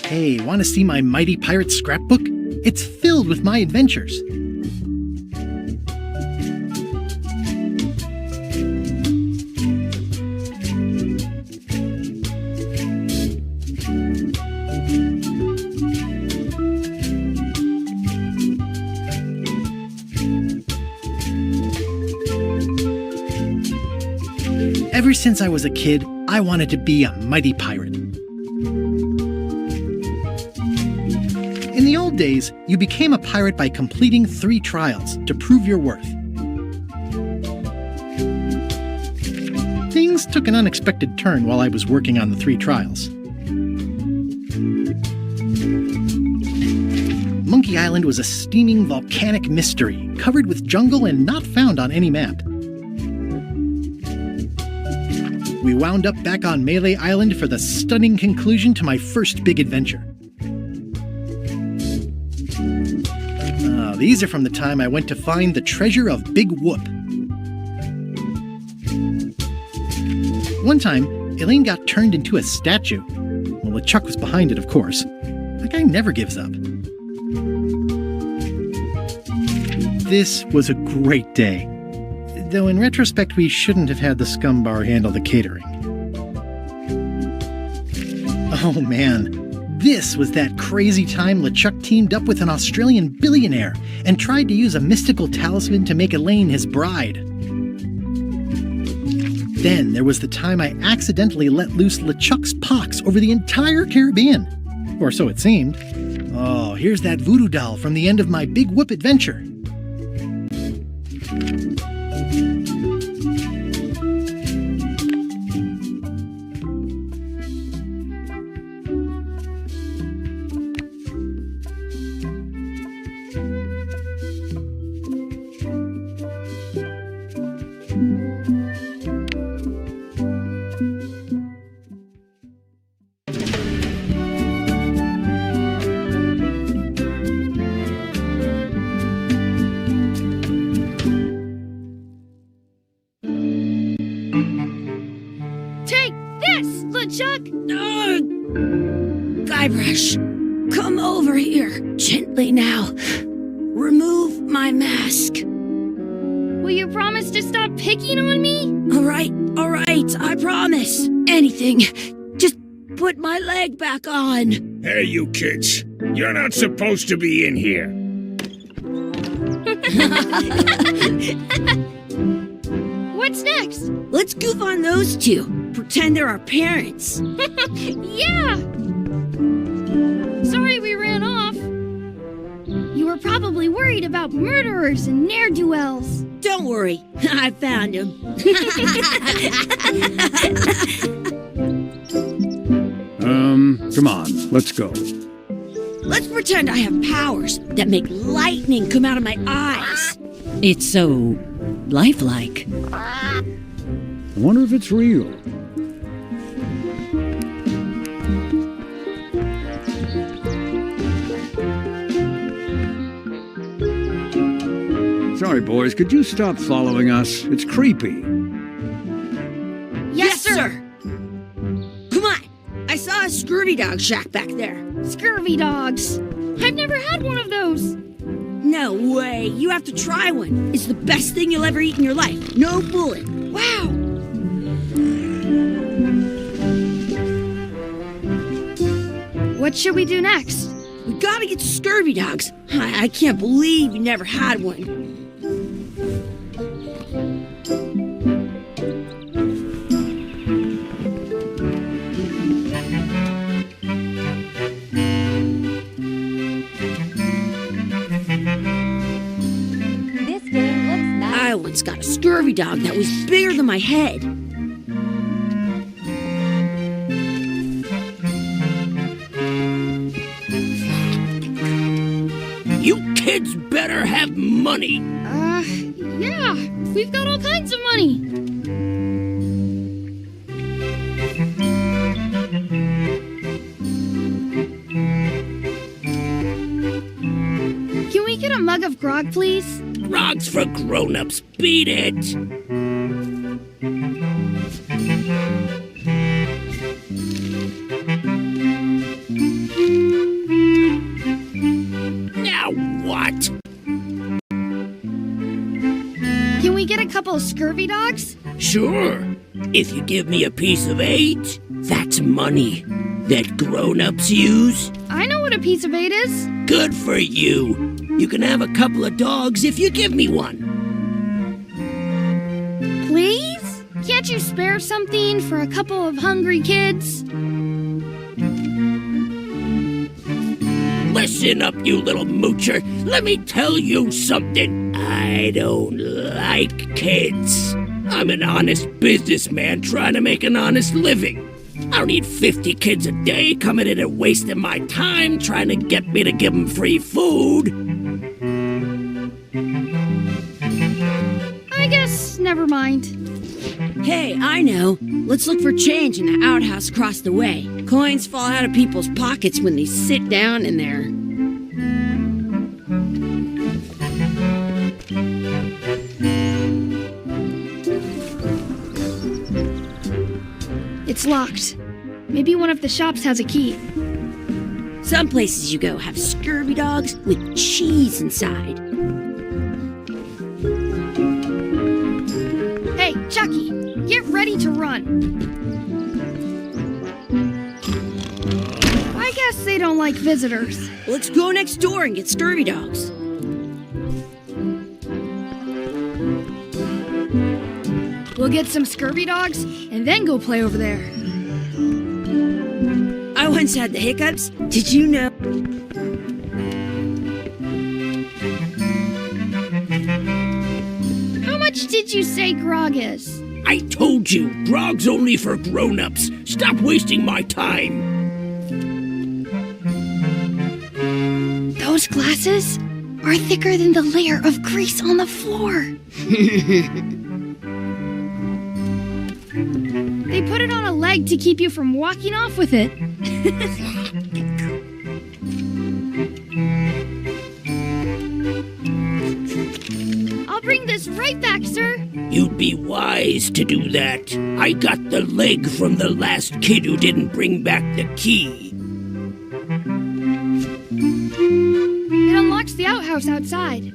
Hey, want to see my mighty pirate scrapbook? It's filled with my adventures. Ever since I was a kid, I wanted to be a mighty pirate. In the old days, you became a pirate by completing 3 trials to prove your worth. Things took an unexpected turn while I was working on the 3 trials. Monkey Island was a steaming volcanic mystery, covered with jungle and not found on any map. We wound up back on Melee Island for the stunning conclusion to my first big adventure. These are from the time I went to find the treasure of Big Whoop. One time, Elaine got turned into a statue. Well, LeChuck was behind it, of course. That guy never gives up. This was a great day. Though in retrospect, we shouldn't have had the scumbar handle the catering. Oh man, this was that crazy time LeChuck teamed up with an Australian billionaire and tried to use a mystical talisman to make Elaine his bride. Then there was the time I accidentally let loose LeChuck's pox over the entire Caribbean. Or so it seemed. Oh, here's that voodoo doll from the end of my Big Whoop adventure. Guybrush, come over here, gently now. Remove my mask. Will you promise to stop picking on me? All right, I promise. Anything. Just put my leg back on. Hey, you kids. You're not supposed to be in here. What's next? Let's goof on those 2. Pretend they're our parents. Yeah! Sorry we ran off. You were probably worried about murderers and ne'er-do-wells. Don't worry, I found him. Come on, let's go. Let's pretend I have powers that make lightning come out of my eyes. It's so lifelike. I wonder if it's real. Sorry, boys, could you stop following us? It's creepy. Yes, sir! Come on! I saw a scurvy dog shack back there. Scurvy dogs. I've never had one of those. No way! You have to try one. It's the best thing you'll ever eat in your life. No fooling. Wow! What should we do next? We gotta get to scurvy dogs. I can't believe you never had one. I once got a scurvy dog that was bigger than my head. You kids better have money. Yeah. We've got all kinds of money. Can we get a mug of grog, please? Grog's for grown-ups. Beat it. scurvy dogs? Sure. If you give me a piece of aint, that's money that grown-ups use. I know what a piece of eight is. Good for you. You can have a couple of dogs if you give me one. Please? Can't you spare something for a couple of hungry kids? Listen up, you little moocher. Let me tell you something. I don't like kids. I'm an honest businessman trying to make an honest living. I don't need 50 kids a day coming in and wasting my time trying to get me to give them free food. I guess never mind. Hey, I know. Let's look for change in the outhouse across the way. Coins fall out of people's pockets when they sit down in there. It's locked. Maybe one of the shops has a key. Some places you go have scurvy dogs with cheese inside. Hey, Chucky, get ready to run. I guess they don't like visitors. Let's go next door and get scurvy dogs. We'll get some scurvy dogs and then go play over there. I once had the hiccups. Did you know? How much did you say grog is? I told you, grog's only for grown-ups. Stop wasting my time. Those glasses are thicker than the layer of grease on the floor. They put it on a leg to keep you from walking off with it. I'll bring this right back, sir. You'd be wise to do that. I got the leg from the last kid who didn't bring back the key. It unlocks the outhouse outside.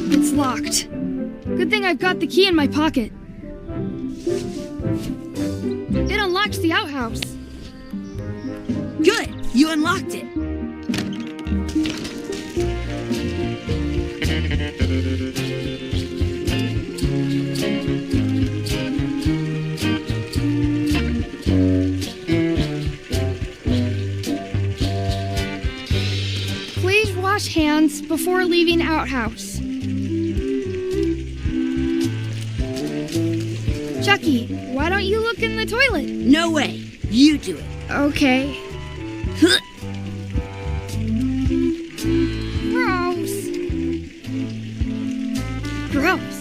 It's locked. Good thing I've got the key in my pocket. It unlocks the outhouse. Good, you unlocked it. Please wash hands before leaving outhouse. Chucky, why don't you look in the toilet? No way. You do it. Okay. Gross. Gross.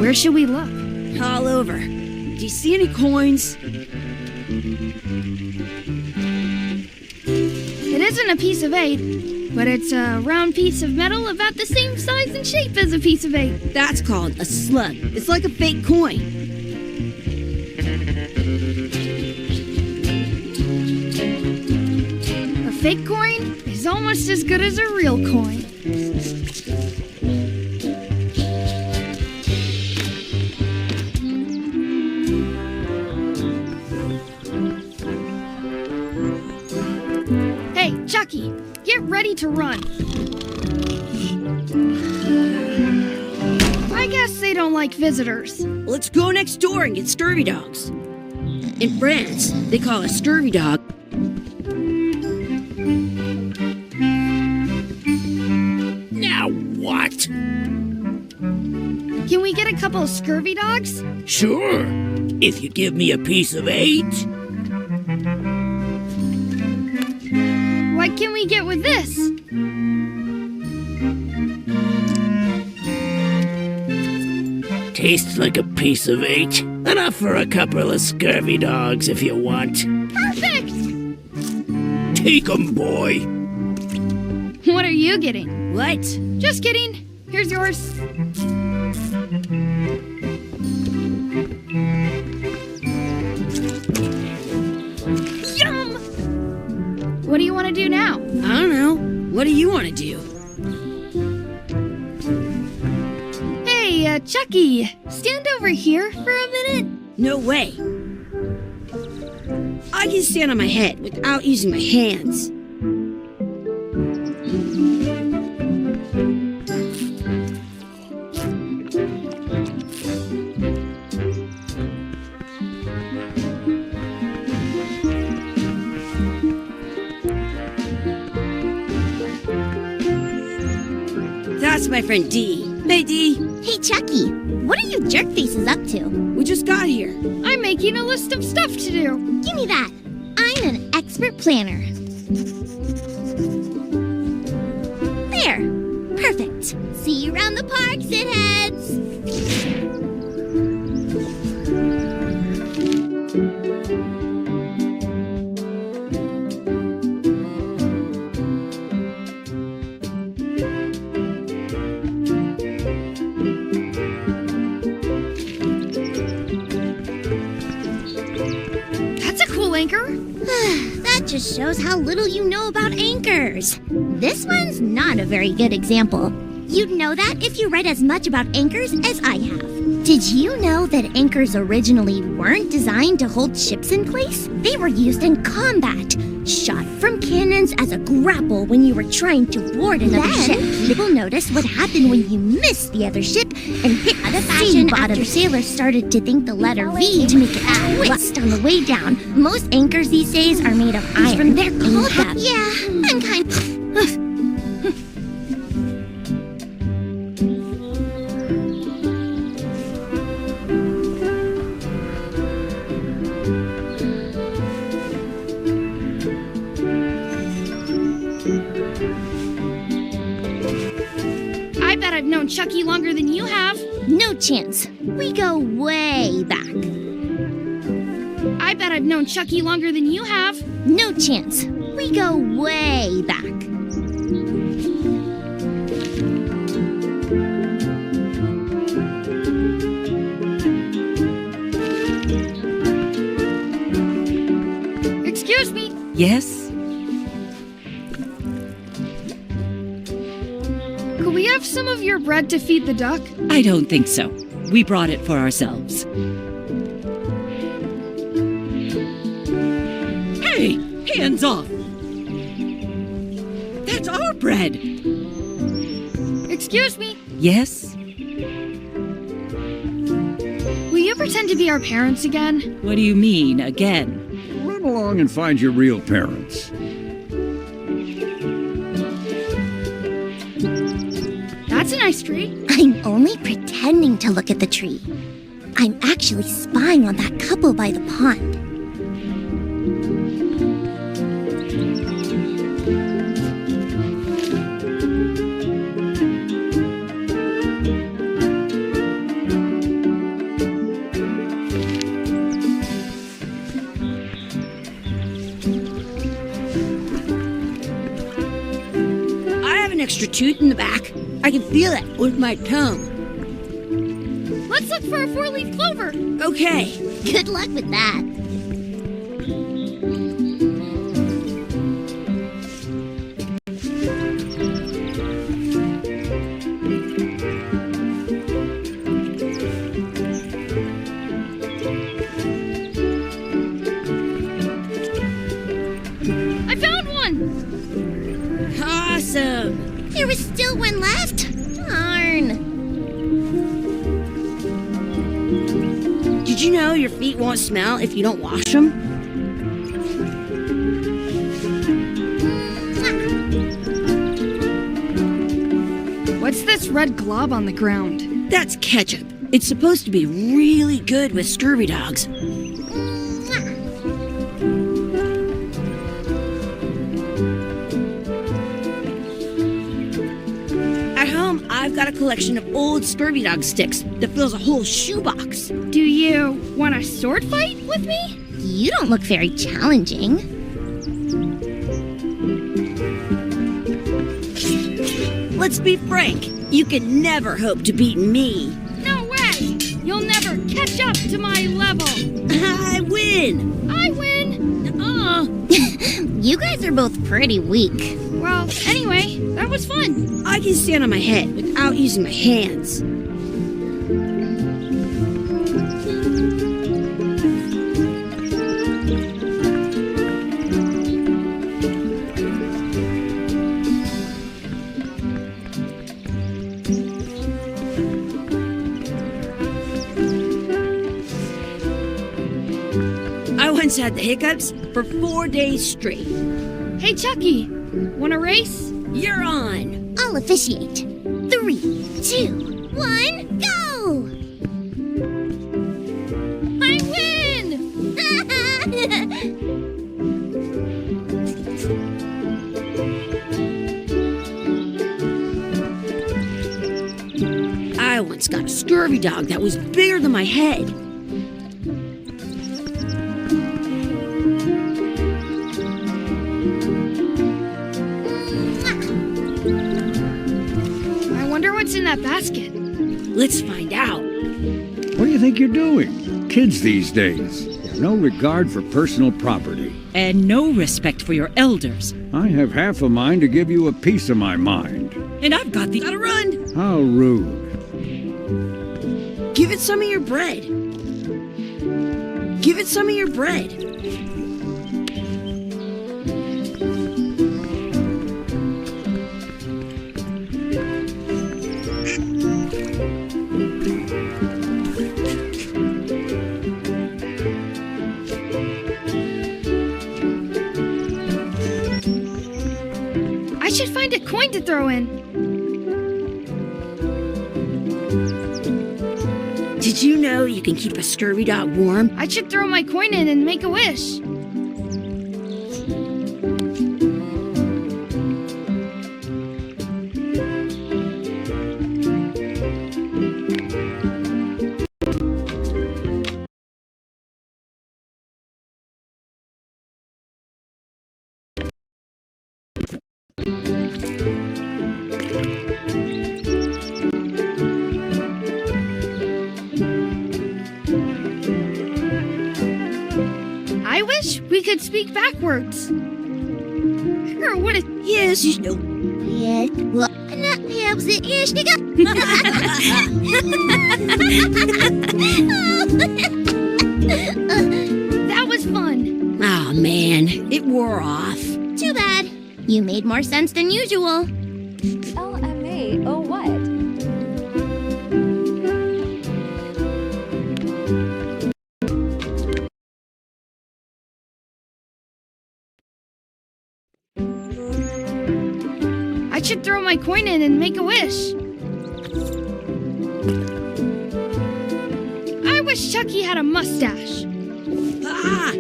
Where should we look? All over. Do you see any coins? It isn't a piece of eight, but it's a round piece of metal about the same size and shape as a piece of eight. That's called a slug. It's like a fake coin. A fake coin is almost as good as a real coin. Hey, Chucky, get ready to run. I guess they don't like visitors. Let's go next door and get scurvy dogs. In France, they call a scurvy dog. Now what? Can we get a couple of scurvy dogs? Sure. If you give me a piece of aint. What can we get with this? Tastes like a piece of aint. Enough for a couple of scurvy dogs if you want. Perfect! Take 'em, boy. What are you getting? What? Just kidding. Here's yours. Yum! want to do now? I don't know. What do you want to do? Hey, Chucky, stand over here for a minute. No way. I can stand on my head without using my hands. That's my friend Dee. Hey, Dee. Hey, Chucky, what are you jerk faces up to? We just got here. I'm making a list of stuff to do. Give me that. I'm an expert planner. There. Perfect. See you around the park, shitheads. That's a cool anchor. That just shows how little you know about anchors. This one's not a very good example. You'd know that if you read as much about anchors as I have. Did you know that anchors originally weren't designed to hold ships in place? They were used in combat, shot from cannons as a grapple when you were trying to board another ship. People noticed what happened when you missed the other ship and hit the fashion after sailors started to think the letter V to make it twist on the way down. Most anchors these days are made of iron. They're called that. Yeah, I'm kind of... I bet I've known Chucky longer than you have. No chance. We go way back. I bet I've known Chucky longer than you have. No chance. We go way back. Excuse me. Yes? Could we have some of your bread to feed the duck? I don't think so. We brought it for ourselves. Hey! Hands off! That's our bread! Excuse me. Yes? Will you pretend to be our parents again? What do you mean, again? Run along and find your real parents. That's a nice tree. I'm only pretending to look at the tree. I'm actually spying on that couple by the pond. I have an extra tooth in the back. I can feel it with my tongue. Let's look for a four-leaf clover. Okay. Good luck with that. I found one. Awesome. There was still one left. Darn. Did you know your feet won't smell if you don't wash them? What's this red glob on the ground? That's ketchup. It's supposed to be really good with scurvy dogs. At home, I've got a collection of old scurvy dog sticks that fills a whole shoebox. Do you want a sword fight with me? You don't look very challenging. Let's be frank. You can never hope to beat me. No way! You'll never catch up to my level. I win. I win. You guys are both pretty weak. Well, anyway, that was fun. I can stand on my head without using my hands. I once had the hiccups for 4 days straight. Hey, Chucky, want a race? You're on. I'll officiate. 3, 2, 1, go! I win! I once got a scurvy dog that was bigger than my head. I wonder what's in that basket. Let's find out. What do you think you're doing? Kids these days. No regard for personal property. And no respect for your elders. I have half a mind to give you a piece of my mind. And I've got the... Gotta run. How rude. Give it some of your bread. Give it some of your bread. I should find a coin to throw in. Did you know you can keep a scurvy dog warm? I should throw my coin in and make a wish. I wish we could speak backwards. Or what if... Yes, you know. Yes, well, not helps it. Yes, you go. That was fun. Oh man, it wore off. Too bad. You made more sense than usual. LMA, oh what? I should throw my coin in and make a wish. I wish Chucky had a mustache. Ah!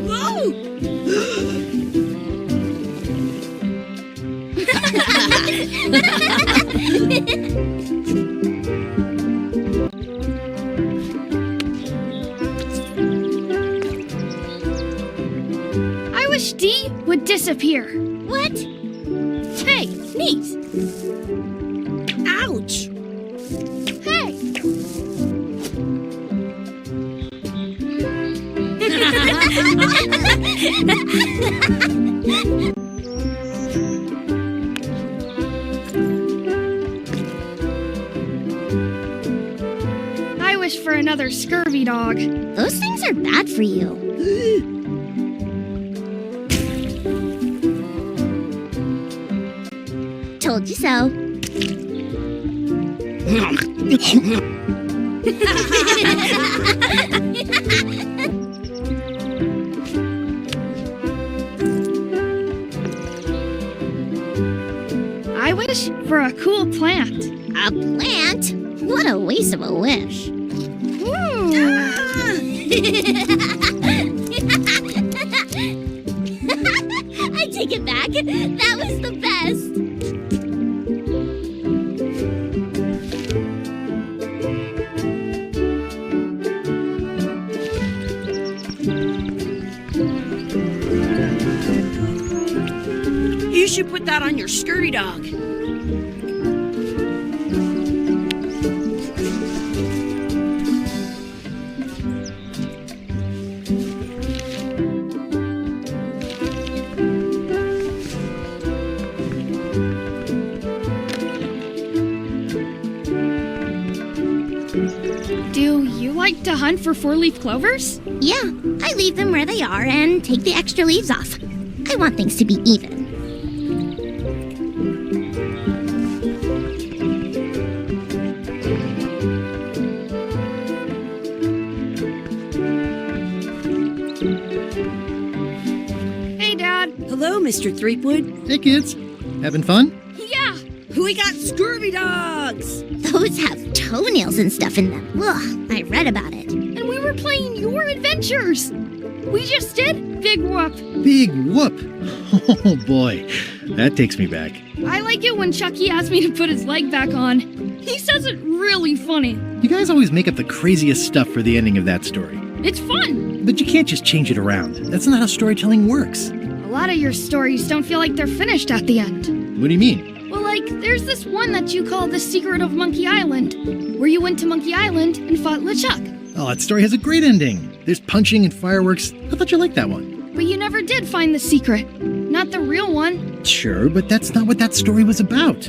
Whoa! I wish D would disappear. What? Hey, sneeze. Ouch! Hey. I wish for another scurvy dog. Those things are bad for you. Told you so. I wish for a cool plant. A plant? What a waste of a wish. I take it back. That was the best. You should put that on your scurvy dog. like to hunt for four-leaf clovers? Yeah, I leave them where they are and take the extra leaves off. I want things to be even. Hey, Dad. Hello, Mr. Threepwood. Hey, kids. Having fun? Yeah. We got scurvy dogs. Those have toenails and stuff in them. Ugh, I read about it. And we were playing your adventures. We just did Big Whoop. Big whoop. Oh, boy. That takes me back. I like it when Chucky asks me to put his leg back on. He says it really funny. You guys always make up the craziest stuff for the ending of that story. It's fun. But you can't just change it around. That's not how storytelling works. A lot of your stories don't feel like they're finished at the end. What do you mean? Well, like, there's this one that you call The Secret of Monkey Island, where you went to Monkey Island and fought LeChuck. Oh, that story has a great ending. There's punching and fireworks. I thought you liked that one. But you never did find the secret. Not the real one. Sure, but that's not what that story was about.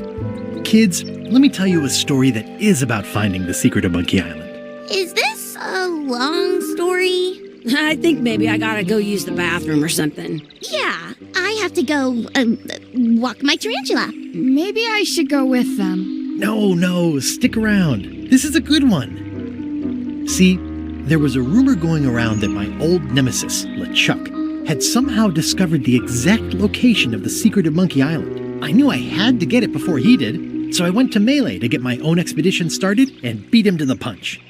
Kids, let me tell you a story that is about finding the secret of Monkey Island. Is this a long story? I think maybe I gotta go use the bathroom or something. Yeah, I have to go walk my tarantula. Maybe I should go with them. No, stick around. This is a good one. See, there was a rumor going around that my old nemesis, LeChuck, had somehow discovered the exact location of the secret of Monkey Island. I knew I had to get it before he did, so I went to Melee to get my own expedition started and beat him to the punch.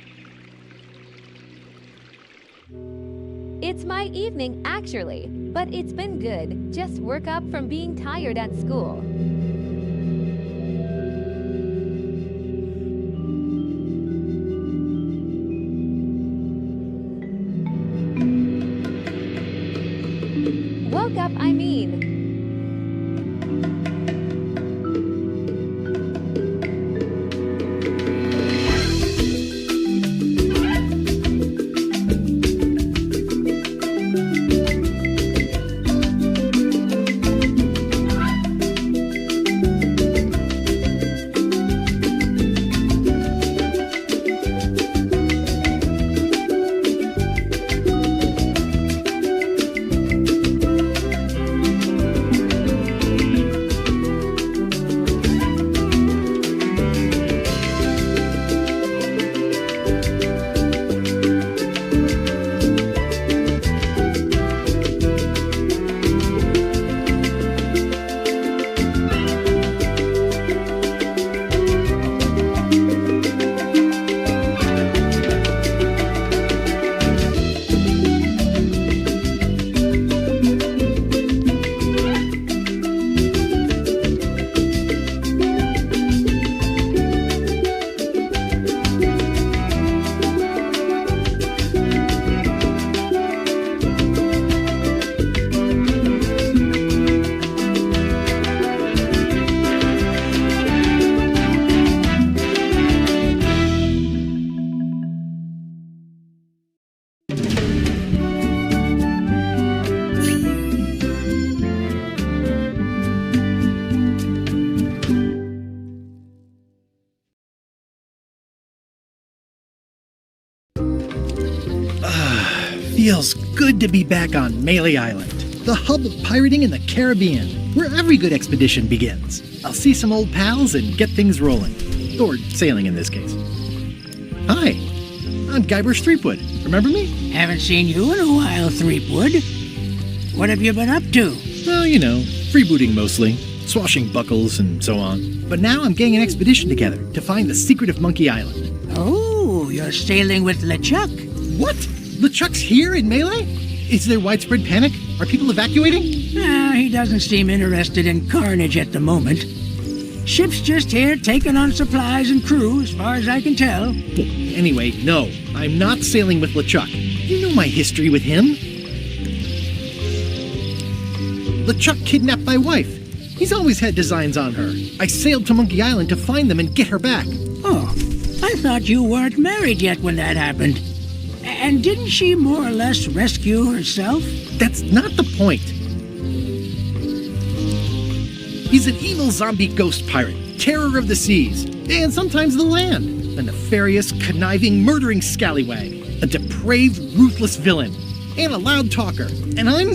It's my evening, actually, but it's been good. Just woke up from being tired at school. Woke up, I mean. Feels good to be back on Melee Island, the hub of pirating in the Caribbean, where every good expedition begins. I'll see some old pals and get things rolling. Or sailing in this case. Hi, I'm Guybrush Threepwood. Remember me? Haven't seen you in a while, Threepwood. What have you been up to? Well, you know, freebooting mostly, swashing buckles and so on. But now I'm getting an expedition together to find the secret of Monkey Island. Oh, you're sailing with LeChuck. What? LeChuck's here in Melee? Is there widespread panic? Are people evacuating? He doesn't seem interested in carnage at the moment. Ship's just here taking on supplies and crew, as far as I can tell. Anyway, no, I'm not sailing with LeChuck. You know my history with him. LeChuck kidnapped my wife. He's always had designs on her. I sailed to Monkey Island to find them and get her back. Oh, I thought you weren't married yet when that happened. And didn't she more or less rescue herself? That's not the point. He's an evil zombie ghost pirate, terror of the seas, and sometimes the land. A nefarious, conniving, murdering scallywag. a depraved, ruthless villain, and a loud talker. And I'm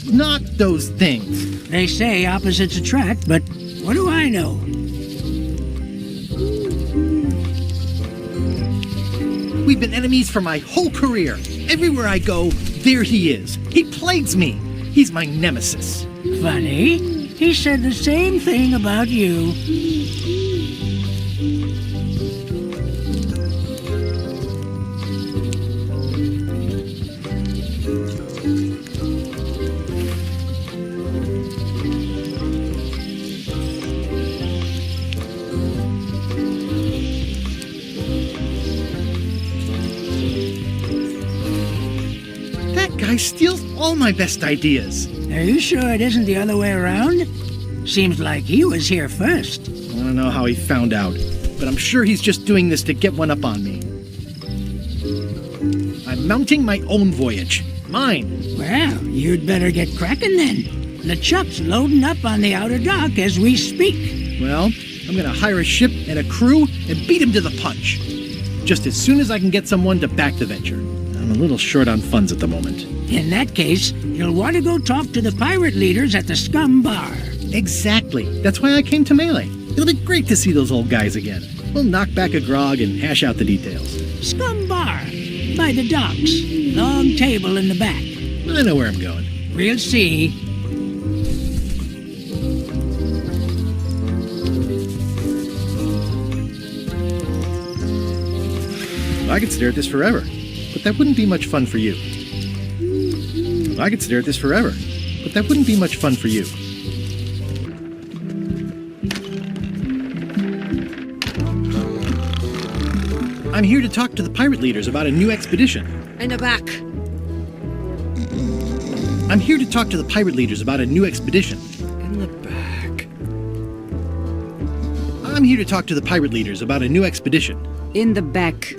not those things. They say opposites attract, but what do I know? We've been enemies for my whole career. Everywhere I go, there he is. He plagues me. He's my nemesis. Funny. He said the same thing about you. That guy steals all my best ideas. Are you sure it isn't the other way around? Seems like he was here first. I don't know how he found out, but I'm sure he's just doing this to get one up on me. I'm mounting my own voyage. Mine. Well, you'd better get cracking then. LeChuck's loading up on the outer dock as we speak. Well, I'm gonna hire a ship and a crew and beat him to the punch. Just as soon as I can get someone to back the venture. I'm a little short on funds at the moment. In that case, you'll want to go talk to the pirate leaders at the Scum Bar. Exactly. That's why I came to Melee. It'll be great to see those old guys again. We'll knock back a grog and hash out the details. Scum Bar, by the docks. Long table in the back. I know where I'm going. We'll see. I could stare at this forever, but that wouldn't be much fun for you. I could stare at this forever, but that wouldn't be much fun for you. I'm here to talk to the pirate leaders about a new expedition. In the back. I'm here to talk to the pirate leaders about a new expedition. In the back. I'm here to talk to the pirate leaders about a new expedition. In the back.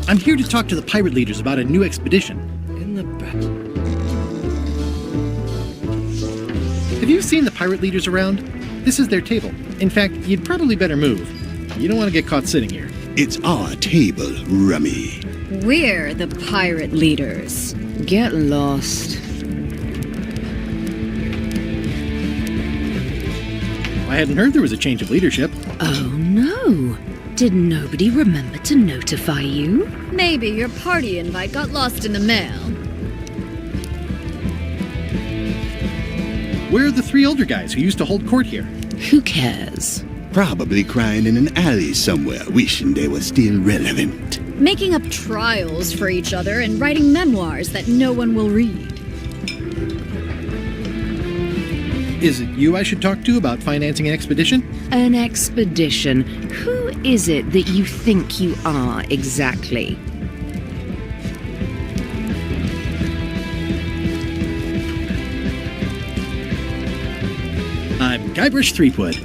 I'm here to talk to the pirate leaders about a new expedition. In the back. Have you seen the pirate leaders around? This is their table. In fact, you'd probably better move. You don't want to get caught sitting here. It's our table, Rummy. We're the pirate leaders. Get lost. I hadn't heard there was a change of leadership. Oh no. Did nobody remember to notify you? Maybe your party invite got lost in the mail. Where are the three older guys who used to hold court here? Who cares? Probably crying in an alley somewhere, wishing they were still relevant. Making up trials for each other and writing memoirs that no one will read. Is it you I should talk to about financing an expedition? An expedition. Who is it that you think you are exactly? I'm Guybrush Threepwood.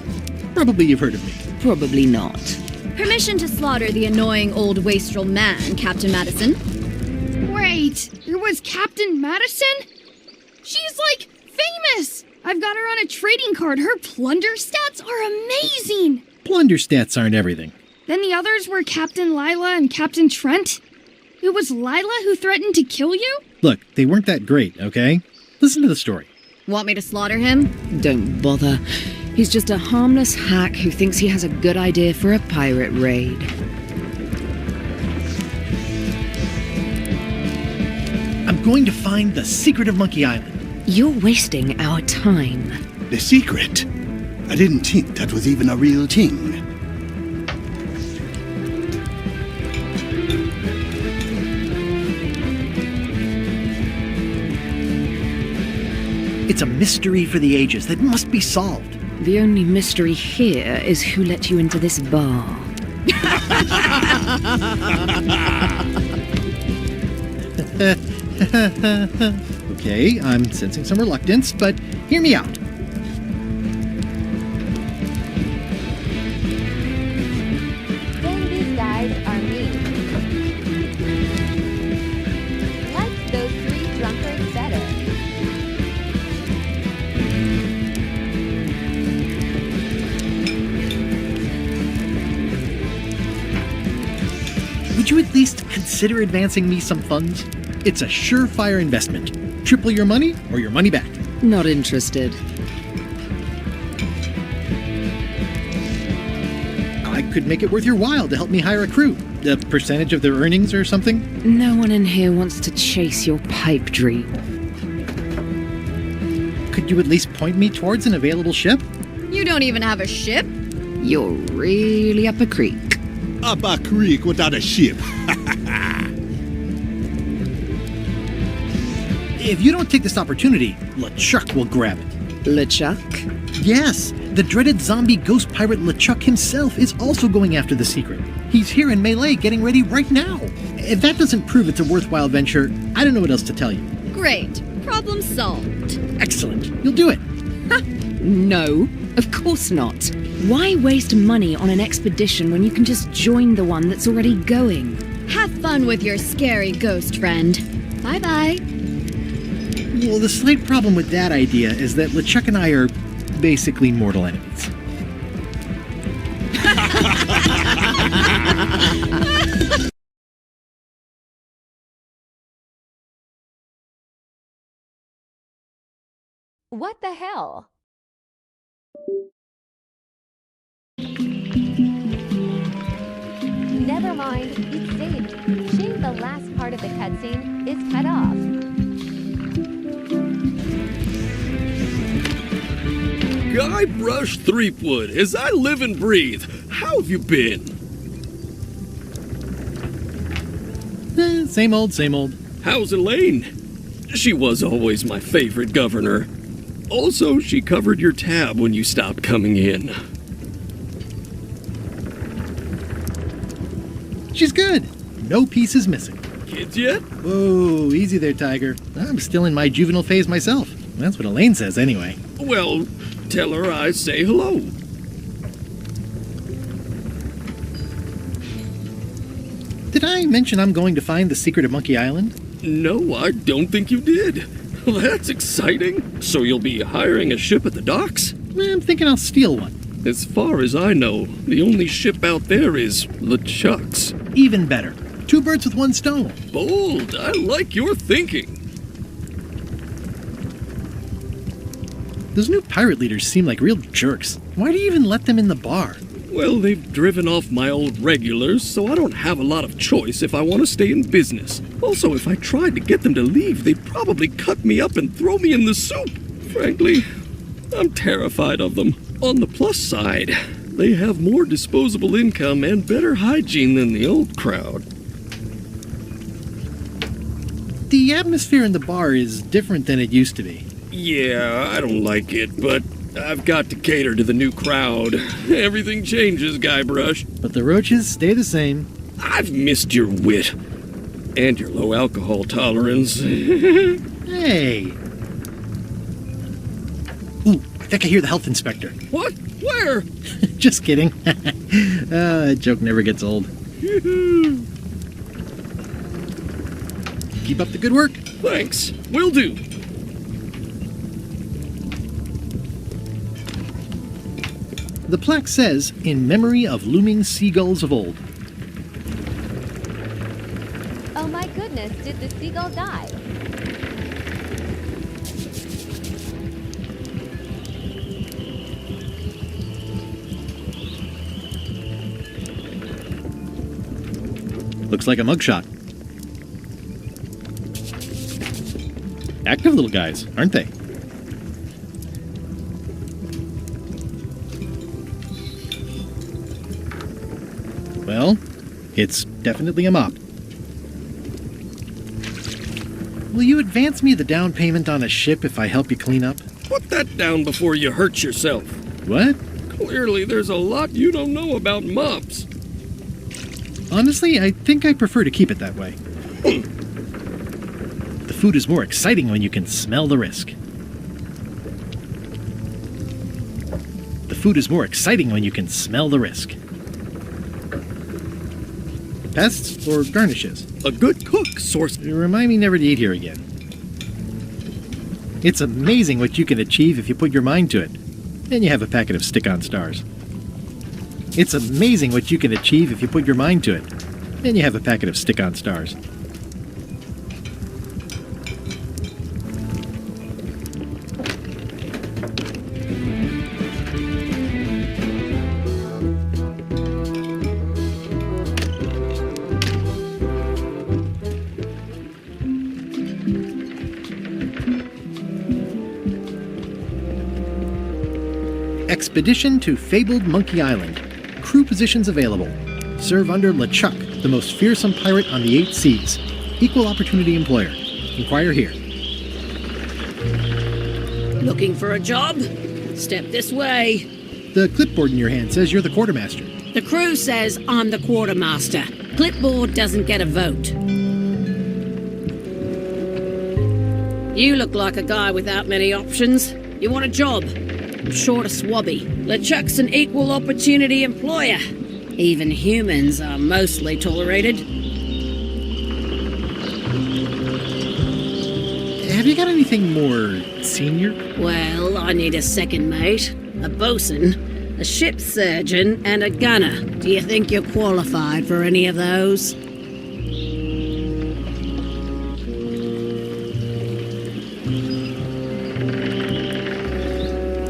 Probably you've heard of me. Probably not. Permission to slaughter the annoying old wastrel man, Captain Madison. Wait, it was Captain Madison? She's like famous! I've got her on a trading card. Her plunder stats are amazing! Plunder stats aren't everything. Then the others were Captain Lila and Captain Trent. It was Lila who threatened to kill you? Look, they weren't that great, okay? Listen to the story. Want me to slaughter him? Don't bother. He's just a harmless hack who thinks he has a good idea for a pirate raid. I'm going to find the secret of Monkey Island. You're wasting our time. The secret? I didn't think that was even a real thing. It's a mystery for the ages that must be solved. The only mystery here is who let you into this bar. Okay, I'm sensing some reluctance, but hear me out. Then these guys are me. Like those three drunkards better. Would you at least consider advancing me some funds? It's a surefire investment. Triple your money or your money back. Not interested. I could make it worth your while to help me hire a crew. A percentage of their earnings or something? No one in here wants to chase your pipe dream. Could you at least point me towards an available ship? You don't even have a ship? You're really up a creek. Up a creek without a ship. If you don't take this opportunity, LeChuck will grab it. LeChuck? Yes, the dreaded zombie ghost pirate LeChuck himself is also going after the secret. He's here in Melee getting ready right now. If that doesn't prove it's a worthwhile venture, I don't know what else to tell you. Great. Problem solved. Excellent. You'll do it. No, of course not. Why waste money on an expedition when you can just join the one that's already going? Have fun with your scary ghost friend. Bye-bye. Well, the slight problem with that idea is that LeChuck and I are basically mortal enemies. What the hell? Never mind, it's saved. Shame the last part of the cutscene is cut off. Guybrush Threepwood, as I live and breathe, how have you been? Same old, same old. How's Elaine? She was always my favorite governor. Also, she covered your tab when you stopped coming in. She's good. No pieces missing. Kids yet? Whoa, easy there, Tiger. I'm still in my juvenile phase myself. That's what Elaine says anyway. Well, tell her I say hello. Did I mention I'm going to find the secret of Monkey Island? No, I don't think you did. That's exciting. So you'll be hiring a ship at the docks? I'm thinking I'll steal one. As far as I know, the only ship out there is LeChuck's. Even better. 2 birds with 1 stone. Bold. I like your thinking. Those new pirate leaders seem like real jerks. Why do you even let them in the bar? Well, they've driven off my old regulars, so I don't have a lot of choice if I want to stay in business. Also, if I tried to get them to leave, they'd probably cut me up and throw me in the soup. Frankly, I'm terrified of them. On the plus side, they have more disposable income and better hygiene than the old crowd. The atmosphere in the bar is different than it used to be. Yeah, I don't like it, but I've got to cater to the new crowd. Everything changes, Guybrush. But the roaches stay the same. I've missed your wit. And your low alcohol tolerance. Hey! Ooh, I think I hear the health inspector. What? Where? Just kidding. That joke never gets old. Keep up the good work. Thanks. Will do. The plaque says, in memory of looming seagulls of old. Oh my goodness, did the seagull die? Looks like a mugshot. Active little guys, aren't they? Well, it's definitely a mop. Will you advance me the down payment on a ship if I help you clean up? Put that down before you hurt yourself. What? Clearly, there's a lot you don't know about mops. Honestly, I think I prefer to keep it that way. The food is more exciting when you can smell the risk. The food is more exciting when you can smell the risk. Pests or garnishes? A good cook source. Remind me never to eat here again. It's amazing what you can achieve if you put your mind to it. And you have a packet of stick-on stars. It's amazing what you can achieve if you put your mind to it. And you have a packet of stick-on stars. Expedition to fabled Monkey Island. Crew positions available. Serve under LeChuck, the most fearsome pirate on the 8 seas. Equal opportunity employer. Inquire here. Looking for a job? Step this way. The clipboard in your hand says you're the quartermaster. The crew says I'm the quartermaster. Clipboard doesn't get a vote. You look like a guy without many options. You want a job? I'm short of swabby. LeChuck's an equal opportunity employer. Even humans are mostly tolerated. Have you got anything more senior? Well, I need a second mate, a bosun, a ship surgeon, and a gunner. Do you think you're qualified for any of those?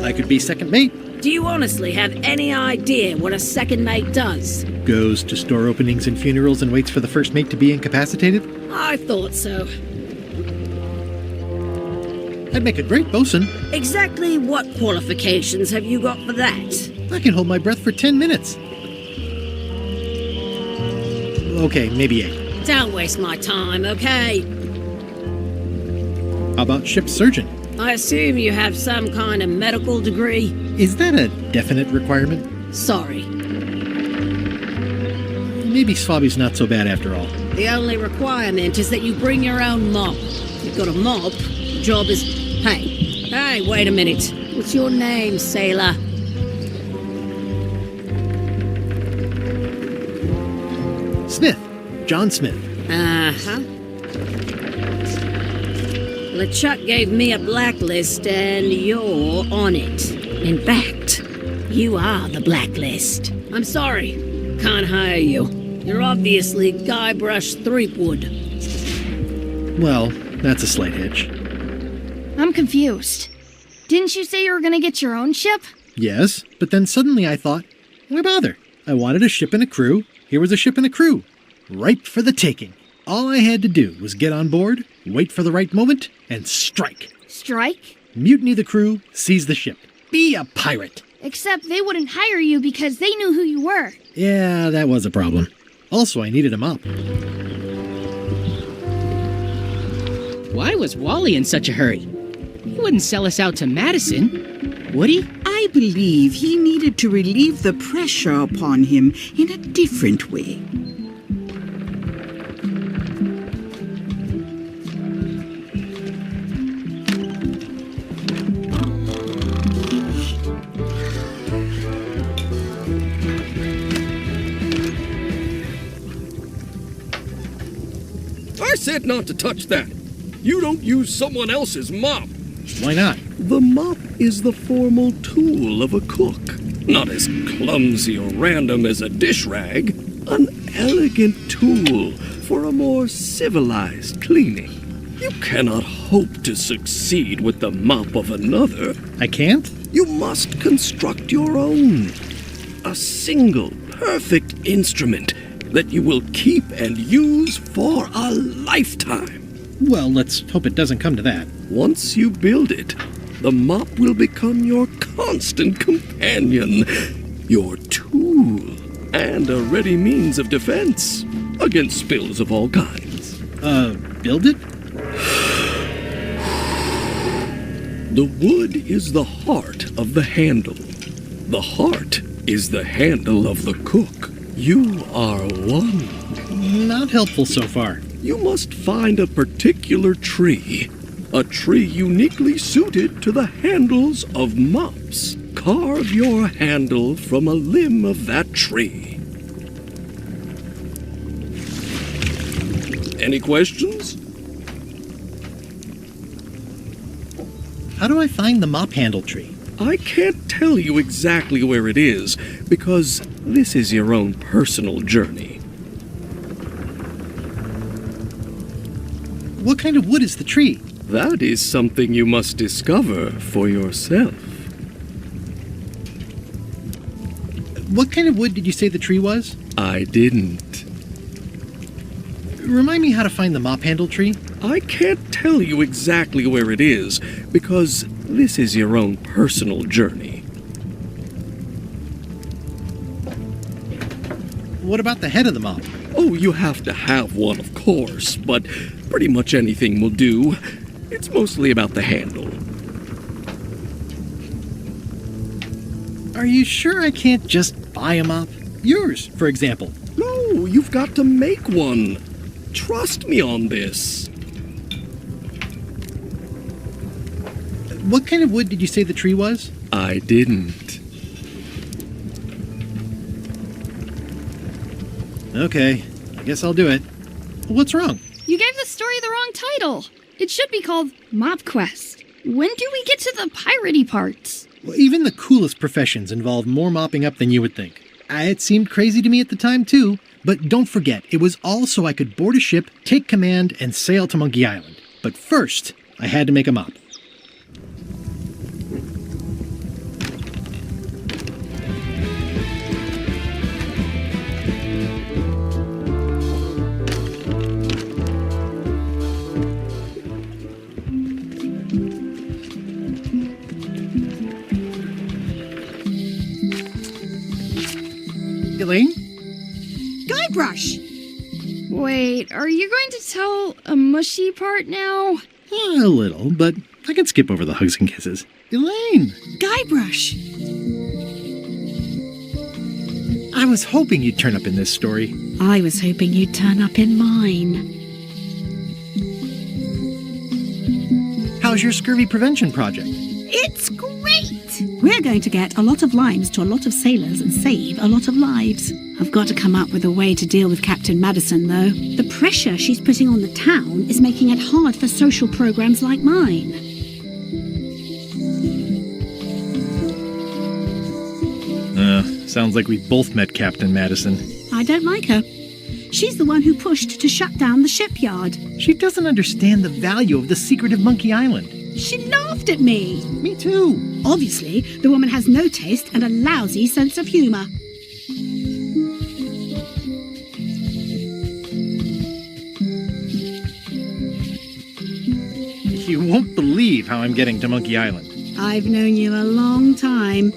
I could be second mate. Do you honestly have any idea what a second mate does? Goes to store openings and funerals and waits for the first mate to be incapacitated? I thought so. I'd make a great bosun. Exactly what qualifications have you got for that? I can hold my breath for 10 minutes. Okay, maybe 8. Don't waste my time, okay? How about ship surgeon? I assume you have some kind of medical degree? Is that a definite requirement? Sorry. Maybe swabby's not so bad after all. The only requirement is that you bring your own mop. If you've got a mop, the job is... Hey, wait a minute. What's your name, sailor? Smith. John Smith. Uh-huh. LeChuck gave me a blacklist, and you're on it. In fact, you are the blacklist. I'm sorry. Can't hire you. You're obviously Guybrush Threepwood. Well, that's a slight hitch. I'm confused. Didn't you say you were gonna get your own ship? Yes, but then suddenly I thought, why bother? I wanted a ship and a crew. Here was a ship and a crew. Ripe for the taking. All I had to do was get on board, wait for the right moment, and strike. Strike? Mutiny the crew, seize the ship. Be a pirate. Except they wouldn't hire you because they knew who you were. Yeah, that was a problem. Also, I needed a mop. Why was Wally in such a hurry? He wouldn't sell us out to Madison, would he? I believe he needed to relieve the pressure upon him in a different way. I said not to touch that. You don't use someone else's mop. Why not? The mop is the formal tool of a cook. Not as clumsy or random as a dish rag. An elegant tool for a more civilized cleaning. You cannot hope to succeed with the mop of another. I can't? You must construct your own. A single, perfect instrument that you will keep and use for a lifetime. Well, let's hope it doesn't come to that. Once you build it, the mop will become your constant companion, your tool, and a ready means of defense against spills of all kinds. Build it? The wood is the heart of the handle. The heart is the handle of the cook. You are one. Not helpful so far. You must find a particular tree. A tree uniquely suited to the handles of mops. Carve your handle from a limb of that tree. Any questions? How do I find the mop handle tree? I can't tell you exactly where it is, because this is your own personal journey. What kind of wood is the tree? That is something you must discover for yourself. What kind of wood did you say the tree was? I didn't. Remind me how to find the mop handle tree. I can't tell you exactly where it is, because this is your own personal journey. What about the head of the mop? Oh, you have to have one, of course, but pretty much anything will do. It's mostly about the handle. Are you sure I can't just buy a mop? Yours, for example. No, you've got to make one. Trust me on this. What kind of wood did you say the tree was? I didn't. Okay, I guess I'll do it. What's wrong? You gave the story the wrong title. It should be called Mop Quest. When do we get to the piratey parts? Well, even the coolest professions involve more mopping up than you would think. It seemed crazy to me at the time, too. But don't forget, it was all so I could board a ship, take command, and sail to Monkey Island. But first, I had to make a mop. Elaine? Guybrush! Wait, are you going to tell a mushy part now? A little, but I can skip over the hugs and kisses. Elaine! Guybrush! I was hoping you'd turn up in this story. I was hoping you'd turn up in mine. How's your scurvy prevention project? It's great! We're going to get a lot of limes to a lot of sailors and save a lot of lives. I've got to come up with a way to deal with Captain Madison, though. The pressure she's putting on the town is making it hard for social programs like mine. Sounds like we both met Captain Madison. I don't like her. She's the one who pushed to shut down the shipyard. She doesn't understand the value of the secret of Monkey Island. She laughed at me. Me too. Obviously, the woman has no taste and a lousy sense of humor. You won't believe how I'm getting to Monkey Island. I've known you a long time.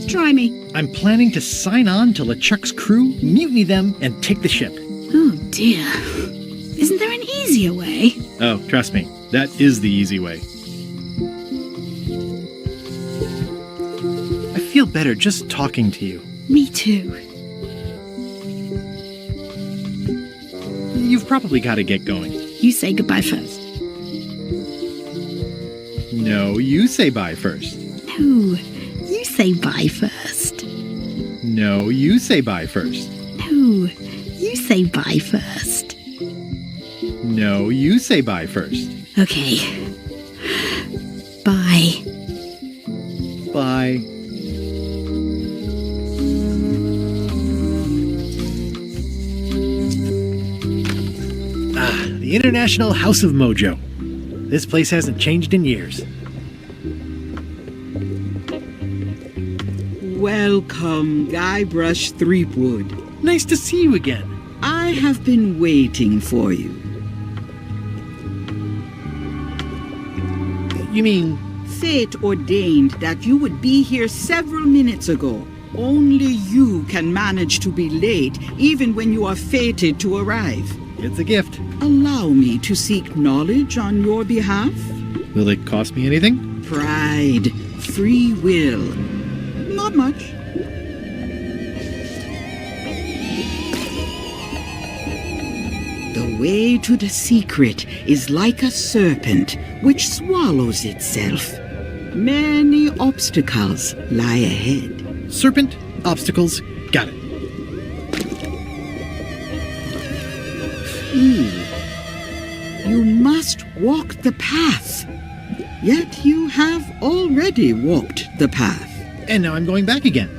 Try me. I'm planning to sign on to LeChuck's crew, mutiny them, and take the ship. Oh dear. Isn't there an easier way? Oh, trust me, that is the easy way. I feel better just talking to you. Me too. You've probably got to get going. You say goodbye first. No, you say bye first. No, you say bye first. No, you say bye first. No, you say bye first. No, you say bye first. Okay. Bye. Bye. The International House of Mojo. This place hasn't changed in years. Welcome, Guybrush Threepwood. Nice to see you again. I have been waiting for you. You mean... Fate ordained that you would be here several minutes ago. Only you can manage to be late, even when you are fated to arrive. It's a gift. Allow me to seek knowledge on your behalf. Will it cost me anything? Pride, free will. Not much. The way to the secret is like a serpent which swallows itself. Many obstacles lie ahead. Serpent, obstacles, got it. You must walk the path. Yet you have already walked the path. And now I'm going back again.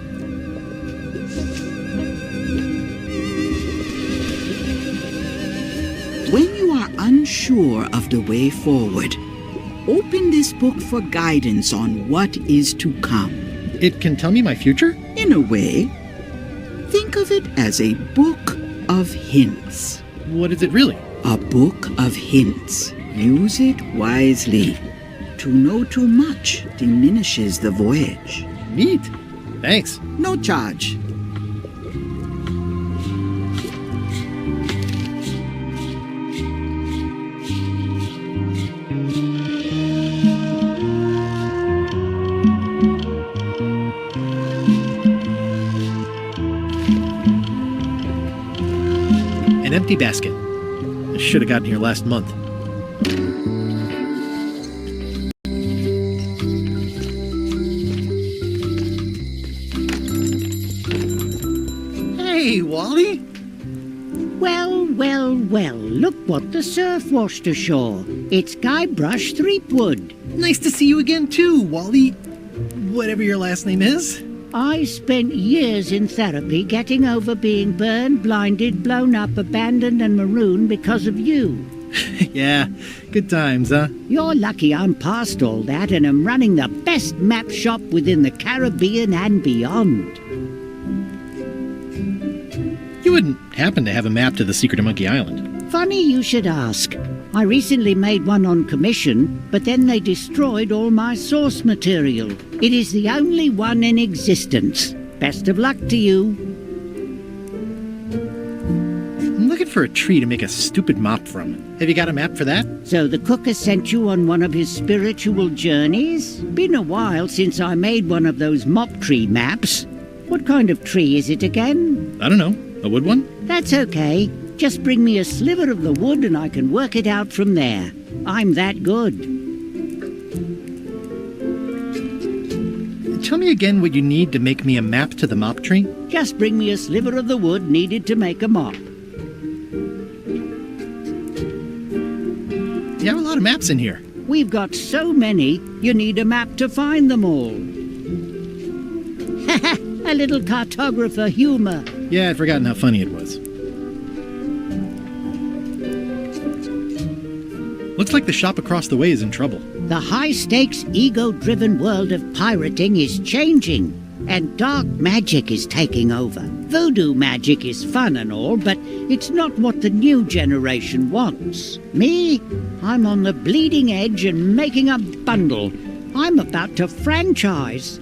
When you are unsure unsure of the way forward, open this book for guidance on what is to come. It can tell me my future? In a way. Think of it as a book of hints. What is it really? A book of hints. Use it wisely. To know too much diminishes the voyage. Neat. Thanks. No charge. An empty basket. I should have gotten here last month. Hey, Wally! Well, look what the surf washed ashore. It's Guybrush Threepwood. Nice to see you again too, Wally. Whatever your last name is. I spent years in therapy getting over being burned, blinded, blown up, abandoned and marooned because of you. Yeah, good times, huh? You're lucky I'm past all that and am running the best map shop within the Caribbean and beyond. You wouldn't happen to have a map to the secret of Monkey Island. Funny you should ask. I recently made one on commission, but then they destroyed all my source material. It is the only one in existence. Best of luck to you. I'm looking for a tree to make a stupid mop from. Have you got a map for that? So the cook has sent you on one of his spiritual journeys? Been a while since I made one of those mop tree maps. What kind of tree is it again? I don't know. A wood one? That's okay. Just bring me a sliver of the wood and I can work it out from there. I'm that good. Tell me again what you need to make me a map to the mop tree. Just bring me a sliver of the wood needed to make a mop. You have a lot of maps in here. We've got so many, you need a map to find them all. A little cartographer humor. Yeah, I'd forgotten how funny it was. Looks like the shop across the way is in trouble. The high-stakes, ego-driven world of pirating is changing, and dark magic is taking over. Voodoo magic is fun and all, but it's not what the new generation wants. Me? I'm on the bleeding edge and making a bundle. I'm about to franchise.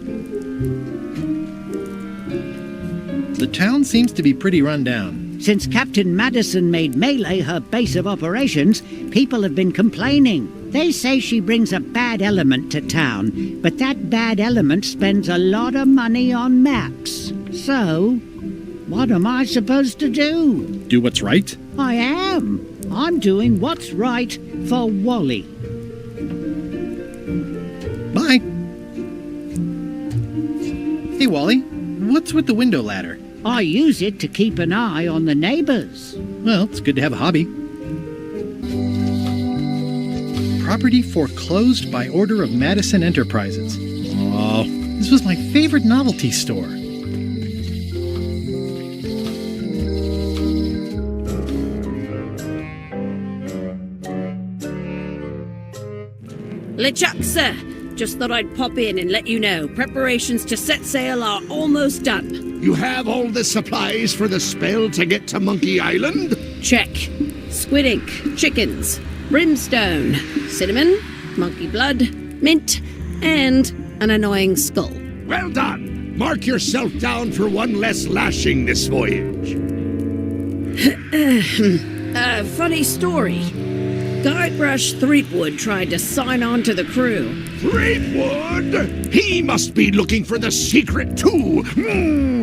The town seems to be pretty run down. Since Captain Madison made Melee her base of operations, people have been complaining. They say she brings a bad element to town, but that bad element spends a lot of money on maps. So, what am I supposed to do? Do what's right? I am. I'm doing what's right for Wally. Bye. Hey, Wally, what's with the window ladder? I use it to keep an eye on the neighbors. Well, it's good to have a hobby. Property foreclosed by order of Madison Enterprises. Oh, this was my favorite novelty store. LeChuck, sir. Just thought I'd pop in and let you know. Preparations to set sail are almost done. You have all the supplies for the spell to get to Monkey Island? Check. Squid ink, chickens, brimstone, cinnamon, monkey blood, mint, and an annoying skull. Well done! Mark yourself down for one less lashing this voyage. Funny story. Guybrush Threepwood tried to sign on to the crew. Threepwood? He must be looking for the secret too.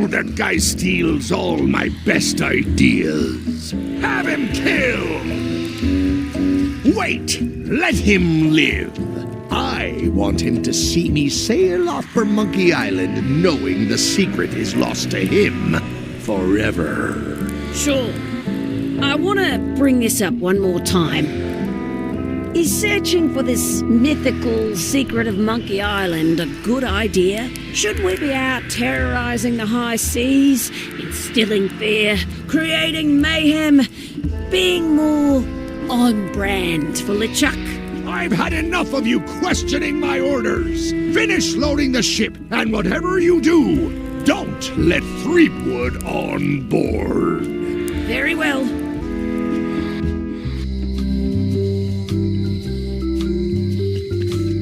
That guy steals all my best ideas. Have him killed! Wait! Let him live! I want him to see me sail off for Monkey Island knowing the secret is lost to him forever. Sure. I want to bring this up one more time. Is searching for this mythical secret of Monkey Island a good idea? Should we be out terrorizing the high seas, instilling fear, creating mayhem, being more on brand for LeChuck. I've had enough of you questioning my orders. Finish loading the ship, and whatever you do, don't let Threepwood on board. Very well.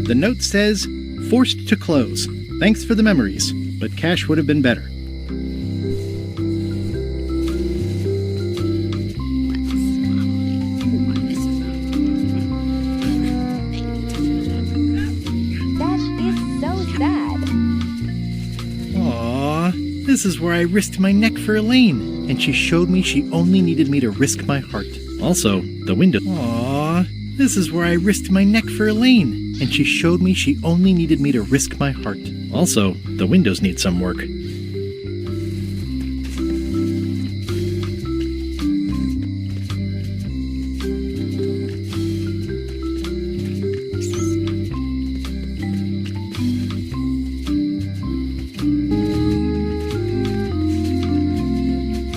The note says, forced to close. Thanks for the memories, but cash would have been better. This is where I risked my neck for Elaine, and she showed me she only needed me to risk my heart. Also, the window. Aww. This is where I risked my neck for Elaine, and she showed me she only needed me to risk my heart. Also, the windows need some work.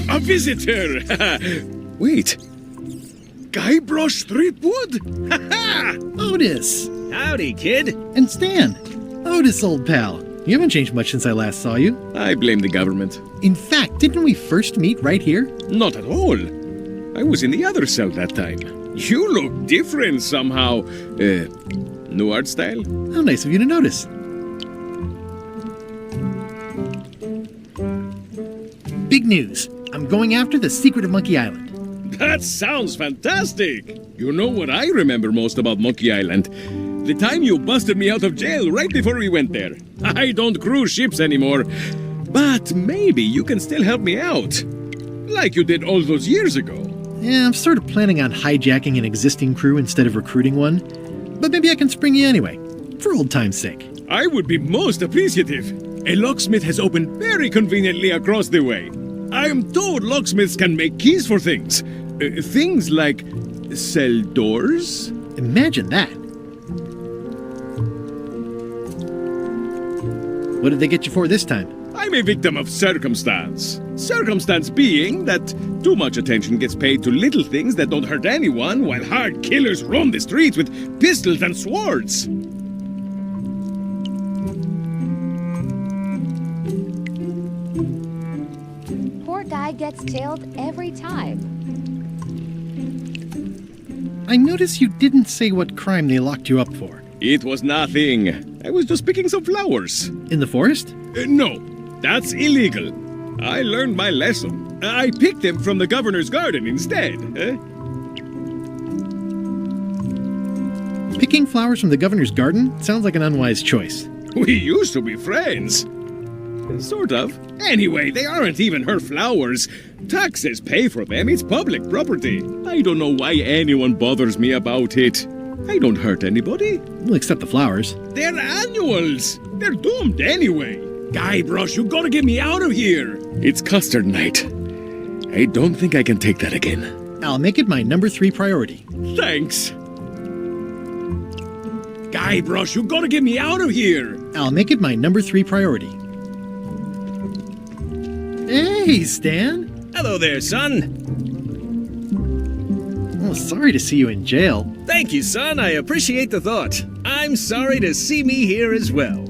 A visitor! Wait. Guybrush Threepwood? Otis! Howdy, kid. And Stan. Otis, old pal. You haven't changed much since I last saw you. I blame the government. In fact, didn't we first meet right here? Not at all. I was in the other cell that time. You look different somehow. New art style? How nice of you to notice. Big news. I'm going after the secret of Monkey Island. That sounds fantastic! You know what I remember most about Monkey Island? The time you busted me out of jail right before we went there. I don't cruise ships anymore. But maybe you can still help me out. Like you did all those years ago. Yeah, I'm sort of planning on hijacking an existing crew instead of recruiting one. But maybe I can spring you anyway, for old time's sake. I would be most appreciative. A locksmith has opened very conveniently across the way. I am told locksmiths can make keys for things. Things like cell doors? Imagine that. What did they get you for this time? I'm a victim of circumstance. Circumstance being that too much attention gets paid to little things that don't hurt anyone, while hard killers roam the streets with pistols and swords. Poor guy gets jailed every time. I notice you didn't say what crime they locked you up for. It was nothing. I was just picking some flowers. In the forest? No, that's illegal. I learned my lesson. I picked them from the governor's garden instead. Picking flowers from the governor's garden sounds like an unwise choice. We used to be friends. Sort of. Anyway, they aren't even her flowers. Taxes pay for them. It's public property. I don't know why anyone bothers me about it. I don't hurt anybody. Well, except the flowers. They're annuals. They're doomed anyway. Guybrush, you gotta get me out of here. It's custard night. I don't think I can take that again. I'll make it my number 3 priority. Thanks. Guybrush, you gotta get me out of here. I'll make it my number 3 priority. Hey, Stan. Hello there, son. Oh, sorry to see you in jail. Thank you, son. I appreciate the thought. I'm sorry to see me here as well.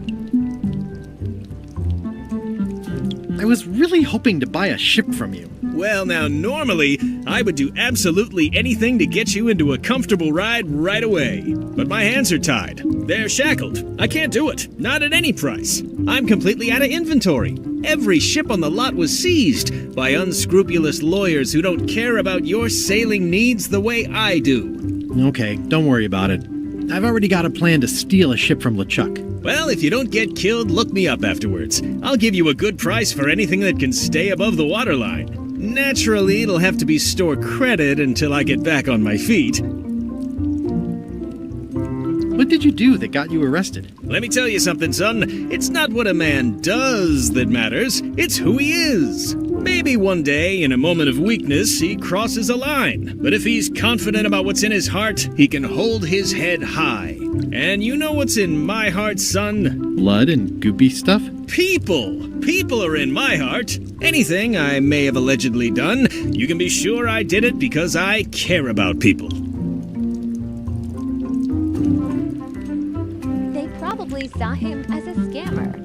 I was really hoping to buy a ship from you. Well, now, normally, I would do absolutely anything to get you into a comfortable ride right away. But my hands are tied. They're shackled. I can't do it. Not at any price. I'm completely out of inventory. Every ship on the lot was seized by unscrupulous lawyers who don't care about your sailing needs the way I do. Okay, don't worry about it. I've already got a plan to steal a ship from LeChuck. Well, if you don't get killed, look me up afterwards. I'll give you a good price for anything that can stay above the waterline. Naturally, it'll have to be store credit until I get back on my feet. What did you do that got you arrested? Let me tell you something, son. It's not what a man does that matters. It's who he is. Maybe one day, in a moment of weakness, he crosses a line. But if he's confident about what's in his heart, he can hold his head high. And you know what's in my heart, son? Blood and goopy stuff? People! People are in my heart. Anything I may have allegedly done, you can be sure I did it because I care about people. saw him as a scammer.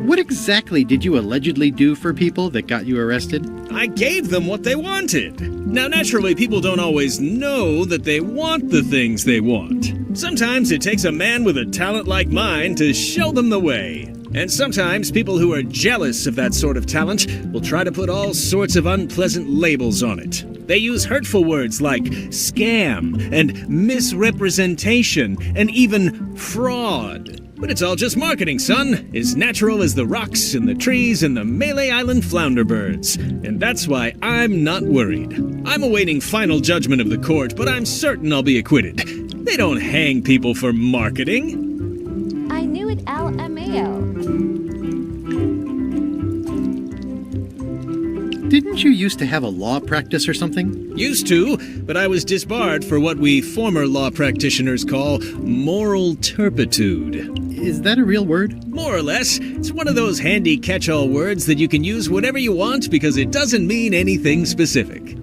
What exactly did you allegedly do for people that got you arrested? I gave them what they wanted. Now, naturally, people don't always know that they want the things they want. Sometimes it takes a man with a talent like mine to show them the way. And sometimes people who are jealous of that sort of talent will try to put all sorts of unpleasant labels on it. They use hurtful words like scam and misrepresentation and even fraud. But it's all just marketing, son. As natural as the rocks and the trees and the Malay Island flounder birds. And that's why I'm not worried. I'm awaiting final judgment of the court, but I'm certain I'll be acquitted. They don't hang people for marketing. I knew it, LMAO. Didn't you used to have a law practice or something? Used to, but I was disbarred for what we former law practitioners call moral turpitude. Is that a real word? More or less. It's one of those handy catch-all words that you can use whatever you want because it doesn't mean anything specific.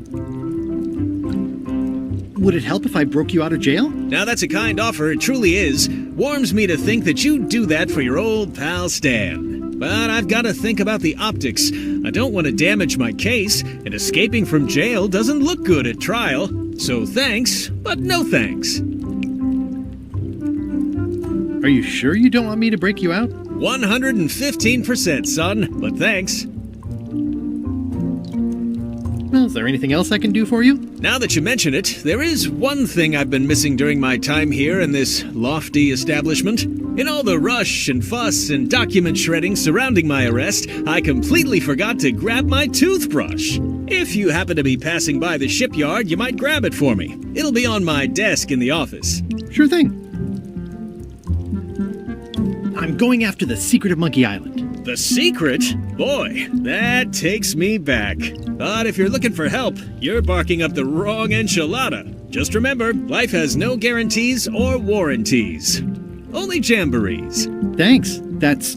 Would it help if I broke you out of jail? Now that's a kind offer, it truly is. Warms me to think that you'd do that for your old pal Stan. But I've got to think about the optics. I don't want to damage my case, and escaping from jail doesn't look good at trial. So thanks, but no thanks. Are you sure you don't want me to break you out? 115%, son, but thanks. Well, is there anything else I can do for you? Now that you mention it, there is one thing I've been missing during my time here in this lofty establishment. In all the rush and fuss and document shredding surrounding my arrest, I completely forgot to grab my toothbrush. If you happen to be passing by the shipyard, you might grab it for me. It'll be on my desk in the office. Sure thing. I'm going after the secret of Monkey Island. The secret? Boy, that takes me back. But if you're looking for help, you're barking up the wrong enchilada. Just remember, life has no guarantees or warranties. Only jamborees. Thanks. That's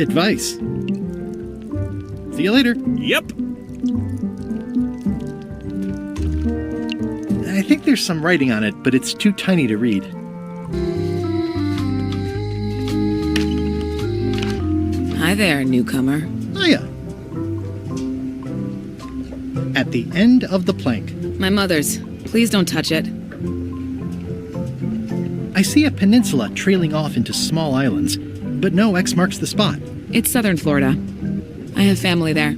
advice. See you later. Yep. I think there's some writing on it, but it's too tiny to read. Hi there, newcomer. Hiya. At the end of the plank. My mother's. Please don't touch it. I see a peninsula trailing off into small islands, but no X marks the spot. It's southern Florida. I have family there.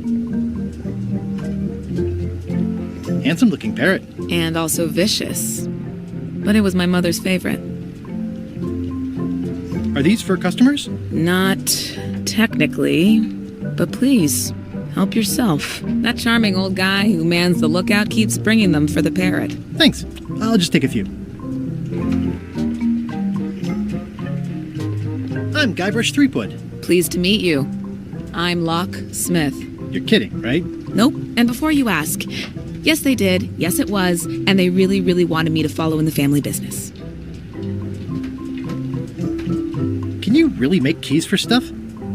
Handsome-looking parrot. And also vicious. But it was my mother's favorite. Are these for customers? Not technically, but please, help yourself. That charming old guy who mans the lookout keeps bringing them for the parrot. Thanks. I'll just take a few. I'm Guybrush Threepwood. Pleased to meet you. I'm Locke Smith. You're kidding, right? Nope. And before you ask, yes they did, yes it was, and they really, really wanted me to follow in the family business. Can you really make keys for stuff?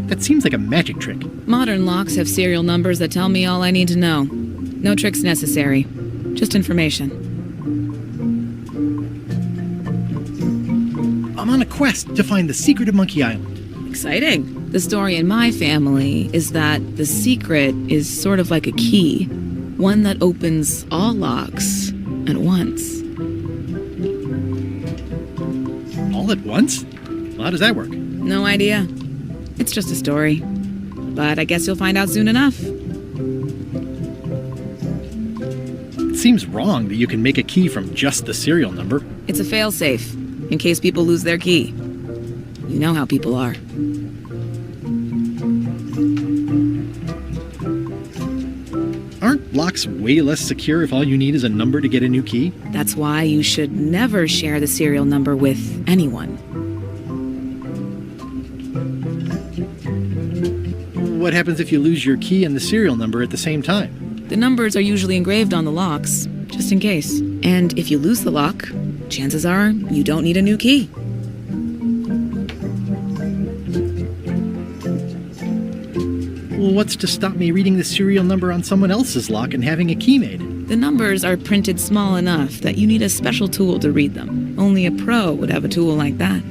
That seems like a magic trick. Modern locks have serial numbers that tell me all I need to know. No tricks necessary. Just information. I'm on a quest to find the secret of Monkey Island. Exciting. The story in my family is that the secret is sort of like a key. One that opens all locks at once. All at once? Well, how does that work? No idea. It's just a story. But I guess you'll find out soon enough. It seems wrong that you can make a key from just the serial number. It's a failsafe, in case people lose their key. You know how people are. Aren't locks way less secure if all you need is a number to get a new key? That's why you should never share the serial number with anyone. What happens if you lose your key and the serial number at the same time? The numbers are usually engraved on the locks, just in case. And if you lose the lock, chances are you don't need a new key. what's to stop me reading the serial number on someone else's lock and having a key made? The numbers are printed small enough that you need a special tool to read them. Only a pro would have a tool like that.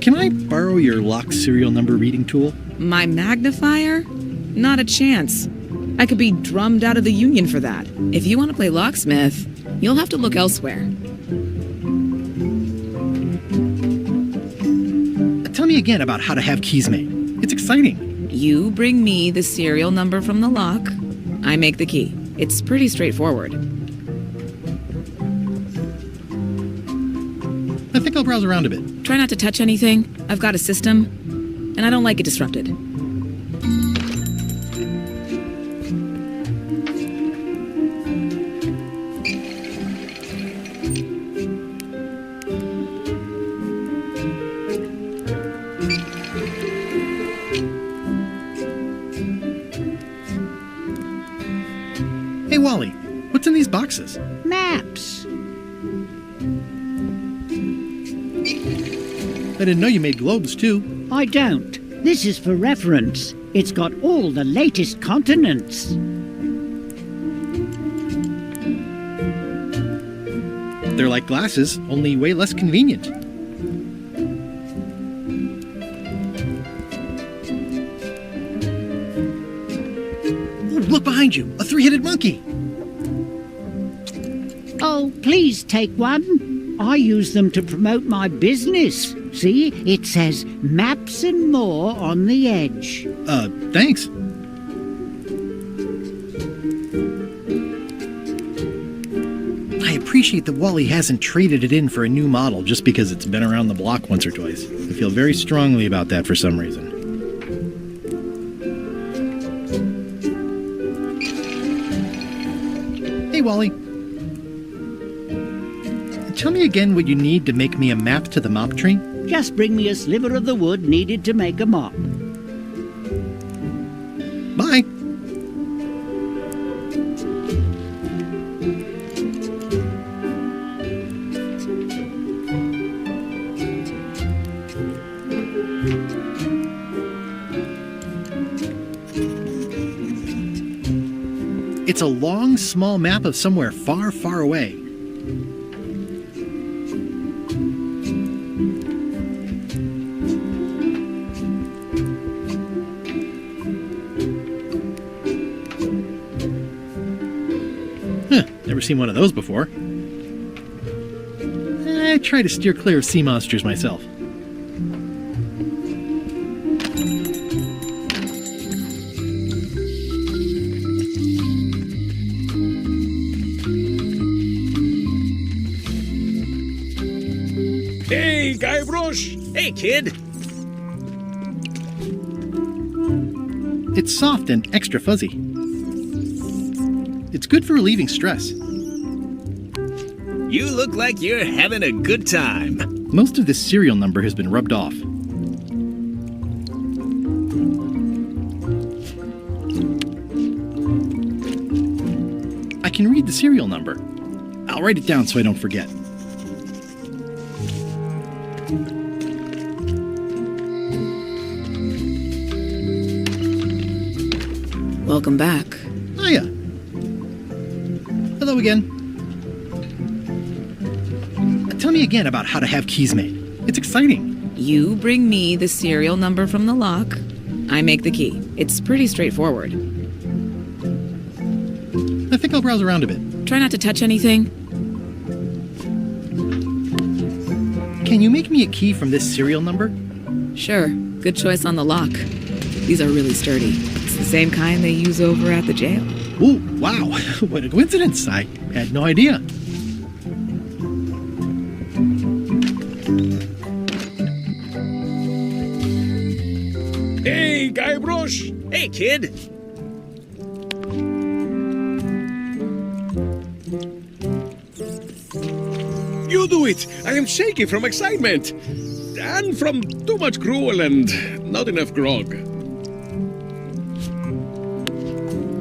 Can I borrow your lock serial number reading tool? My magnifier? Not a chance. I could be drummed out of the union for that. If you want to play locksmith, you'll have to look elsewhere. Tell me again about how to have keys made. It's exciting. You bring me the serial number from the lock. I make the key. It's pretty straightforward. I think I'll browse around a bit. Try not to touch anything. I've got a system, and I don't like it disrupted. Hey, Wally, what's in these boxes? Maps. I didn't know you made globes, too. I don't. This is for reference. It's got all the latest continents. They're like glasses, only way less convenient. Oh, look behind you! A three-headed monkey! Oh, please take one. I use them to promote my business. See, it says maps and more on the edge. Thanks. I appreciate that Wally hasn't traded it in for a new model just because it's been around the block once or twice. I feel very strongly about that for some reason. Hey, Wally. Tell me again what you need to make me a map to the mop tree. Just bring me a sliver of the wood needed to make a mop. Bye. It's a long, small map of somewhere far, far away. Never seen one of those before. I try to steer clear of sea monsters myself. Hey, Guybrush! Hey, kid! It's soft and extra fuzzy. It's good for relieving stress. You look like you're having a good time. Most of this serial number has been rubbed off. I can read the serial number. I'll write it down so I don't forget. Welcome back. Hiya. Hello again. Tell me again about how to have keys made. It's exciting. You bring me the serial number from the lock. I make the key. It's pretty straightforward. I think I'll browse around a bit. Try not to touch anything. Can you make me a key from this serial number? Sure. Good choice on the lock. These are really sturdy. It's the same kind they use over at the jail. Ooh, wow. What a coincidence. I had no idea. Hey, Guybrush! Hey, kid! You do it! I am shaking from excitement! And from too much gruel and not enough grog.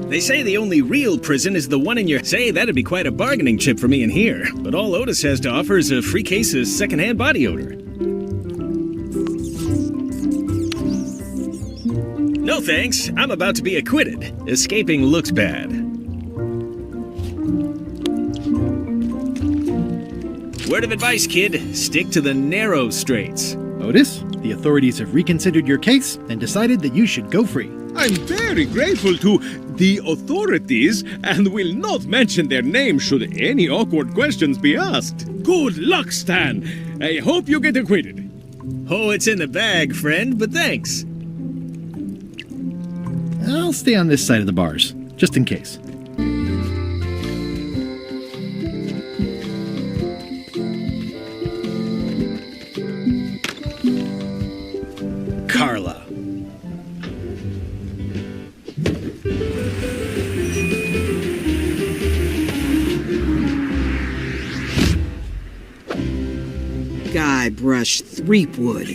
They say the only real prison is the one in your... Say, that'd be quite a bargaining chip for me in here. But all Otis has to offer is a free case of secondhand body odor. No thanks. I'm about to be acquitted. Escaping looks bad. Word of advice, kid. Stick to the narrow straights. Otis, the authorities have reconsidered your case and decided that you should go free. I'm very grateful to the authorities and will not mention their name should any awkward questions be asked. Good luck, Stan. I hope you get acquitted. Oh, it's in the bag, friend, but thanks. I'll stay on this side of the bars, just in case. Carla. Guybrush Threepwood.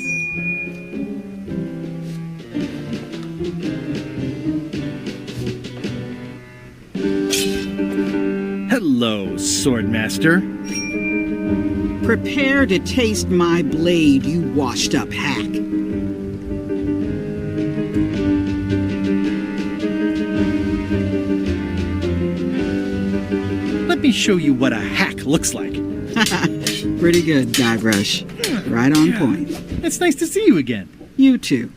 Hello, Swordmaster. Prepare to taste my blade, you washed-up hack. Let me show you what a hack looks like. Pretty good, Guybrush. Right on point. It's nice to see you again. You too.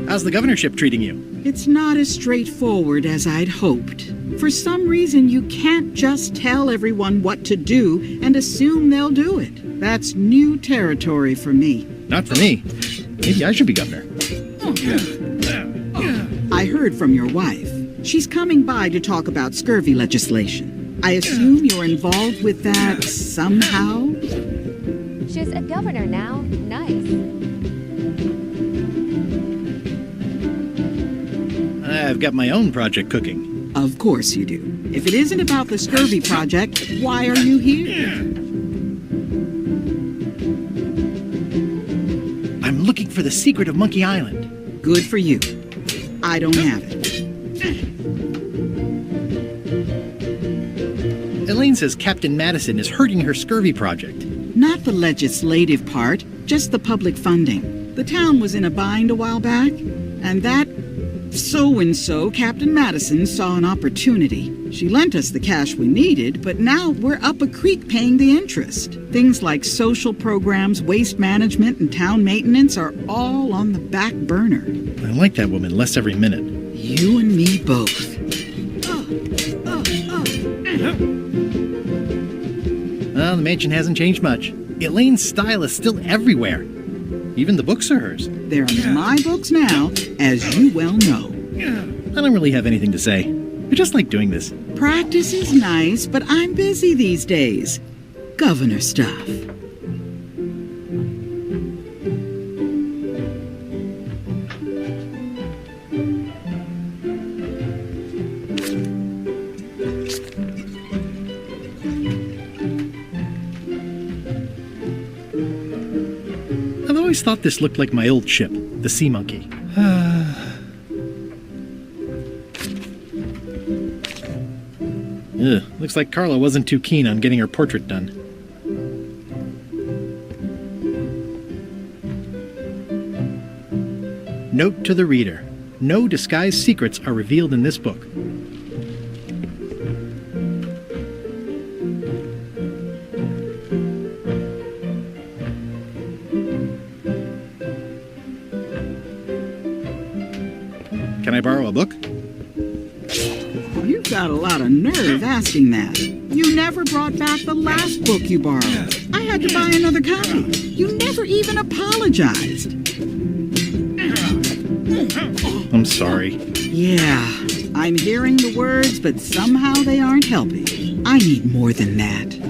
How's the governorship treating you? It's not as straightforward as I'd hoped. For some reason, you can't just tell everyone what to do and assume they'll do it. That's new territory for me. Not for me. Maybe I should be governor. I heard from your wife. She's coming by to talk about scurvy legislation. I assume you're involved with that somehow? She's a governor now. Nice. I've got my own project cooking. Of course you do. If it isn't about the scurvy project, why are you here? I'm looking for the secret of Monkey Island. Good for you. I don't have it. Elaine says Captain Madison is hurting her scurvy project. Not the legislative part, just the public funding. The town was in a bind a while back, and that so-and-so, Captain Madison, saw an opportunity. She lent us the cash we needed, but now we're up a creek paying the interest. Things like social programs, waste management, and town maintenance are all on the back burner. I like that woman less every minute. You and me both. Well, the mansion hasn't changed much. Elaine's style is still everywhere. Even the books are hers. They're my books now, as you well know. I don't really have anything to say. I just like doing this. Practice is nice, but I'm busy these days. Governor stuff. I've always thought this looked like my old ship, the Sea Monkey. Ugh, looks like Carla wasn't too keen on getting her portrait done. Note to the reader. No disguised secrets are revealed in this book. Can I borrow a book? You've got a lot of nerve asking that. You never brought back the last book you borrowed. I had to buy another copy. You never even apologized. I'm sorry. Yeah, I'm hearing the words, but somehow they aren't helping. I need more than that.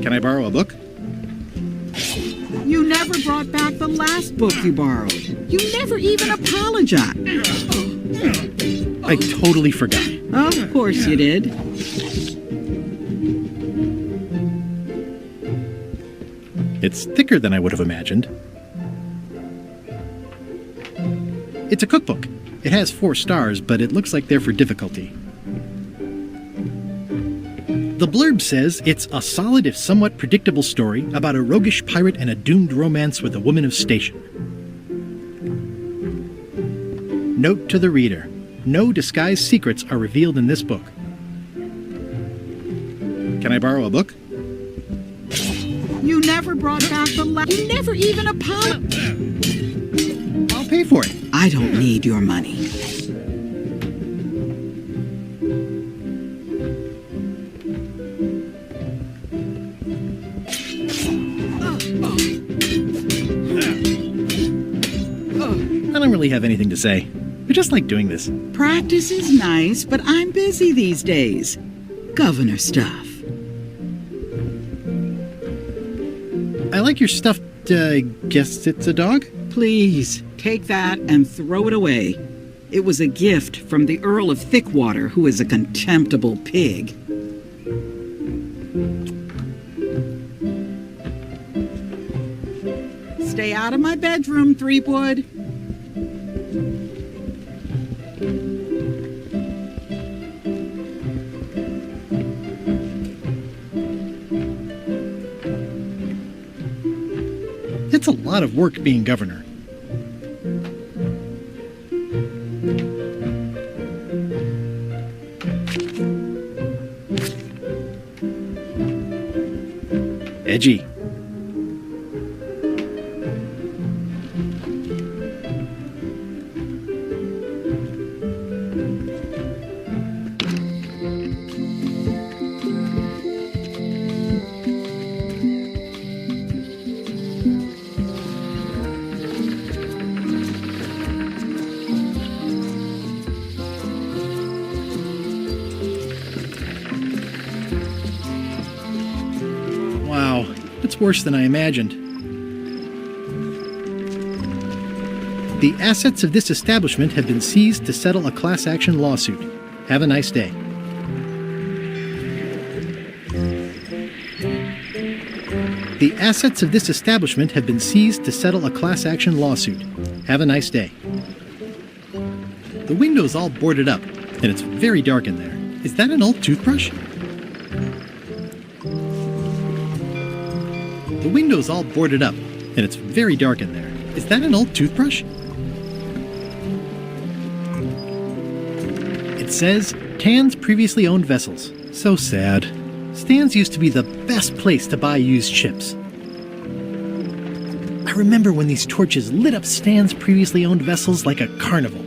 Can I borrow a book? You never brought back the last book you borrowed. You never even apologized. I totally forgot. Of course you did. It's thicker than I would have imagined. It's a cookbook. It has 4 stars, but it looks like they're for difficulty. The blurb says it's a solid if somewhat predictable story about a roguish pirate and a doomed romance with a woman of station. Note to the reader: no disguised secrets are revealed in this book. Can I borrow a book? You never brought back the You never even apologized. I'll pay for it. I don't need your money. I don't really have anything to say. I just like doing this. Practice is nice, but I'm busy these days. Governor stuff. I like your stuffed, guess it's a dog? Please, take that and throw it away. It was a gift from the Earl of Thickwater, who is a contemptible pig. Stay out of my bedroom, Threepwood. It's a lot of work being governor. Edgy. Wow, it's worse than I imagined. The assets of this establishment have been seized to settle a class action lawsuit. Have a nice day. The assets of this establishment have been seized to settle a class action lawsuit. Have a nice day. The window's all boarded up, and it's very dark in there. Is that an old toothbrush? The window's all boarded up, and it's very dark in there. Is that an old toothbrush? It says, Tan's previously owned vessels. So sad. Stan's used to be the best place to buy used ships. I remember when these torches lit up Stan's previously owned vessels like a carnival.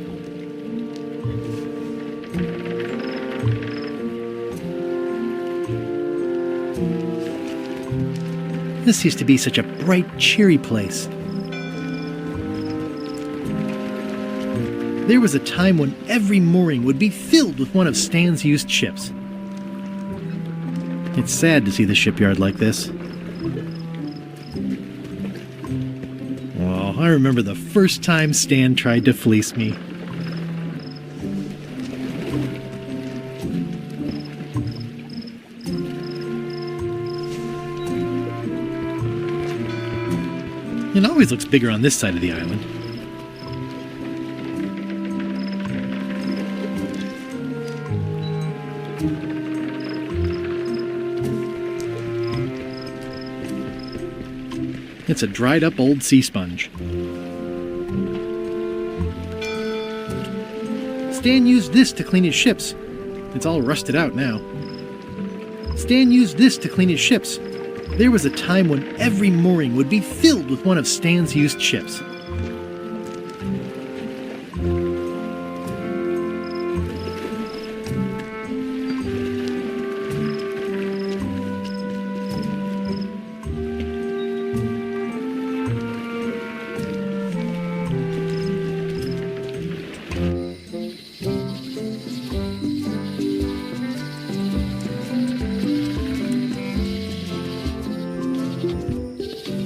This used to be such a bright, cheery place. There was a time when every mooring would be filled with one of Stan's used ships. It's sad to see the shipyard like this. Oh, I remember the first time Stan tried to fleece me. It always looks bigger on this side of the island. It's a dried up old sea sponge. Stan used this to clean his ships. It's all rusted out now. Stan used this to clean his ships. There was a time when every mooring would be filled with one of Stan's used ships.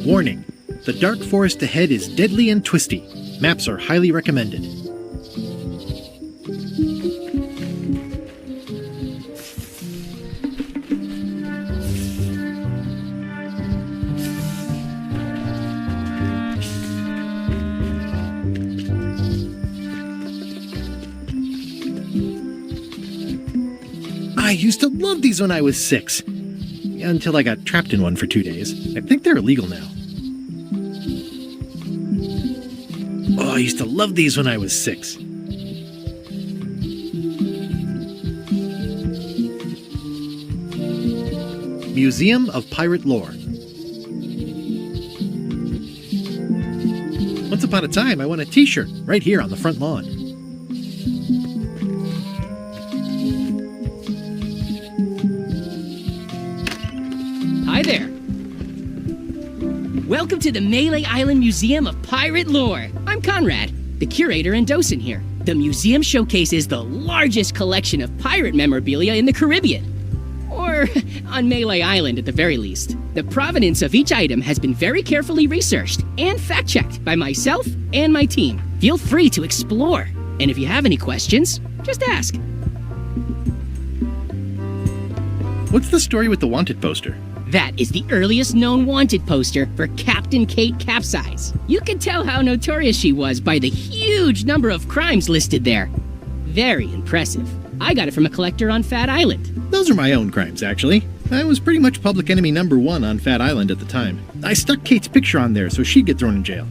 Warning: the dark forest ahead is deadly and twisty. Maps are highly recommended. I used to love these when I was 6. Until I got trapped in one for 2 days. I think they're illegal now. Oh, I used to love these when I was 6. Museum of Pirate Lore. Once upon a time, I won a t-shirt right here on the front lawn. Hi there. Welcome to the Melee Island Museum of Pirate Lore. I'm Conrad, the curator and docent here. The museum showcases the largest collection of pirate memorabilia in the Caribbean. Or on Melee Island at the very least. The provenance of each item has been very carefully researched and fact-checked by myself and my team. Feel free to explore. And if you have any questions, just ask. What's the story with the wanted poster? That is the earliest known wanted poster for Captain Kate Capsize. You can tell how notorious she was by the huge number of crimes listed there. Very impressive. I got it from a collector on Fat Island. Those are my own crimes, actually. I was pretty much public enemy #1 on Fat Island at the time. I stuck Kate's picture on there so she'd get thrown in jail.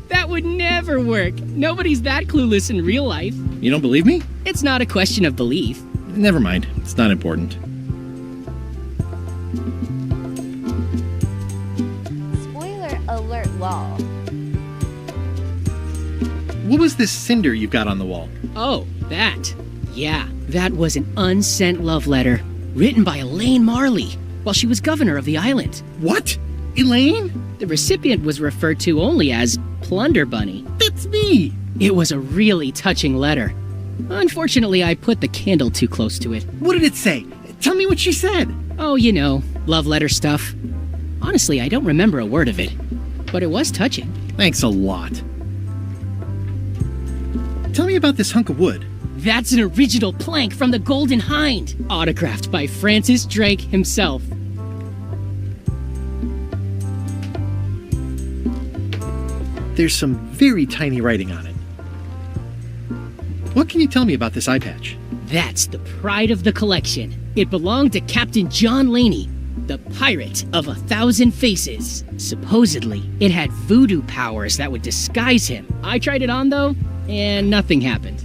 That would never work. Nobody's that clueless in real life. You don't believe me? It's not a question of belief. Never mind. It's not important. Spoiler alert wall. What was this cinder you've got on the wall? Oh, that. Yeah, that was an unsent love letter written by Elaine Marley while she was governor of the island. What? Elaine? The recipient was referred to only as Plunder Bunny. That's me! It was a really touching letter. Unfortunately, I put the candle too close to it. What did it say? Tell me what she said. Oh, you know, love letter stuff. Honestly, I don't remember a word of it, but it was touching. Thanks a lot. Tell me about this hunk of wood. That's an original plank from the Golden Hind, autographed by Francis Drake himself. There's some very tiny writing on it. What can you tell me about this eye patch? That's the pride of the collection. It belonged to Captain John Laney, the pirate of 1,000 faces. Supposedly, it had voodoo powers that would disguise him. I tried it on though, and nothing happened.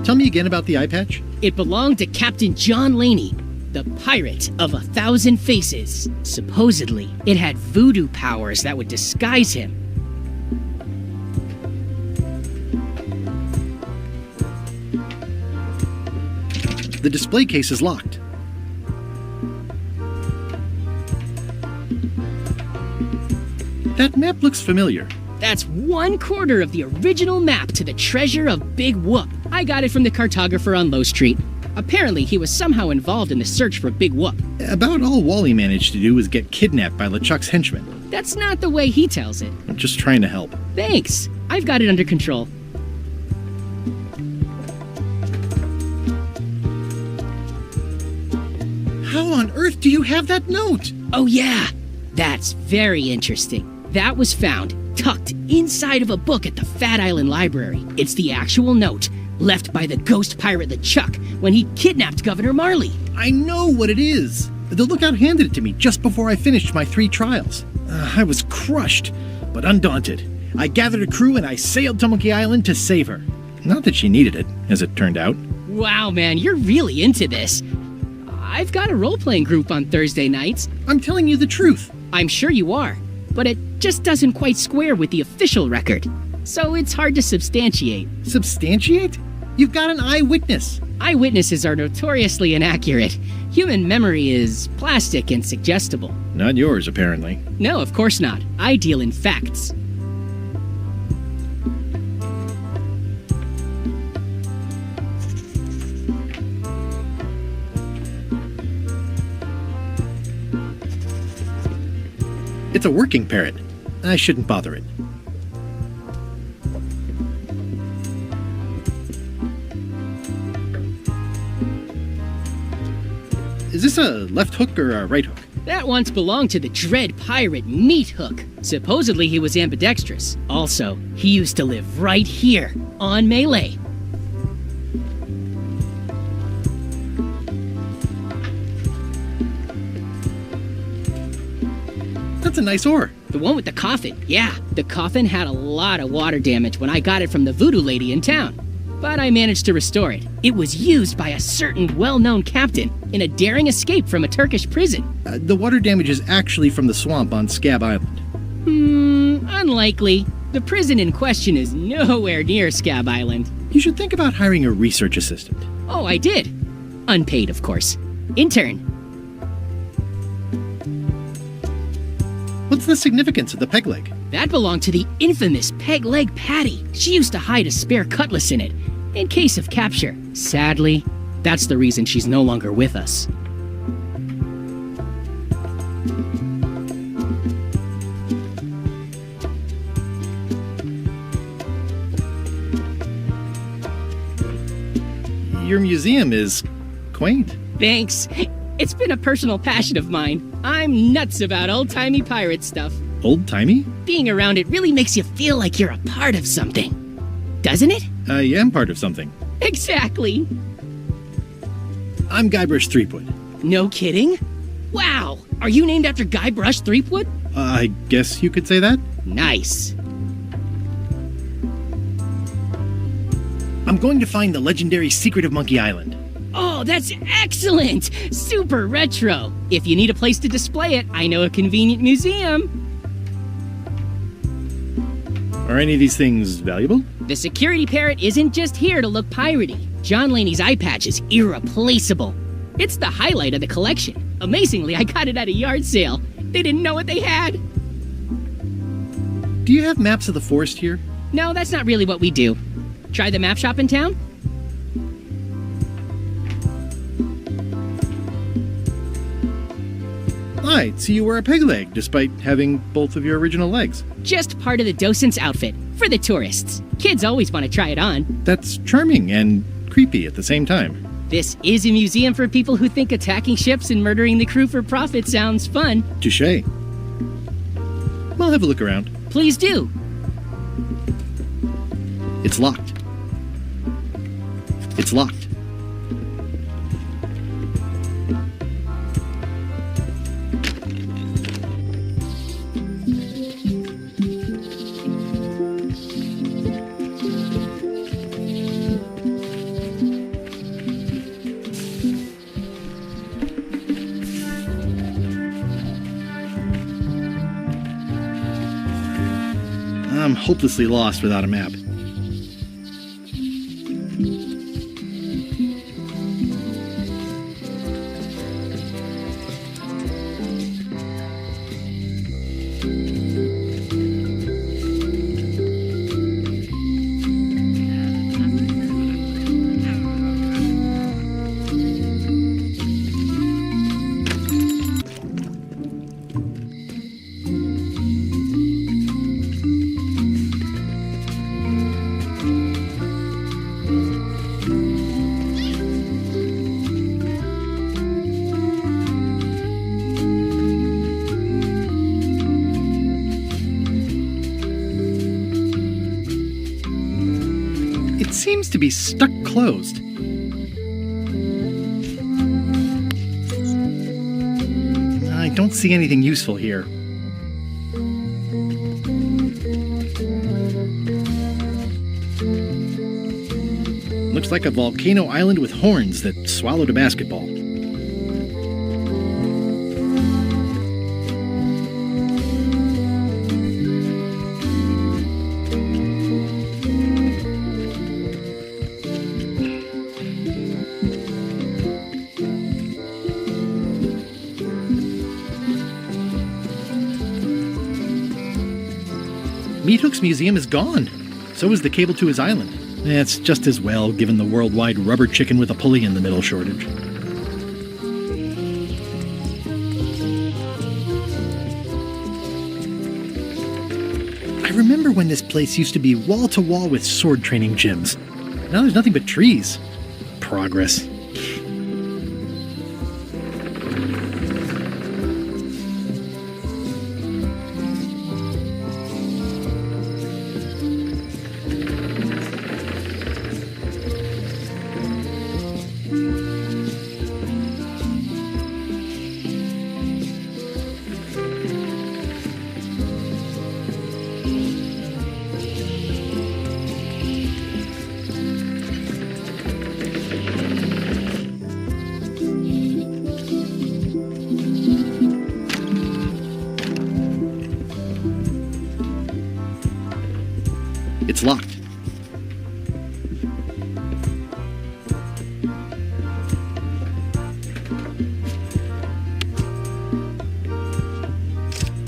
Tell me again about the eye patch. It belonged to Captain John Laney, the pirate of 1,000 faces. Supposedly, it had voodoo powers that would disguise him. The display case is locked. That map looks familiar. That's 1/4 of the original map to the treasure of Big Whoop. I got it from the cartographer on Low Street. Apparently, he was somehow involved in the search for Big Whoop. About all Wally managed to do was get kidnapped by LeChuck's henchmen. That's not the way he tells it. I'm just trying to help. Thanks. I've got it under control. How on earth do you have that note? Oh yeah, that's very interesting. That was found tucked inside of a book at the Fat Island Library. It's the actual note left by the ghost pirate LeChuck when he kidnapped Governor Marley. I know what it is. The lookout handed it to me just before I finished my 3 trials. I was crushed, but undaunted. I gathered a crew and I sailed to Monkey Island to save her. Not that she needed it, as it turned out. Wow, man, you're really into this. I've got a role-playing group on Thursday nights. I'm telling you the truth. I'm sure you are, but it just doesn't quite square with the official record. So it's hard to substantiate. Substantiate? You've got an eyewitness. Eyewitnesses are notoriously inaccurate. Human memory is plastic and suggestible. Not yours, apparently. No, of course not. I deal in facts. It's a working parrot. I shouldn't bother it. Is this a left hook or a right hook? That once belonged to the dread pirate Meat Hook. Supposedly he was ambidextrous. Also, he used to live right here, on Melee. nice ore. The one with the coffin, yeah. The coffin had a lot of water damage when I got it from the voodoo lady in town. But I managed to restore it. It was used by a certain well-known captain in a daring escape from a Turkish prison. The water damage is actually from the swamp on Scab Island. Unlikely. The prison in question is nowhere near Scab Island. You should think about hiring a research assistant. Oh, I did. Unpaid, of course. Intern. What's the significance of the peg leg? That belonged to the infamous Peg Leg Patty. She used to hide a spare cutlass in it, in case of capture. Sadly, that's the reason she's no longer with us. Your museum is quaint. Thanks. It's been a personal passion of mine. I'm nuts about old-timey pirate stuff. Old-timey? Being around it really makes you feel like you're a part of something. Doesn't it? I am part of something. Exactly. I'm Guybrush Threepwood. No kidding? Wow! Are you named after Guybrush Threepwood? I guess you could say that. Nice. I'm going to find the legendary secret of Monkey Island. Oh, that's excellent! Super retro. If you need a place to display it, I know a convenient museum. Are any of these things valuable? The security parrot isn't just here to look piratey. John Laney's eye patch is irreplaceable. It's the highlight of the collection. Amazingly, I got it at a yard sale. They didn't know what they had. Do you have maps of the forest here? No, that's not really what we do. Try the map shop in town? Right, so you wear a peg leg, despite having both of your original legs. Just part of the docent's outfit, for the tourists. Kids always want to try it on. That's charming and creepy at the same time. This is a museum for people who think attacking ships and murdering the crew for profit sounds fun. Touché. I'll have a look around. Please do. It's locked. It's locked. I'm hopelessly lost without a map. It seems to be stuck closed. I don't see anything useful here. Looks like a volcano island with horns that swallowed a basketball. Meat Hook's museum is gone. So is the cable to his island. It's just as well, given the worldwide rubber chicken with a pulley in the middle shortage. I remember when this place used to be wall-to-wall with sword training gyms. Now there's nothing but trees. Progress.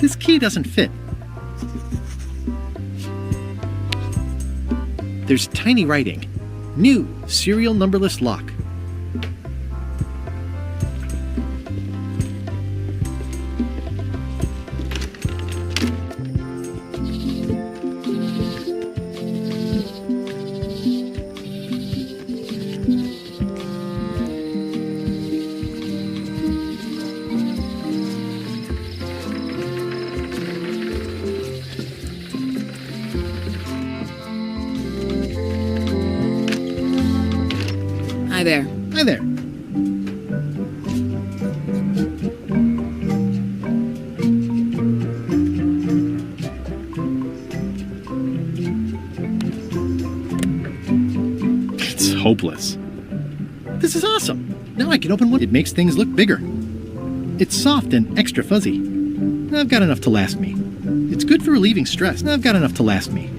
This key doesn't fit. There's tiny writing. New serial numberless lock. Hi there. Hi there. It's hopeless. This is awesome. Now I can open one. It makes things look bigger. It's soft and extra fuzzy. I've got enough to last me. It's good for relieving stress. I've got enough to last me.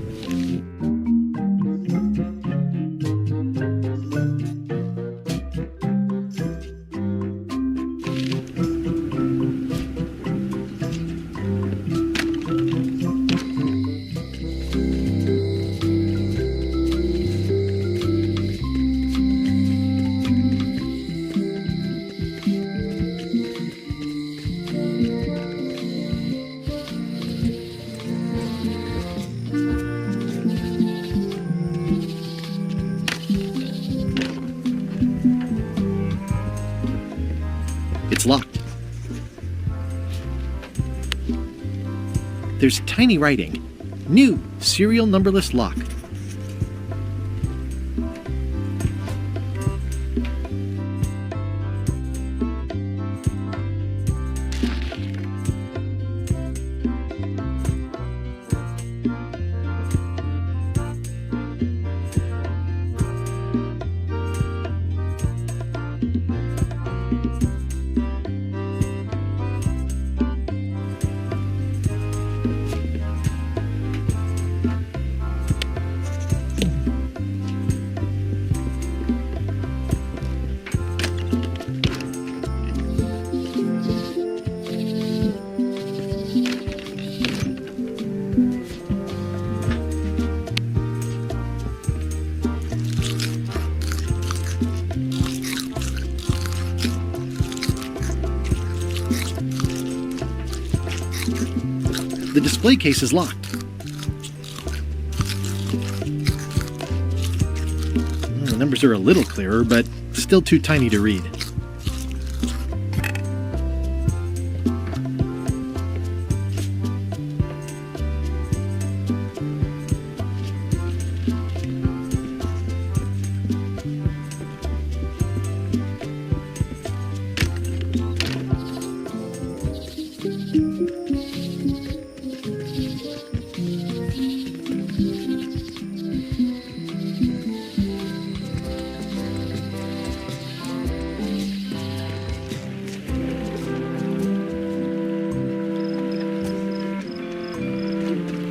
It's locked. There's tiny writing. New serial numberless lock. The display case is locked. The numbers are a little clearer, but still too tiny to read.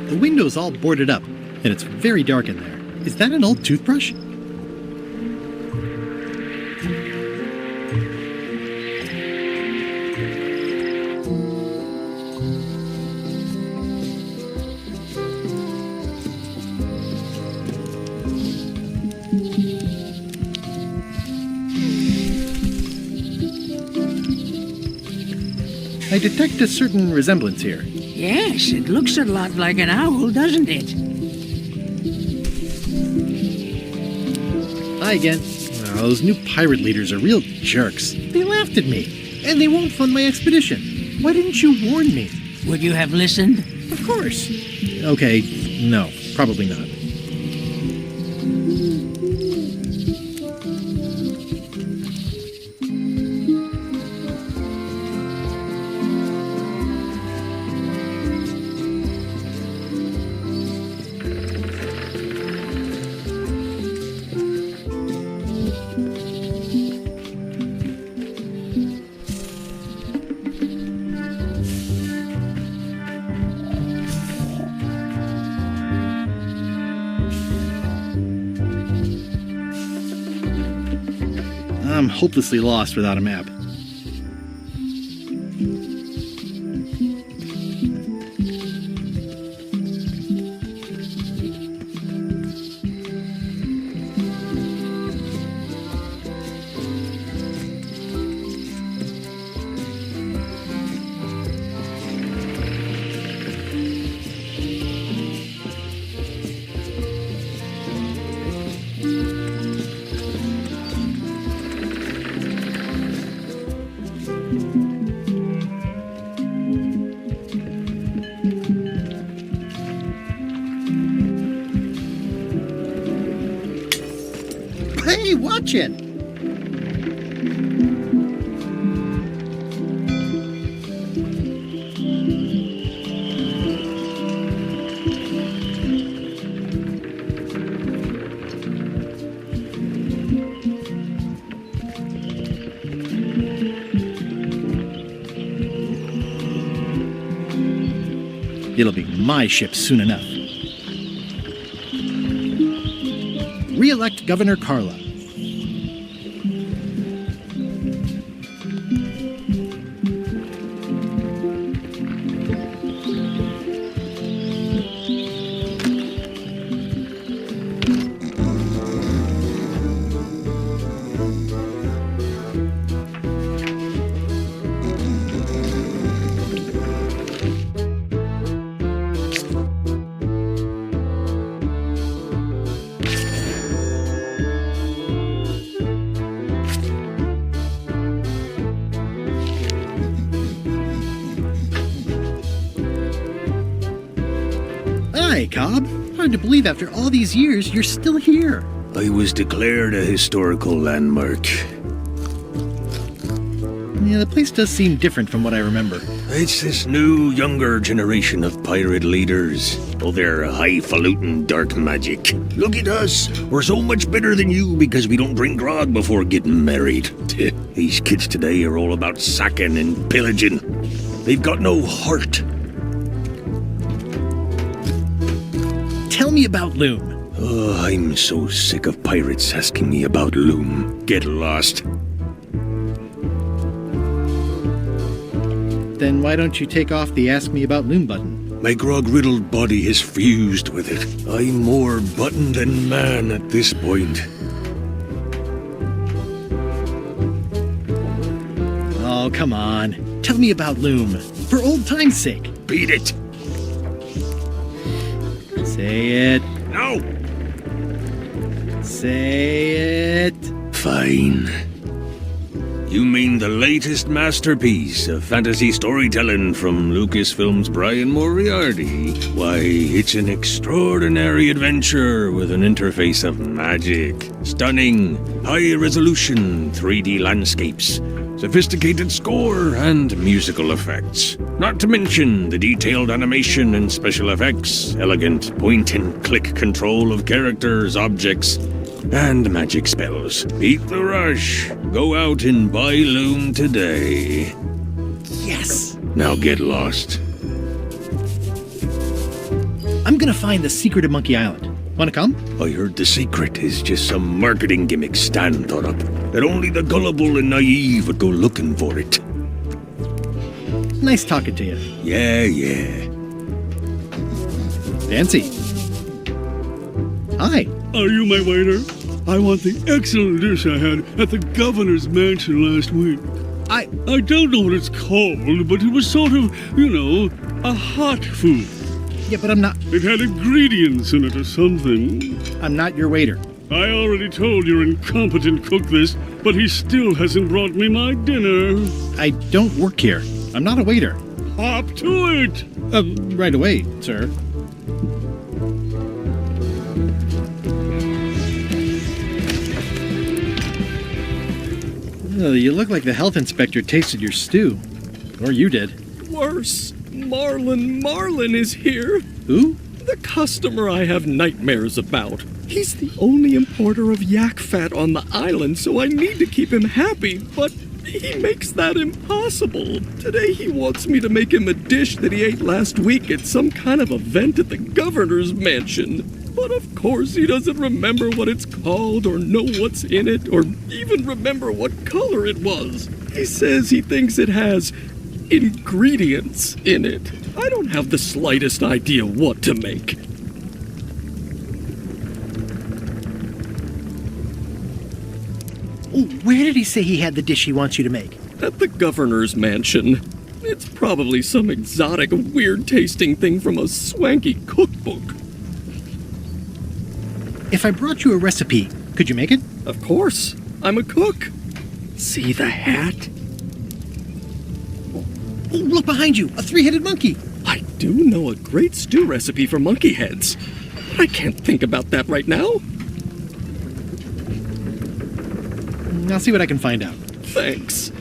The window's all boarded up, and it's very dark in there. Is that an old toothbrush? I detect a certain resemblance here. Yes, it looks a lot like an owl, doesn't it? Hi again. Oh, those new pirate leaders are real jerks. They laughed at me, and they won't fund my expedition. Why didn't you warn me? Would you have listened? Of course. Okay, no, probably not. I'm hopelessly lost without a map. Hey, watch it! It'll be my ship soon enough. Re-elect Governor Carla. Hi, Cobb. Hard to believe after all these years you're still here. I was declared a historical landmark. Yeah, the place does seem different from what I remember. It's this new, younger generation of pirate leaders. Oh, they're highfalutin dark magic. Look at us. We're so much better than you because we don't drink grog before getting married. These kids today are all about sacking and pillaging. They've got no heart. Tell me about Loom. Oh, I'm so sick of pirates asking me about Loom. Get lost. Then why don't you take off the Ask Me About Loom button? My grog-riddled body has fused with it. I'm more button than man at this point. Oh, come on. Tell me about Loom. For old time's sake. Beat it. Say it. No. Say it. Fine. You mean the latest masterpiece of fantasy storytelling from Lucasfilm's Brian Moriarty? Why, it's an extraordinary adventure with an interface of magic, stunning, high-resolution 3D landscapes, sophisticated score, and musical effects. Not to mention the detailed animation and special effects, elegant point-and-click control of characters, objects, and magic spells. Beat the rush. Go out and buy Loom today. Yes! Now get lost. I'm gonna find the secret of Monkey Island. Wanna come? I heard the secret is just some marketing gimmick Stan thought up. That only the gullible and naive would go looking for it. Nice talking to you. Yeah. Fancy. Hi. Are you my waiter? I want the excellent dish I had at the governor's mansion last week. I don't know what it's called, but it was sort of, a hot food. Yeah, but I'm not... It had ingredients in it or something. I'm not your waiter. I already told your incompetent cook this, but he still hasn't brought me my dinner. I don't work here. I'm not a waiter. Hop to it! Right away, sir. You look like the health inspector tasted your stew. Or you did. Worse. Marlin is here. Who? The customer I have nightmares about. He's the only importer of yak fat on the island, so I need to keep him happy, but he makes that impossible. Today he wants me to make him a dish that he ate last week at some kind of event at the governor's mansion. But of course he doesn't remember what it's called or know what's in it or even remember what color it was. He says he thinks it has ingredients in it. I don't have the slightest idea what to make. Oh, where did he say he had the dish he wants you to make? At the governor's mansion. It's probably some exotic, weird-tasting thing from a swanky cookbook. If I brought you a recipe, could you make it? Of course. I'm a cook. See the hat? Oh, look behind you! A three-headed monkey! I do know a great stew recipe for monkey heads. But I can't think about that right now. I'll see what I can find out. Thanks.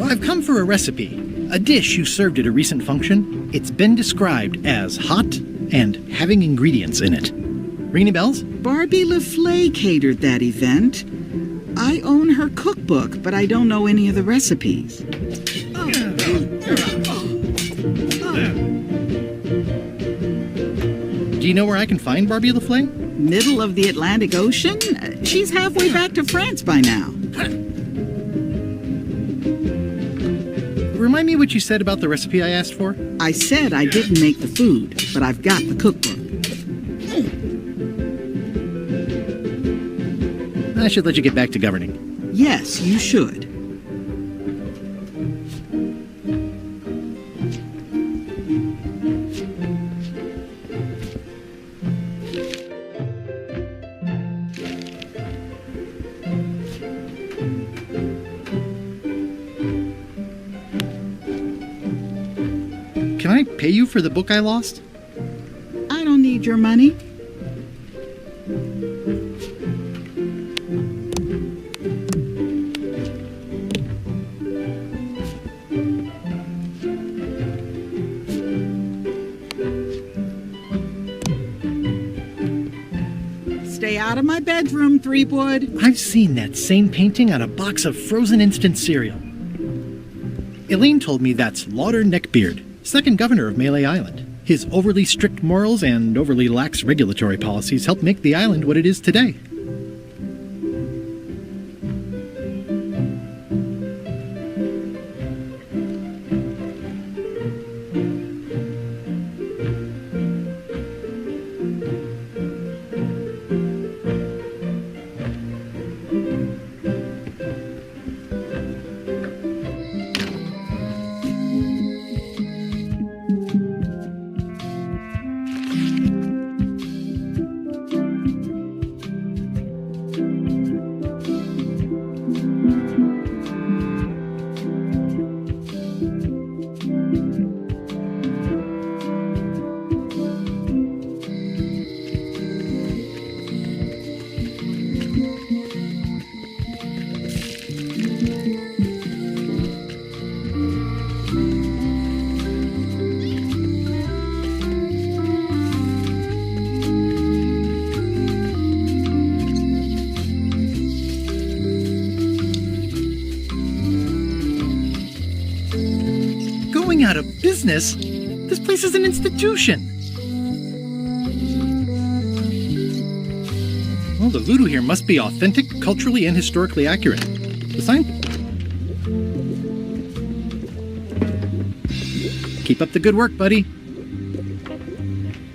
I've come for a recipe, a dish you served at a recent function. It's been described as hot and having ingredients in it. Ring any bells? Barbie LaFleur catered that event. I own her cookbook, but I don't know any of the recipes. Do you know where I can find Barbie LaFleur? Middle of the Atlantic Ocean? She's halfway back to France by now. Remind me what you said about the recipe I asked for? I said I didn't make the food, but I've got the cookbook. I should let you get back to governing. Yes, you should. Can I pay you for the book I lost? I don't need your money. Stay out of my bedroom, Threepwood. I've seen that same painting on a box of frozen instant cereal. Elaine told me that's Lauder Neckbeard, second governor of Malay Island. His overly strict morals and overly lax regulatory policies helped make the island what it is today. Out of business? This place is an institution. Well, the voodoo here must be authentic, culturally and historically accurate. The sign? Keep up the good work, buddy.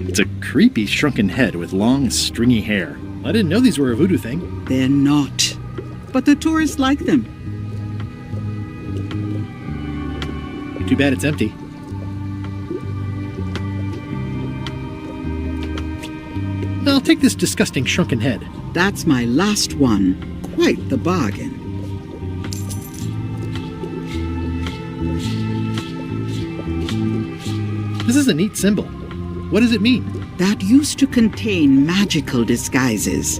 It's a creepy shrunken head with long, stringy hair. I didn't know these were a voodoo thing. They're not. But the tourists like them. Too bad it's empty. I'll take this disgusting shrunken head. That's my last one. Quite the bargain. This is a neat symbol. What does it mean? That used to contain magical disguises.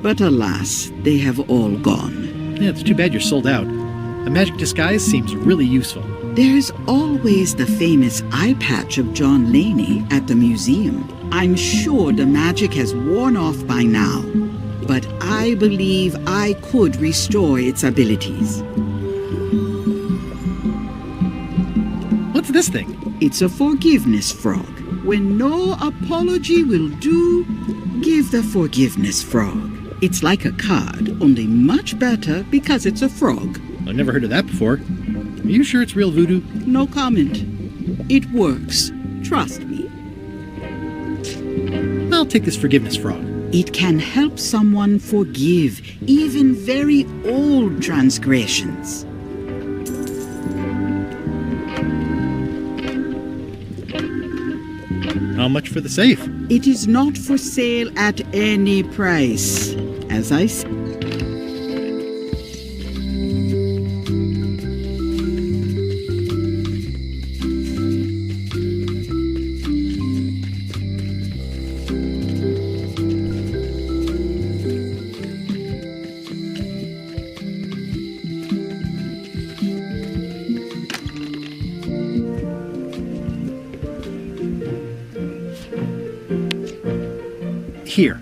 But alas, they have all gone. Yeah, it's too bad you're sold out. A magic disguise seems really useful. There's always the famous eye patch of John Laney at the museum. I'm sure the magic has worn off by now, but I believe I could restore its abilities. What's this thing? It's a forgiveness frog. When no apology will do, give the forgiveness frog. It's like a card, only much better because it's a frog. I've never heard of that before. Are you sure it's real voodoo? No comment. It works. Trust me. I'll take this forgiveness frog. It can help someone forgive even very old transgressions. How much for the safe? It is not for sale at any price. As I said. Here.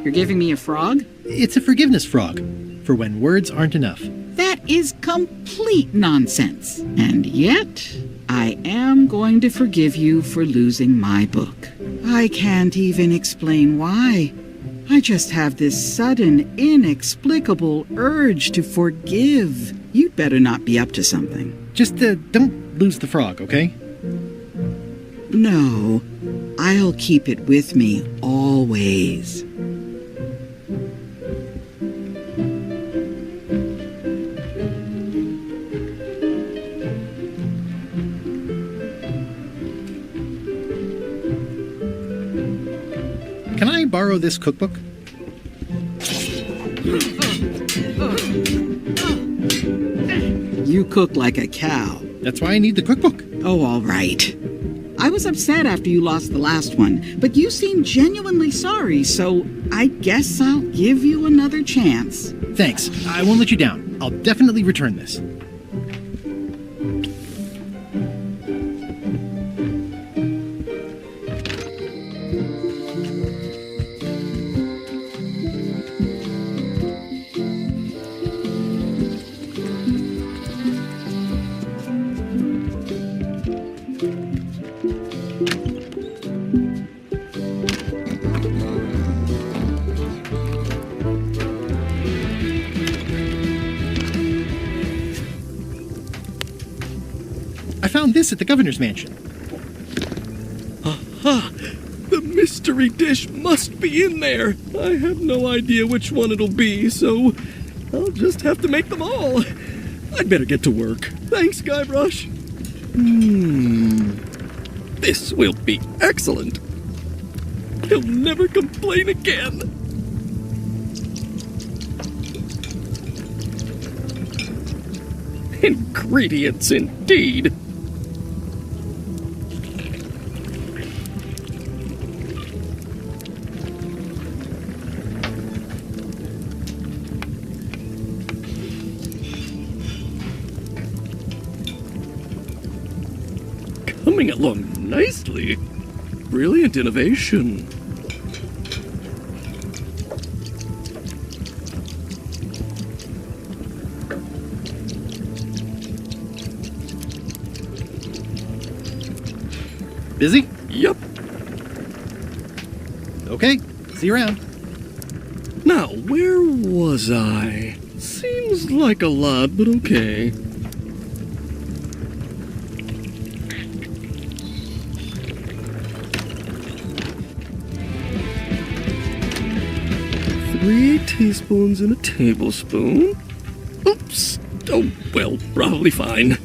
You're giving me a frog? It's a forgiveness frog, for when words aren't enough. That is complete nonsense. And yet, I am going to forgive you for losing my book. I can't even explain why. I just have this sudden, inexplicable urge to forgive. You'd better not be up to something. Just don't lose the frog, okay? No, I'll keep it with me always. Can I borrow this cookbook? You cook like a cow. That's why I need the cookbook. Oh, all right. I was upset after you lost the last one, but you seemed genuinely sorry, so I guess I'll give you another chance. Thanks. I won't let you down. I'll definitely return this. I found this at the governor's mansion. Aha! The mystery dish must be in there. I have no idea which one it'll be, so I'll just have to make them all. I'd better get to work. Thanks, Guybrush. This will be excellent. He'll never complain again. Ingredients indeed. Coming along nicely. Brilliant innovation. Busy? Yep. Okay, see you around. Now, where was I? Seems like a lot, but okay. Three teaspoons and a tablespoon. Oops. Oh, well, probably fine.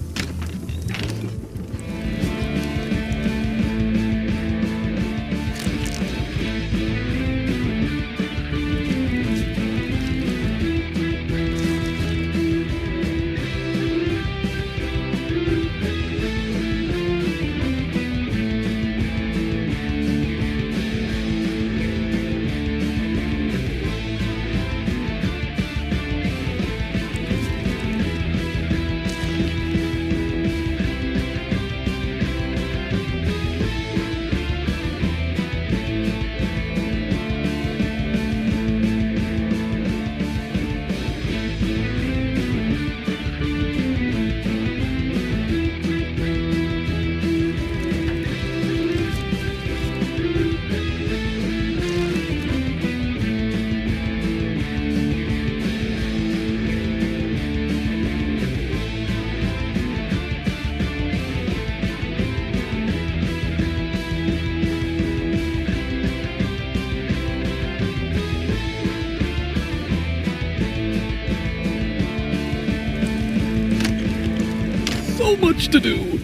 So much to do.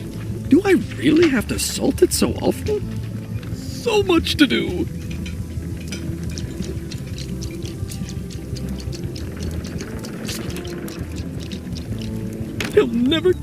Do I really have to salt it so often? So much to do. He'll never...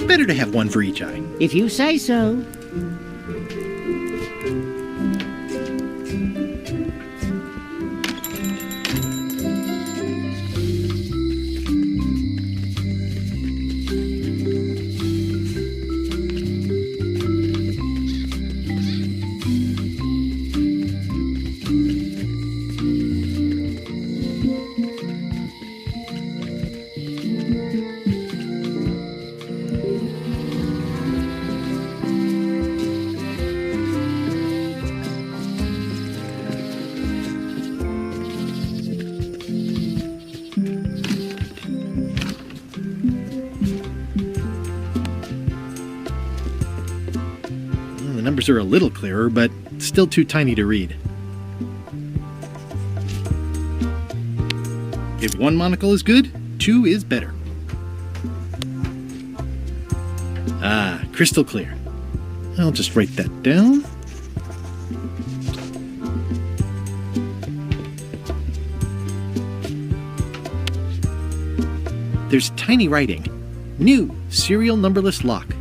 Better to have one for each eye. If you say so. The numbers are a little clearer, but still too tiny to read. If one monocle is good, two is better. Ah, crystal clear. I'll just write that down. There's tiny writing. New serial numberless lock.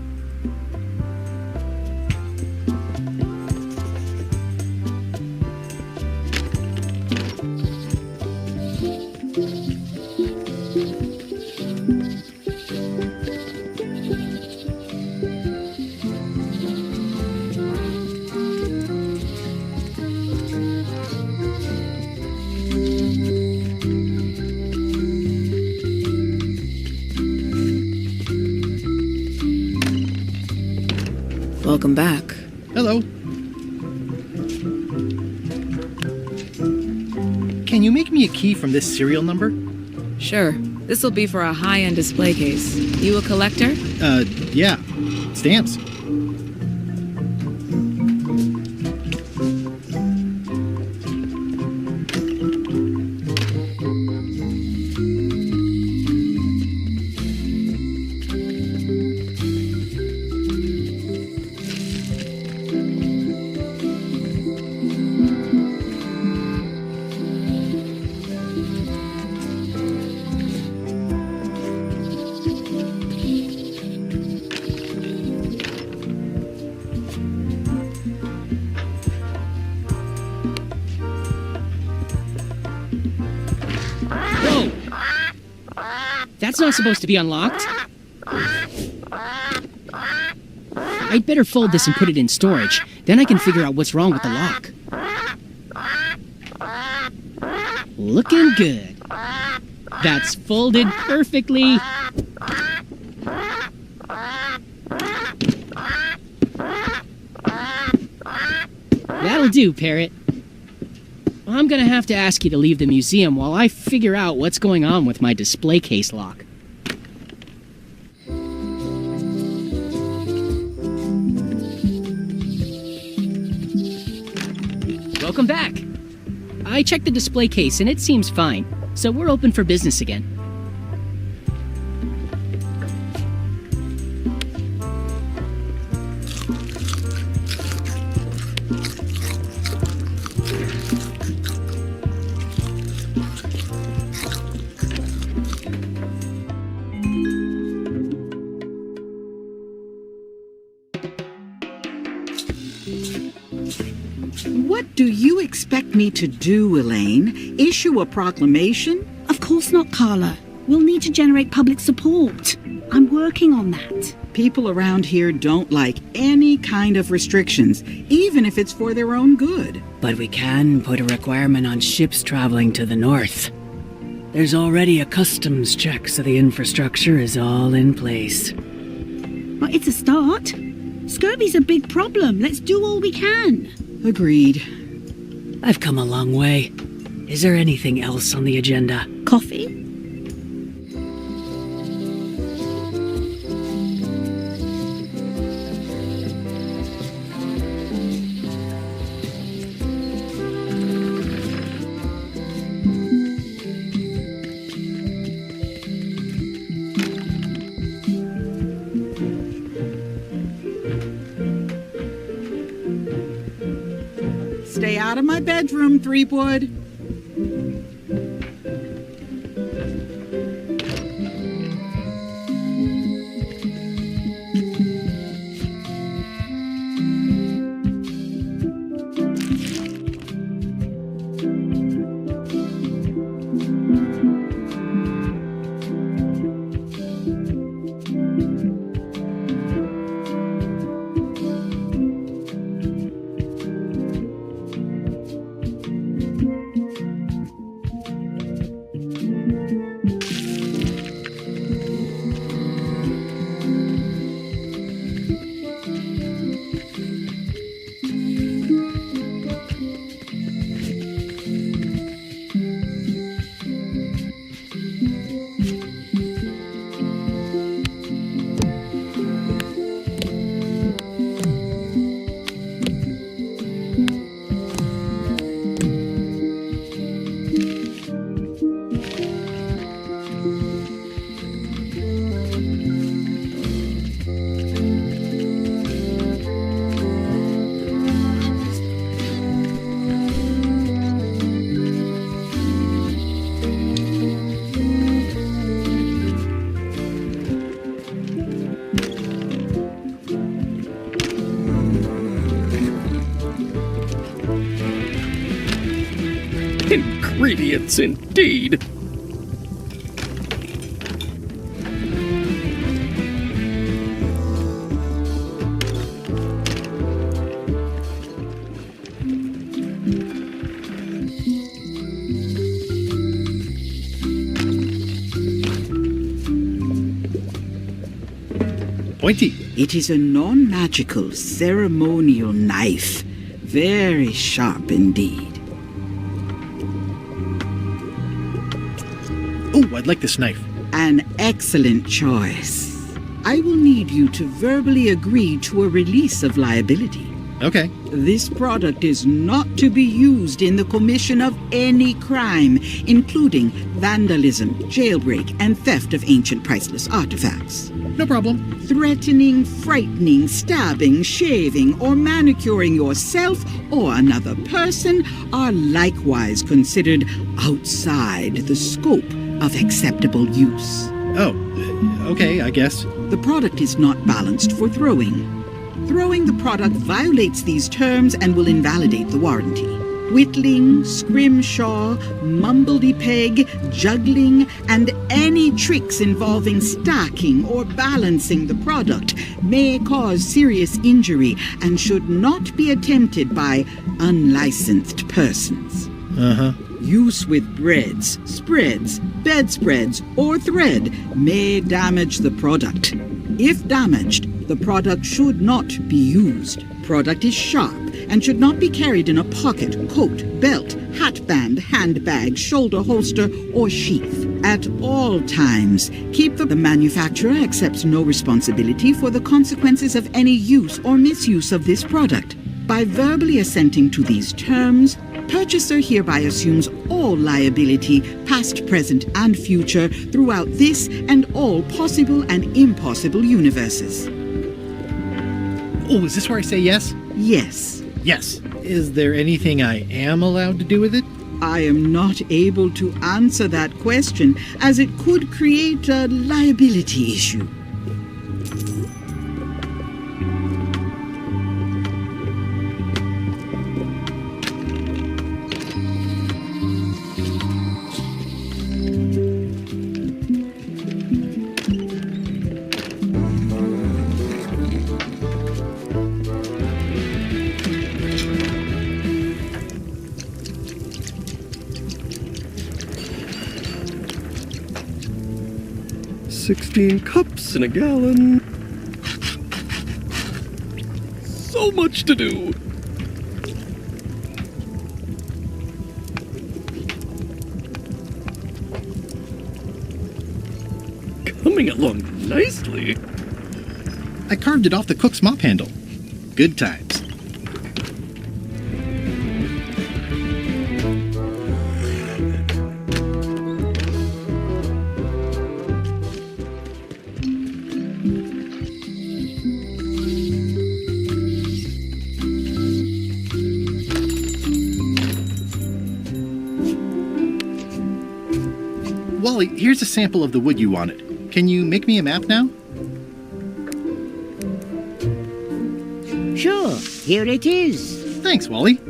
Welcome back. Hello. Can you make me a key from this serial number? Sure. This'll be for a high-end display case. You a collector? Yeah. Stamps. That's not supposed to be unlocked. I'd better fold this and put it in storage. Then I can figure out what's wrong with the lock. Looking good. That's folded perfectly. That'll do, Parrot. I'm gonna have to ask you to leave the museum while I figure out what's going on with my display case lock. Welcome back. I checked the display case and it seems fine, so we're open for business again. What do you expect me to do, Elaine? Issue a proclamation? Of course not, Carla. We'll need to generate public support. I'm working on that. People around here don't like any kind of restrictions, even if it's for their own good. But we can put a requirement on ships traveling to the north. There's already a customs check, so the infrastructure is all in place. Well, it's a start. Scurvy's a big problem. Let's do all we can. Agreed. I've come a long way. Is there anything else on the agenda? Coffee? Stay out of my bedroom, Threepwood. Ingredients indeed. Pointy. It is a non-magical ceremonial knife. Very sharp indeed. Oh, I'd like this knife. An excellent choice. I will need you to verbally agree to a release of liability. Okay. This product is not to be used in the commission of any crime, including vandalism, jailbreak, and theft of ancient priceless artifacts. No problem. Threatening, frightening, stabbing, shaving, or manicuring yourself or another person are likewise considered outside the scope of acceptable use. Oh, okay, I guess. The product is not balanced for throwing. Throwing the product violates these terms and will invalidate the warranty. Whittling, scrimshaw, mumbledy-peg, juggling, and any tricks involving stacking or balancing the product may cause serious injury and should not be attempted by unlicensed persons. Uh-huh. Use with breads, spreads, bedspreads, or thread may damage the product. If damaged, the product should not be used. Product is sharp and should not be carried in a pocket, coat, belt, hatband, handbag, shoulder holster, or sheath. At all times, keep the manufacturer accepts no responsibility for the consequences of any use or misuse of this product. By verbally assenting to these terms, purchaser hereby assumes all liability, past, present, and future, throughout this and all possible and impossible universes. Oh, is this where I say yes? Yes. Yes. Is there anything I am allowed to do with it? I am not able to answer that question, as it could create a liability issue. 16 cups in a gallon. So much to do. Coming along nicely. I carved it off the cook's mop handle. Good times. Wally, here's a sample of the wood you wanted. Can you make me a map now? Sure, here it is. Thanks, Wally.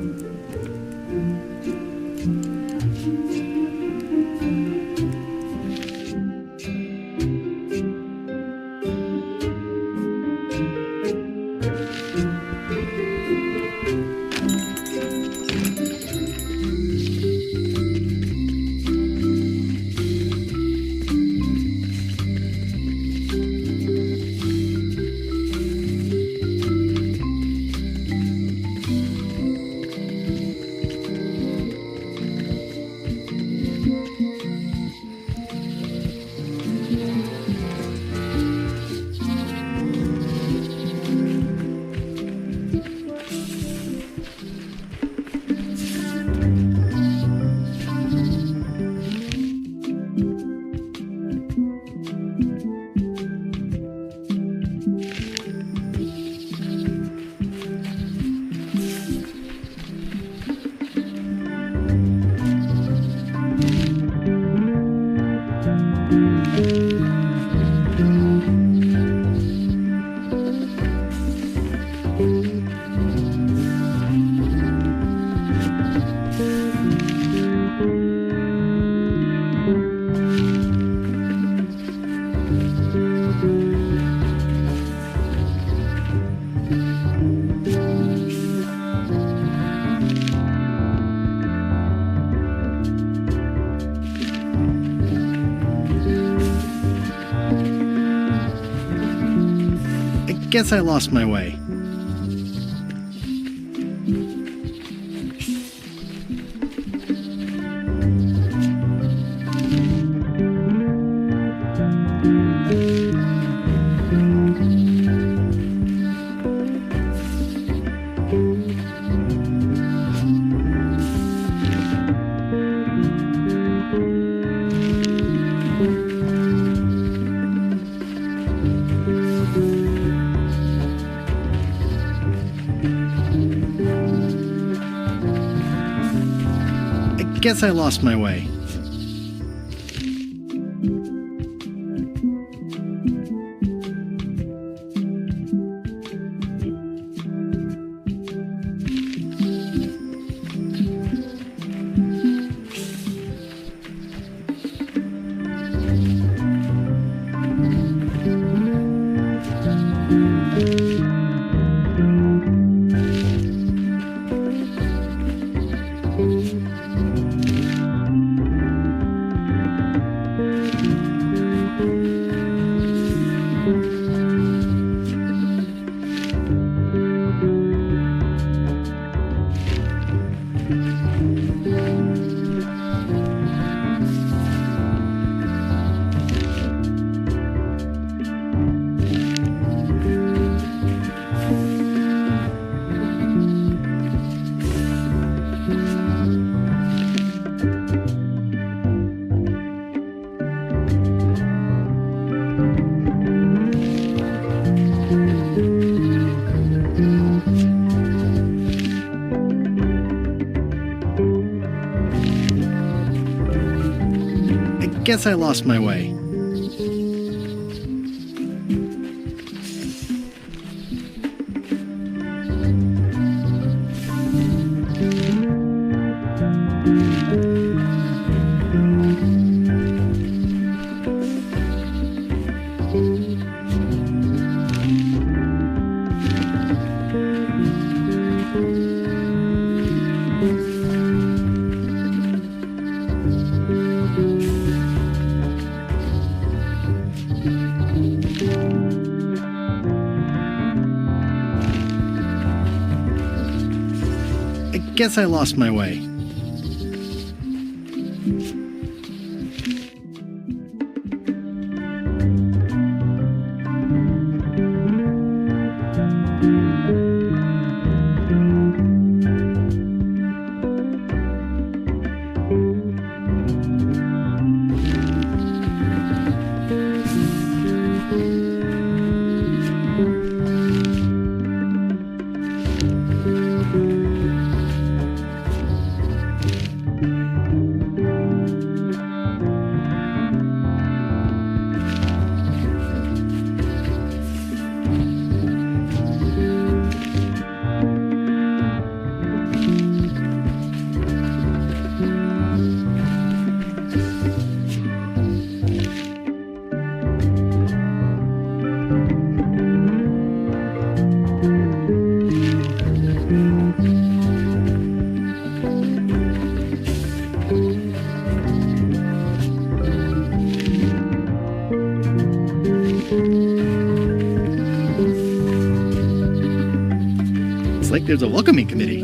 Guess I lost my way. Guess I lost my way. Guess I lost my way. guess I lost my way. It's like there's a welcoming committee.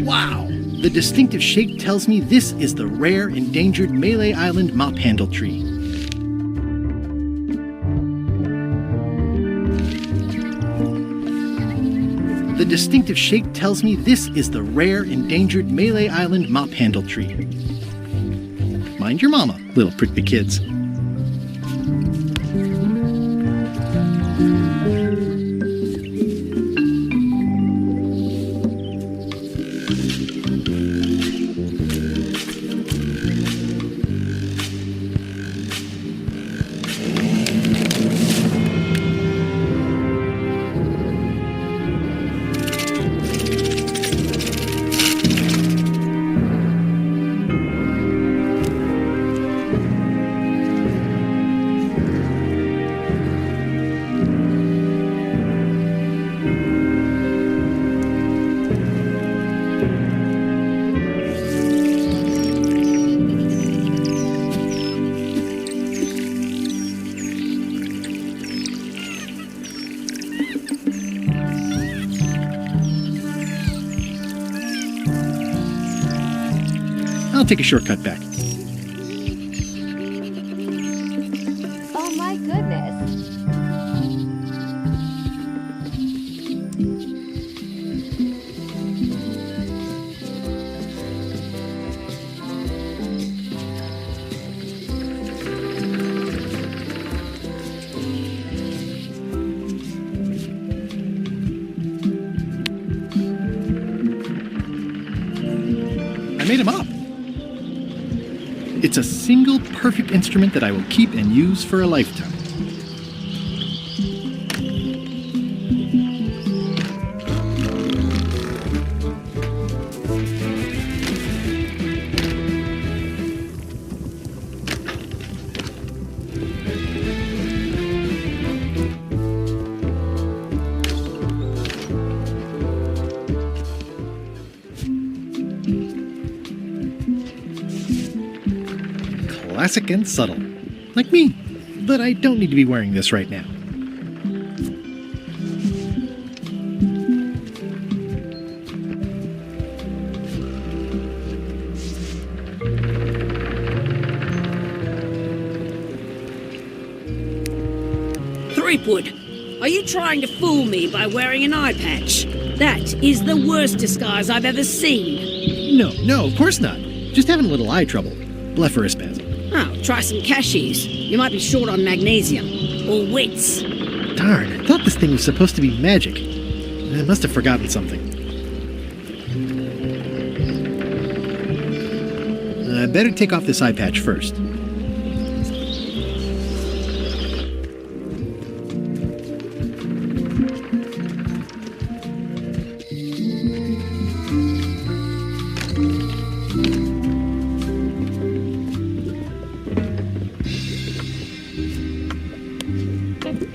Wow! The distinctive shape tells me this is the rare, endangered Malay Island mop handle tree. The distinctive shape tells me this is the rare, endangered Malay Island mop handle tree. Mind your mama, little prickly kids. I'll take a shortcut back. Oh my goodness. I made him up. It's a single perfect instrument that I will keep and use for a lifetime. Classic and subtle. Like me. But I don't need to be wearing this right now. Threepwood, are you trying to fool me by wearing an eye patch? That is the worst disguise I've ever seen. No, of course not. Just having a little eye trouble. Blepharospasm. Oh, try some cashews. You might be short on magnesium. Or wits. Darn, I thought this thing was supposed to be magic. I must have forgotten something. I better take off this eye patch first.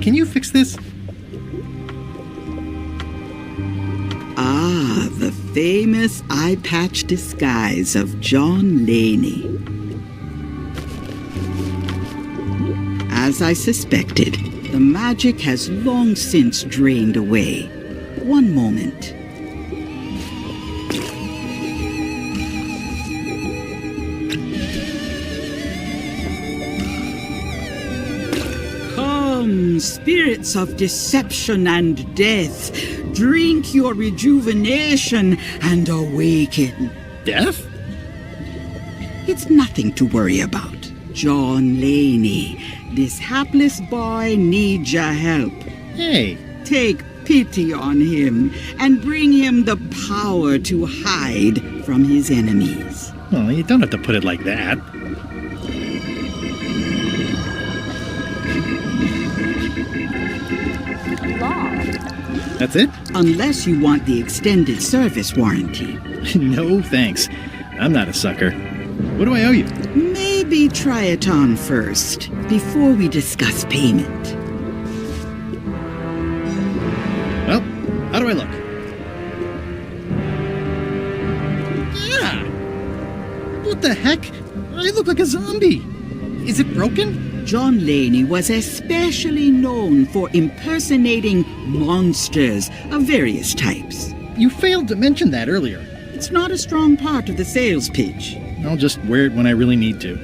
Can you fix this? Ah, the famous eye patch disguise of John Laney. As I suspected, the magic has long since drained away. One moment. spirits of deception and death, drink your rejuvenation and awaken. Death? It's nothing to worry about. John Laney, this hapless boy needs your help. Hey. Take pity on him and bring him the power to hide from his enemies. Well, you don't have to put it like that. That's it? Unless you want the extended service warranty. No, thanks. I'm not a sucker. What do I owe you? Maybe try it on first, before we discuss payment. Well, how do I look? Yeah! What the heck? I look like a zombie. Is it broken? John Laney was especially known for impersonating monsters of various types. You failed to mention that earlier. It's not a strong part of the sales pitch. I'll just wear it when I really need to.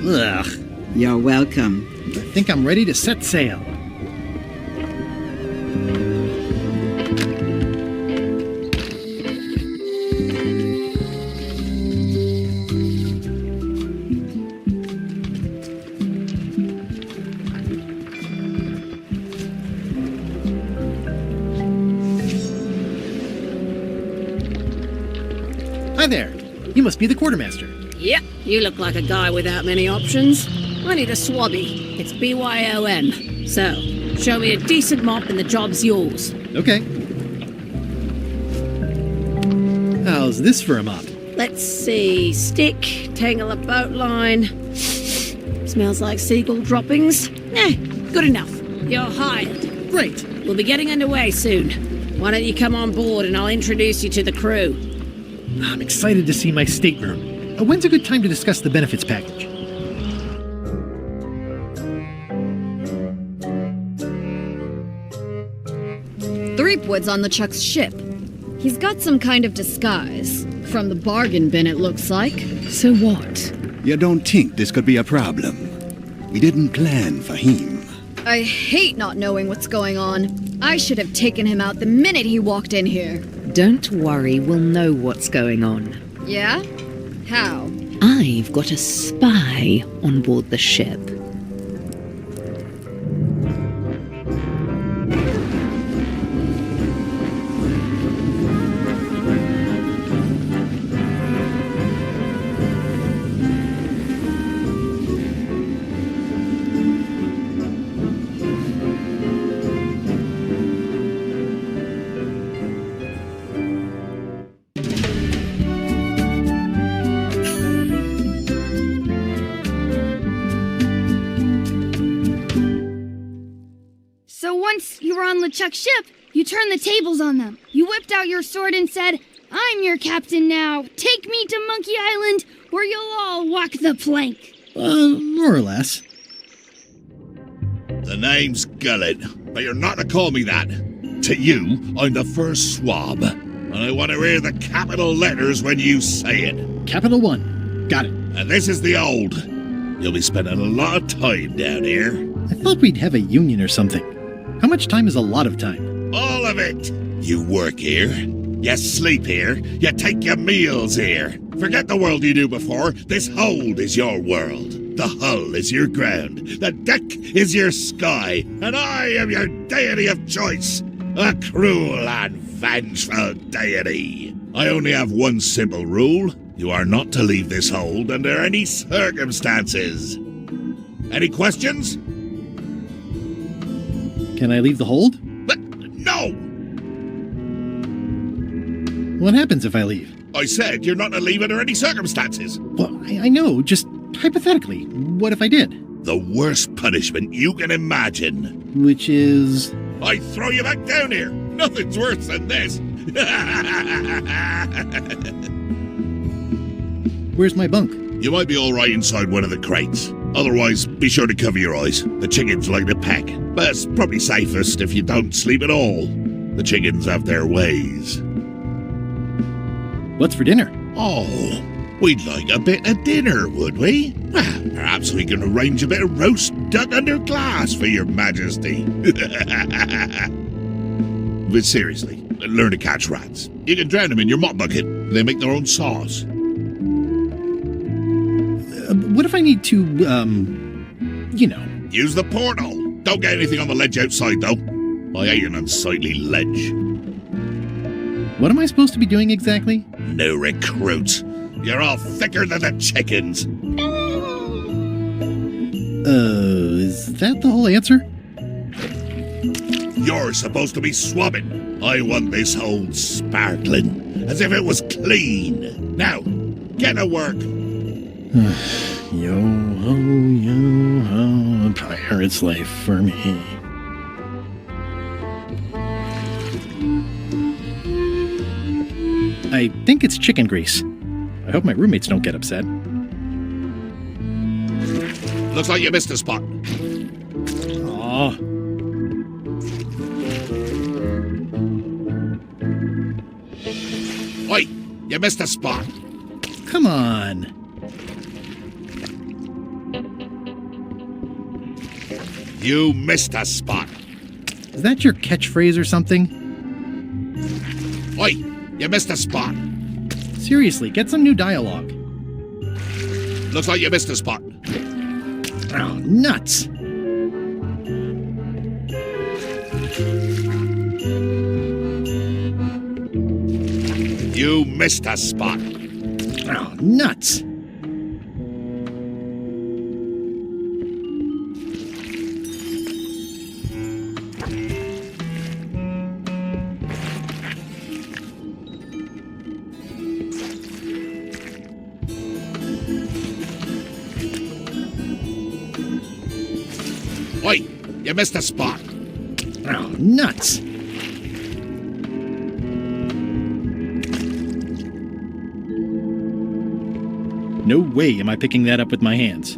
Ugh. You're welcome. I think I'm ready to set sail. Hi there. You must be the quartermaster. Yep, you look like a guy without many options. I need a swabby. It's BYOM. So, show me a decent mop and the job's yours. Okay. How's this for a mop? Let's see. Stick, tangle a boat line. Smells like seagull droppings. Good enough. You're hired. Great. We'll be getting underway soon. Why don't you come on board and I'll introduce you to the crew. I'm excited to see my stateroom. When's a good time to discuss the benefits package? Threepwood's on LeChuck's ship. He's got some kind of disguise. From the bargain bin, it looks like. So what? You don't think this could be a problem? We didn't plan for him. I hate not knowing what's going on. I should have taken him out the minute he walked in here. Don't worry, we'll know what's going on. Yeah? How? I've got a spy on board the ship. Once you were on LeChuck's ship, you turned the tables on them. You whipped out your sword and said, "I'm your captain now. Take me to Monkey Island, or you'll all walk the plank." More or less. The name's Gullet, but you're not to call me that. To you, I'm the first swab, and I want to hear the capital letters when you say it. Capital 1. Got it. And this is the old. You'll be spending a lot of time down here. I thought we'd have a union or something. How much time is a lot of time? All of it. You work here. You sleep here. You take your meals here. Forget the world you knew before. This hold is your world. The hull is your ground. The deck is your sky. And I am your deity of choice. A cruel and vengeful deity. I only have one simple rule. You are not to leave this hold under any circumstances. Any questions? Can I leave the hold? But no! What happens if I leave? I said you're not to leave under any circumstances. Well, I know, just hypothetically. What if I did? The worst punishment you can imagine. Which is? I throw you back down here. Nothing's worse than this. Where's my bunk? You might be all right inside one of the crates. Otherwise, be sure to cover your eyes. The chickens like to peck. But it's probably safest if you don't sleep at all. The chickens have their ways. What's for dinner? Oh, We'd like a bit of dinner, would we? Well, perhaps we can arrange a bit of roast duck under glass for your majesty. But seriously, learn to catch rats. You can drown them in your mop bucket. They make their own sauce. What if I need to, you know... Use the portal. Don't get anything on the ledge outside, though. I hate an unsightly ledge. What am I supposed to be doing exactly? New recruits. You're all thicker than the chickens. Is that the whole answer? You're supposed to be swabbing. I want this hole sparkling, as if it was clean. Now, get to work. Yo-ho, yo-ho, a pirate's life for me. I think it's chicken grease. I hope my roommates don't get upset. Looks like you missed a spot. Aw. Oi, you missed a spot. Come on. You missed a spot. Is that your catchphrase or something? Oi, you missed a spot. Seriously, get some new dialogue. Looks like you missed a spot. Oh, nuts. You missed a spot. Oh, nuts. Oi, you missed a spot. Oh, nuts. No way am I picking that up with my hands.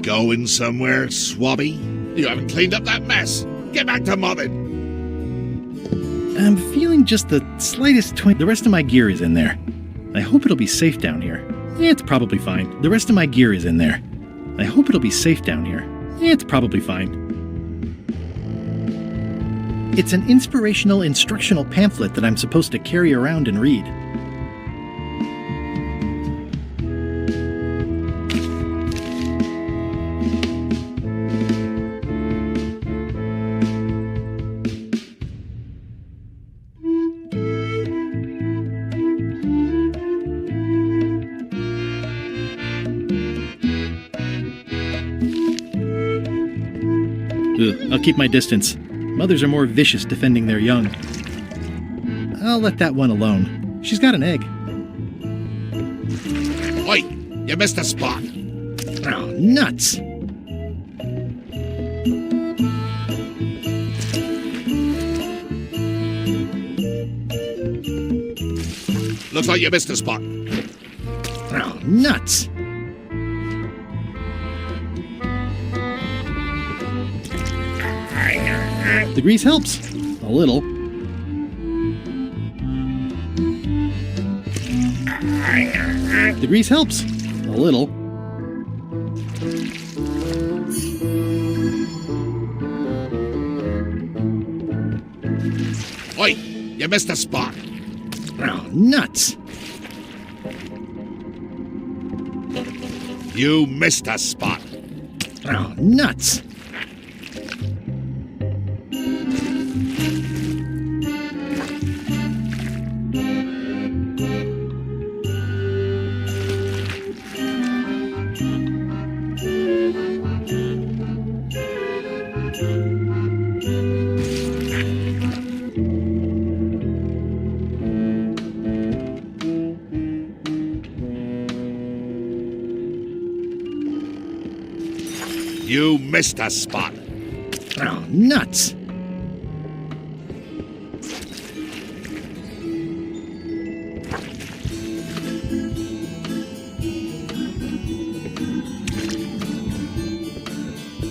Going somewhere, swabby? You haven't cleaned up that mess. Get back to mobbing. I'm feeling just the slightest twinge. The rest of my gear is in there. I hope it'll be safe down here. It's probably fine. The rest of my gear is in there. I hope it'll be safe down here. It's probably fine. It's an inspirational instructional pamphlet that I'm supposed to carry around and read. I'll keep my distance. Mothers are more vicious defending their young. I'll let that one alone. She's got an egg. Oi, you missed a spot. Oh, nuts. Looks like you missed a spot. Oh, nuts. The grease helps. A little. The grease helps. A little. Oi, you missed a spot. Oh, nuts. You missed a spot. Oh, nuts. You missed a spot. Oh, nuts.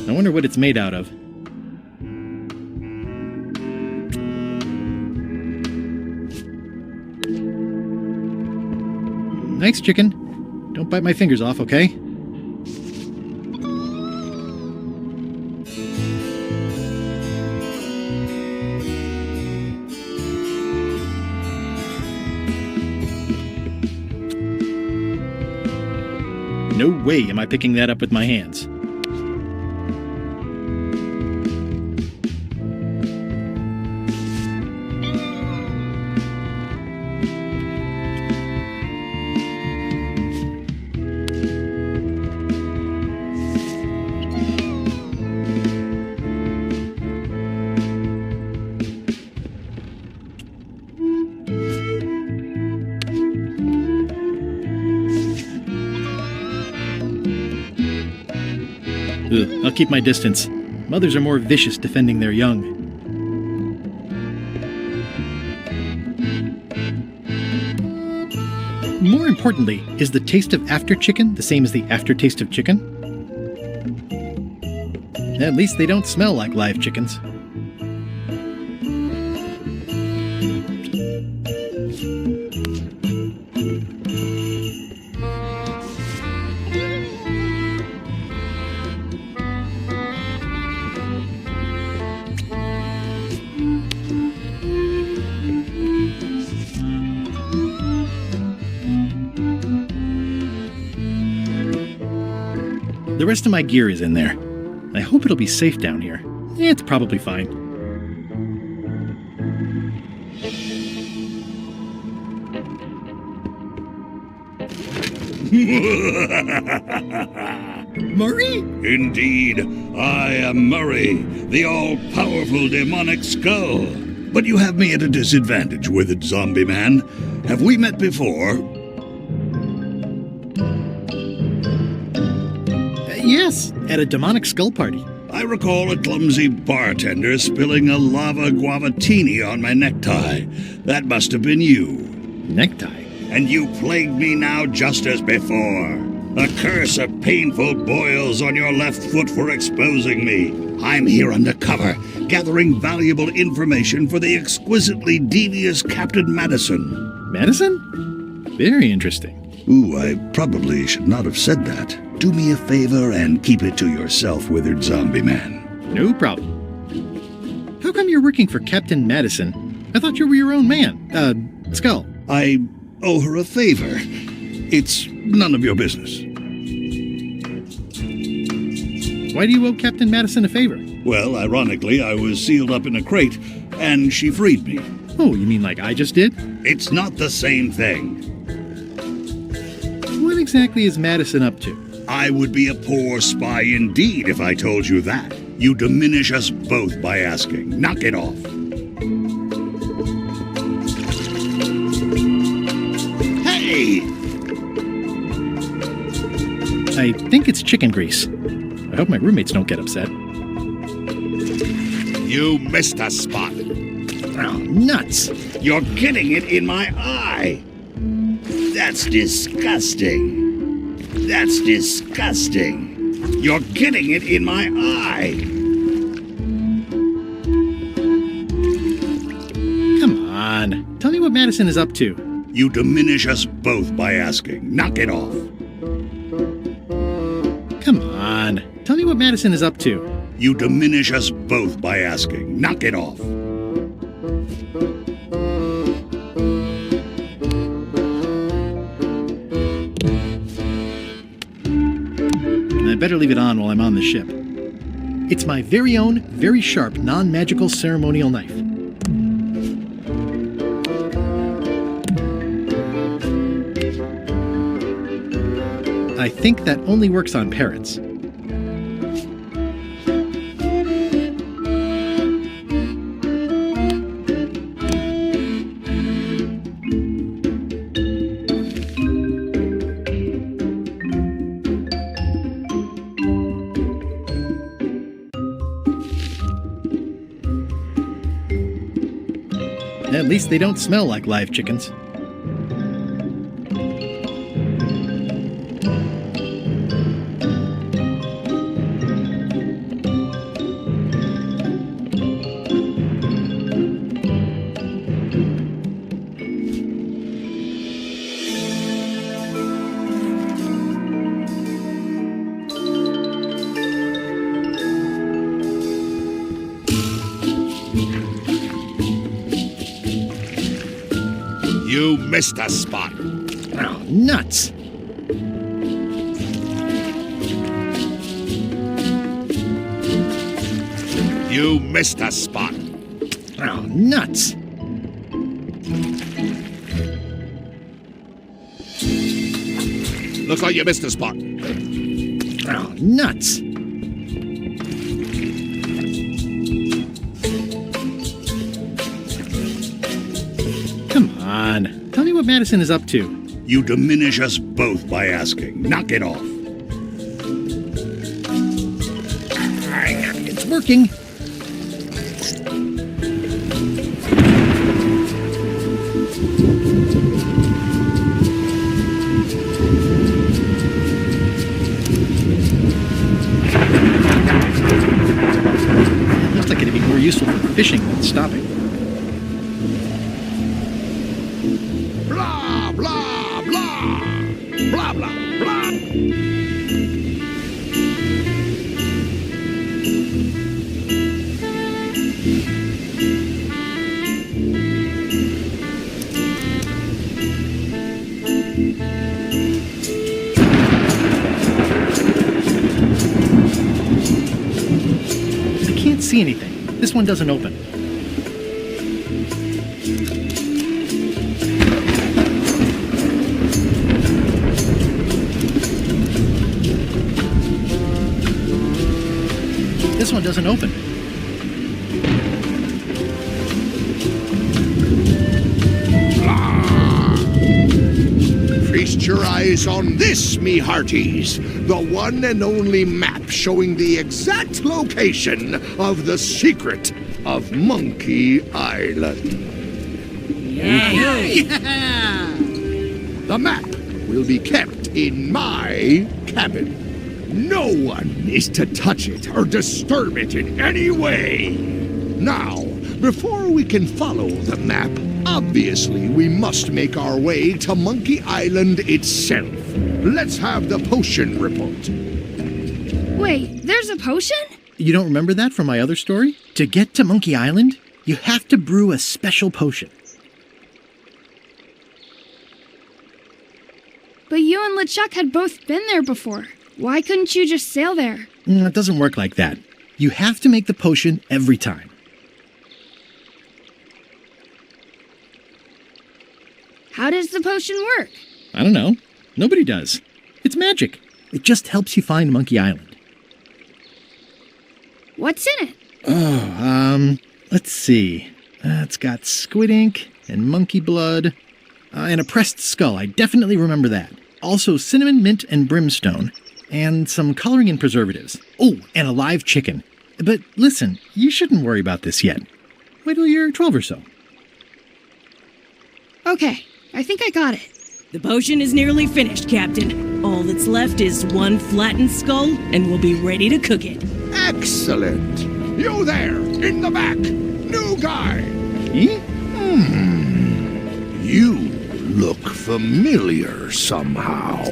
I wonder what it's made out of. Thanks, chicken. Don't bite my fingers off, okay? No way am I picking that up with my hands. Ugh, I'll keep my distance. Mothers are more vicious defending their young. More importantly, is the taste of after chicken the same as the aftertaste of chicken? At least they don't smell like live chickens. The rest of my gear is in there. I hope it'll be safe down here. It's probably fine. Murray? Indeed, I am Murray, the all-powerful demonic skull. But you have me at a disadvantage with it, zombie man. Have we met before? Yes, at a demonic skull party. I recall a clumsy bartender spilling a lava guavatini on my necktie. That must have been you. Necktie? And you plagued me now just as before. A curse of painful boils on your left foot for exposing me. I'm here undercover, gathering valuable information for the exquisitely devious Captain Madison. Madison? Very interesting. Ooh, I probably should not have said that. Do me a favor and keep it to yourself, withered zombie man. No problem. How come you're working for Captain Madison? I thought you were your own man. Skull. I owe her a favor. It's none of your business. Why do you owe Captain Madison a favor? Well, ironically, I was sealed up in a crate, and she freed me. Oh, you mean like I just did? It's not the same thing. What exactly is Madison up to? I would be a poor spy indeed if I told you that. You diminish us both by asking. Knock it off. Hey! I think it's chicken grease. I hope my roommates don't get upset. You missed a spot. Oh, nuts! You're getting it in my eye. That's disgusting. That's disgusting. You're getting it in my eye. Come on. Tell me what Madison is up to. You diminish us both by asking. Knock it off. Come on. Tell me what Madison is up to. You diminish us both by asking. Knock it off. I better leave it on while I'm on the ship. It's my very own, very sharp, non-magical ceremonial knife. I think that only works on parrots. At least they don't smell like live chickens. You missed a spot. Oh, nuts. You missed a spot. Oh, nuts. Looks like you missed a spot. Oh, nuts. Come on. Tell me what Madison is up to. You diminish us both by asking. Knock it off. It's working. Looks like it'd be more useful for fishing than stopping. Blah, blah, blah. Blah, blah, blah. I can't see anything. This one doesn't open. This one doesn't open. Feast your eyes on this, me hearties. The one and only map showing the exact location of the secret of Monkey Island. The map will be kept in my cabin. No one is to touch it or disturb it in any way. Now, before we can follow the map, obviously we must make our way to Monkey Island itself. Let's have the potion report. Wait, there's a potion? You don't remember that from my other story? To get to Monkey Island, you have to brew a special potion. But you and LeChuck had both been there before. Why couldn't you just sail there? It doesn't work like that. You have to make the potion every time. How does the potion work? I don't know. Nobody does. It's magic. It just helps you find Monkey Island. What's in it? Oh, let's see. It's got squid ink and monkey blood and a pressed skull. I definitely remember that. Also cinnamon, mint, and brimstone. And some coloring and preservatives. Oh, and a live chicken. But listen, you shouldn't worry about this yet. Wait till you're 12 or so. Okay, I think I got it. The potion is nearly finished, Captain. All that's left is one flattened skull, and we'll be ready to cook it. Excellent. You there, in the back. New guy. You look familiar somehow.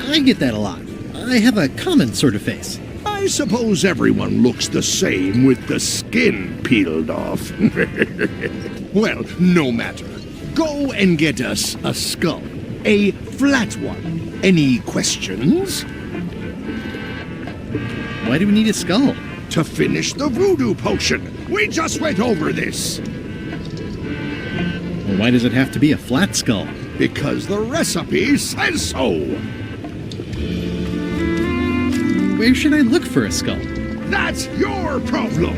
I get that a lot. I have a common sort of face. I suppose everyone looks the same with the skin peeled off. Well, no matter. Go and get us a skull. A flat one. Any questions? Why do we need a skull? To finish the voodoo potion. We just went over this. Well, why does it have to be a flat skull? Because the recipe says so. Where should I look for a skull? That's your problem.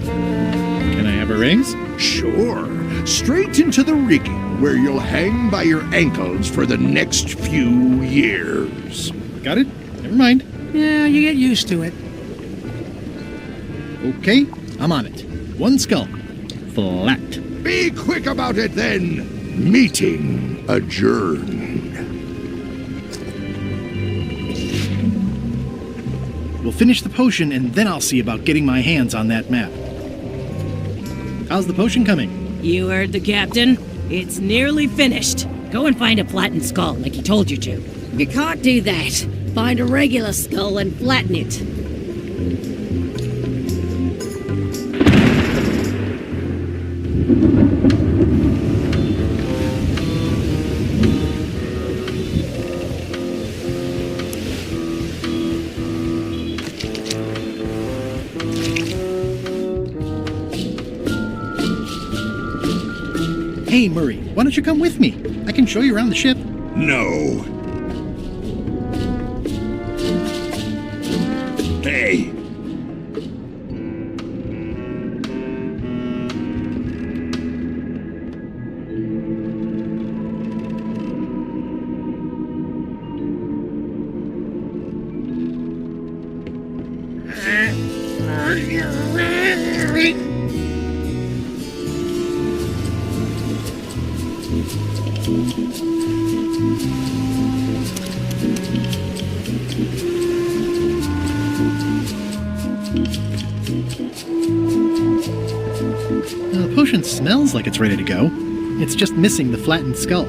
Can I have a rings? Sure. Straight into the rigging, where you'll hang by your ankles for the next few years. Got it? Never mind. Yeah, you get used to it. Okay, I'm on it. One skull. Flat. Be quick about it then. Meeting adjourned. We'll finish the potion and then I'll see about getting my hands on that map. How's the potion coming? You heard the Captain. It's nearly finished. Go and find a flattened skull like he told you to. You can't do that. Find a regular skull and flatten it. Hey, Murray, why don't you come with me? I can show you around the ship. No. Hey. The potion smells like it's ready to go. It's just missing the flattened skull.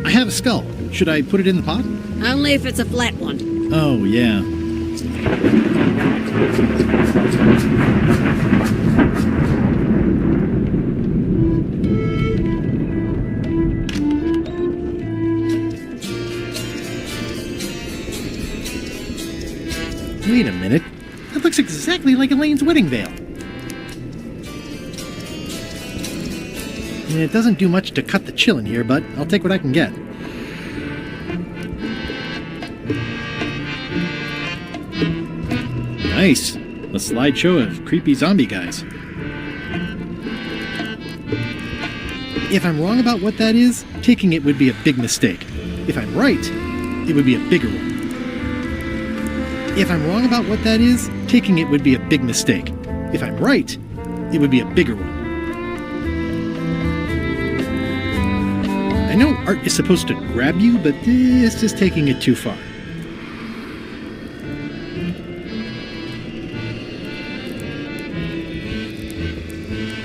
I have a skull. Should I put it in the pot? Only if it's a flat one. Oh, yeah. Wait a minute. That looks exactly like Elaine's wedding veil. It doesn't do much to cut the chill in here, but I'll take what I can get. Nice. A slideshow of creepy zombie guys. If I'm wrong about what that is, taking it would be a big mistake. If I'm right, it would be a bigger one. If I'm wrong about what that is, taking it would be a big mistake. If I'm right, it would be a bigger one. I know art is supposed to grab you, but this is taking it too far.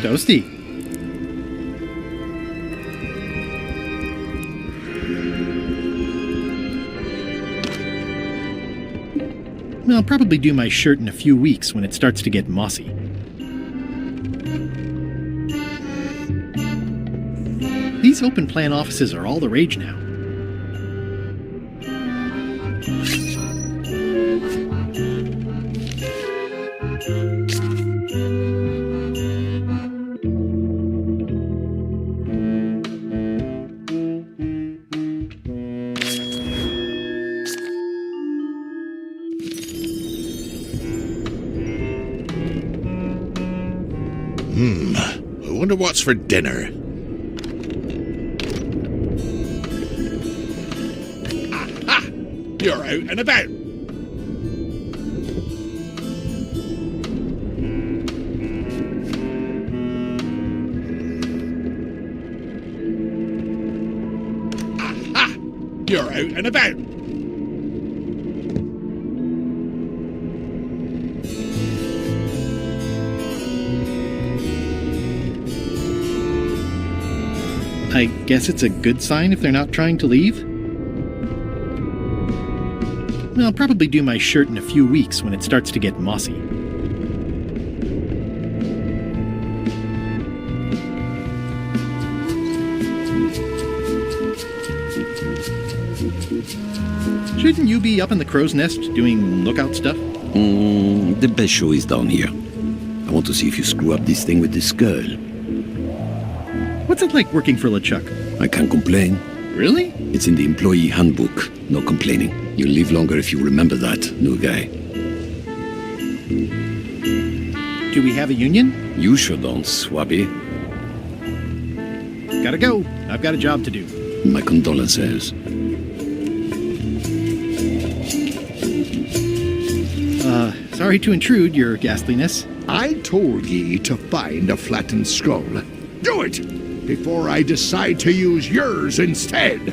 Toasty. I'll probably do my shirt in a few weeks when it starts to get mossy. These open plan offices are all the rage now. I wonder what's for dinner. Aha! You're out and about. Aha! You're out and about. I guess it's a good sign if they're not trying to leave? I'll probably do my shirt in a few weeks when it starts to get mossy. Shouldn't you be up in the crow's nest doing lookout stuff? The best show is down here. I want to see if you screw up this thing with this girl. What's it like working for LeChuck? I can't complain. Really? It's in the employee handbook. No complaining. You'll live longer if you remember that, new guy. Do we have a union? You sure don't, Swabby. Gotta go. I've got a job to do. My condolences. Sorry to intrude, your ghastliness. I told ye to find a flattened skull. Do it! Before I decide to use yours instead.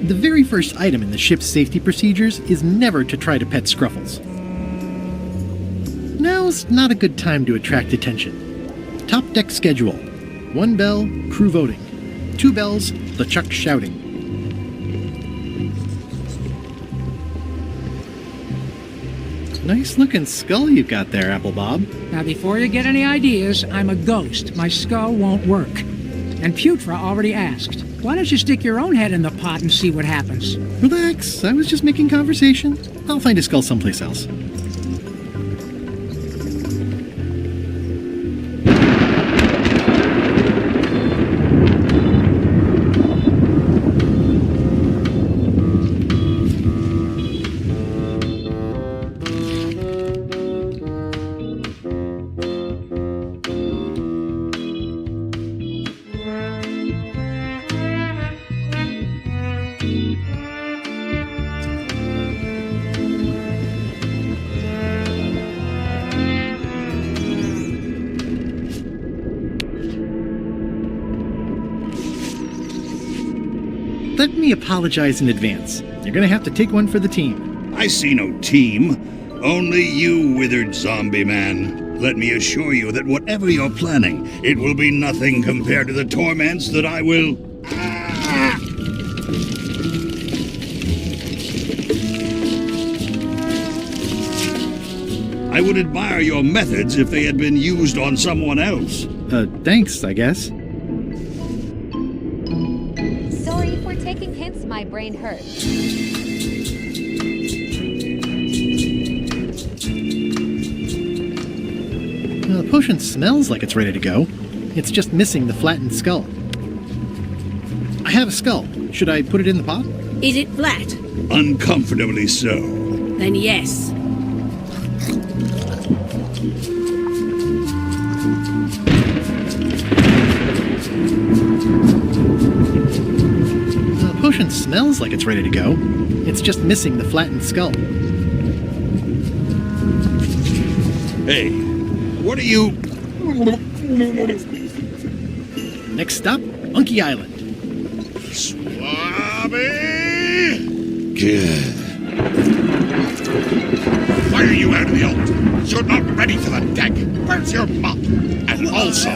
The very first item in the ship's safety procedures is never to try to pet Scruffles. Now's not a good time to attract attention. Top deck schedule. 1 bell, crew voting. 2 bells, LeChuck shouting. Nice looking skull you got there, Apple Bob. Now, before you get any ideas, I'm a ghost. My skull won't work. And Putra already asked. Why don't you stick your own head in the pot and see what happens? Relax, I was just making conversation. I'll find a skull someplace else. me apologize in advance. You're gonna have to take one for the team. I see no team. Only you, withered zombie man. Let me assure you that whatever you're planning, it will be nothing compared to the torments that I will... I would admire your methods if they had been used on someone else. Thanks, I guess. Sorry for taking hints, my brain hurts. The potion smells like it's ready to go. It's just missing the flattened skull. I have a skull. Should I put it in the pot? Is it flat? Uncomfortably so. Then yes. The potion smells like it's ready to go. It's just missing the flattened skull. Hey, what are you... Next stop, Monkey Island. Swabby! Good. Why are you out of the old? You're not ready for the deck. Where's your mop? And also...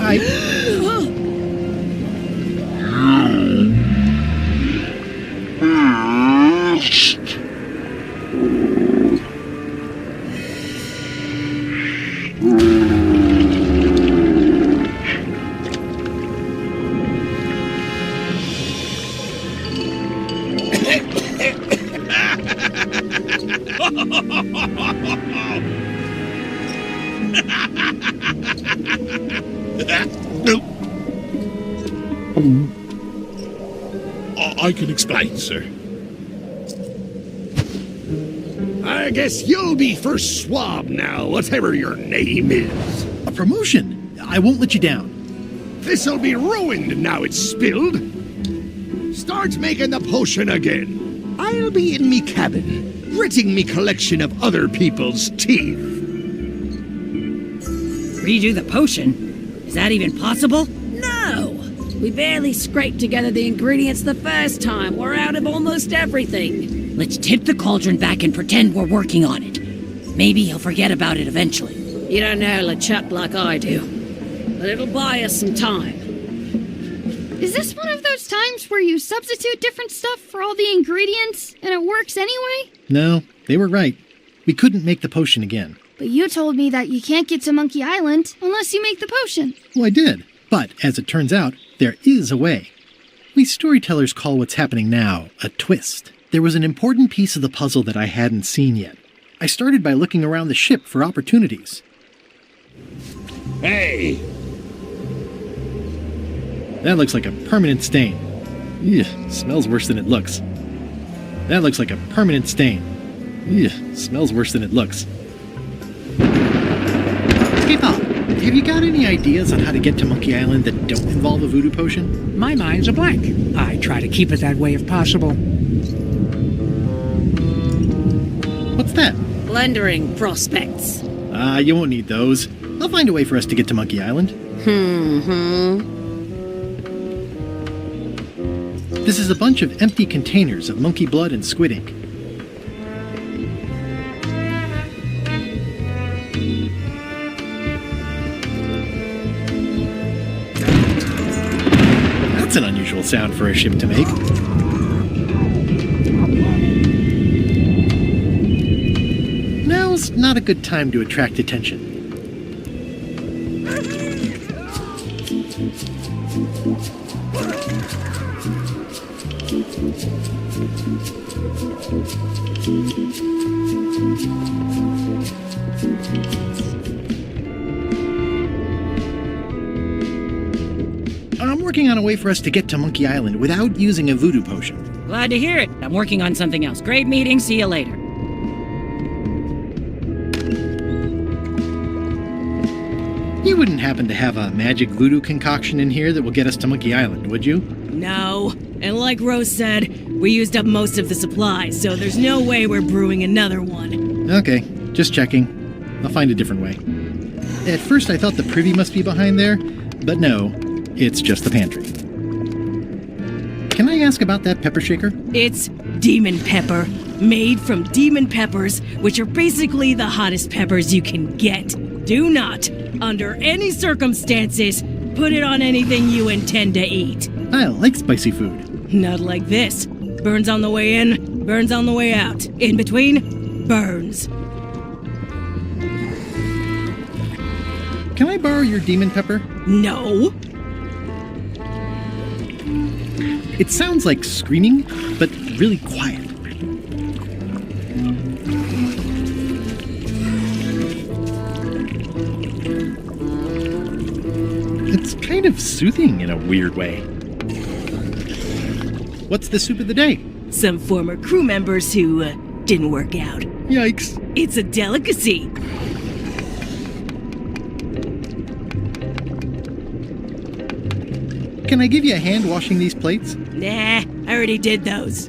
I can explain, sir. I guess you'll be first swab now, whatever your name is. A promotion! I won't let you down. This'll be ruined now it's spilled. Start making the potion again. I'll be in me cabin, gritting me collection of other people's teeth. Redo the potion? Is that even possible? No! We barely scraped together the ingredients the first time. We're out of almost everything. Let's tip the cauldron back and pretend we're working on it. Maybe he'll forget about it eventually. You don't know LeChuck like I do. But it'll buy us some time. Is this one of those times where you substitute different stuff for all the ingredients and it works anyway? No, they were right. We couldn't make the potion again. But you told me that you can't get to Monkey Island unless you make the potion. Well, I did. But, as it turns out, there is a way. We storytellers call what's happening now a twist. There was an important piece of the puzzle that I hadn't seen yet. I started by looking around the ship for opportunities. Hey! That looks like a permanent stain. Ugh, smells worse than it looks. That looks like a permanent stain. Ugh, smells worse than it looks. Hey, Bob, have you got any ideas on how to get to Monkey Island that don't involve a voodoo potion? My mind's a blank. I try to keep it that way if possible. What's that? Blundering prospects. You won't need those. I'll find a way for us to get to Monkey Island. This is a bunch of empty containers of monkey blood and squid ink. That's an unusual sound for a ship to make. Now's not a good time to attract attention. I'm working on a way for us to get to Monkey Island without using a voodoo potion. Glad to hear it. I'm working on something else. Great meeting. See you later. You wouldn't happen to have a magic voodoo concoction in here that will get us to Monkey Island, would you? No. And like Rose said, we used up most of the supplies, so there's no way we're brewing another one. Okay, just checking. I'll find a different way. At first I thought the privy must be behind there, but no, it's just the pantry. Can I ask about that pepper shaker? It's demon pepper, made from demon peppers, which are basically the hottest peppers you can get. Do not, under any circumstances, put it on anything you intend to eat. I like spicy food. Not like this. Burns on the way in, burns on the way out. In between, burns. Can I borrow your demon pepper? No. It sounds like screaming, but really quiet. It's kind of soothing in a weird way. What's the soup of the day? Some former crew members who didn't work out. Yikes. It's a delicacy. Can I give you a hand washing these plates? Nah, I already did those.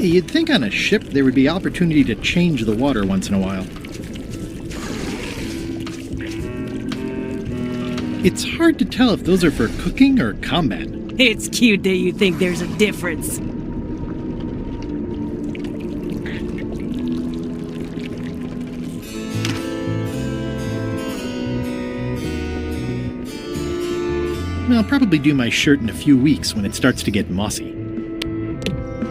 You'd think on a ship there would be opportunity to change the water once in a while. It's hard to tell if those are for cooking or combat. It's cute that you think there's a difference. I'll probably do my shirt in a few weeks when it starts to get mossy.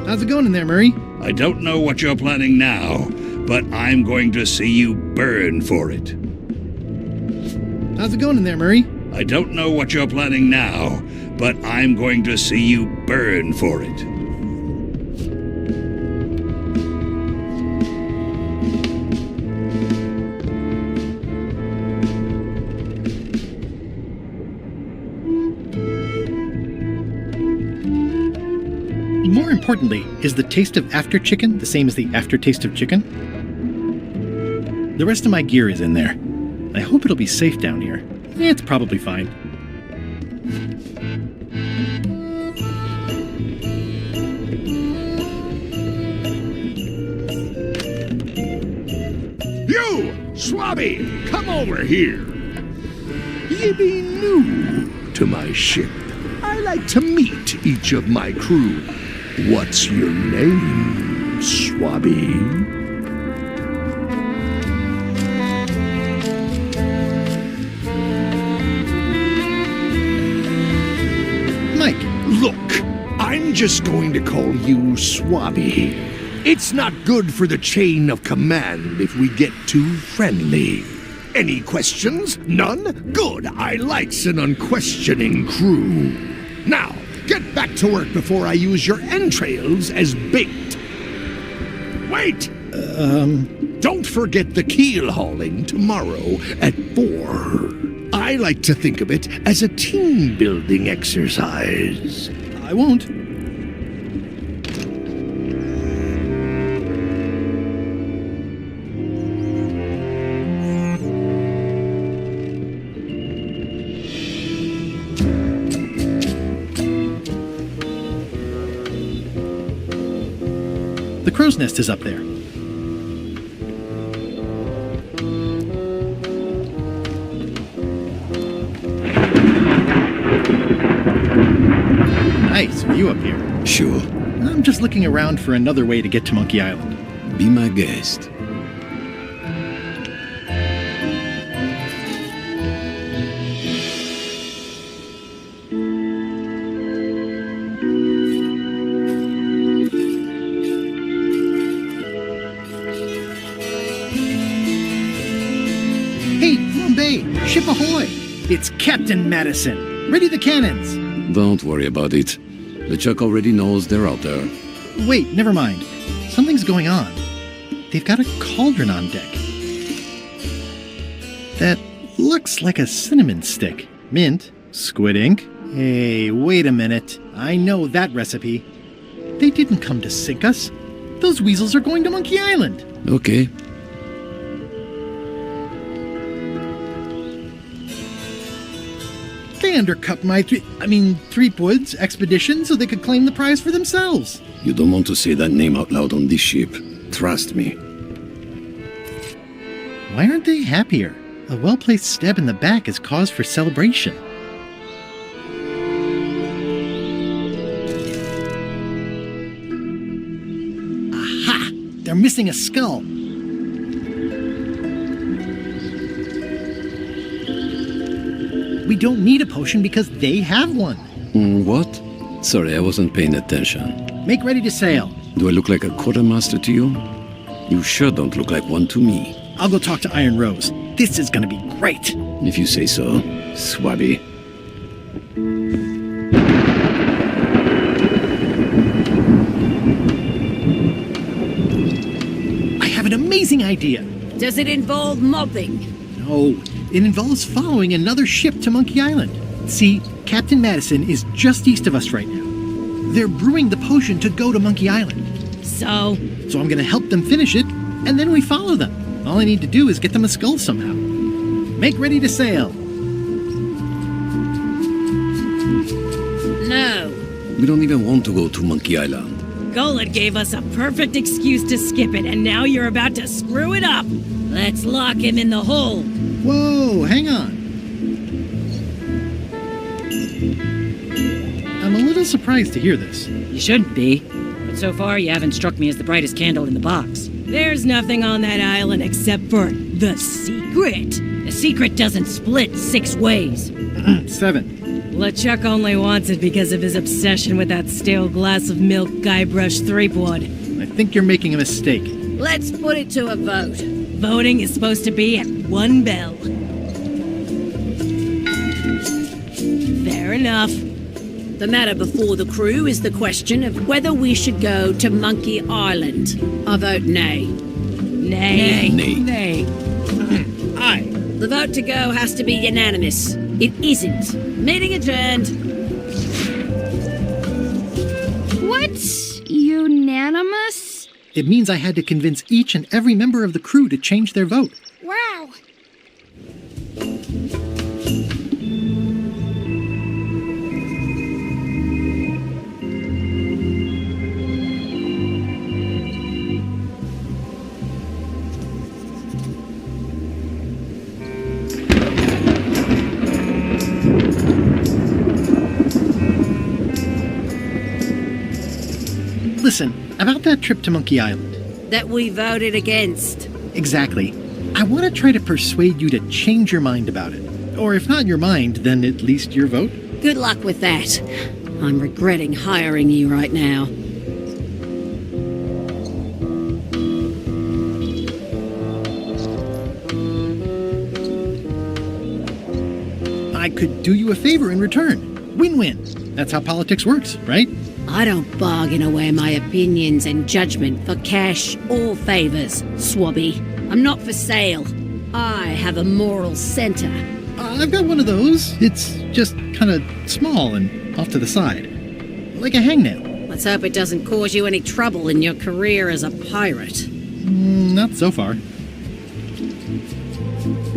How's it going in there, Murray? I don't know what you're planning now, but I'm going to see you burn for it. How's it going in there, Murray? I don't know what you're planning now, but I'm going to see you burn for it. More importantly, is the taste of after chicken the same as the aftertaste of chicken? The rest of my gear is in there. I hope it'll be safe down here. It's probably fine. You, Swabby, come over here. Ye be new to my ship. I like to meet each of my crew. What's your name, Swabby? Mike. Look, I'm just going to call you Swabby. It's not good for the chain of command if we get too friendly. Any questions? None? Good. I likes an unquestioning crew. Now, get back to work before I use your entrails as bait. Wait! Don't forget the keel hauling tomorrow at 4. I like to think of it as a team-building exercise. I won't. The crow's nest is up there. Nice view up here. Sure. I'm just looking around for another way to get to Monkey Island. Be my guest. Hey, Bombay! Ship ahoy! It's Captain Madison! Ready the cannons! Don't worry about it. LeChuck already knows they're out there. Wait, never mind. Something's going on. They've got a cauldron on deck. That Looks like a cinnamon stick. Mint, squid ink. Hey, wait a minute. I know that recipe. They didn't come to sink us. Those weasels are going to Monkey Island. Okay. They undercut my Threepwood's expedition so they could claim the prize for themselves. You don't want to say that name out loud on this ship. Trust me. Why aren't they happier? A well-placed stab in the back is cause for celebration. Aha! They're missing a skull. We don't need a potion because they have one. What? Sorry, I wasn't paying attention. Make ready to sail. Do I look like a quartermaster to you? You sure don't look like one to me. I'll go talk to Iron Rose. This is gonna be great. If you say so, Swabby. I have an amazing idea. Does it involve mobbing? No, it involves following another ship to Monkey Island. See, Captain Madison is just east of us right now. They're brewing the potion to go to Monkey Island. So I'm gonna help them finish it, and then we follow them. All I need to do is get them a skull somehow. Make ready to sail. No. We don't even want to go to Monkey Island. Gullet gave us a perfect excuse to skip it, and now you're about to screw it up. Let's lock him in the hole. Whoa, hang on. I'm a little surprised to hear this. You shouldn't be. But so far, you haven't struck me as the brightest candle in the box. There's nothing on that island except for the secret. The secret doesn't split 6 ways. 7. LeChuck only wants it because of his obsession with that stale glass of milk Guybrush Threepwood. I think you're making a mistake. Let's put it to a vote. Voting is supposed to be at 1 bell. Fair enough. The matter before the crew is the question of whether we should go to Monkey Island. I vote nay. Nay. Nay. Nay. Aye. The vote to go has to be unanimous. It isn't. Meeting adjourned. What's unanimous? It means I had to convince each and every member of the crew to change their vote. Wow. Listen, about that trip to Monkey Island. That we voted against. Exactly. I want to try to persuade you to change your mind about it. Or if not your mind, then at least your vote. Good luck with that. I'm regretting hiring you right now. I could do you a favor in return. Win-win. That's how politics works, right? I don't bargain away my opinions and judgment for cash or favors, Swabby. I'm not for sale. I have a moral center. I've got one of those. It's just kind of small and off to the side. Like a hangnail. Let's hope it doesn't cause you any trouble in your career as a pirate. Not so far.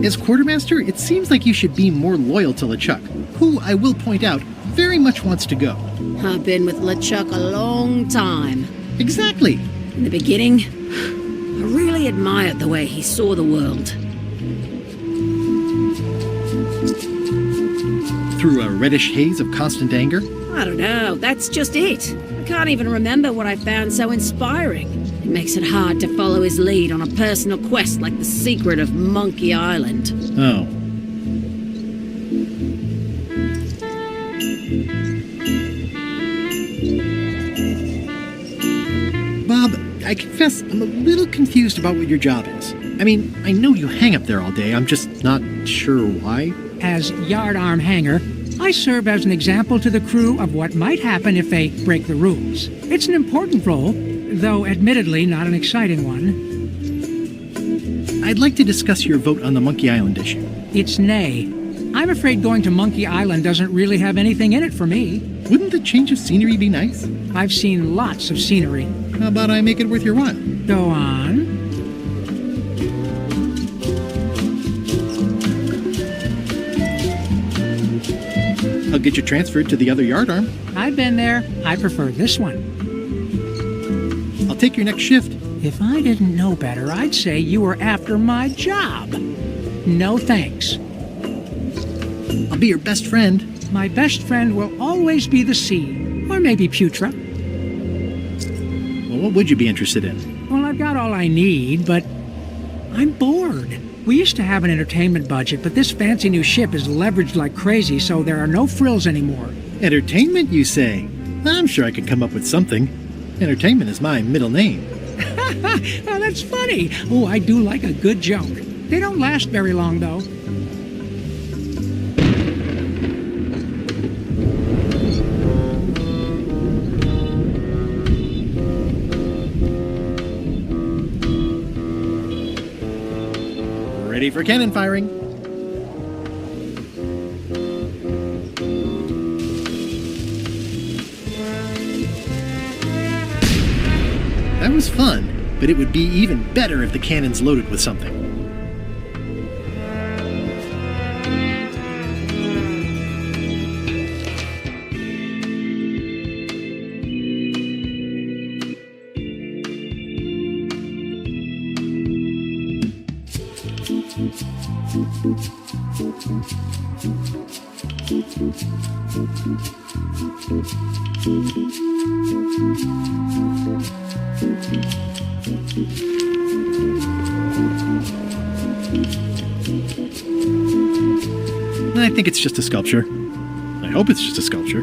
As quartermaster, it seems like you should be more loyal to LeChuck, who, I will point out, very much wants to go. I've been with LeChuck a long time. Exactly. In the beginning, I really admired the way he saw the world. Through a reddish haze of constant anger? I don't know, that's just it. I can't even remember what I found so inspiring. It makes it hard to follow his lead on a personal quest like the secret of Monkey Island. Oh. Bob, I confess I'm a little confused about what your job is. I mean, I know you hang up there all day, I'm just not sure why. As yardarm hanger, I serve as an example to the crew of what might happen if they break the rules. It's an important role, though admittedly not an exciting one. I'd like to discuss your vote on the Monkey Island issue. It's nay. I'm afraid going to Monkey Island doesn't really have anything in it for me. Wouldn't the change of scenery be nice? I've seen lots of scenery. How about I make it worth your while? Go on. I'll get you transferred to the other yardarm. I've been there. I prefer this one. I'll take your next shift. If I didn't know better, I'd say you were after my job. No thanks. I'll be your best friend. My best friend will always be the sea. Or maybe Putra. Well, what would you be interested in? Well, I've got all I need, but I'm bored. We used to have an entertainment budget, but this fancy new ship is leveraged like crazy, so there are no frills anymore. Entertainment, you say? I'm sure I could come up with something. Entertainment is my middle name. Oh, that's funny. Oh, I do like a good joke. They don't last very long, though. Ready for cannon firing. That was fun, but it would be even better if the cannon's loaded with something. I think it's just a sculpture. I hope it's just a sculpture.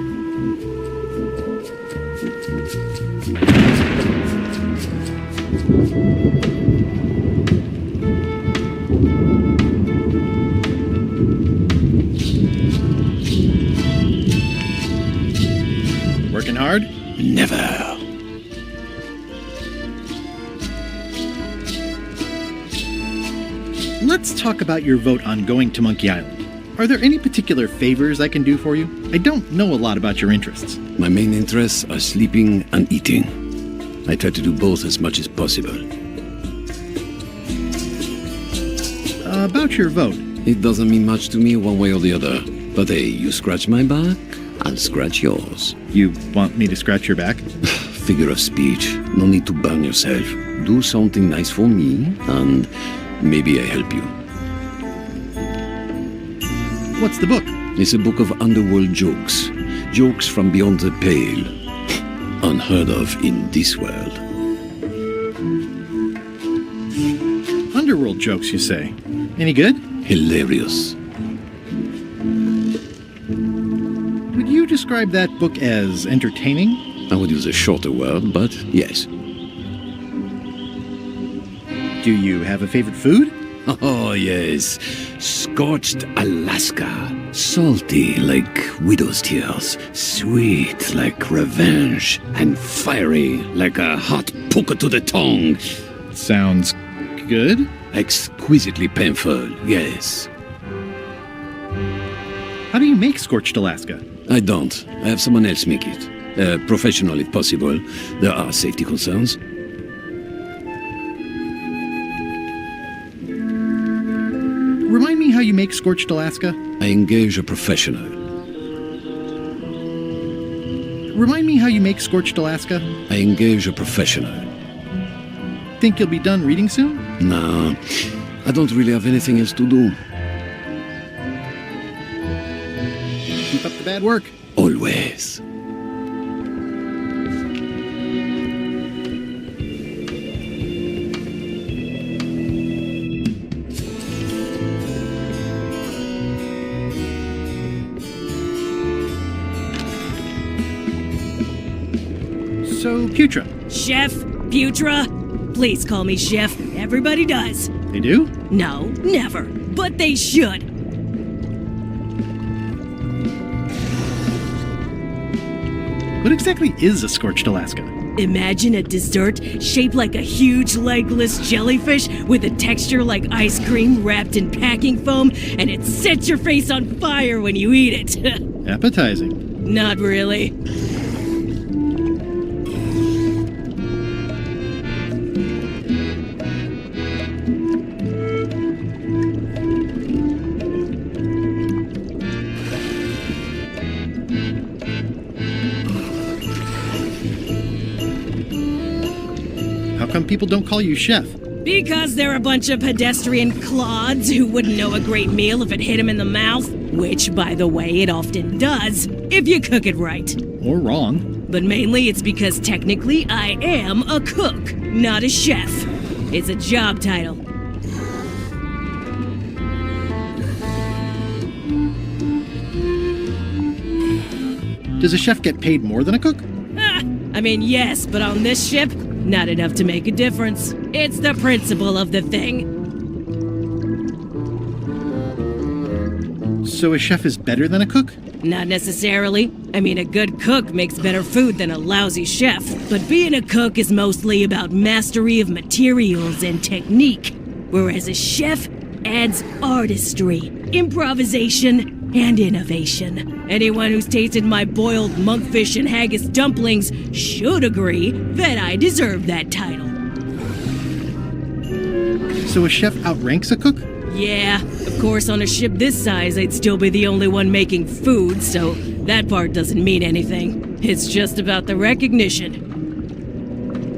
Working hard? Never. Let's talk about your vote on going to Monkey Island. Are there any particular favors I can do for you? I don't know a lot about your interests. My main interests are sleeping and eating. I try to do both as much as possible. About your vote. It doesn't mean much to me one way or the other. But hey, you scratch my back, I'll scratch yours. You want me to scratch your back? Figure of speech. No need to burn yourself. Do something nice for me, and maybe I help you. What's the book? It's a book of underworld jokes. Jokes from beyond the pale. Unheard of in this world. Underworld jokes, you say? Any good? Hilarious. Would you describe that book as entertaining? I would use a shorter word, but yes. Do you have a favorite food? Oh, yes. Scorched Alaska. Salty like widow's tears. Sweet like revenge. And fiery like a hot poker to the tongue. Sounds good. Exquisitely painful, yes. How do you make Scorched Alaska? I don't. I have someone else make it. Professional if possible. There are safety concerns. Remind me how you make Scorched Alaska? I engage a professional. Remind me how you make Scorched Alaska? I engage a professional. Think you'll be done reading soon? No, I don't really have anything else to do. Keep up the bad work. Always. So, Putra. Chef? Putra? Please call me Chef. Everybody does. They do? No, never. But they should. What exactly is a Scorched Alaska? Imagine a dessert shaped like a huge legless jellyfish with a texture like ice cream wrapped in packing foam, and it sets your face on fire when you eat it. Appetizing. Not really. How come people don't call you chef? Because they're a bunch of pedestrian clods who wouldn't know a great meal if it hit them in the mouth. Which, by the way, it often does, if you cook it right. Or wrong. But mainly it's because technically I am a cook, not a chef. It's a job title. Does a chef get paid more than a cook? I mean, yes, but on this ship, not enough to make a difference. It's the principle of the thing. So a chef is better than a cook? Not necessarily. I mean, a good cook makes better food than a lousy chef. But being a cook is mostly about mastery of materials and technique, whereas a chef adds artistry, improvisation, and innovation. Anyone who's tasted my boiled monkfish and haggis dumplings should agree that I deserve that title. So a chef outranks a cook? Yeah, of course on a ship this size I'd still be the only one making food, so that part doesn't mean anything. It's just about the recognition.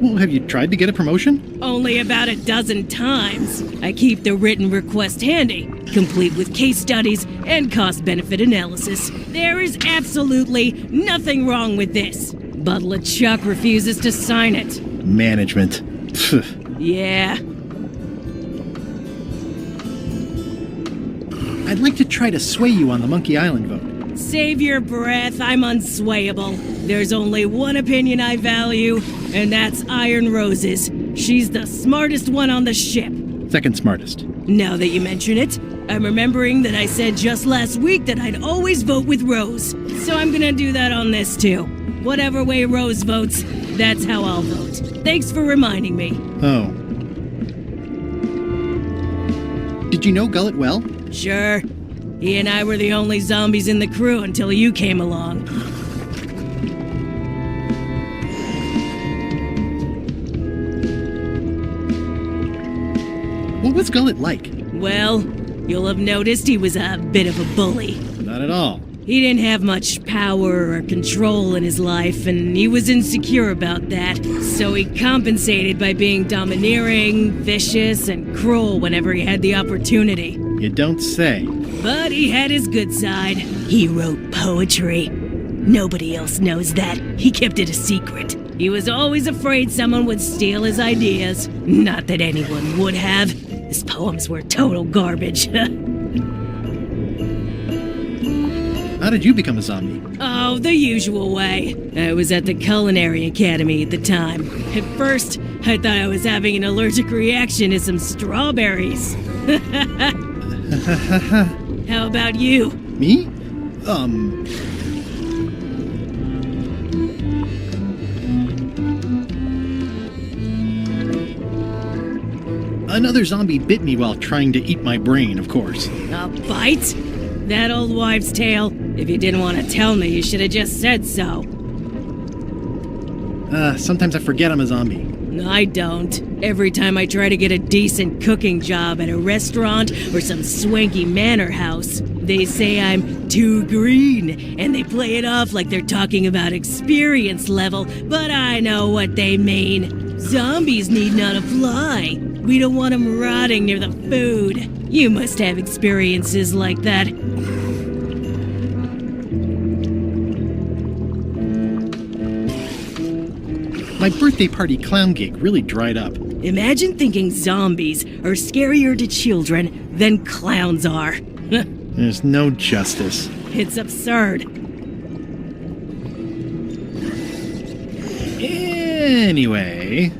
Well, have you tried to get a promotion? Only about a dozen times. I keep the written request handy, complete with case studies and cost-benefit analysis. There is absolutely nothing wrong with this. But LeChuck refuses to sign it. Management. Yeah. I'd like to try to sway you on the Monkey Island vote. Save your breath, I'm unswayable. There's only one opinion I value, and that's Iron Rose's. She's the smartest one on the ship. Second smartest. Now that you mention it, I'm remembering that I said just last week that I'd always vote with Rose. So I'm gonna do that on this too. Whatever way Rose votes, that's how I'll vote. Thanks for reminding me. Oh. Did you know Gullet well? Sure. He and I were the only zombies in the crew until you came along. What was Gullet like? Well, you'll have noticed he was a bit of a bully. Not at all. He didn't have much power or control in his life, and he was insecure about that. So he compensated by being domineering, vicious, and cruel whenever he had the opportunity. You don't say. But he had his good side. He wrote poetry. Nobody else knows that. He kept it a secret. He was always afraid someone would steal his ideas. Not that anyone would have. His poems were total garbage. How did you become a zombie? Oh, the usual way. I was at the Culinary Academy at the time. At first, I thought I was having an allergic reaction to some strawberries. How about you? Me? Another zombie bit me while trying to eat my brain, of course. A bite? That old wives' tale. If you didn't want to tell me, you should have just said so. Sometimes I forget I'm a zombie. I don't. Every time I try to get a decent cooking job at a restaurant or some swanky manor house, they say I'm too green, and they play it off like they're talking about experience level, but I know what they mean. Zombies need not apply. We don't want them rotting near the food. You must have experiences like that. My birthday party clown gig really dried up. Imagine thinking zombies are scarier to children than clowns are. There's no justice. It's absurd. Anyway...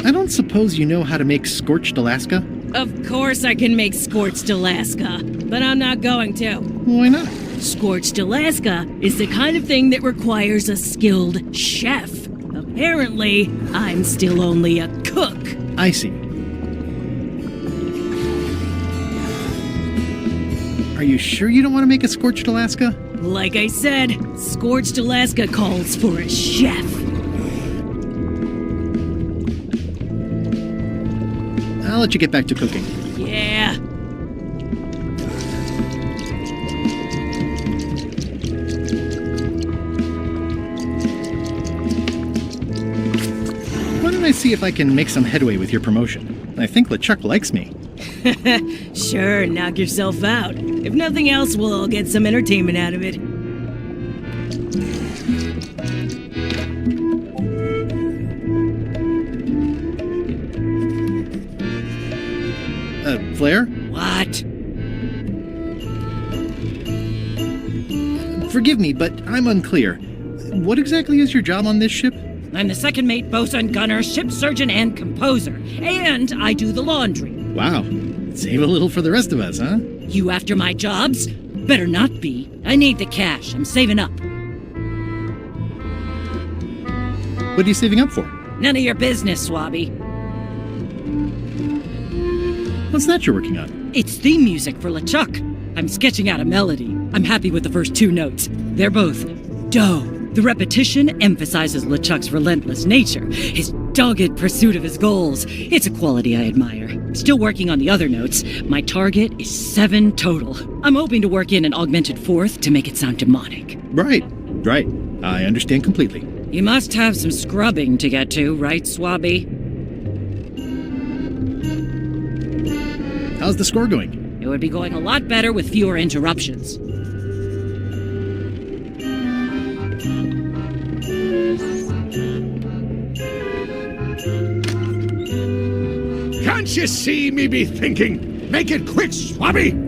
I don't suppose you know how to make scorched Alaska? Of course I can make scorched Alaska, but I'm not going to. Why not? Scorched Alaska is the kind of thing that requires a skilled chef. Apparently, I'm still only a cook. I see. Are you sure you don't want to make a Scorched Alaska? Like I said, Scorched Alaska calls for a chef. I'll let you get back to cooking. Yeah. Why don't I see if I can make some headway with your promotion? I think LeChuck likes me. Sure, knock yourself out. If nothing else, we'll all get some entertainment out of it. Flair? What? Forgive me, but I'm unclear. What exactly is your job on this ship? I'm the second mate, bosun, gunner, ship surgeon, and composer. And I do the laundry. Wow. Save a little for the rest of us, huh? You after my jobs? Better not be. I need the cash. I'm saving up. What are you saving up for? None of your business, Swabby. What's that you're working on? It's theme music for LeChuck. I'm sketching out a melody. I'm happy with the first two notes. They're both do. The repetition emphasizes LeChuck's relentless nature, his dogged pursuit of his goals. It's a quality I admire. Still working on the other notes. My target is 7 total. I'm hoping to work in an augmented fourth to make it sound demonic. Right. I understand completely. You must have some scrubbing to get to, right, Swabby? How's the score going? It would be going a lot better with fewer interruptions. Can't you see me be thinking? Make it quick, Swabby!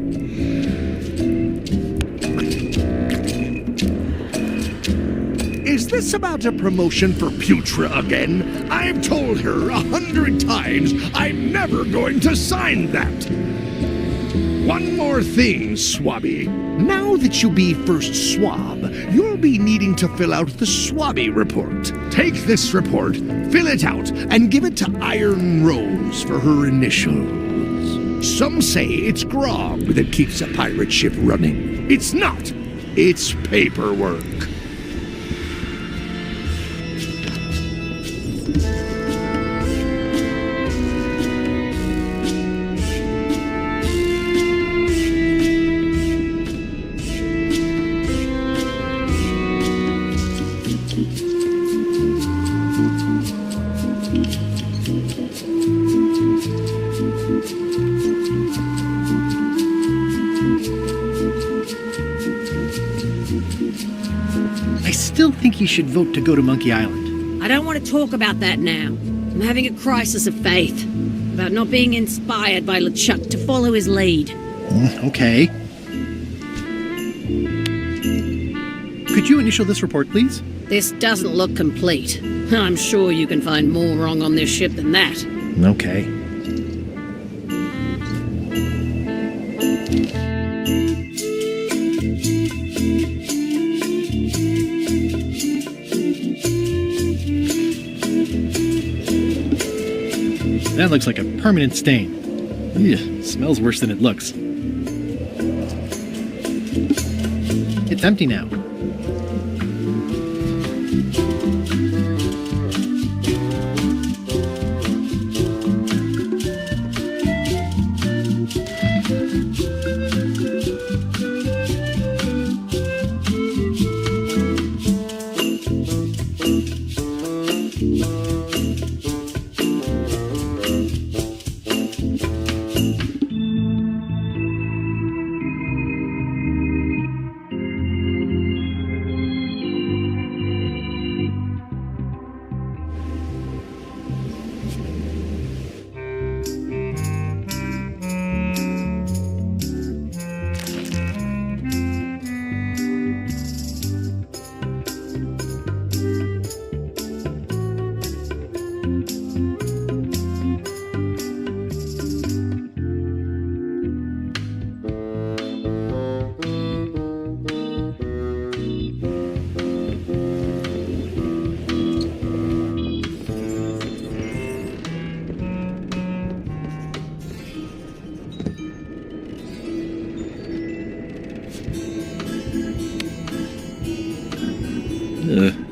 Is this about a promotion for Putra again? I've told her 100 times I'm never going to sign that. One more thing, Swabby. Now that you be first swab, you'll be needing to fill out the Swabby report. Take this report, fill it out, and give it to Iron Rose for her initials. Some say it's grog that keeps a pirate ship running. It's not. It's paperwork. I still think you should vote to go to Monkey Island. I don't want to talk about that now. I'm having a crisis of faith about not being inspired by LeChuck to follow his lead. Okay. Could you initial this report, please? This doesn't look complete. I'm sure you can find more wrong on this ship than that. Okay. That looks like a permanent stain. Ugh, smells worse than it looks. It's empty now.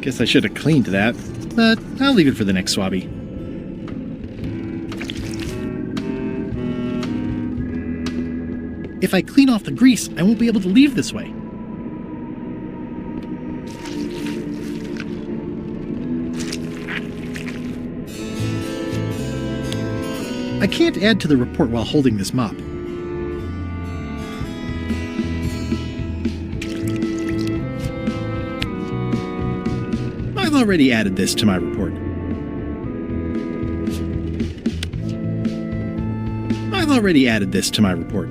Guess I should have cleaned that, but I'll leave it for the next swabby. If I clean off the grease, I won't be able to leave this way. I can't add to the report while holding this mop. I've already added this to my report. I've already added this to my report.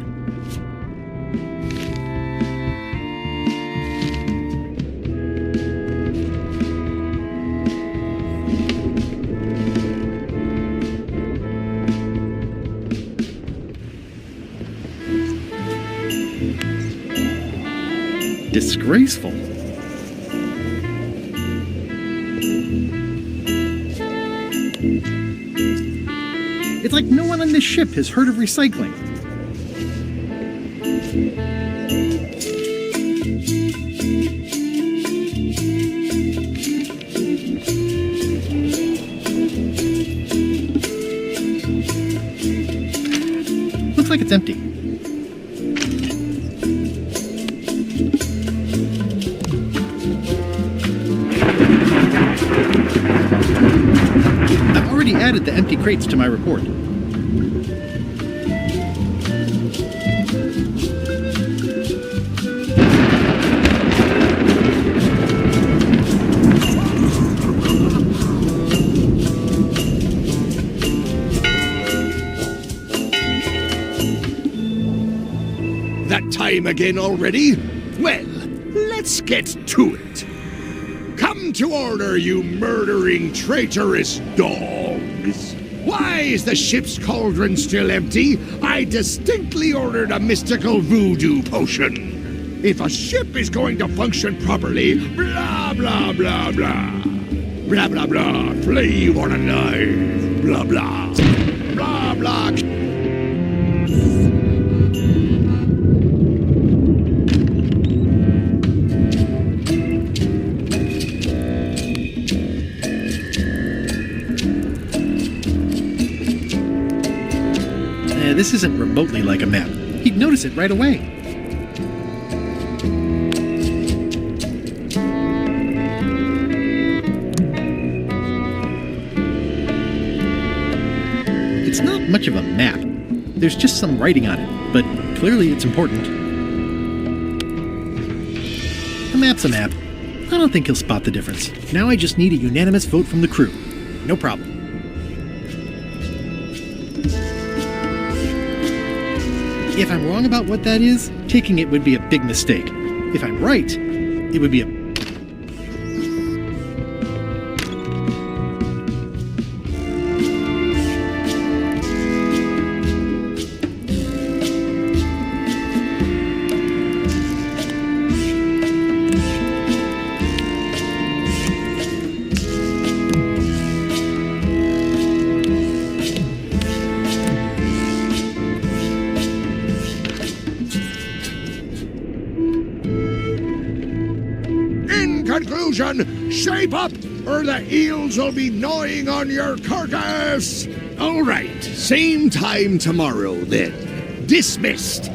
Disgraceful. It's like no one on this ship has heard of recycling. Looks like it's empty. I've already added the empty crates to my report. That time again already? Well, let's get to it. Come to order, you murdering, traitorous dogs! Why is the ship's cauldron still empty? I distinctly ordered a mystical voodoo potion. If a ship is going to function properly, blah, blah, blah, blah. Blah, blah, blah, play or alive. Blah, blah. Blah, blah. This isn't remotely like a map. He'd notice it right away. It's not much of a map. There's just some writing on it, but clearly it's important. A map's a map. I don't think he'll spot the difference. Now I just need a unanimous vote from the crew. No problem. If I'm wrong about what that is, taking it would be a big mistake. If I'm right, it would be a... Conclusion, shape up, or the eels will be gnawing on your carcass. All right, same time tomorrow then. Dismissed.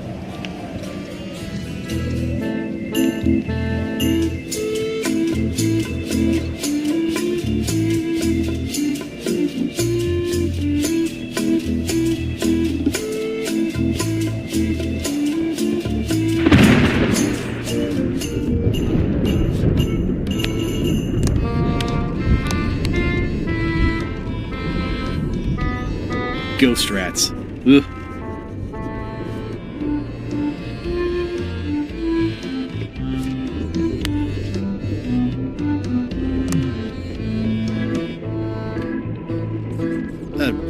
Ghost rats. Ugh.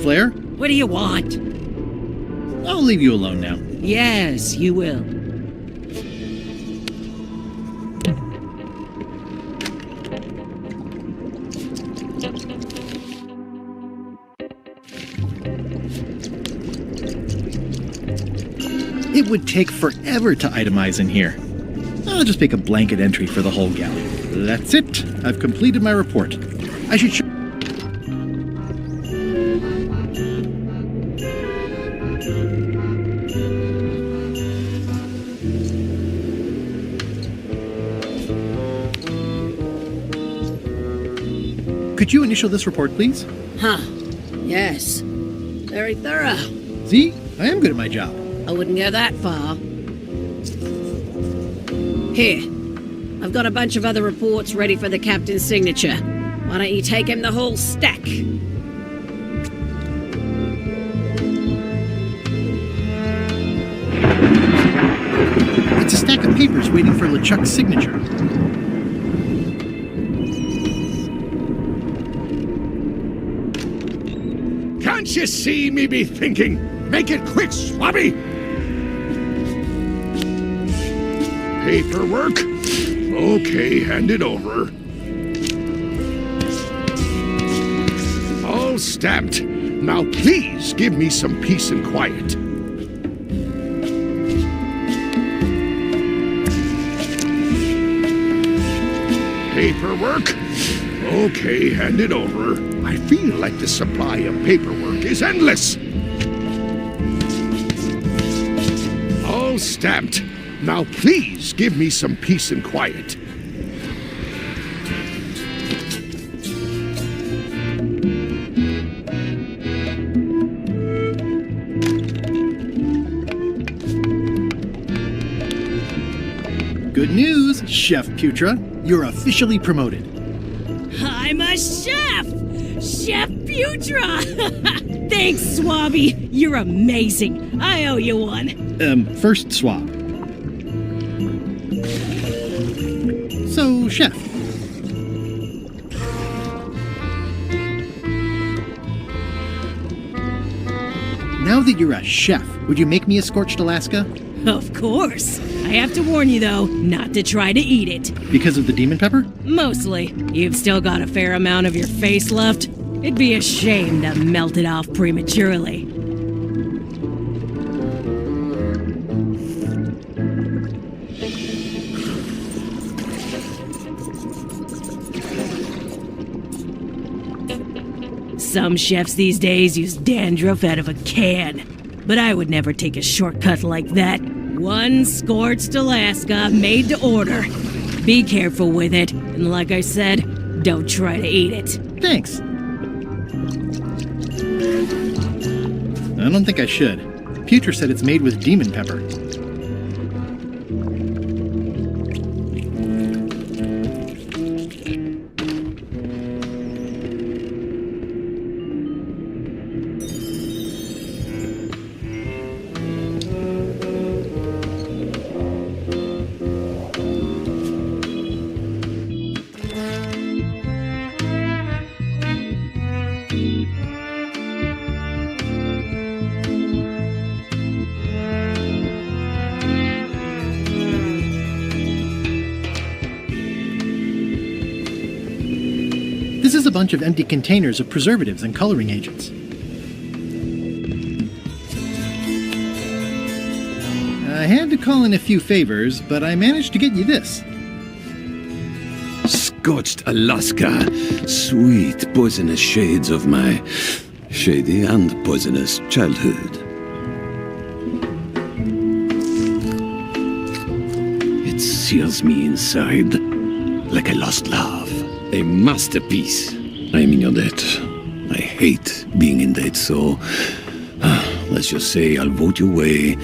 Flair? What do you want? I'll leave you alone now. Yes, you will. It would take forever to itemize in here. I'll just make a blanket entry for the whole galley. That's it. I've completed my report. I should show... Could you initial this report, please? Huh. Yes. Very thorough. See? I am good at my job. I wouldn't go that far. Here. I've got a bunch of other reports ready for the captain's signature. Why don't you take him the whole stack? It's a stack of papers waiting for LeChuck's signature. Can't you see me be thinking? Make it quick, Swabby! Paperwork? Okay, hand it over. All stamped. Now please give me some peace and quiet. Paperwork? Okay, hand it over. I feel like the supply of paperwork is endless. All stamped. Now please give me some peace and quiet. Good news, Chef Putra. You're officially promoted. I'm a chef! Chef Putra! Thanks, Swabby. You're amazing. I owe you one. First swab. So, Chef. Now that you're a chef, would you make me a scorched Alaska? Of course. I have to warn you, though, not to try to eat it. Because of the demon pepper? Mostly. You've still got a fair amount of your face left. It'd be a shame to melt it off prematurely. Some chefs these days use dandruff out of a can, but I would never take a shortcut like that. One scorched Alaska made to order. Be careful with it, and like I said, don't try to eat it. Thanks. I don't think I should. Putra said it's made with demon pepper. This is a bunch of empty containers of preservatives and coloring agents. I had to call in a few favors, but I managed to get you this. Scorched Alaska, sweet poisonous shades of my shady and poisonous childhood. It seals me inside like a lost love. A masterpiece. I am in your debt. I hate being in debt, so let's just say I'll vote your way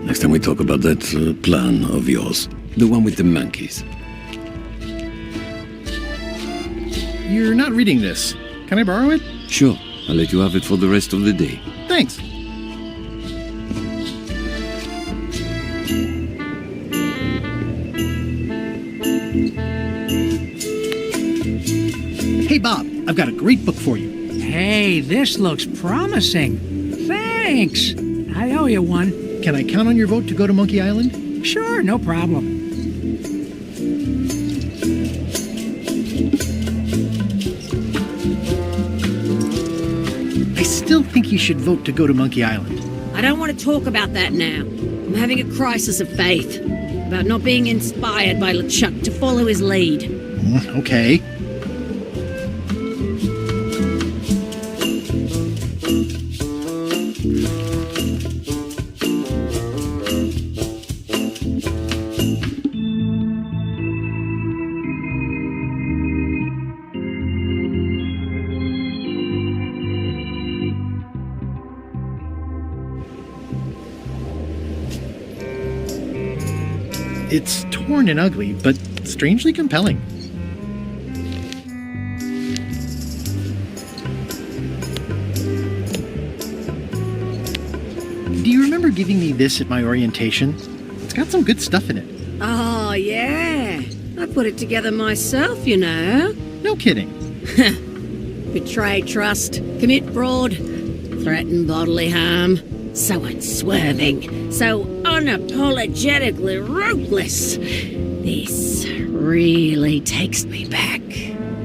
next time we talk about that plan of yours. The one with the monkeys. You're not reading this. Can I borrow it? Sure, I'll let you have it for the rest of the day. Thanks. Hey, Bob, I've got a great book for you. Hey, this looks promising. Thanks. I owe you one. Can I count on your vote to go to Monkey Island? Sure, no problem. I still think you should vote to go to Monkey Island. I don't want to talk about that now. I'm having a crisis of faith. about not being inspired by LeChuck to follow his lead. Okay. It's torn and ugly, but strangely compelling. Do you remember giving me this at my orientation? It's got some good stuff in it. Oh, yeah. I put it together myself, you know. No kidding. Betray trust, commit fraud, threaten bodily harm. So unswerving, so unapologetically ruthless. This really takes me back.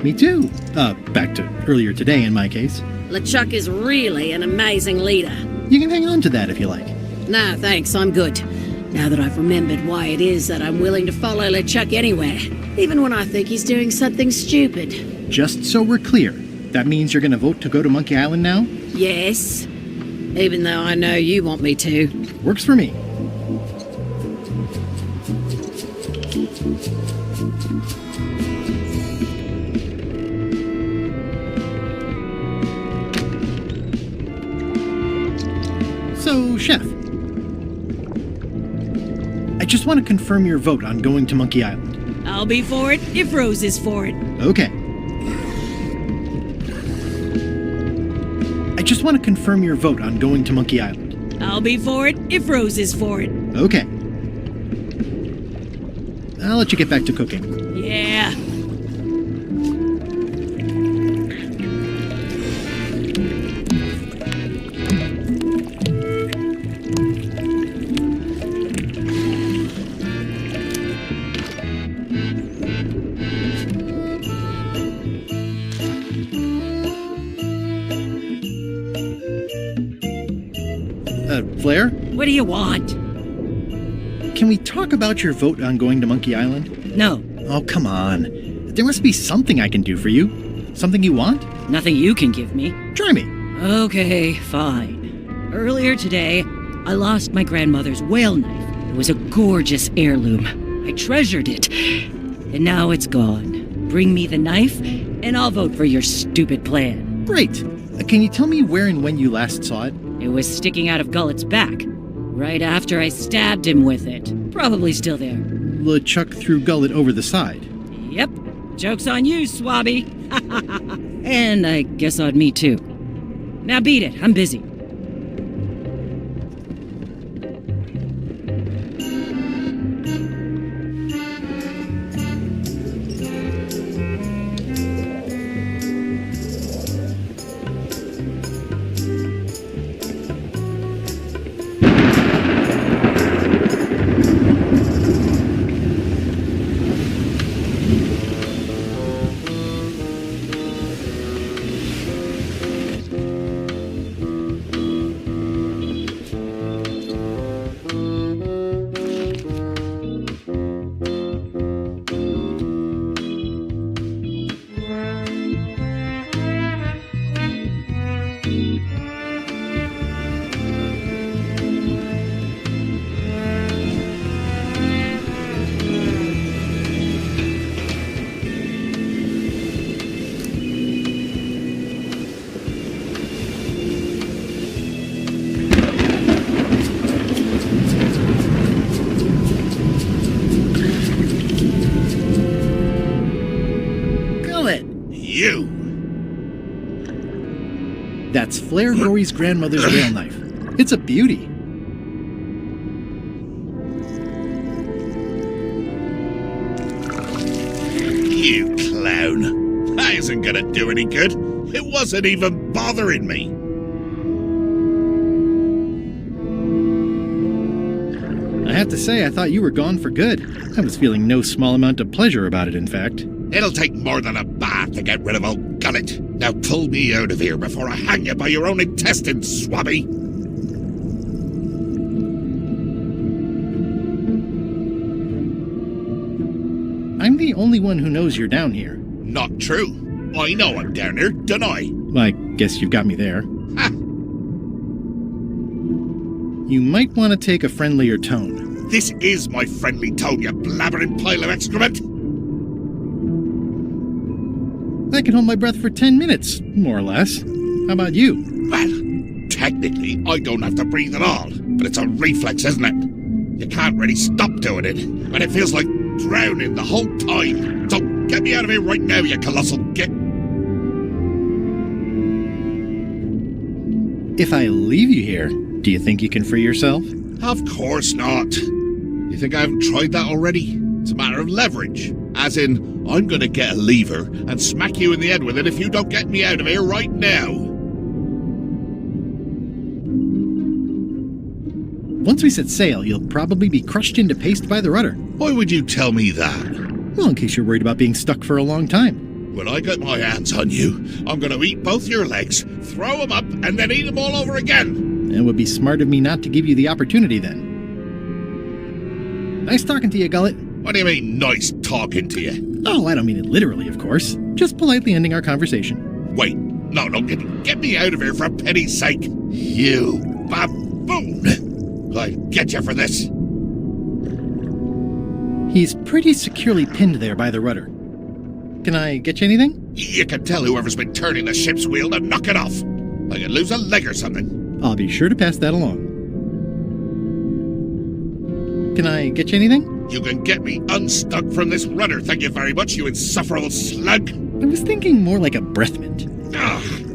Me too. Back to earlier today in my case. LeChuck is really an amazing leader. You can hang on to that if you like. No, thanks, I'm good. Now that I've remembered why it is that I'm willing to follow LeChuck anywhere, even when I think he's doing something stupid. Just so we're clear, that means you're gonna vote to go to Monkey Island now? Yes. Even though I know you want me to. Works for me. So, Chef, I just want to confirm your vote on going to Monkey Island. I'll be for it if Rose is for it. Okay. I just want to confirm your vote on going to Monkey Island. I'll be for it if Rose is for it. Okay. I'll let you get back to cooking. Yeah. Flair? What do you want? Can we talk about your vote on going to Monkey Island? No. Oh, come on. There must be something I can do for you. Something you want? Nothing you can give me. Try me. Okay, fine. Earlier today, I lost my grandmother's whale knife. It was a gorgeous heirloom. I treasured it. And now it's gone. Bring me the knife, and I'll vote for your stupid plan. Great. Can you tell me where and when you last saw it? It was sticking out of Gullet's back, right after I stabbed him with it. Probably still there. LeChuck threw Gullet over the side. Yep. Joke's on you, Swabby. And I guess on me, too. Now beat it. I'm busy. That's Flair Rory's grandmother's whale knife. It's a beauty. You clown. That isn't gonna do any good. It wasn't even bothering me. I have to say, I thought you were gone for good. I was feeling no small amount of pleasure about it, in fact. It'll take more than a bath to get rid of old Gullet. Now pull me out of here before I hang you by your own intestines, Swabby. only one who knows you're down here. Not true. I know I'm down here, don't I? Well, I guess you've got me there. Ha! You might want to take a friendlier tone. This is my friendly tone, you blabbering pile of excrement! I can hold my breath for 10 minutes, more or less. How about you? Well, technically, I don't have to breathe at all, but it's a reflex, isn't it? You can't really stop doing it, and it feels like drowning the whole time. So get me out of here right now, you colossal git! If I leave you here, do you think you can free yourself? Of course not. You think I haven't tried that already? It's a matter of leverage. As in, I'm gonna get a lever and smack you in the head with it if you don't get me out of here right now. Once we set sail, you'll probably be crushed into paste by the rudder. Why would you tell me that? Well, in case you're worried about being stuck for a long time. When I get my hands on you, I'm gonna eat both your legs, throw them up, and then eat them all over again. It would be smart of me not to give you the opportunity then. Nice talking to you, Gullet. What do you mean, nice talking to you? Oh, I don't mean it literally, of course. Just politely ending our conversation. Wait, no, get me out of here for a pity's sake. You baboon! I'll get you for this. He's pretty securely pinned there by the rudder. Can I get you anything? You can tell whoever's been turning the ship's wheel to knock it off. I could lose a leg or something. I'll be sure to pass that along. Can I get you anything? You can get me unstuck from this rudder, thank you very much, you insufferable slug. I was thinking more like a breath mint. Ugh.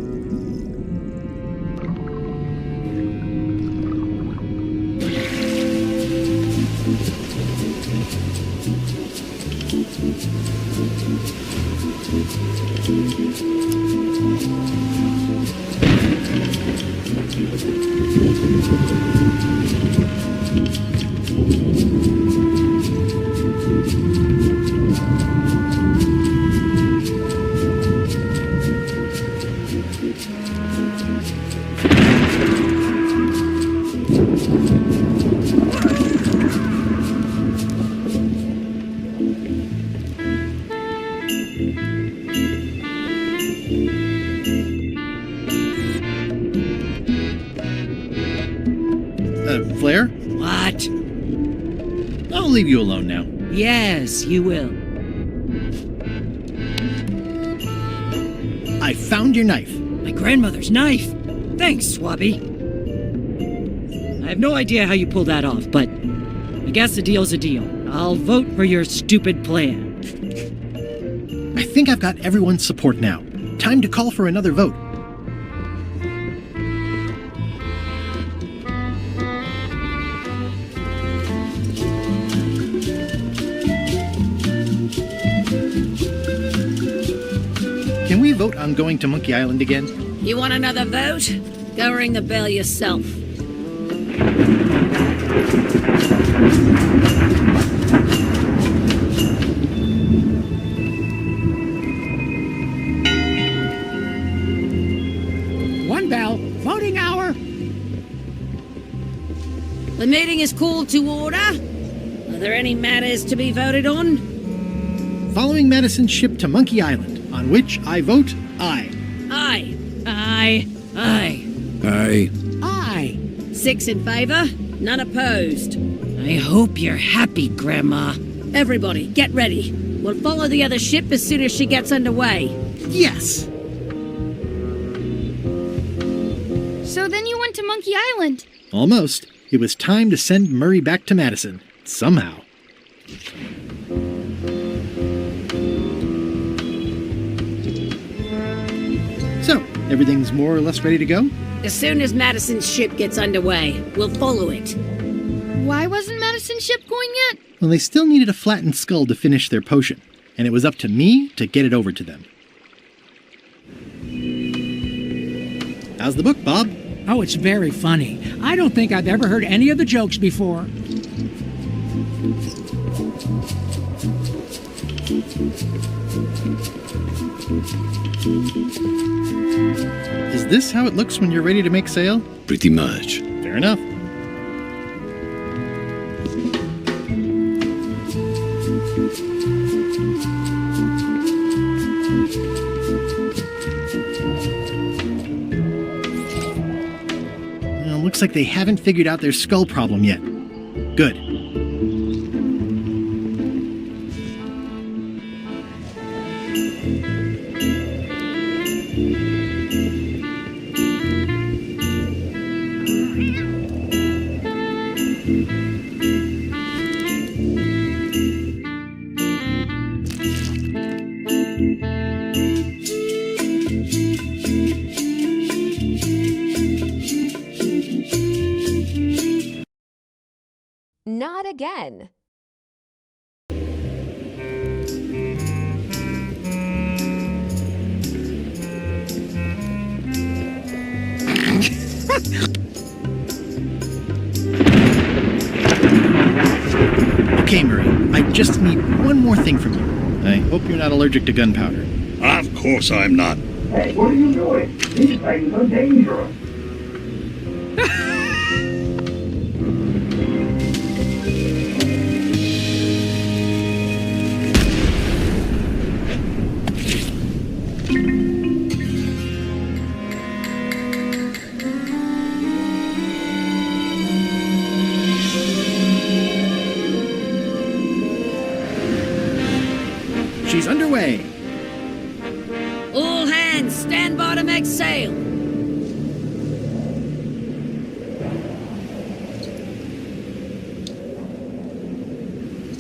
Flair? What? I'll leave you alone now. Yes, you will. I found your knife. My grandmother's knife. Thanks, Swabby. I have no idea how you pulled that off, but I guess a deal's a deal. I'll vote for your stupid plan. I think I've got everyone's support now. Time to call for another vote. Can we vote on going to Monkey Island again? You want another vote? Go ring the bell yourself. One bell. Voting hour. The meeting is called to order. Are there any matters to be voted on? Following Madison's ship to Monkey Island, on which I vote aye. Aye. Aye. Aye. Aye. Aye. 6 in favor, none opposed. I hope you're happy, Grandma. Everybody, get ready. We'll follow the other ship as soon as she gets underway. Yes! So then you went to Monkey Island. Almost. It was time to send Murray back to Madison. Somehow. So, everything's more or less ready to go? As soon as Madison's ship gets underway, we'll follow it. Why wasn't Madison's ship going yet? Well, they still needed a flattened skull to finish their potion, and it was up to me to get it over to them. How's the book, Bob? Oh, it's very funny. I don't think I've ever heard any of the jokes before. Is this how it looks when you're ready to make sail? Pretty much. Fair enough. Looks like they haven't figured out their skull problem yet. Good. Not again. Okay, Murray, I just need one more thing from you. I hope you're not allergic to gunpowder. Of course I'm not. Hey, what are you doing? These things are dangerous. She's underway. All hands, stand by to make sail.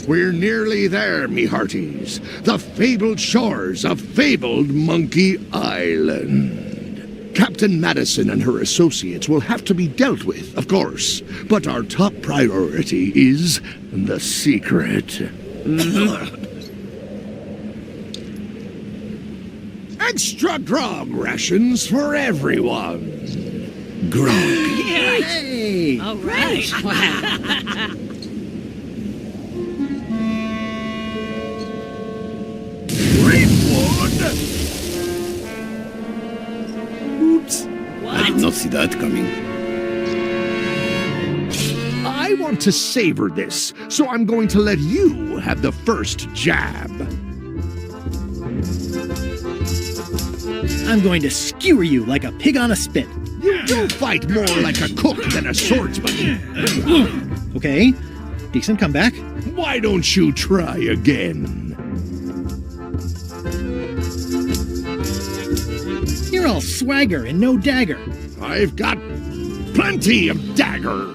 We're nearly there, me hearties. The fabled shores of fabled Monkey Island. Captain Madison and her associates will have to be dealt with, of course. But our top priority is the secret. Extra grog rations for everyone. Grog. Hey! All right. Wow. Oops. I did not see that coming. I want to savor this, so I'm going to let you have the first jab. I'm going to skewer you like a pig on a spit. You do fight more like a cook than a swordsman. Okay, decent comeback. Why don't you try again? You're all swagger and no dagger. I've got plenty of dagger.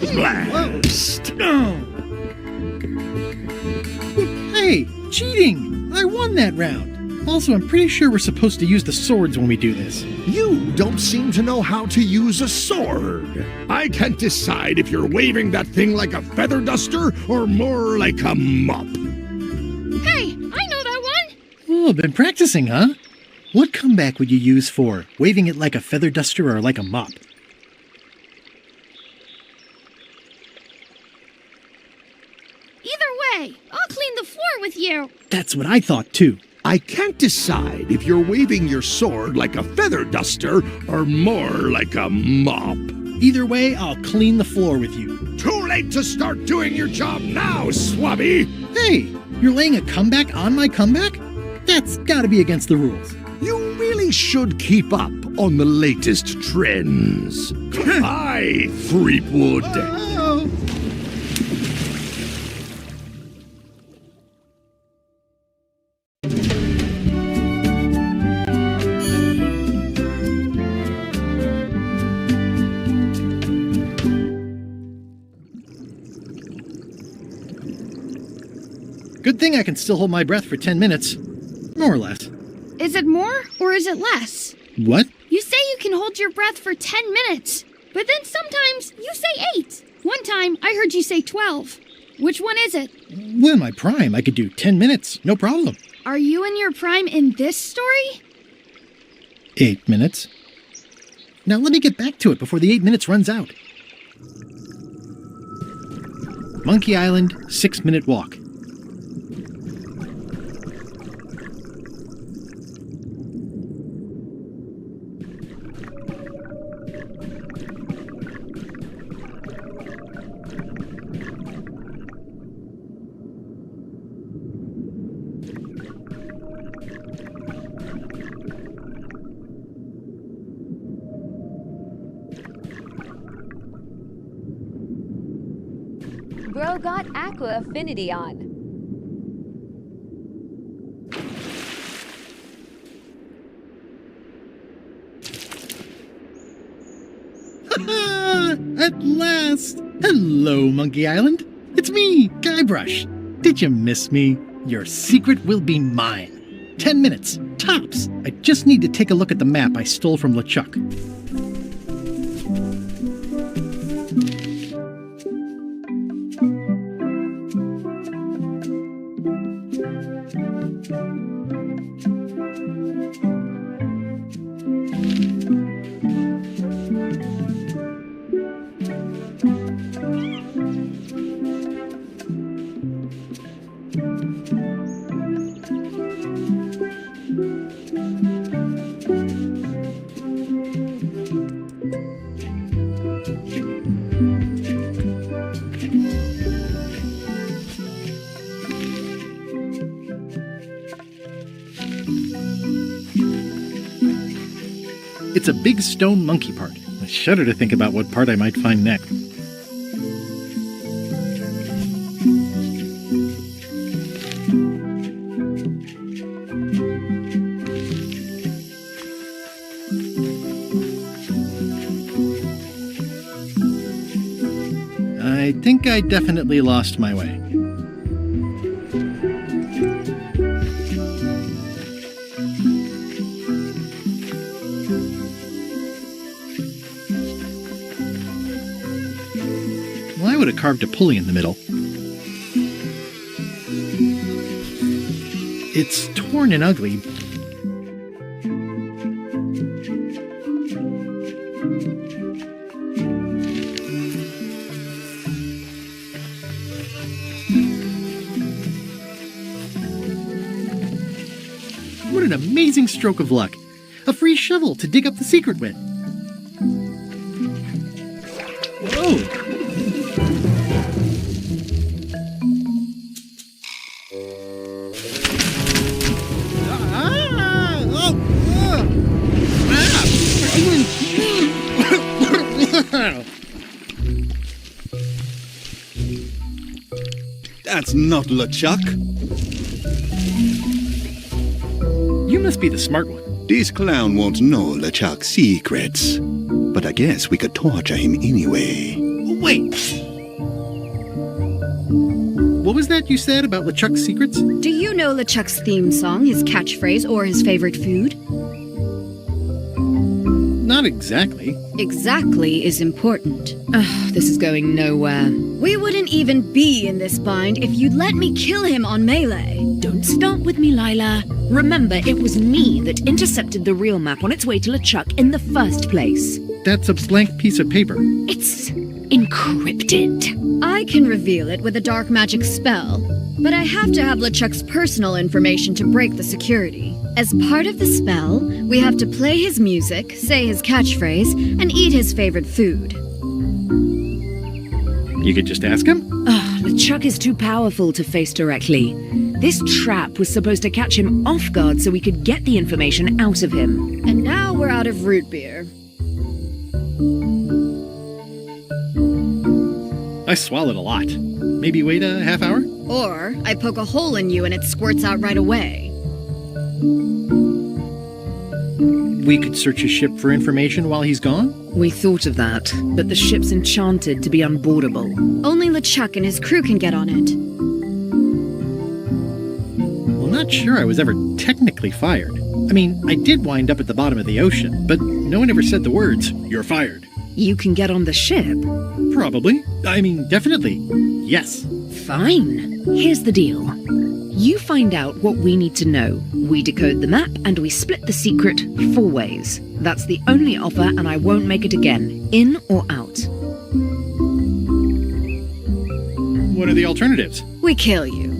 Blast. Hey, cheating! I won that round. Also, I'm pretty sure we're supposed to use the swords when we do this. You don't seem to know how to use a sword. I can't decide if you're waving that thing like a feather duster or more like a mop. Hey, I know that one! Oh, been practicing, huh? What comeback would you use for waving it like a feather duster or like a mop? Either way, I'll clean the floor with you. That's what I thought, too. I can't decide if you're waving your sword like a feather duster or more like a mop. Either way, I'll clean the floor with you. Too late to start doing your job now, Swabby! Hey, you're laying a comeback on my comeback? That's gotta be against the rules. You really should keep up on the latest trends. Aye, Threepwood. Good thing I can still hold my breath for 10 minutes. More or less. Is it more or is it less? What? You say you can hold your breath for 10 minutes, but then sometimes you say 8. One time I heard you say 12. Which one is it? Well, in my prime, I could do 10 minutes, no problem. Are you in your prime in this story? 8 minutes. Now let me get back to it before the 8 minutes runs out. Monkey Island, 6-minute walk. Bro got Aqua Affinity on. At last! Hello, Monkey Island. It's me, Guybrush. Did you miss me? Your secret will be mine. 10 minutes, tops. I just need to take a look at the map I stole from LeChuck. It's a big stone monkey part. I shudder to think about what part I might find next. I think I definitely lost my way. Well, I would have carved a pulley in the middle. It's torn and ugly. What an amazing stroke of luck. A free shovel to dig up the secret with. Whoa! That's not LeChuck. You must be the smart one. This clown won't know LeChuck's secrets. But I guess we could torture him anyway. Wait! What was that you said about LeChuck's secrets? Do you know LeChuck's theme song, his catchphrase, or his favorite food? Not exactly. Exactly is important. This is going nowhere. We wouldn't even be in this bind if you'd let me kill him on melee. Don't start with me, Lila. Remember, it was me that intercepted the real map on its way to LeChuck in the first place. That's a blank piece of paper. It's encrypted. I can reveal it with a dark magic spell, but I have to have LeChuck's personal information to break the security. As part of the spell, we have to play his music, say his catchphrase, and eat his favorite food. You could just ask him? LeChuck is too powerful to face directly. This trap was supposed to catch him off guard so we could get the information out of him. And now we're out of root beer. I swallowed a lot. Maybe wait a half hour? Or I poke a hole in you and it squirts out right away. We could search his ship for information while he's gone? We thought of that, but the ship's enchanted to be unboardable. Only LeChuck and his crew can get on it. Well, not sure I was ever technically fired. I mean, I did wind up at the bottom of the ocean, but no one ever said the words, "You're fired." You can get on the ship? Probably. I mean, definitely. Yes. Fine. Here's the deal. You find out what we need to know. We decode the map, and we split the secret 4 ways. That's the only offer, and I won't make it again. In or out. What are the alternatives? We kill you.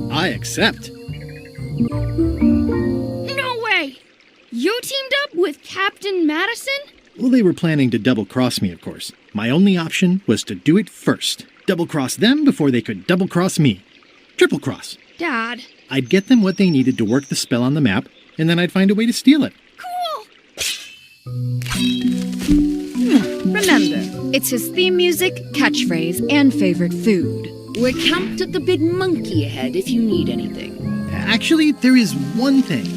I accept. No way! You teamed up with Captain Madison? Well, they were planning to double-cross me, of course. My only option was to do it first. Double-cross them before they could double-cross me. Triple-cross. Dad. I'd get them what they needed to work the spell on the map, and then I'd find a way to steal it. Cool! Remember, it's his theme music, catchphrase, and favorite food. We're camped at the Big Monkey Head if you need anything. Actually, there is one thing.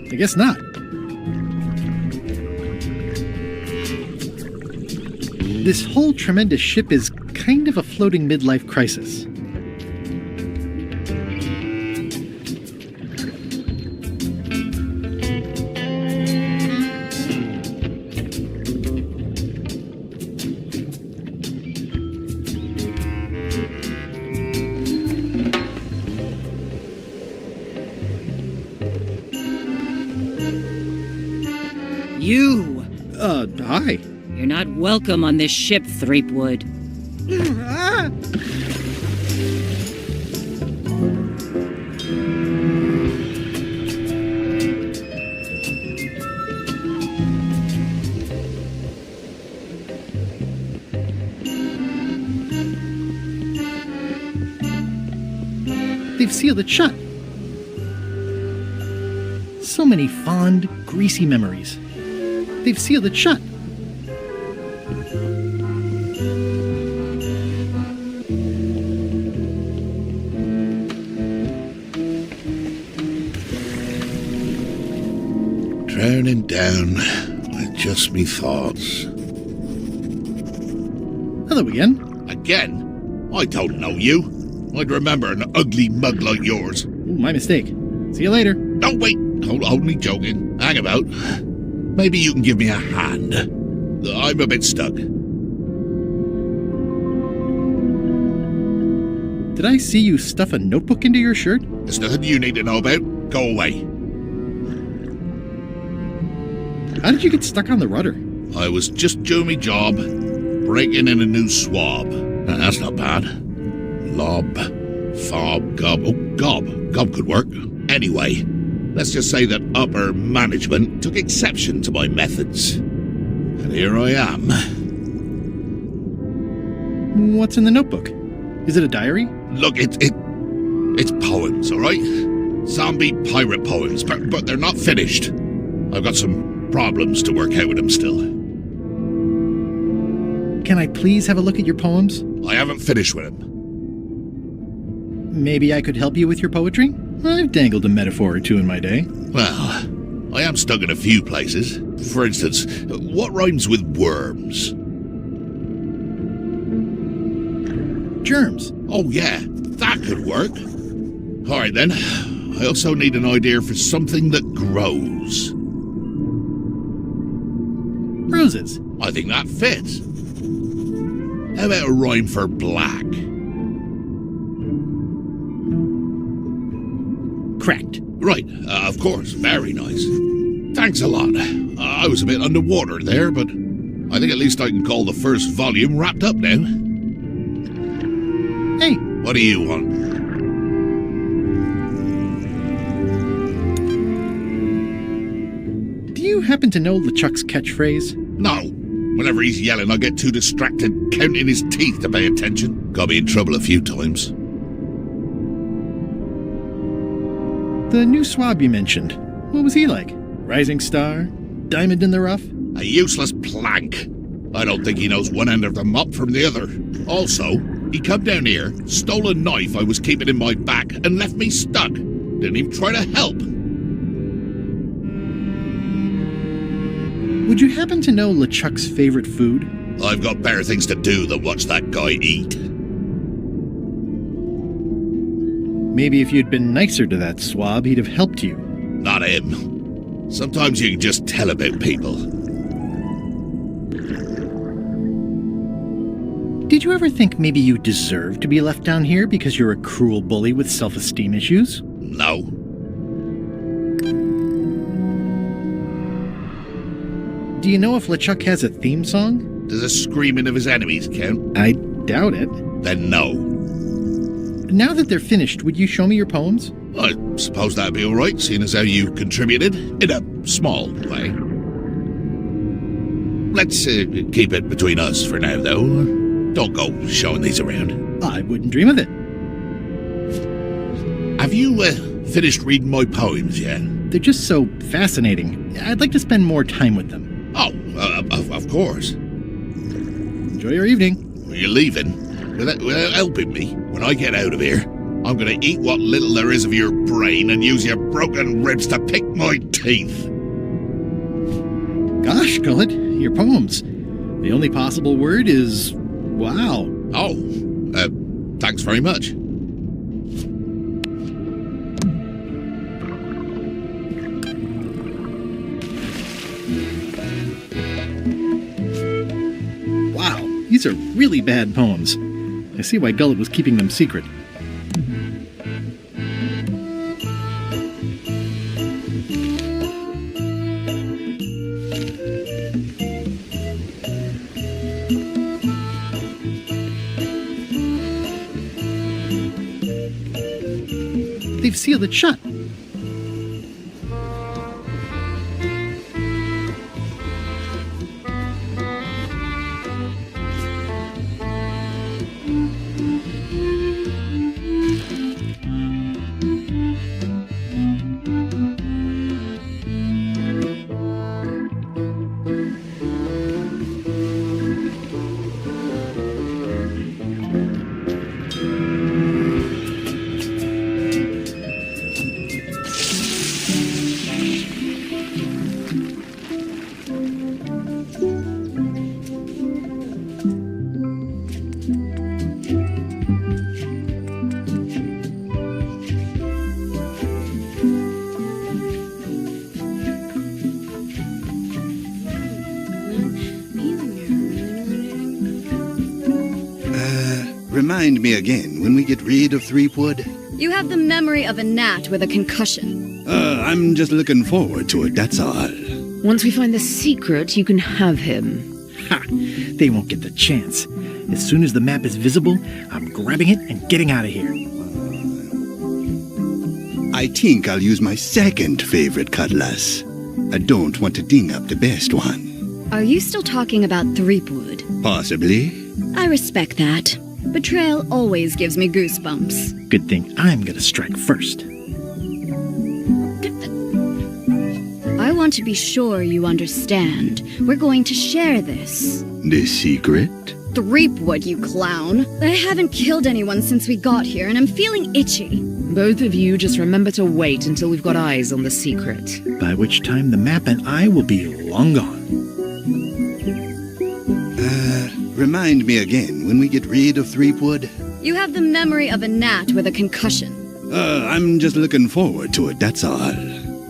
I guess not. This whole tremendous ship is kind of a floating midlife crisis. You! Hi. You're not welcome on this ship, Threepwood. They've sealed it shut. So many fond, greasy memories. They've sealed it shut. Drowning down with just me thoughts. Hello again. Again? I don't know you. I'd remember an ugly mug like yours. Ooh, my mistake. See you later. No, wait. Hold me joking. Hang about. Maybe you can give me a hand. I'm a bit stuck. Did I see you stuff a notebook into your shirt? There's nothing you need to know about. Go away. How did you get stuck on the rudder? I was just doing my job, breaking in a new swab. That's not bad. Lob, fob, gob. Oh, gob. Gob could work. Anyway, let's just say that upper management took exception to my methods. And here I am. What's in the notebook? Is it a diary? Look, it's poems, all right? Zombie pirate poems, but they're not finished. I've got some problems to work out with them still. Can I please have a look at your poems? I haven't finished with them. Maybe I could help you with your poetry? I've dangled a metaphor or two in my day. Well, I am stuck in a few places. For instance, what rhymes with worms? Germs. Oh yeah, that could work. All right then. I also need an idea for something that grows. Roses. I think that fits. How about a rhyme for black? Correct. Right, of course. Very nice. Thanks a lot. I was a bit underwater there, but I think at least I can call the first volume wrapped up now. Hey. What do you want? Do you happen to know LeChuck's catchphrase? No. Whenever he's yelling, I get too distracted counting his teeth to pay attention. Got me in trouble a few times. The new swab you mentioned. What was he like? Rising star? Diamond in the rough? A useless plank. I don't think he knows one end of the mop from the other. Also, he come down here, stole a knife I was keeping in my back, and left me stuck. Didn't even try to help. Would you happen to know LeChuck's favorite food? I've got better things to do than watch that guy eat. Maybe if you'd been nicer to that swab, he'd have helped you. Not him. Sometimes you can just tell about people. Did you ever think maybe you deserve to be left down here because you're a cruel bully with self-esteem issues? No. Do you know if LeChuck has a theme song? Does the screaming of his enemies count? I doubt it. Then no. Now that they're finished, would you show me your poems? I suppose that'd be alright, seeing as how you contributed, in a small way. Let's keep it between us for now, though. Don't go showing these around. I wouldn't dream of it. Have you finished reading my poems yet? They're just so fascinating. I'd like to spend more time with them. Oh, of course. Enjoy your evening. You're leaving? Without helping me? When I get out of here, I'm gonna eat what little there is of your brain and use your broken ribs to pick my teeth. Gosh, Gullet, your poems. The only possible word is wow. Oh, thanks very much. Wow, these are really bad poems. I see why Gullet was keeping them secret. They've sealed it shut. Remind me again, when we get rid of Threepwood? You have the memory of a gnat with a concussion. I'm just looking forward to it, that's all. Once we find the secret, you can have him. Ha! They won't get the chance. As soon as the map is visible, I'm grabbing it and getting out of here. I think I'll use my second favorite cutlass. I don't want to ding up the best one. Are you still talking about Threepwood? Possibly. I respect that. Betrayal always gives me goosebumps. Good thing I'm gonna strike first. I want to be sure you understand. We're going to share this. The secret? Threepwood, you clown. I haven't killed anyone since we got here, and I'm feeling itchy. Both of you just remember to wait until we've got eyes on the secret. By which time the map and I will be long gone. Remind me again, when we get rid of Threepwood? You have the memory of a gnat with a concussion. I'm just looking forward to it, that's all.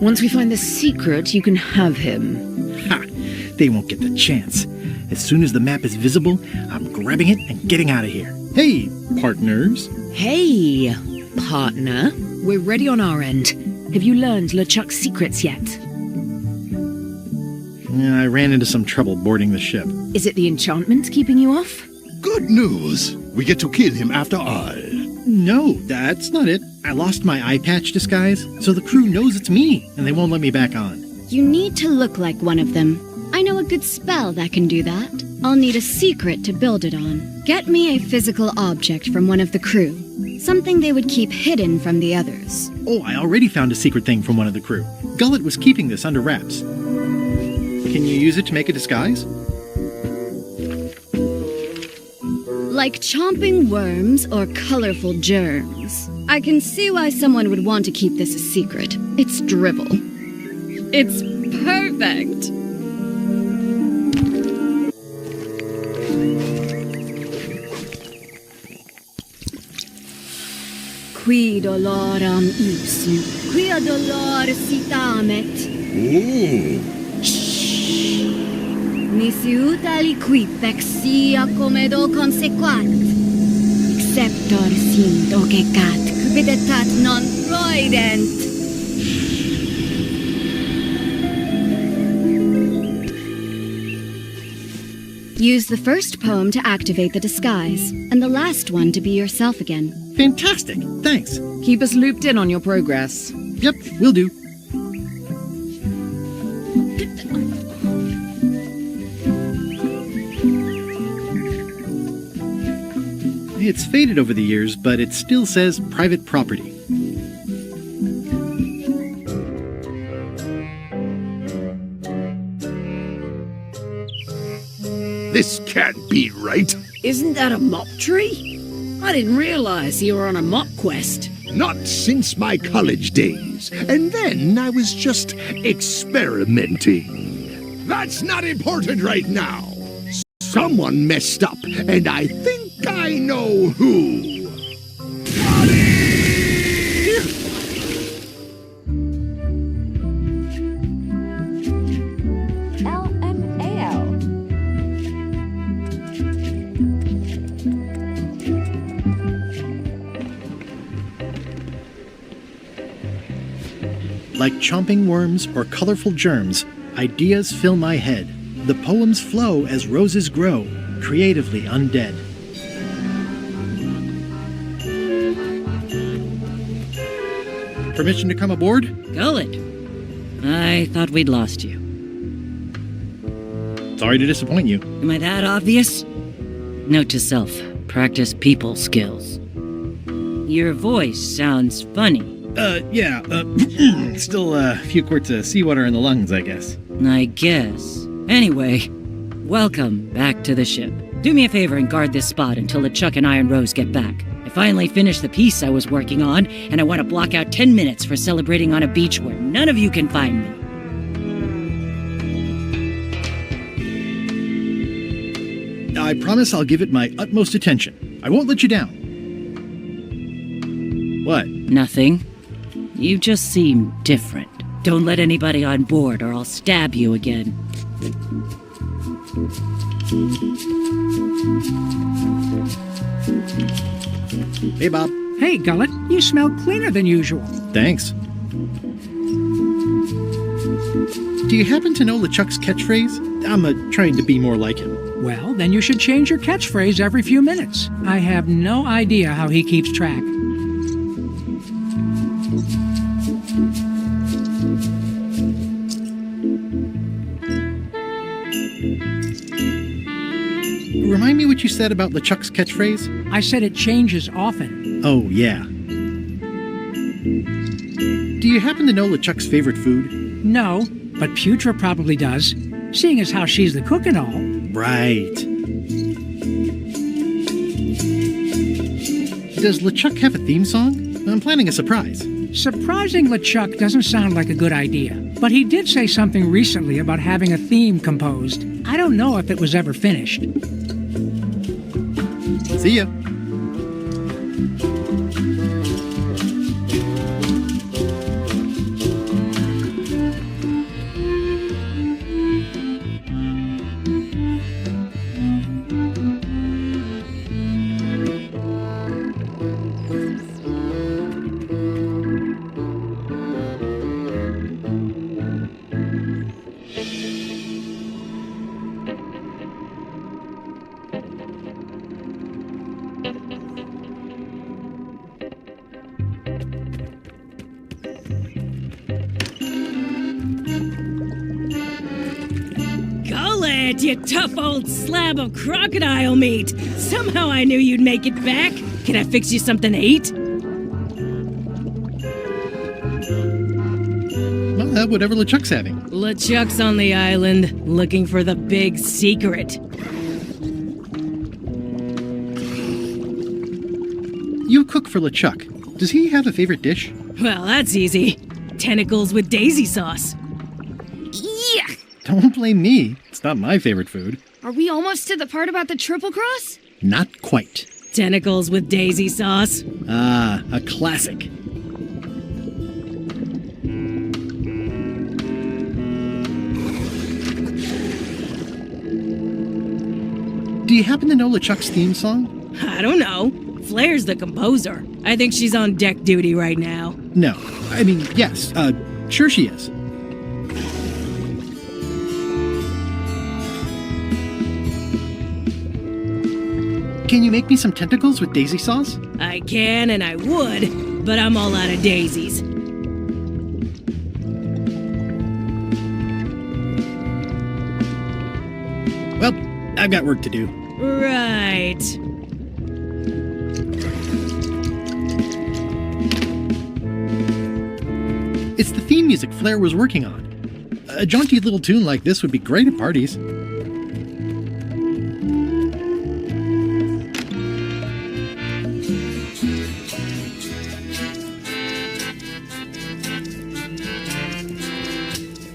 Once we find the secret, you can have him. Ha! They won't get the chance. As soon as the map is visible, I'm grabbing it and getting out of here. Hey, partners. Hey, partner. We're ready on our end. Have you learned LeChuck's secrets yet? I ran into some trouble boarding the ship. Is it the enchantment keeping you off? Good news! We get to kill him after all. No, that's not it. I lost my eye patch disguise, so the crew knows it's me, and they won't let me back on. You need to look like one of them. I know a good spell that can do that. I'll need a secret to build it on. Get me a physical object from one of the crew. Something they would keep hidden from the others. Oh, I already found a secret thing from one of the crew. Gullet was keeping this under wraps. Can you use it to make a disguise? Like chomping worms or colorful germs. I can see why someone would want to keep this a secret. It's drivel. It's perfect. qui doloram ipsum, quia dolor sitamet. Ooh. Nisi ut aliquip exia comedo consequat. Exceptor sint ocecat, cupiditat non proident. Use the first poem to activate the disguise, and the last one to be yourself again. Fantastic. Thanks. Keep us looped in on your progress. Yep, will do. It's faded over the years, but it still says private property. This can't be right. Isn't that a mop tree? I didn't realize you were on a mop quest. Not since my college days. And then I was just experimenting. That's not important right now. Someone messed up, and I think I know who. Like chomping worms or colorful germs, ideas fill my head. The poems flow as roses grow, creatively undead. Permission to come aboard? Gullet. I thought we'd lost you. Sorry to disappoint you. Am I that obvious? Note to self, practice people skills. Your voice sounds funny. Yeah, still a few quarts of seawater in the lungs, I guess. I guess. Anyway, welcome back to the ship. Do me a favor and guard this spot until LeChuck and Iron Rose get back. I finally finished the piece I was working on, and I want to block out 10 minutes for celebrating on a beach where none of you can find me. I promise I'll give it my utmost attention. I won't let you down. What? Nothing. You just seem different. Don't let anybody on board or I'll stab you again. Hey, Bob. Hey, Gullet, you smell cleaner than usual. Thanks. Do you happen to know LeChuck's catchphrase? I'm trying to be more like him. Well, then you should change your catchphrase every few minutes. I have no idea how he keeps track. Remind me what you said about LeChuck's catchphrase? I said it changes often. Oh, yeah. Do you happen to know LeChuck's favorite food? No, but Putra probably does, seeing as how she's the cook and all. Right. Does LeChuck have a theme song? I'm planning a surprise. Surprising LeChuck doesn't sound like a good idea, but he did say something recently about having a theme composed. I don't know if it was ever finished. See ya. You tough old slab of crocodile meat! Somehow I knew you'd make it back! Can I fix you something to eat? Well, whatever LeChuck's having. LeChuck's on the island, looking for the big secret. You cook for LeChuck. Does he have a favorite dish? Well, that's easy. Tentacles with daisy sauce. Yuck! Don't blame me. It's not my favorite food. Are we almost to the part about the triple cross? Not quite. Tentacles with daisy sauce. Ah, a classic. Do you happen to know LeChuck's theme song? I don't know. Flair's the composer. I think she's on deck duty right now. No. I mean, yes. Sure she is. Can you make me some tentacles with daisy sauce? I can and I would, but I'm all out of daisies. Well, I've got work to do. Right. It's the theme music Flair was working on. A jaunty little tune like this would be great at parties.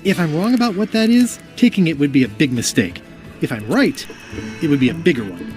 If I'm wrong about what that is, taking it would be a big mistake. If I'm right, it would be a bigger one.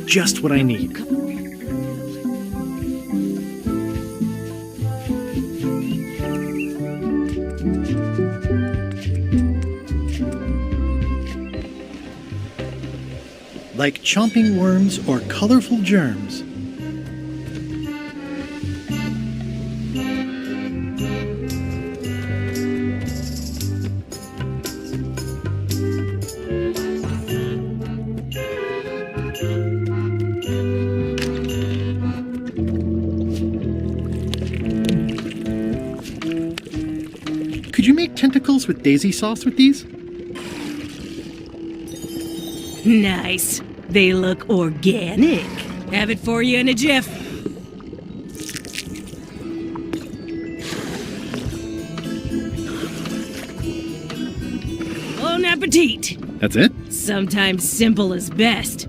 Just what I need. Like chomping worms or colorful germs. Could you make tentacles with daisy sauce with these? Nice. They look organic. Have it for you in a jiff. Bon appetit. That's it? Sometimes simple is best.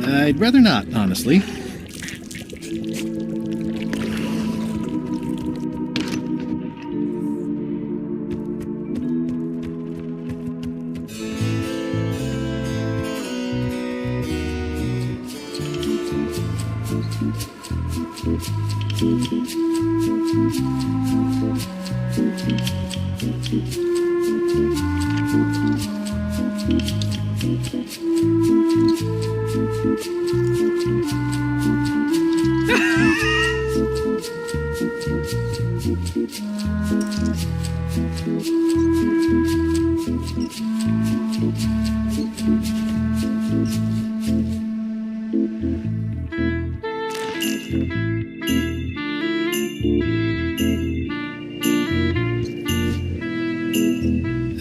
I'd rather not, honestly.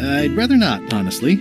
I'd rather not, honestly.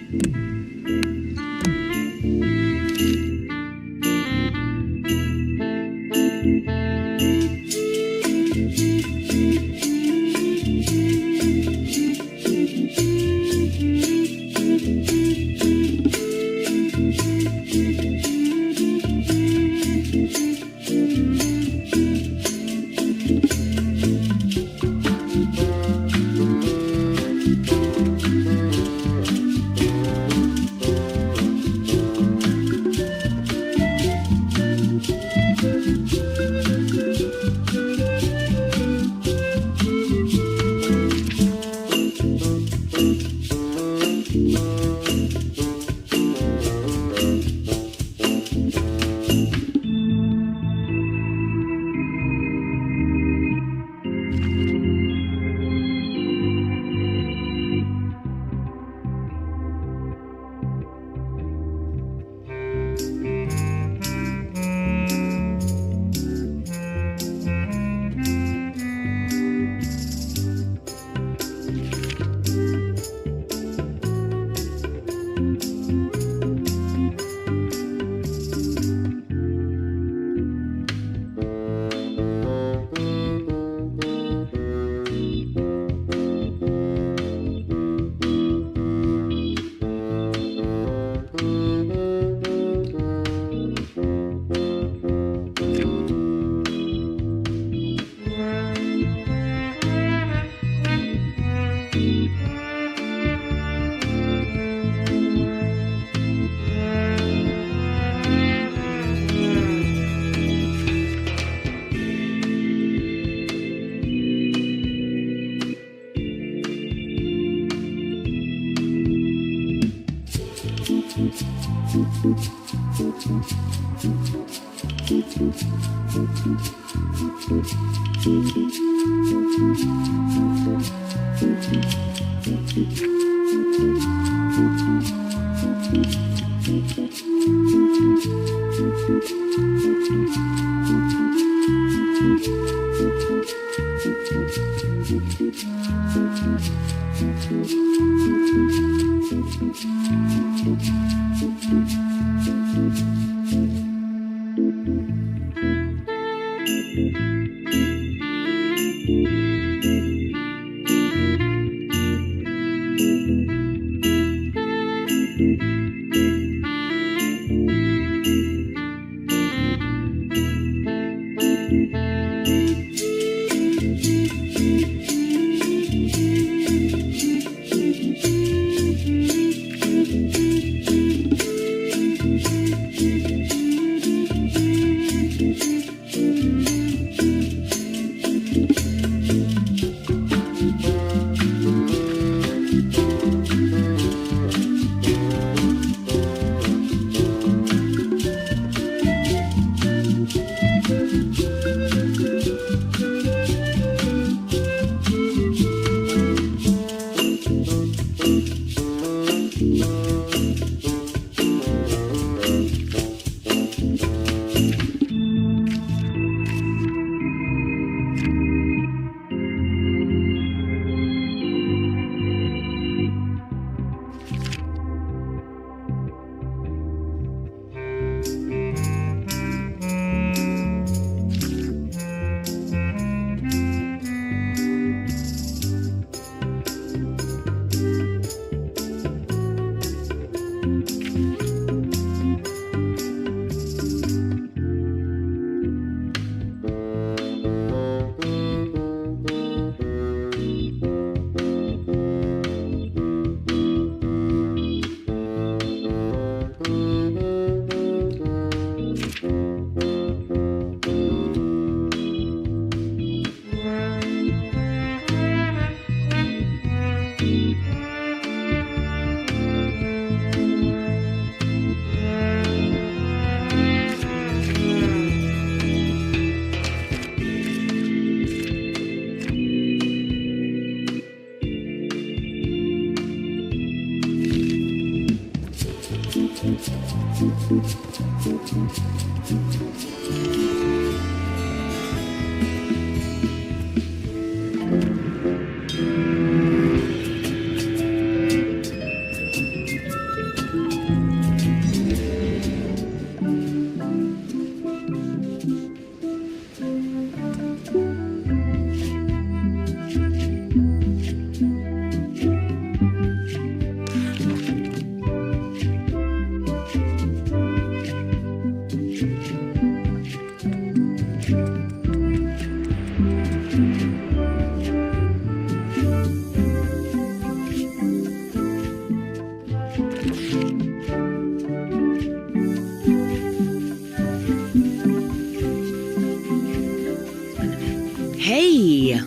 Hey,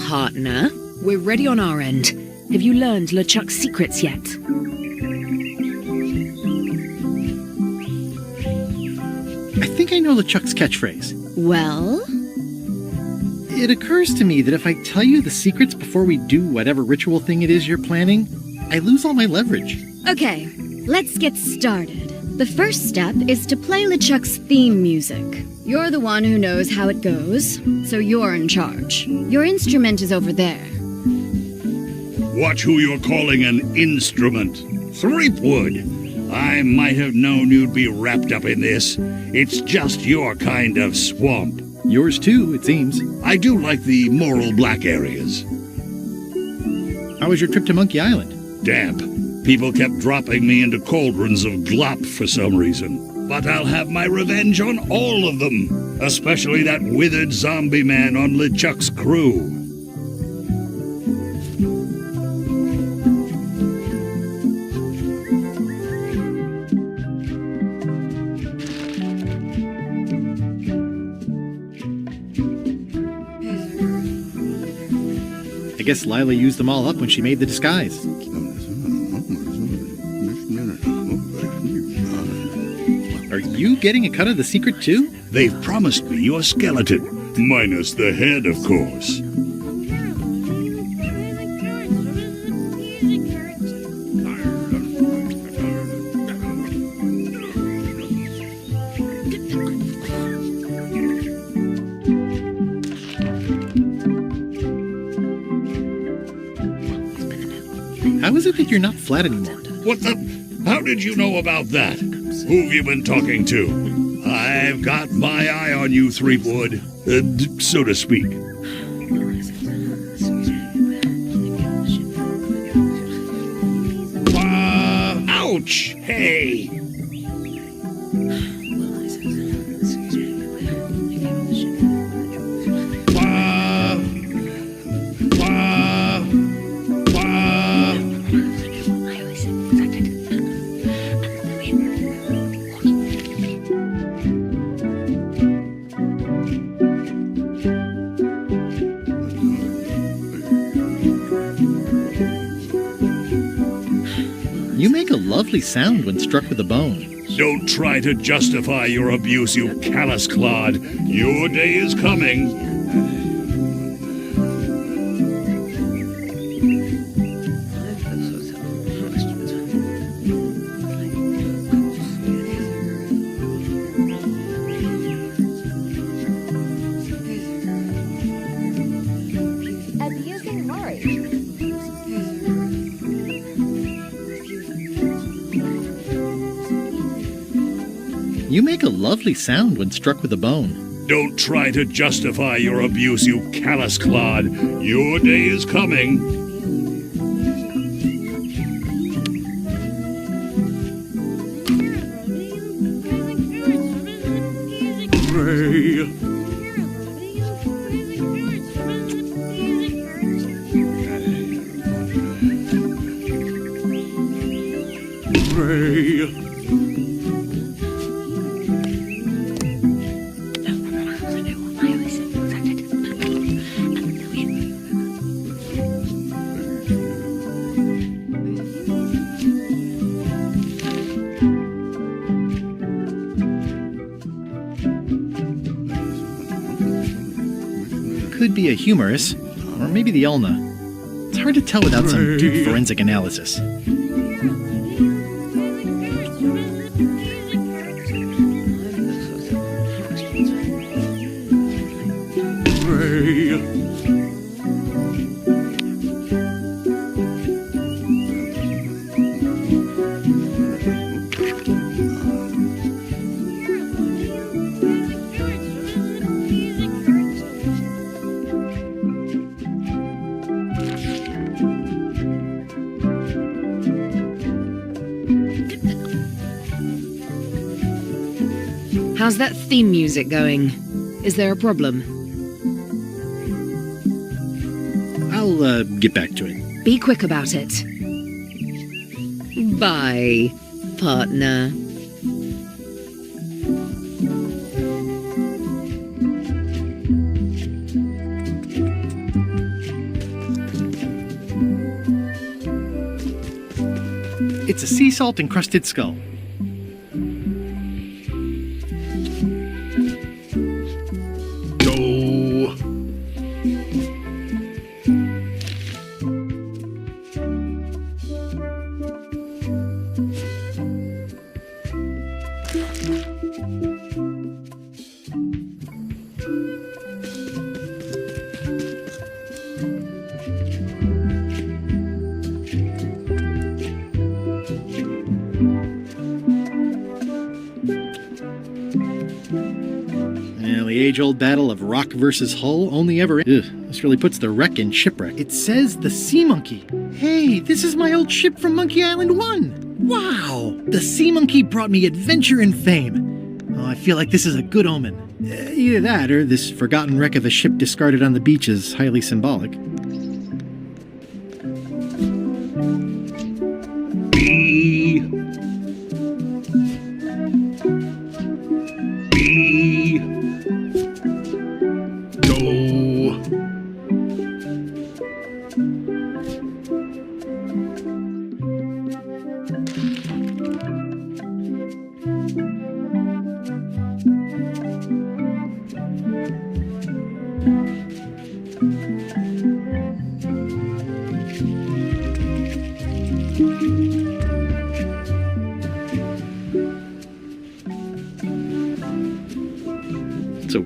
partner. We're ready on our end. Have you learned LeChuck's secrets yet? I think I know LeChuck's catchphrase. Well? It occurs to me that if I tell you the secrets before we do whatever ritual thing it is you're planning, I lose all my leverage. Okay, let's get started. The first step is to play LeChuck's theme music. You're the one who knows how it goes, so you're in charge. Your instrument is over there. Watch who you're calling an instrument. Threepwood. I might have known you'd be wrapped up in this. It's just your kind of swamp. Yours too, it seems. I do like the moral black areas. How was your trip to Monkey Island? Damp. People kept dropping me into cauldrons of glop for some reason. But I'll have my revenge on all of them, especially that withered zombie man on LeChuck's crew. I guess Lila used them all up when she made the disguise. Are you getting a cut of the secret too? They've promised me your skeleton, minus the head, of course. How is it that you're not flat anymore? What the? How did you know about that? Who've you been talking to? I've got my eye on you, Threepwood, so to speak. Ouch! Hey! You make a lovely sound when struck with a bone. Don't try to justify your abuse, you callous clod. Your day is coming. Abusing Mari. You make a lovely sound when struck with a bone. Don't try to justify your abuse, you callous clod. Your day is coming. Ray. Ray. Could be a humerus, or maybe the ulna. It's hard to tell without some deep forensic analysis. Ray. How's that theme music going? Is there a problem? I'll get back to it. Be quick about it. Bye, partner. It's a sea salt encrusted skull. The age-old battle of rock versus hull only ever... Ugh, this really puts the wreck in shipwreck. It says the Sea Monkey. Hey, this is my old ship from Monkey Island 1. Wow! The Sea Monkey brought me adventure and fame. Oh, I feel like this is a good omen. Either that, or this forgotten wreck of a ship discarded on the beach is highly symbolic.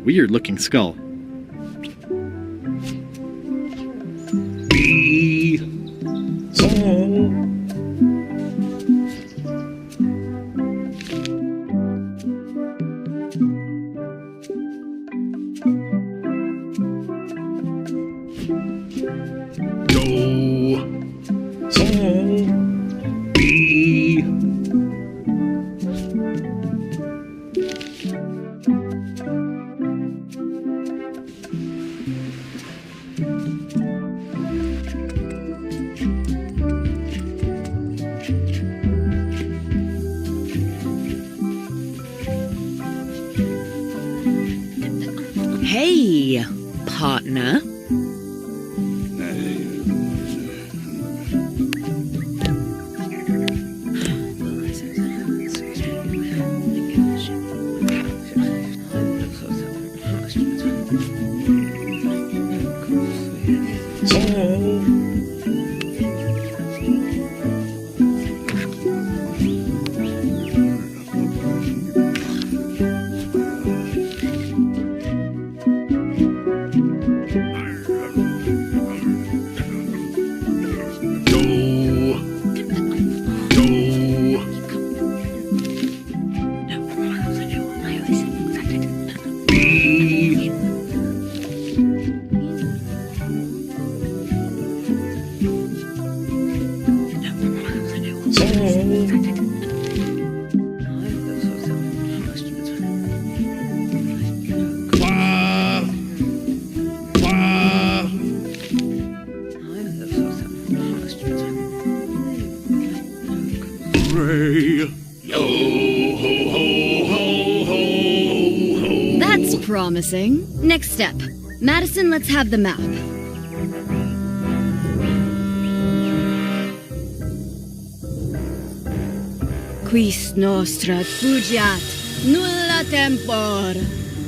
weird-looking skull. B. So. Hey, partner. That's promising. Next step. Madison, let's have the map. Quis nostra fugiat, nulla tempor.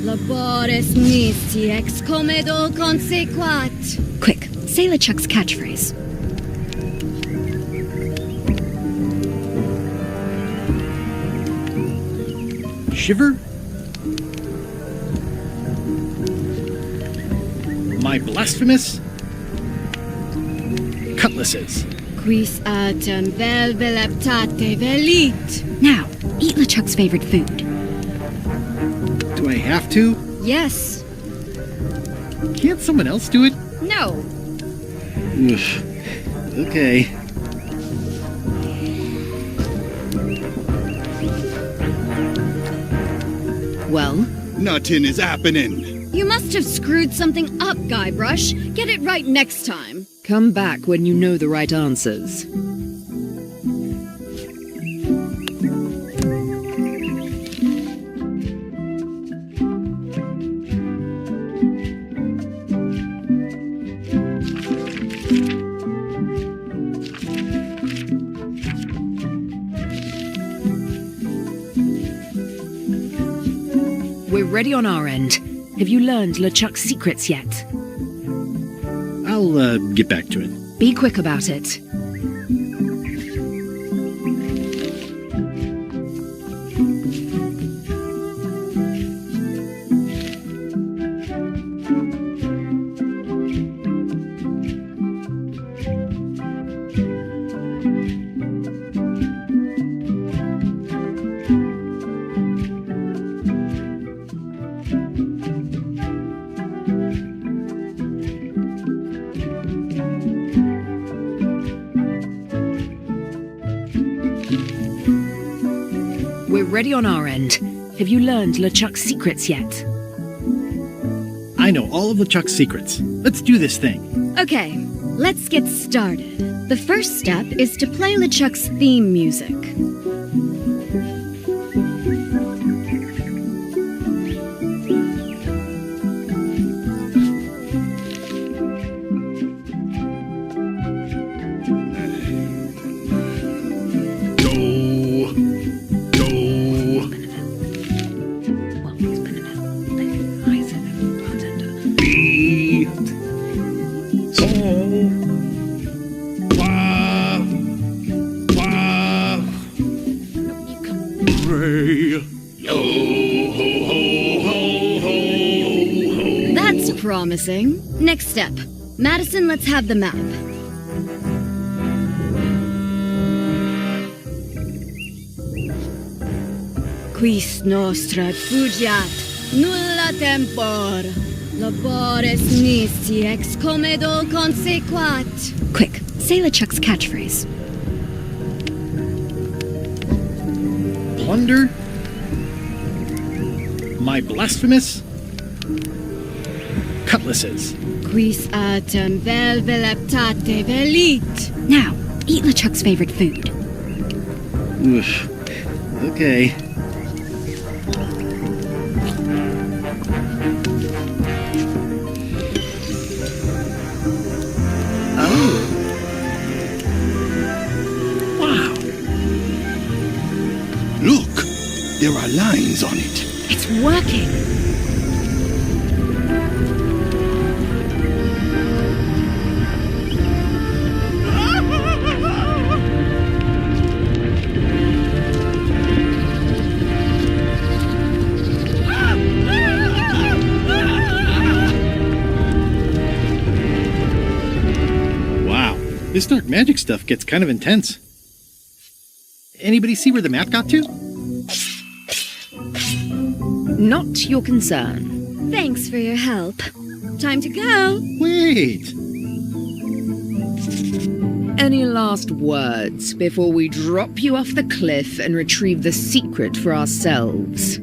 Labores nisi ex comedo consequat. Quick, say LeChuck's catchphrase. Shiver? My blasphemous cutlasses. Quis autem vel veleptate velit. Now, eat LeChuck's favorite food. Do I have to? Yes. Can't someone else do it? No. Okay. Well? Nothing is happening. You must have screwed something up, Guybrush. Get it right next time. Come back when you know the right answers. We're ready on our end. Have you learned LeChuck's secrets yet? I'll get back to it. Be quick about it. We're ready on our end. Have you learned LeChuck's secrets yet? I know all of LeChuck's secrets. Let's do this thing. Okay, let's get started. The first step is to play LeChuck's theme music. Promising. Next step. Madison, let's have the map. Quis nostra fugiat, nulla tempor. Labores nisi ex comedo consequat. Quick, say LeChuck's catchphrase. Plunder? My blasphemous? Cutlasses. Quis autem vel veleptate velit. Now, eat LeChuck's favorite food. Oof. Okay. Oh. Wow. Look, there are lines on it. It's working. This dark magic stuff gets kind of intense. Anybody see where the map got to? Not your concern. Thanks for your help. Time to go. Wait. Any last words before we drop you off the cliff and retrieve the secret for ourselves?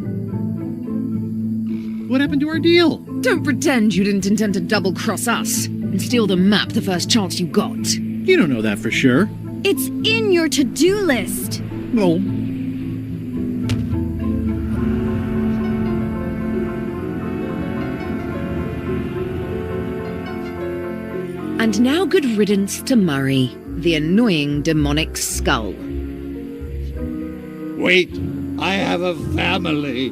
What happened to our deal? Don't pretend you didn't intend to double-cross us and steal the map the first chance you got. You don't know that for sure. It's in your to-do list. Well, and now good riddance to Murray, the annoying demonic skull. Wait, I have a family.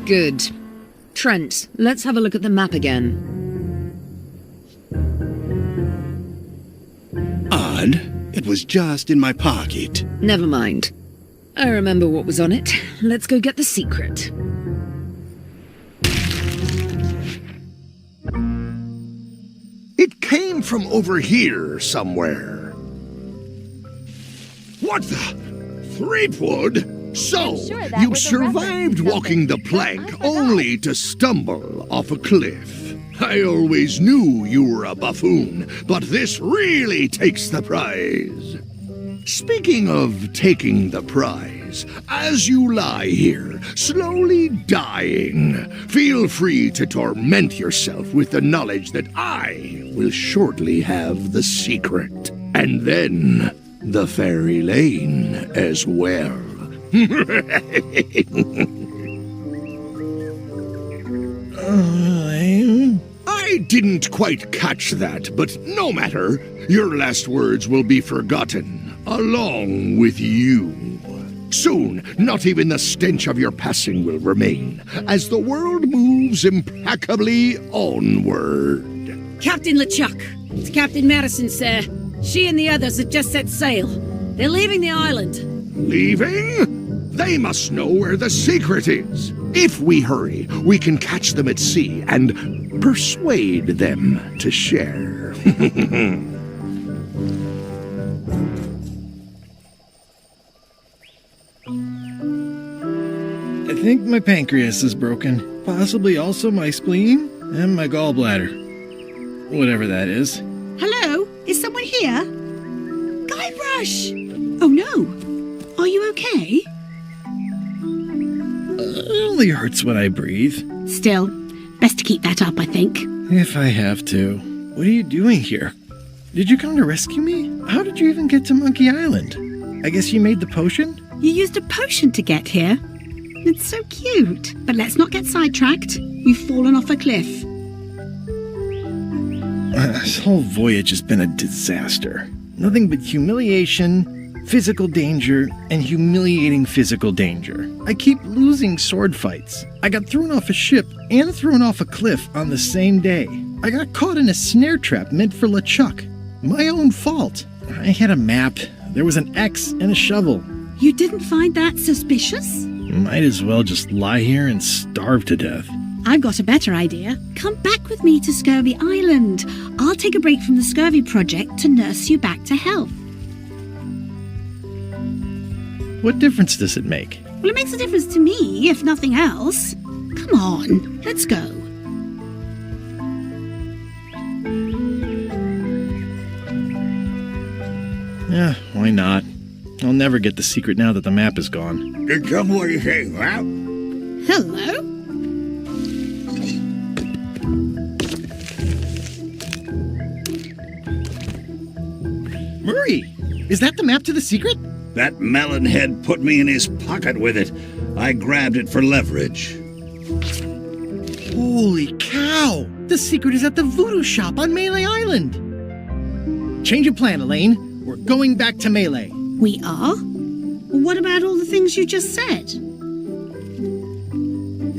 Good. Trent, let's have a look at the map again. Odd. It was just in my pocket. Never mind. I remember what was on it. Let's go get the secret. It came from over here somewhere. What the? Threepwood? So, sure that you was a survived reference to walking the plank only to stumble off a cliff. I always knew you were a buffoon, but this really takes the prize. Speaking of taking the prize, as you lie here, slowly dying, feel free to torment yourself with the knowledge that I will shortly have the secret. And then the fairy lane as well. I didn't quite catch that, but no matter. Your last words will be forgotten, along with you. Soon, not even the stench of your passing will remain, as the world moves implacably onward. Captain LeChuck, it's Captain Madison, sir. She and the others have just set sail. They're leaving the island. Leaving? They must know where the secret is. If we hurry, we can catch them at sea and persuade them to share. I think my pancreas is broken. Possibly also my spleen and my gallbladder. Whatever that is. Hello? Is someone here? Guybrush! Oh no! Are you okay? It only hurts when I breathe. Still, best to keep that up, I think. If I have to. What are you doing here? Did you come to rescue me? How did you even get to Monkey Island? I guess you made the potion? You used a potion to get here. It's so cute. But let's not get sidetracked. You've fallen off a cliff. This whole voyage has been a disaster. Nothing but humiliation, physical danger, and humiliating physical danger. I keep losing sword fights. I got thrown off a ship and thrown off a cliff on the same day. I got caught in a snare trap meant for LeChuck. My own fault. I had a map. There was an X and a shovel. You didn't find that suspicious? Might as well just lie here and starve to death. I've got a better idea. Come back with me to Scurvy Island. I'll take a break from the Scurvy project to nurse you back to health. What difference does it make? Well, it makes a difference to me, if nothing else. Come on, let's go. Yeah, why not? I'll never get the secret now that the map is gone. Tell me what you say, huh? Hello? Murray, is that the map to the secret? That melonhead put me in his pocket with it. I grabbed it for leverage. Holy cow! The secret is at the voodoo shop on Melee Island! Change of plan, Elaine. We're going back to Melee. We are? What about all the things you just said?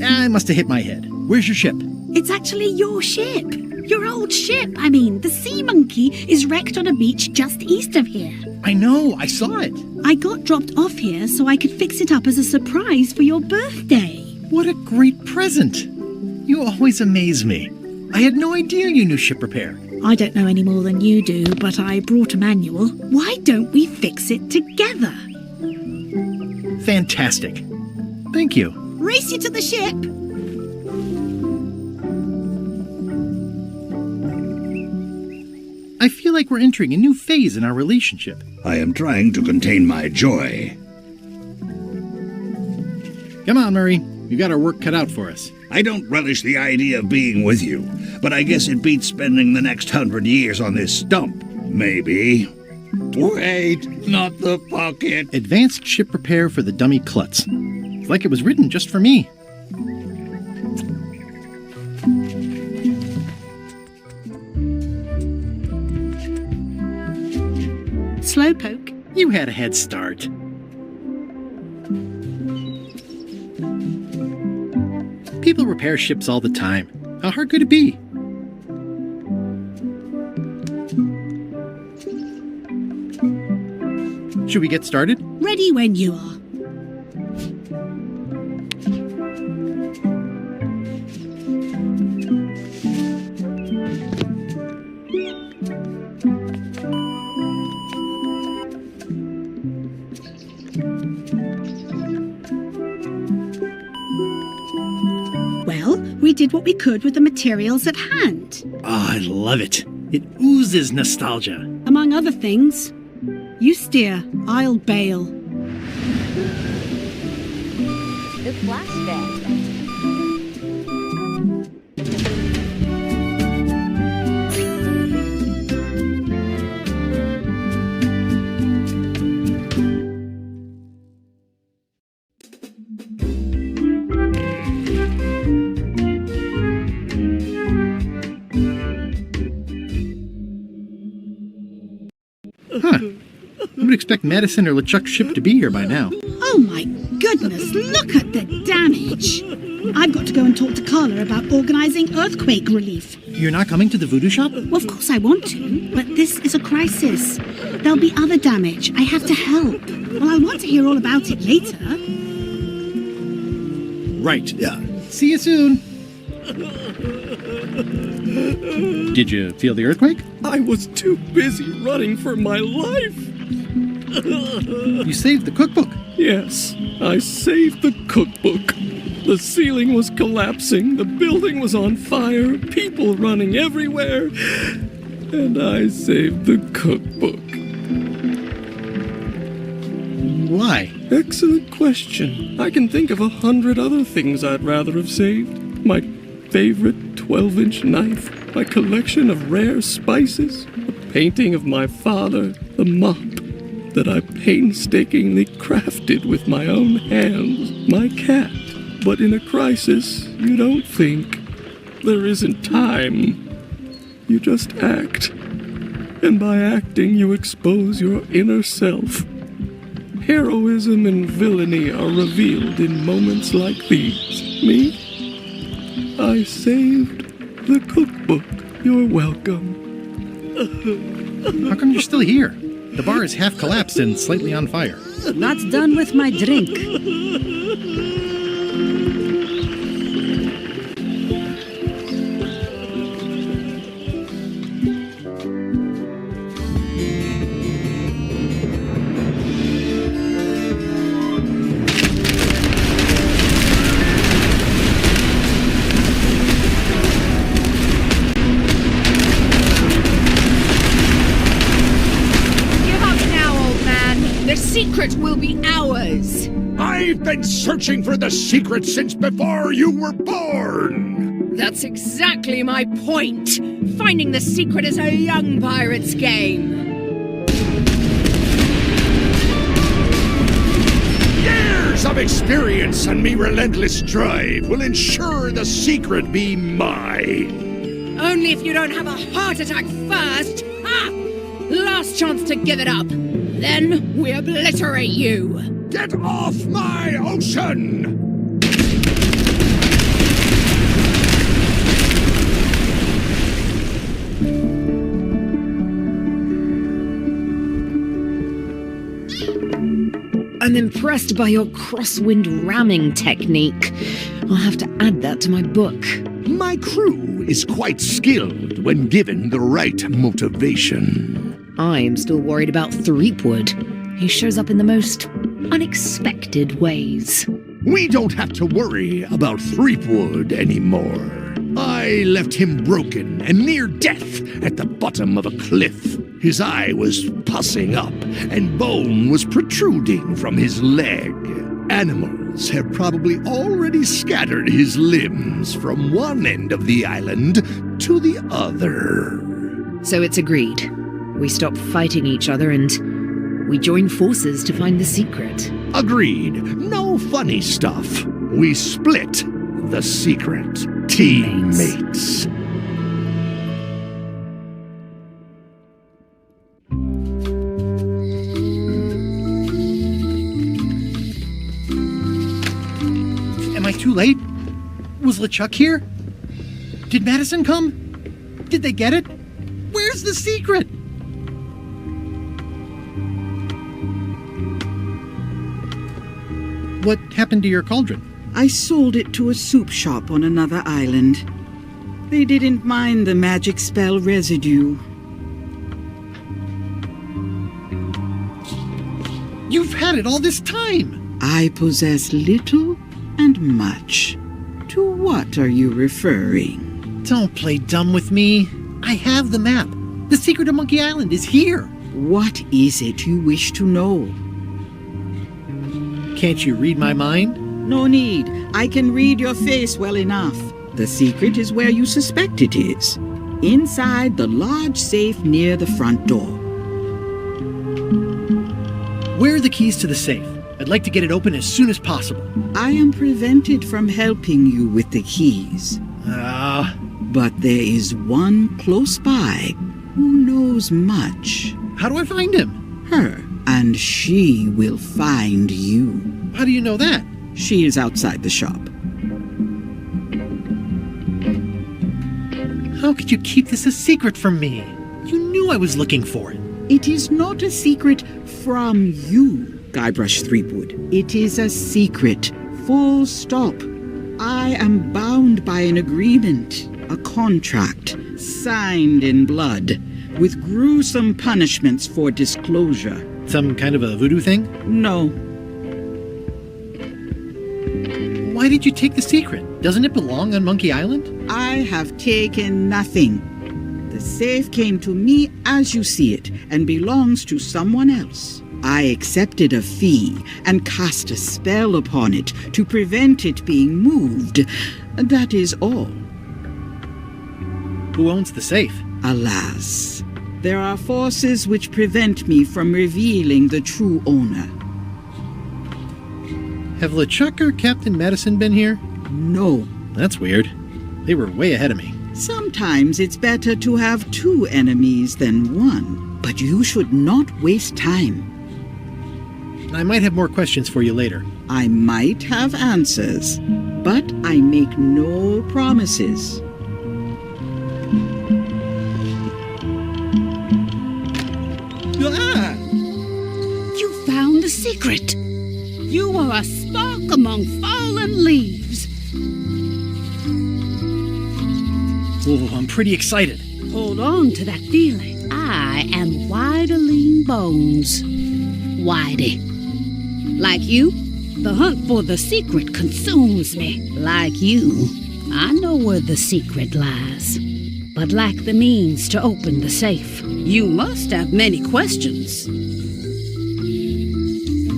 I must have hit my head. Where's your ship? It's actually your ship. Your old ship. I mean, the Sea Monkey is wrecked on a beach just east of here. I know, I saw it. I got dropped off here so I could fix it up as a surprise for your birthday. What a great present. You always amaze me. I had no idea you knew ship repair. I don't know any more than you do, but I brought a manual. Why don't we fix it together? Fantastic. Thank you. Race you to the ship. I feel like we're entering a new phase in our relationship. I am trying to contain my joy. Come on, Murray. We've got our work cut out for us. I don't relish the idea of being with you, but I guess it beats spending the next 100 years on this stump. Maybe. Wait, not the pocket. Advanced ship repair for the dummy klutz. It's like it was written just for me. Slowpoke. You had a head start. People repair ships all the time. How hard could it be? Should we get started? Ready when you are. We did what we could with the materials at hand. Oh, I love it. It oozes nostalgia. Among other things, you steer, I'll bail. The flashback. Huh. I would expect Madison or LeChuck's ship to be here by now. Oh my goodness, look at the damage! I've got to go and talk to Carla about organising earthquake relief. You're not coming to the voodoo shop? Well, of course I want to, but this is a crisis. There'll be other damage. I have to help. Well, I'll want to hear all about it later. Right. See you soon. Did you feel the earthquake? I was too busy running for my life. You saved the cookbook. Yes, I saved the cookbook. The ceiling was collapsing, the building was on fire, people running everywhere, and I saved the cookbook. Why? Excellent question. I can think of 100 other things I'd rather have saved. My favorite 12-inch knife, my collection of rare spices, a painting of my father, the mop that I painstakingly crafted with my own hands, my cat. But in a crisis, you don't think. There isn't time. You just act. And by acting, you expose your inner self. Heroism and villainy are revealed in moments like these. Me? I saved the cookbook. You're welcome. How come you're still here? The bar is half collapsed and slightly on fire. Not done with my drink. I've been searching for the secret since before you were born! That's exactly my point! Finding the secret is a young pirate's game! Years of experience and me relentless drive will ensure the secret be mine! Only if you don't have a heart attack first! Ha! Last chance to give it up! Then we obliterate you! Get off my ocean! I'm impressed by your crosswind ramming technique. I'll have to add that to my book. My crew is quite skilled when given the right motivation. I am still worried about Threepwood. He shows up in the most unexpected ways. We don't have to worry about Threepwood anymore. I left him broken and near death at the bottom of a cliff. His eye was pussing up, and bone was protruding from his leg. Animals have probably already scattered his limbs from one end of the island to the other. So it's agreed. We stop fighting each other and we join forces to find the secret. Agreed. No funny stuff. We split the secret. Teammates. Am I too late? Was LeChuck here? Did Madison come? Did they get it? Where's the secret? What happened to your cauldron? I sold it to a soup shop on another island. They didn't mind the magic spell residue. You've had it all this time! I possess little and much. To what are you referring? Don't play dumb with me. I have the map. The secret of Monkey Island is here. What is it you wish to know? Can't you read my mind? No need. I can read your face well enough. The secret is where you suspect it is. Inside the large safe near the front door. Where are the keys to the safe? I'd like to get it open as soon as possible. I am prevented from helping you with the keys. But there is one close by who knows much. How do I find him? Her. And she will find you. How do you know that? She is outside the shop. How could you keep this a secret from me? You knew I was looking for it. It is not a secret from you, Guybrush Threepwood. It is a secret. Full stop. I am bound by an agreement, a contract, signed in blood, with gruesome punishments for disclosure. Some kind of a voodoo thing? No. Why did you take the secret? Doesn't it belong on Monkey Island? I have taken nothing. The safe came to me as you see it, and belongs to someone else. I accepted a fee and cast a spell upon it to prevent it being moved. That is all. Who owns the safe? Alas, there are forces which prevent me from revealing the true owner. Have LeChuck or Captain Madison been here? No. That's weird. They were way ahead of me. Sometimes it's better to have two enemies than one, but you should not waste time. I might have more questions for you later. I might have answers, but I make no promises. Ah! You found the secret. You are a spark among fallen leaves. Oh, I'm pretty excited. Hold on to that feeling. I am Whiteling Bones. Whitey. Like you, the hunt for the secret consumes me. Like you, I know where the secret lies, but lack the means to open the safe. You must have many questions.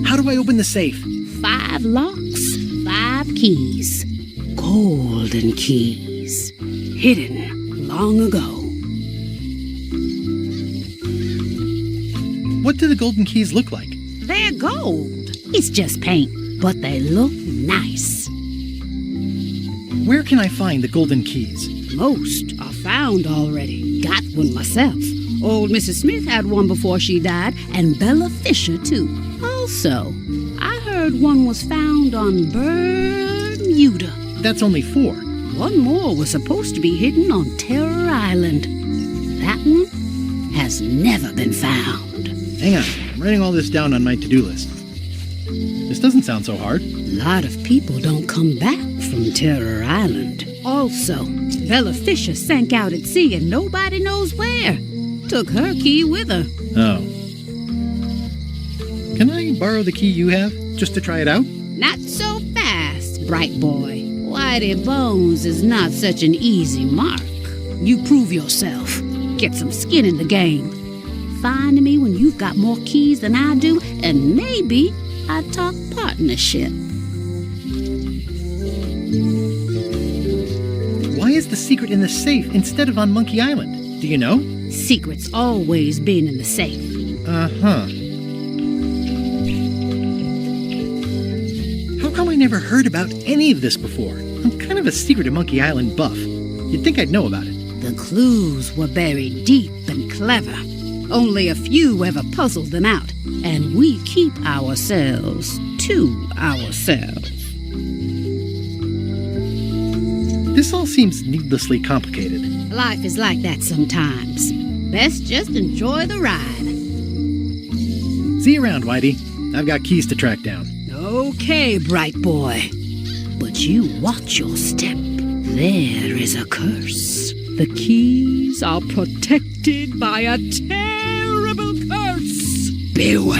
How do I open the safe? 5 locks, 5 keys. Golden keys. Hidden long ago. What do the golden keys look like? They're gold. It's just paint, but they look nice. Where can I find the golden keys? Most are found already. Got one myself. Old Mrs. Smith had one before she died, and Bella Fisher, too. Also, I heard one was found on Bermuda. That's only 4. One more was supposed to be hidden on Terror Island. That one has never been found. Hang on, I'm writing all this down on my to-do list. This doesn't sound so hard. A lot of people don't come back from Terror Island. Also, Bella Fisher sank out at sea and nobody knows where. Took her key with her. Oh. Can I borrow the key you have, just to try it out? Not so fast, bright boy. Whitey Bones is not such an easy mark. You prove yourself. Get some skin in the game. Find me when you've got more keys than I do, and maybe I'd talk partnership. Why is the secret in the safe instead of on Monkey Island? Do you know? Secret's always been in the safe. Uh-huh. How come I never heard about any of this before? I'm kind of a secret to Monkey Island buff. You'd think I'd know about it. The clues were buried deep and clever. Only a few ever puzzled them out, and we keep ourselves to ourselves. This all seems needlessly complicated. Life is like that sometimes. Best just enjoy the ride. See you around, Whitey. I've got keys to track down. Okay, bright boy. But you watch your step. There is a curse. The keys are protected by a terrible curse. Beware.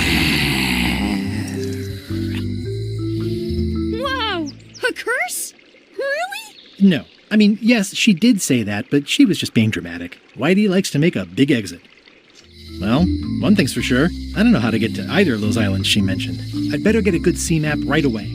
Wow! A curse? Really? No. I mean, yes, she did say that, but she was just being dramatic. Whitey likes to make a big exit. Well, one thing's for sure. I don't know how to get to either of those islands she mentioned. I'd better get a good sea map right away.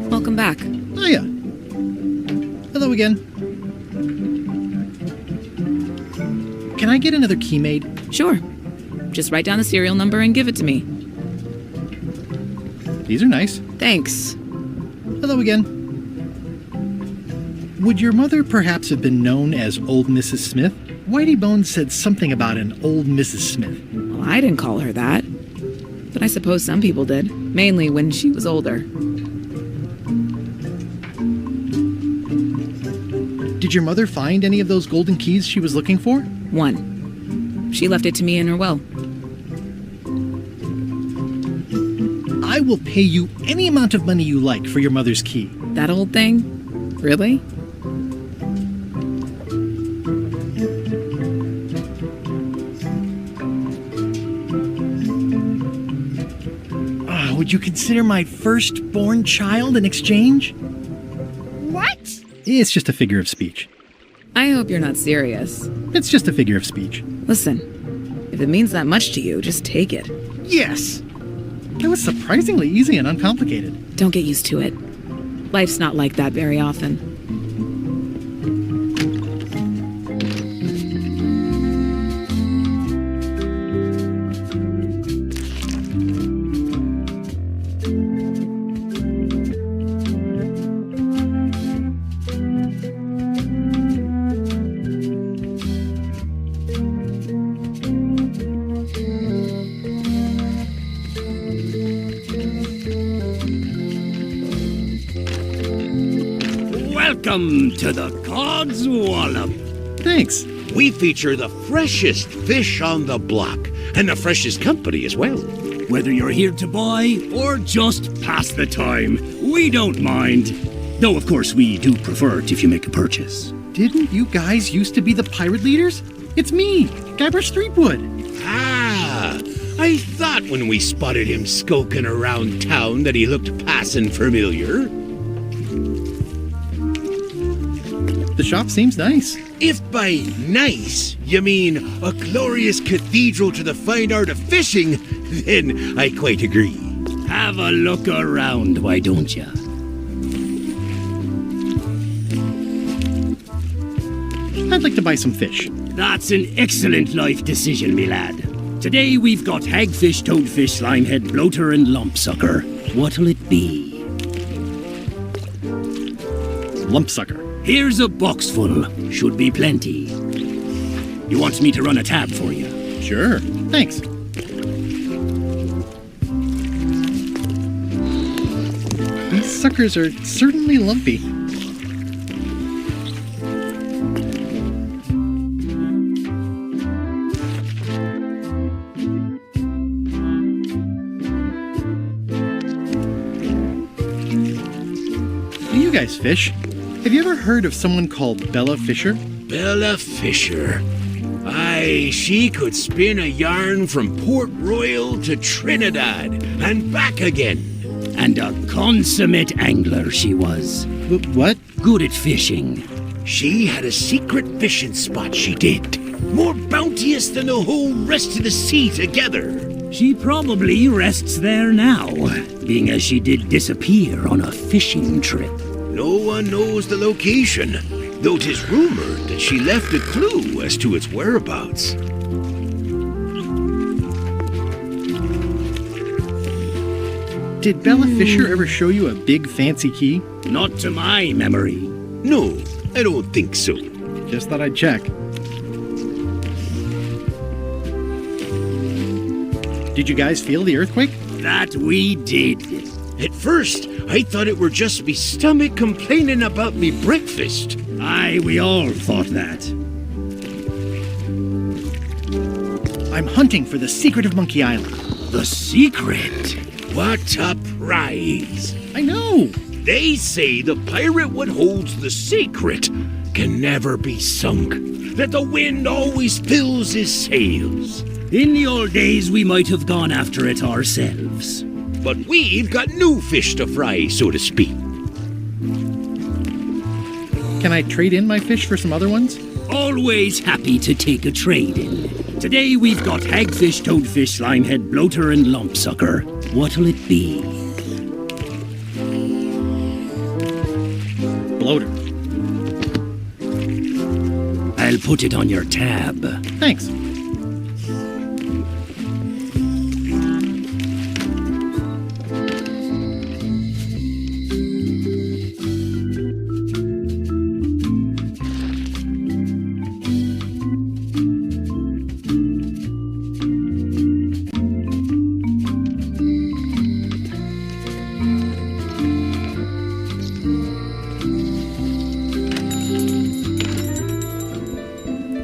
Welcome back. Hiya. Hello again. Can I get another key made? Sure. Just write down the serial number and give it to me. These are nice. Thanks. Hello again. Would your mother perhaps have been known as Old Mrs. Smith? Whitey Bones said something about an Old Mrs. Smith. Well, I didn't call her that. But I suppose some people did. Mainly when she was older. Did your mother find any of those golden keys she was looking for? One. She left it to me in her will. I will pay you any amount of money you like for your mother's key. That old thing? Really? Would you consider my firstborn child in exchange? What? It's just a figure of speech. I hope you're not serious. It's just a figure of speech. Listen, if it means that much to you, just take it. Yes! That was surprisingly easy and uncomplicated. Don't get used to it. Life's not like that very often. Welcome to the Cod's Wallop. Thanks. We feature the freshest fish on the block, and the freshest company as well. Whether you're here to buy or just pass the time, we don't mind. Though, of course, we do prefer it if you make a purchase. Didn't you guys used to be the pirate leaders? It's me, Guybrush Threepwood. Ah, I thought when we spotted him skulking around town that he looked passing familiar. The shop seems nice. If by nice you mean a glorious cathedral to the fine art of fishing, then I quite agree. Have a look around, why don't you? I'd like to buy some fish. That's an excellent life decision, me lad. Today we've got hagfish, toadfish, slimehead, bloater, and lumpsucker. What'll it be? Lumpsucker. Here's a box full. Should be plenty. You want me to run a tab for you? Sure. Thanks. These suckers are certainly lumpy. Do you guys fish? Have you ever heard of someone called Bella Fisher? Bella Fisher. Aye, she could spin a yarn from Port Royal to Trinidad and back again. And a consummate angler she was. What? Good at fishing. She had a secret fishing spot, she did. More bounteous than the whole rest of the sea together. She probably rests there now, being as she did disappear on a fishing trip. No one knows the location, though 'tis rumored that she left a clue as to its whereabouts. Did Bella Fisher ever show you a big fancy key? Not to my memory. No, I don't think so. Just thought I'd check. Did you guys feel the earthquake? That we did. At first, I thought it were just me stomach complaining about me breakfast. Aye, we all thought that. I'm hunting for the secret of Monkey Island. The secret? What a prize! I know! They say the pirate what holds the secret can never be sunk, that the wind always fills his sails. In the old days, we might have gone after it ourselves. But we've got new fish to fry, so to speak. Can I trade in my fish for some other ones? Always happy to take a trade-in. Today we've got hagfish, toadfish, slimehead, bloater, and lumpsucker. What'll it be? Bloater. I'll put it on your tab. Thanks.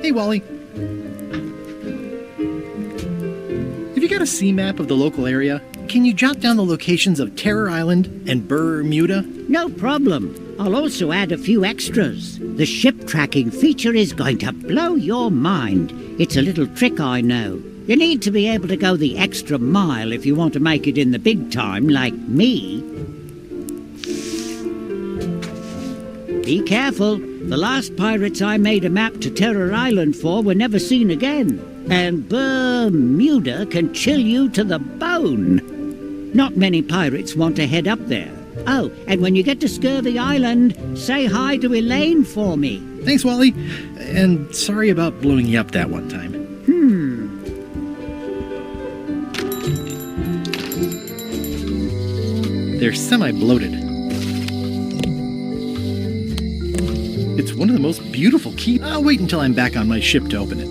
Hey, Wally. Have you got a sea map of the local area? Can you jot down the locations of Terror Island and Bermuda? No problem. I'll also add a few extras. The ship tracking feature is going to blow your mind. It's a little trick, I know. You need to be able to go the extra mile if you want to make it in the big time, like me. Be careful. The last pirates I made a map to Terror Island for were never seen again. And Bermuda can chill you to the bone. Not many pirates want to head up there. Oh, and when you get to Scurvy Island, say hi to Elaine for me. Thanks, Wally. And sorry about blowing you up that one time. They're semi-bloated. It's one of the most beautiful keys. I'll wait until I'm back on my ship to open it.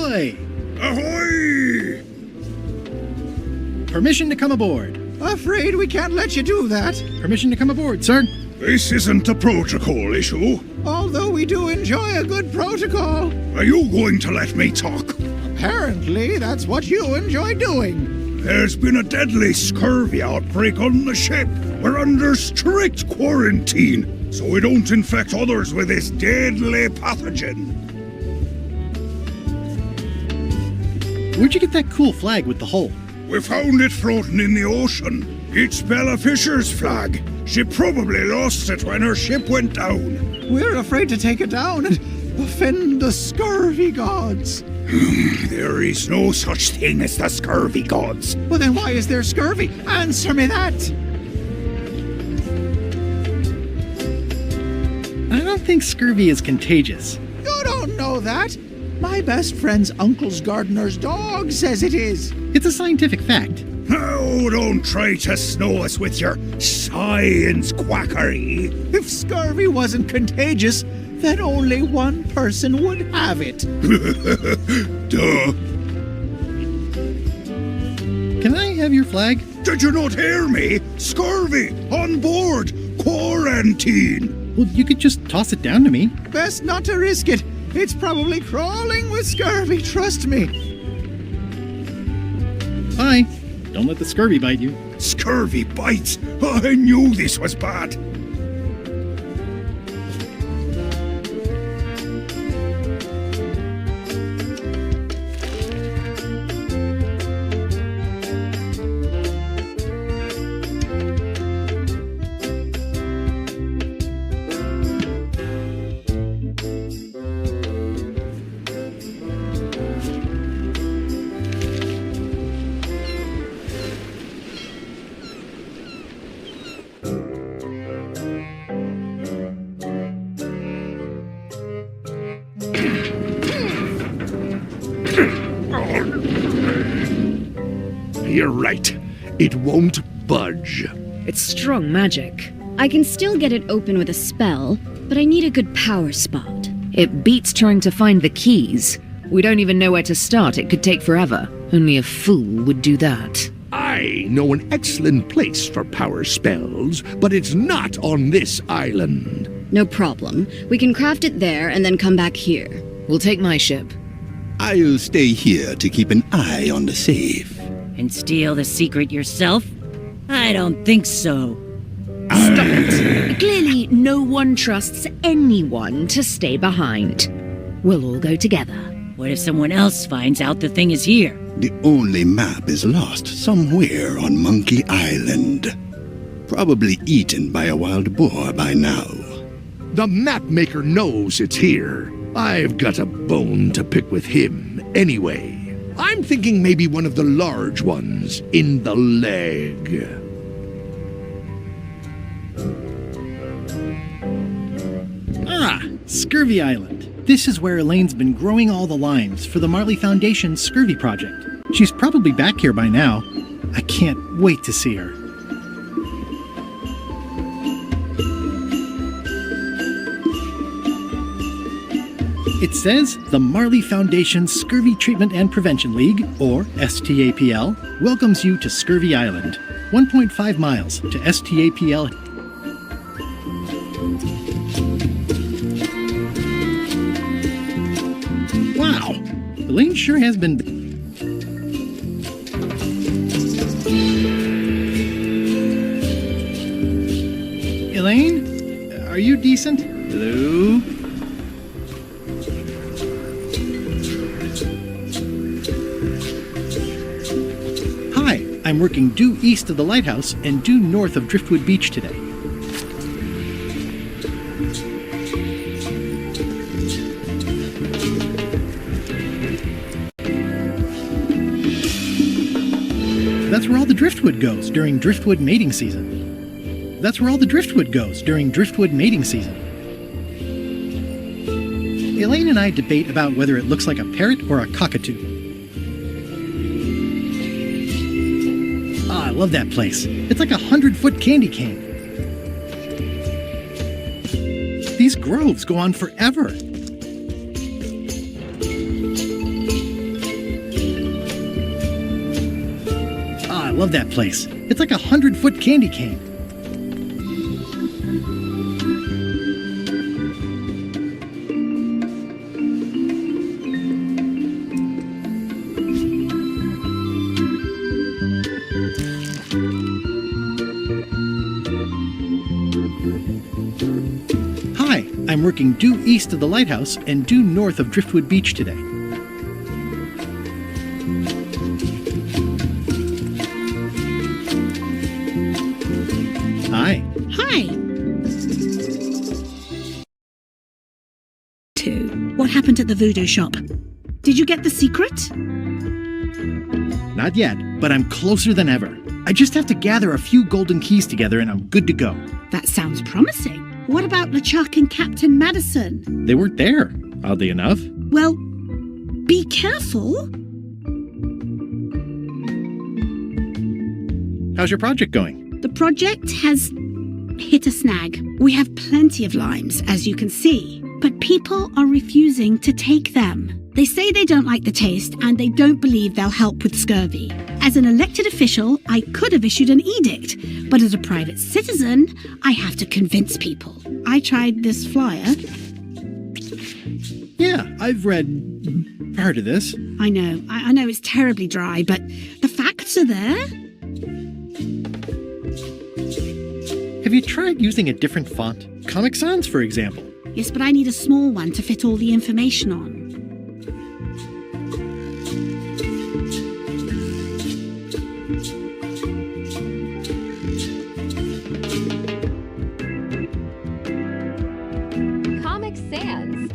Ahoy! Ahoy! Permission to come aboard. Afraid we can't let you do that. Permission to come aboard, sir. This isn't a protocol issue. Although we do enjoy a good protocol. Are you going to let me talk? Apparently, that's what you enjoy doing. There's been a deadly scurvy outbreak on the ship. We're under strict quarantine, so we don't infect others with this deadly pathogen. Where'd you get that cool flag with the hole? We found it floating in the ocean. It's Bella Fisher's flag. She probably lost it when her ship went down. We're afraid to take it down and offend the scurvy gods. There is no such thing as the scurvy gods. Well, then why is there scurvy? Answer me that. I don't think scurvy is contagious. You don't know that. My best friend's uncle's gardener's dog says it is. It's a scientific fact. Oh, don't try to snow us with your science quackery. If scurvy wasn't contagious, then only one person would have it. Duh. Can I have your flag? Did you not hear me? Scurvy! On board! Quarantine! Well, you could just toss it down to me. Best not to risk it. It's probably crawling with scurvy, trust me. Bye. Don't let the scurvy bite you. Scurvy bites! I knew this was bad. You're right. It won't budge. It's strong magic. I can still get it open with a spell, but I need a good power spot. It beats trying to find the keys. We don't even know where to start. It could take forever. Only a fool would do that. I know an excellent place for power spells, but it's not on this island. No problem. We can craft it there and then come back here. We'll take my ship. I'll stay here to keep an eye on the safe. And steal the secret yourself? I don't think so. Stop it! Clearly, no one trusts anyone to stay behind. We'll all go together. What if someone else finds out the thing is here? The only map is lost somewhere on Monkey Island. Probably eaten by a wild boar by now. The map maker knows it's here. I've got a bone to pick with him anyway. I'm thinking maybe one of the large ones in the leg. Ah, Scurvy Island. This is where Elaine's been growing all the limes for the Marley Foundation's Scurvy project. She's probably back here by now. I can't wait to see her. It says the Marley Foundation Scurvy Treatment and Prevention League, or STAPL, welcomes you to Scurvy Island. 1.5 miles to STAPL. Wow, Elaine sure has been... Elaine? Are you decent? Hello? Hi, I'm working due east of the lighthouse and due north of Driftwood Beach today. That's where all the driftwood goes during driftwood mating season. That's where all the driftwood goes during driftwood mating season. Elaine and I debate about whether it looks like a parrot or a cockatoo. Ah, I love that place. It's like a 100-foot candy cane. These groves go on forever. I love that place. It's like a 100-foot candy cane. Hi, I'm working due east of the lighthouse and due north of Driftwood Beach today. Hi. Hi. What happened at the voodoo shop? Did you get the secret? Not yet, but I'm closer than ever. I just have to gather a few golden keys together and I'm good to go. That sounds promising. What about LeChuck and Captain Madison? They weren't there, oddly enough. Well, be careful. How's your project going? The project has hit a snag. We have plenty of limes, as you can see, but people are refusing to take them. They say they don't like the taste and they don't believe they'll help with scurvy. As an elected official, I could have issued an edict, but as a private citizen, I have to convince people. I tried this flyer. Yeah, I've heard of this. I know it's terribly dry, but the facts are there. Have you tried using a different font? Comic Sans, for example. Yes, but I need a small one to fit all the information on. Comic Sans.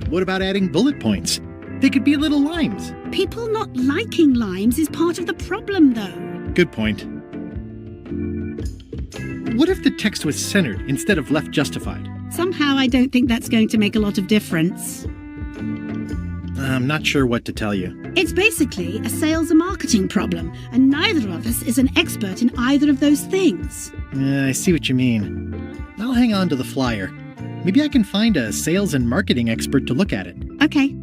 What about adding bullet points? They could be little limes. People not liking limes is part of the problem, though. Good point. What if the text was centered instead of left justified? Somehow I don't think that's going to make a lot of difference. I'm not sure what to tell you. It's basically a sales and marketing problem, and neither of us is an expert in either of those things. I see what you mean. I'll hang on to the flyer. Maybe I can find a sales and marketing expert to look at it. Okay.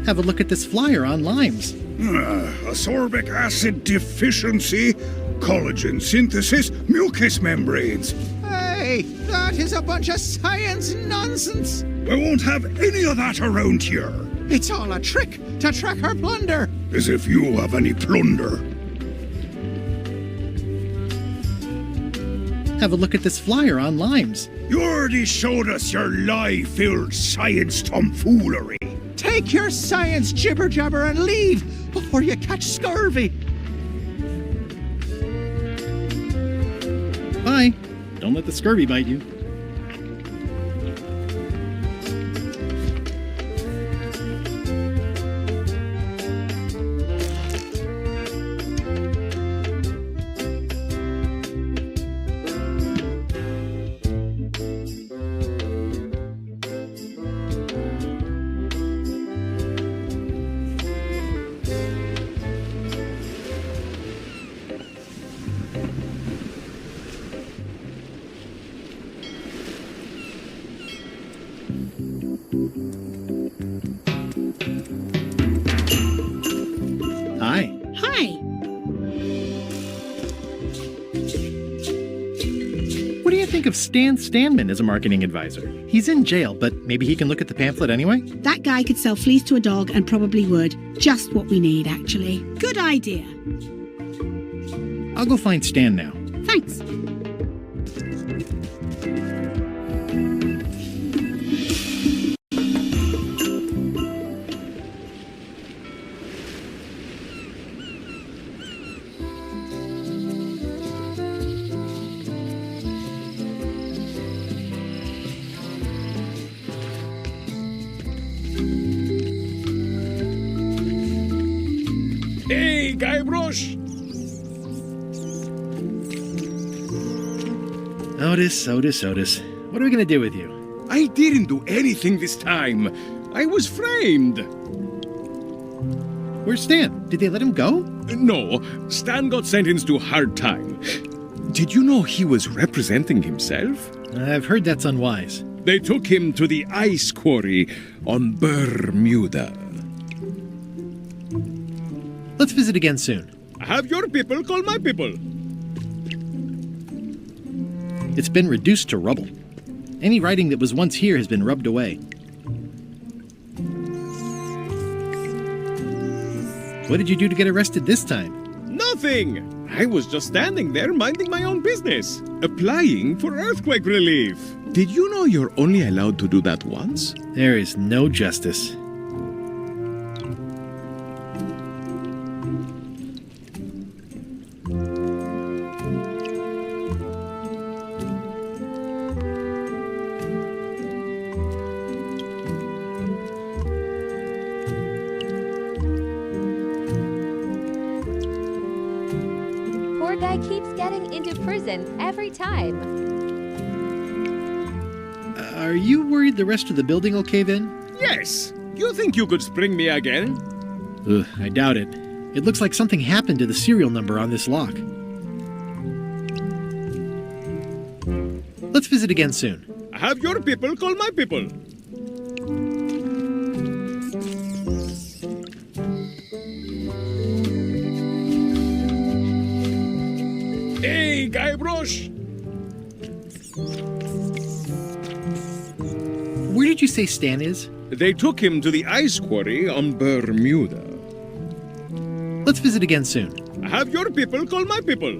Have a look at this flyer on limes. Ascorbic acid deficiency, collagen synthesis, mucous membranes. Hey, that is a bunch of science nonsense. We won't have any of that around here. It's all a trick to track our plunder. As if you have any plunder. Have a look at this flyer on limes. You already showed us your lie-filled science tomfoolery. Take your science jibber-jabber and leave before you catch scurvy. Bye. Don't let the scurvy bite you. Hi. Hi. What do you think of Stan Stanman as a marketing advisor? He's in jail, but maybe he can look at the pamphlet anyway? That guy could sell fleas to a dog and probably would. Just what we need, actually. Good idea. I'll go find Stan now. Thanks. Guybrush! Otis. What are we gonna do with you? I didn't do anything this time. I was framed. Where's Stan? Did they let him go? No, Stan got sentenced to hard time. Did you know he was representing himself? I've heard that's unwise. They took him to the ice quarry on Bermuda. Let's visit again soon. Have your people call my people. It's been reduced to rubble. Any writing that was once here has been rubbed away. What did you do to get arrested this time? Nothing! I was just standing there minding my own business, applying for earthquake relief. Did you know you're only allowed to do that once? There is no justice. Poor guy keeps getting into prison every time. Are you worried the rest of the building will cave in? Yes! You think you could spring me again? Ugh, I doubt it. It looks like something happened to the serial number on this lock. Let's visit again soon. Have your people call my people. Hey, Guybrush! Where did you say Stan is? They took him to the ice quarry on Bermuda. Let's visit again soon. Have your people call my people.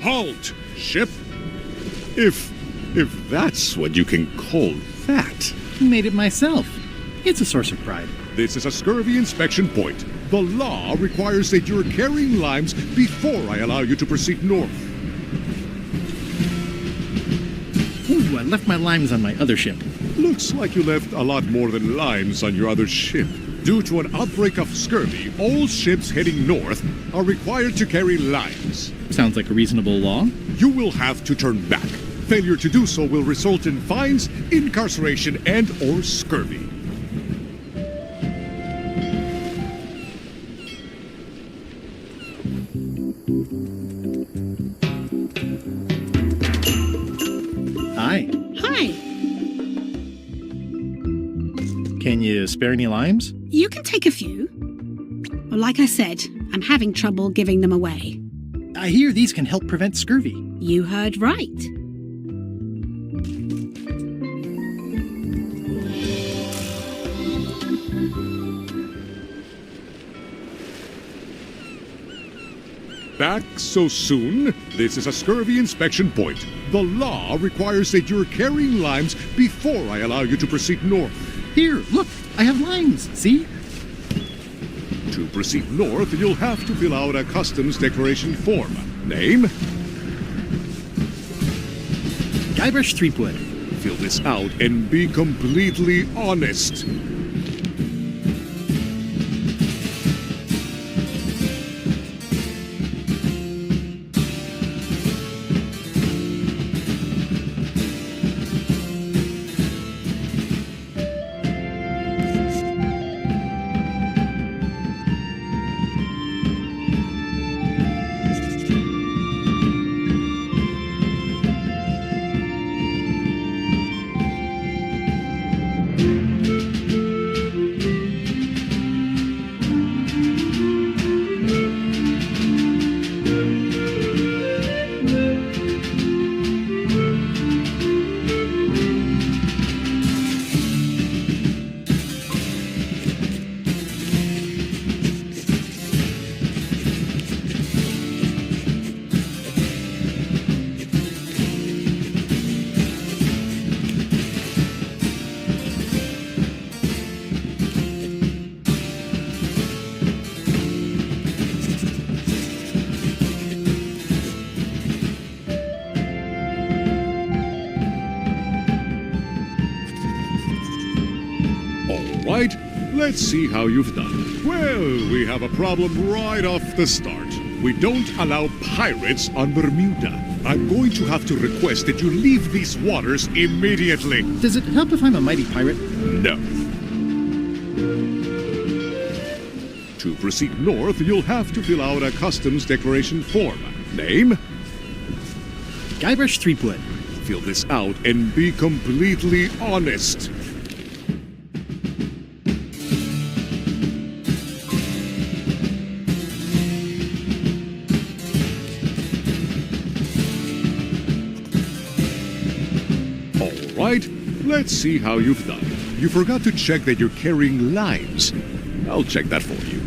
Halt, ship! If that's what you can call that. I made it myself. It's a source of pride. This is a scurvy inspection point. The law requires that you're carrying limes before I allow you to proceed north. Ooh, I left my limes on my other ship. Looks like you left a lot more than limes on your other ship. Due to an outbreak of scurvy, all ships heading north are required to carry limes. Sounds like a reasonable law. You will have to turn back. Failure to do so will result in fines, incarceration, and/or scurvy. Hi. Hi. Can you spare any limes? You can take a few. Well, like I said, I'm having trouble giving them away. I hear these can help prevent scurvy. You heard right. Back so soon? This is a scurvy inspection point. The law requires that you're carrying limes before I allow you to proceed north. Here, look, I have limes, see? To proceed north, you'll have to fill out a customs declaration form. Name? Guybrush Threepwood. Fill this out and be completely honest. let's see how you've done. Well, we have a problem right off the start. We don't allow pirates on Bermuda. I'm going to have to request that you leave these waters immediately. Does it help if I'm a mighty pirate? No. To proceed north, you'll have to fill out a customs declaration form. Name? Guybrush Threepwood. Fill this out and be completely honest. All right, let's see how you've done. You forgot to check that you're carrying limes. I'll check that for you.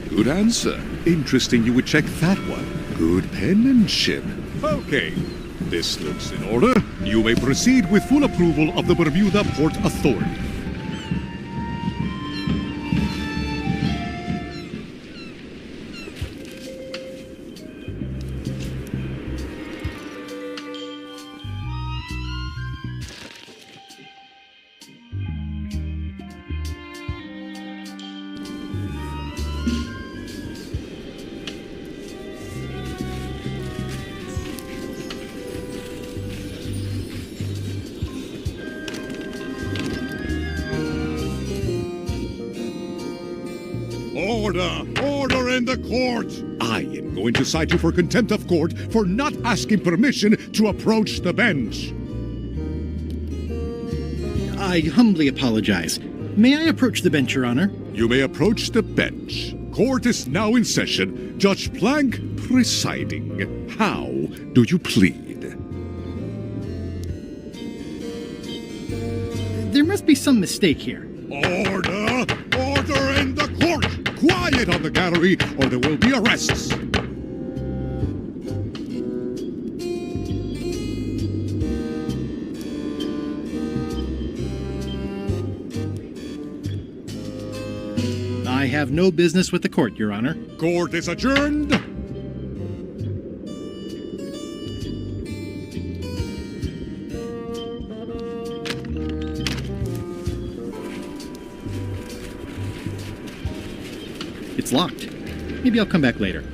Good answer. Interesting you would check that one. Good penmanship. Okay, this looks in order. You may proceed with full approval of the Bermuda Port Authority. Order! Order in the court! I am going to cite you for contempt of court for not asking permission to approach the bench. I humbly apologize. May I approach the bench, Your Honor? You may approach the bench. Court is now in session. Judge Plank presiding. How do you plead? There must be some mistake here. Order! Order in the court! Quiet on the gallery, or there will be arrests! I have no business with the court, Your Honor. Court is adjourned! It's locked. Maybe I'll come back later.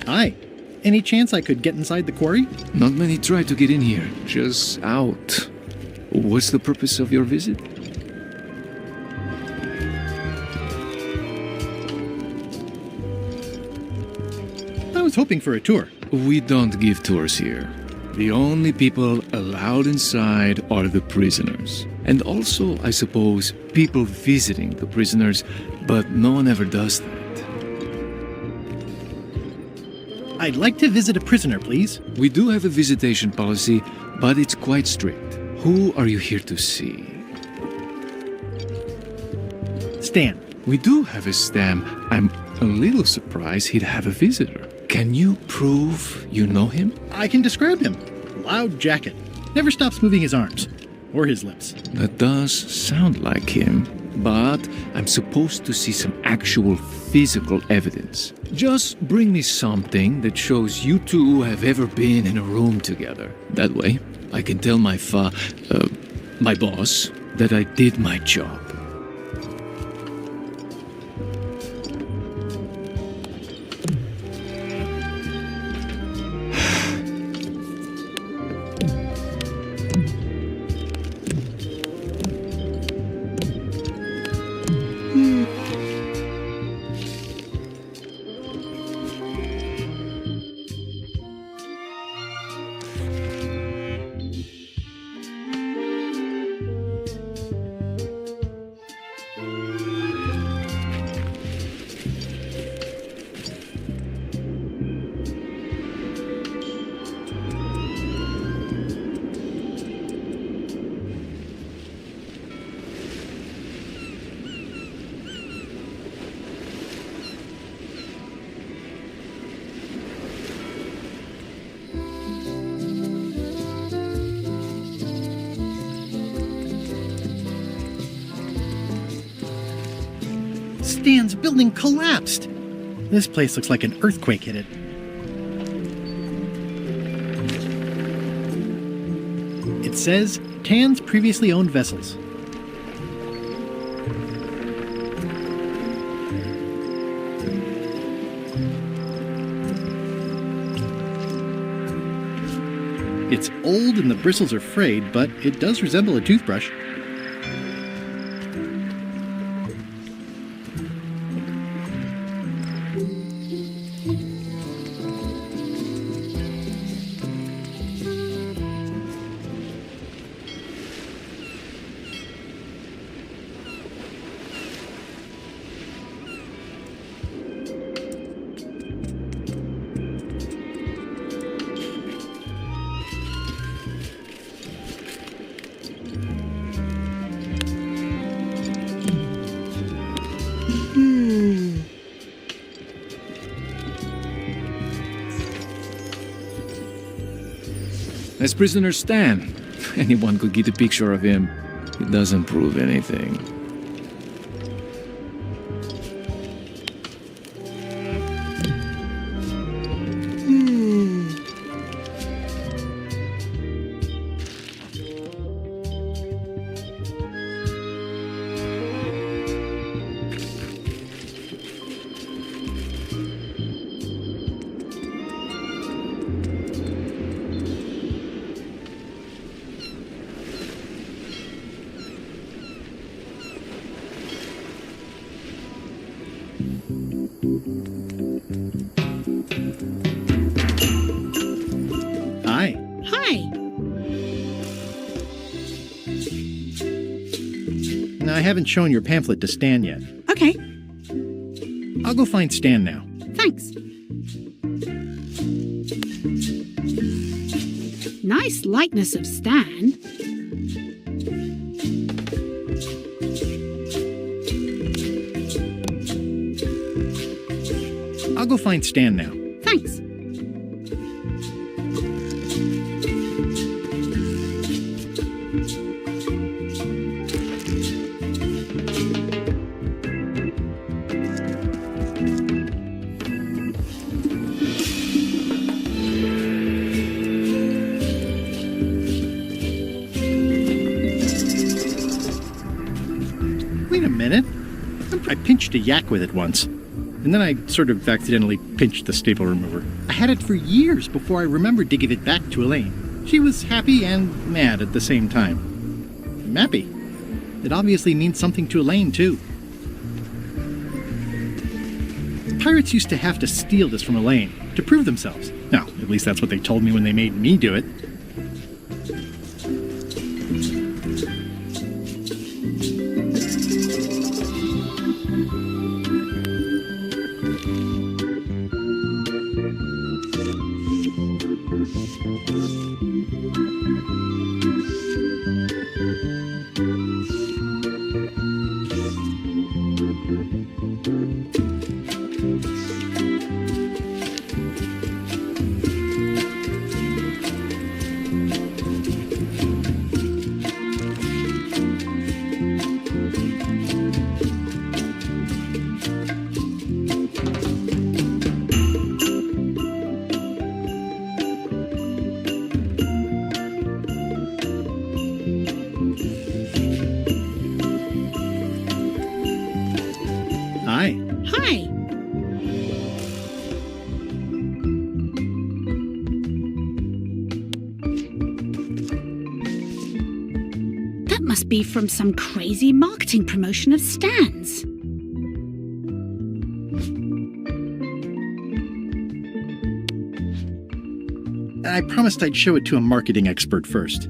Hi. Any chance I could get inside the quarry? Not many try to get in here, just out. What's the purpose of your visit? I was hoping for a tour. We don't give tours here. The only people allowed inside are the prisoners. And also, I suppose, people visiting the prisoners, but no one ever does that. I'd like to visit a prisoner, please. We do have a visitation policy, but it's quite strict. Who are you here to see? Stan. We do have a Stan. I'm a little surprised he'd have a visitor. Can you prove you know him? I can describe him. Loud jacket. Never stops moving his arms. Or his lips. That does sound like him. But I'm supposed to see some actual physical evidence. Just bring me something that shows you two have ever been in a room together. That way, I can tell my boss that I did my job. Stan's building collapsed. This place looks like an earthquake hit it. It says, Tan's previously owned vessels. It's old and the bristles are frayed, but it does resemble a toothbrush. That's prisoner Stan. Anyone could get a picture of him. It doesn't prove anything. Hi. Hi. Now, I haven't shown your pamphlet to Stan yet. Okay, I'll go find Stan now. thanks. Nice likeness of Stan. I'll go find Stan now. Thanks. Wait a minute. I pinched a yak with it once. And then I sort of accidentally pinched the staple remover. I had it for years before I remembered to give it back to Elaine. She was happy and mad at the same time. I'm happy. It obviously means something to Elaine, too. Pirates used to have to steal this from Elaine to prove themselves. Now, at least that's what they told me when they made me do it. Hi. Hi. That must be from some crazy marketing promotion of Stan's. I promised I'd show it to a marketing expert first.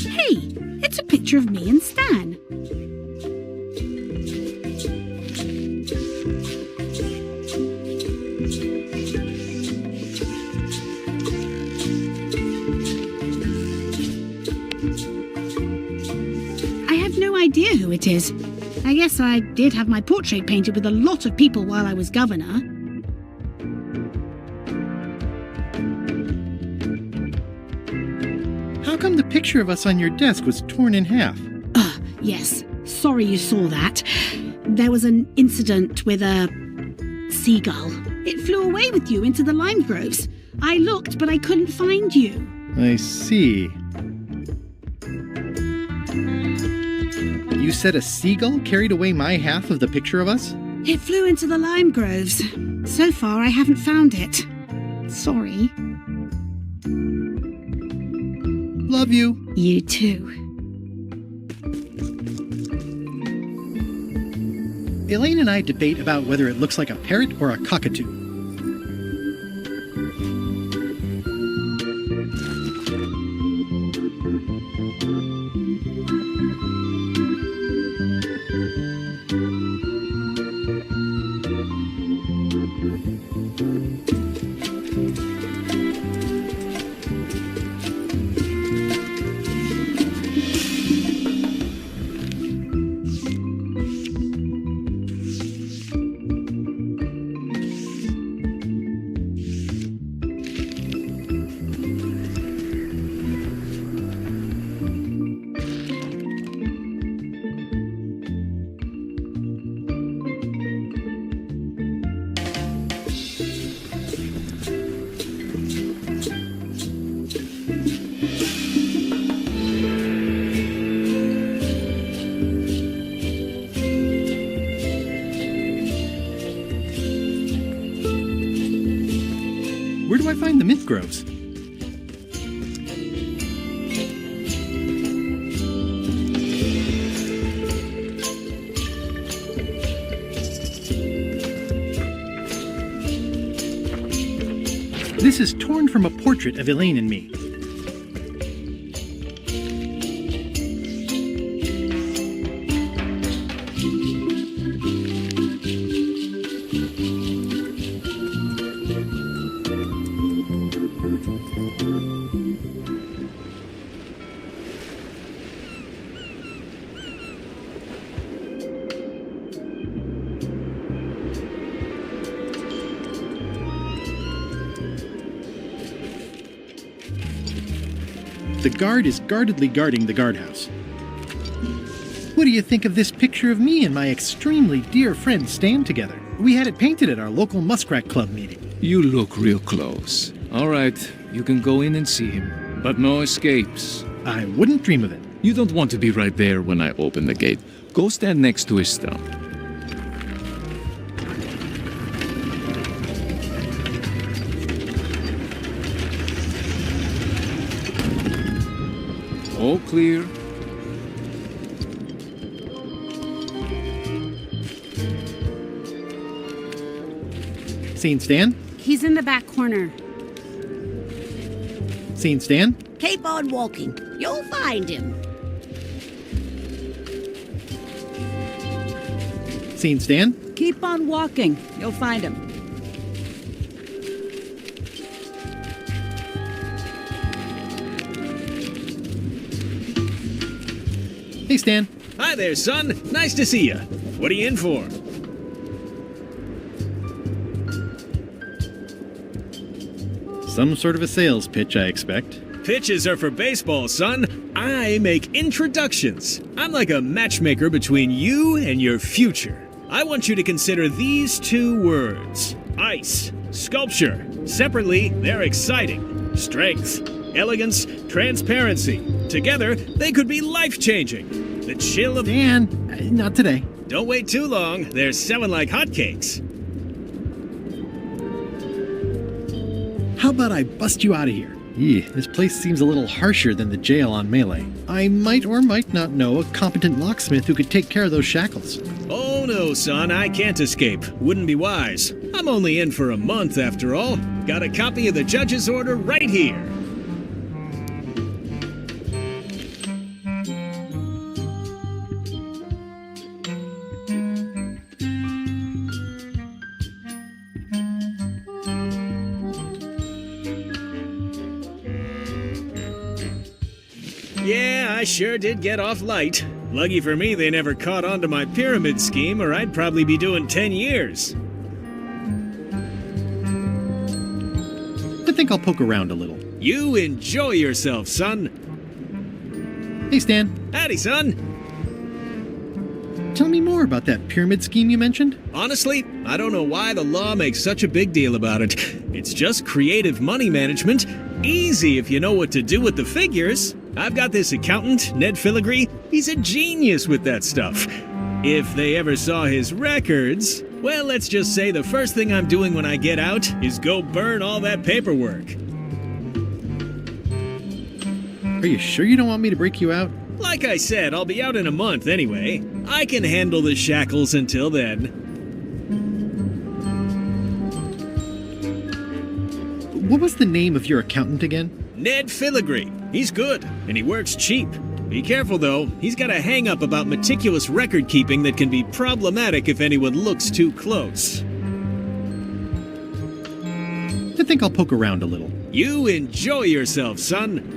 Hey, it's a picture of me and Stan. I have no idea who it is. I guess I did have my portrait painted with a lot of people while I was governor. How come the picture of us on your desk was torn in half? Yes. Sorry you saw that. There was an incident with a seagull. It flew away with you into the lime groves. I looked, but I couldn't find you. I see. You said a seagull carried away my half of the picture of us? It flew into the lime groves. So far, I haven't found it. Sorry. Love you. You too. Elaine and I debate about whether it looks like a parrot or a cockatoo. Where do I find the mint groves? This is torn from a portrait of Elaine and me. The guard is guardedly guarding the guardhouse. What do you think of this picture of me and my extremely dear friend Stan together? We had it painted at our local Muskrat Club meeting. You look real close. All right, you can go in and see him. But no escapes. I wouldn't dream of it. You don't want to be right there when I open the gate. Go stand next to his stump. All clear. Seen Stan? He's in the back corner. Seen Stan? Keep on walking. You'll find him. Seen Stan? Keep on walking. You'll find him. Hey, Stan. Hi there, son. Nice to see you. What are you in for? Some sort of a sales pitch, I expect. Pitches are for baseball, son. I make introductions. I'm like a matchmaker between you and your future. I want you to consider these two words. Ice. Sculpture. Separately, they're exciting. Strength. Elegance. Transparency. Together, they could be life-changing. The chill of... Stan, not today. Don't wait too long. They're selling like hotcakes. How about I bust you out of here? This place seems a little harsher than the jail on Melee. I might or might not know a competent locksmith who could take care of those shackles. Oh no, son, I can't escape. Wouldn't be wise. I'm only in for a month after all. Got a copy of the judge's order right here. Yeah, I sure did get off light. Lucky for me, they never caught on to my pyramid scheme, or I'd probably be doing 10 years. I think I'll poke around a little. You enjoy yourself, son. Hey, Stan. Howdy, son. Tell me more about that pyramid scheme you mentioned. Honestly, I don't know why the law makes such a big deal about it. It's just creative money management. Easy if you know what to do with the figures. I've got this accountant, Ned Filigree. He's a genius with that stuff. If they ever saw his records, well, let's just say the first thing I'm doing when I get out is go burn all that paperwork. Are you sure you don't want me to break you out? Like I said, I'll be out in a month anyway. I can handle the shackles until then. What was the name of your accountant again? Ned Filigree. He's good, and he works cheap. Be careful, though. He's got a hang-up about meticulous record-keeping that can be problematic if anyone looks too close. I think I'll poke around a little. You enjoy yourself, son.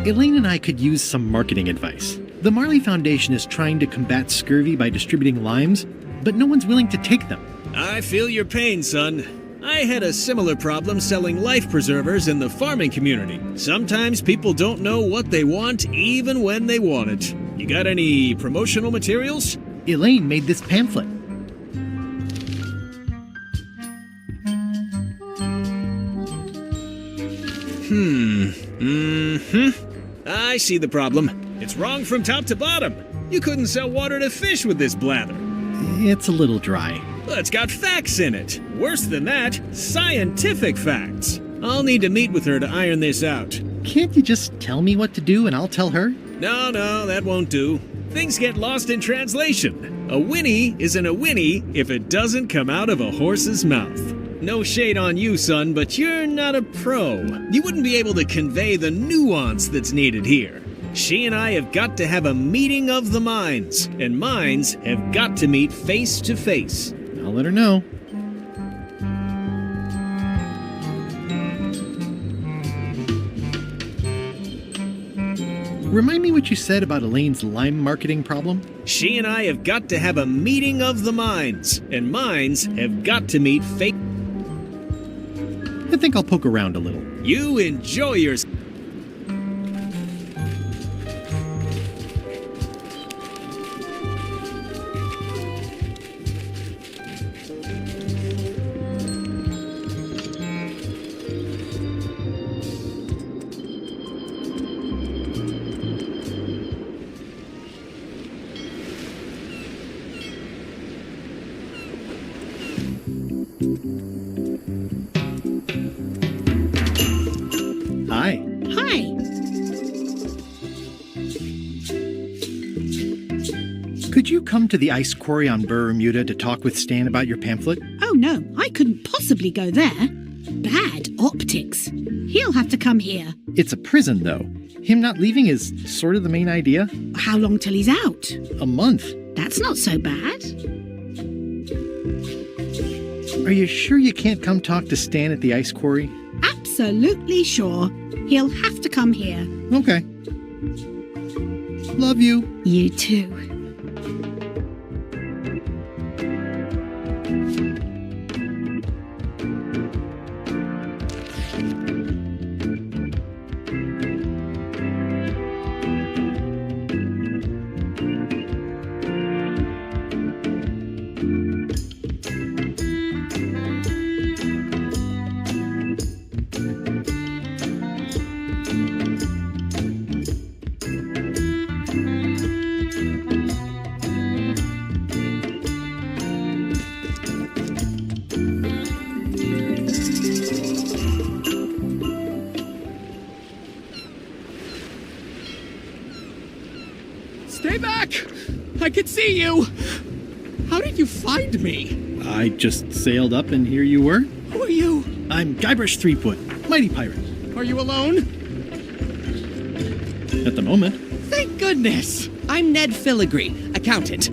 Elaine and I could use some marketing advice. The Marley Foundation is trying to combat scurvy by distributing limes, but no one's willing to take them. I feel your pain, son. I had a similar problem selling life preservers in the farming community. Sometimes people don't know what they want even when they want it. You got any promotional materials? Elaine made this pamphlet. I see the problem. It's wrong from top to bottom. You couldn't sell water to fish with this blather. It's a little dry. Well, it's got facts in it. Worse than that, scientific facts. I'll need to meet with her to iron this out. Can't you just tell me what to do and I'll tell her? No, that won't do. Things get lost in translation. A whinny isn't a whinny if it doesn't come out of a horse's mouth. No shade on you, son, but you're not a pro. You wouldn't be able to convey the nuance that's needed here. She and I have got to have a meeting of the minds, and minds have got to meet face to face. I'll let her know. Remind me what you said about Elaine's lime marketing problem? She and I have got to have a meeting of the minds, and minds have got to meet face. I think I'll poke around a little. You enjoy yourself. Hi. Hi. Could you come to the ice quarry on Bermuda to talk with Stan about your pamphlet? Oh no, I couldn't possibly go there. Bad optics. He'll have to come here. It's a prison, though. Him not leaving is sort of the main idea. How long till he's out? A month. That's not so bad. Are you sure you can't come talk to Stan at the ice quarry? Absolutely sure. He'll have to come here. Okay. Love you. You too. Stay back! I can see you! How did you find me? I just sailed up and here you were. Who are you? I'm Guybrush Threepwood, mighty pirate. Are you alone? At the moment. Thank goodness! I'm Ned Filigree, accountant.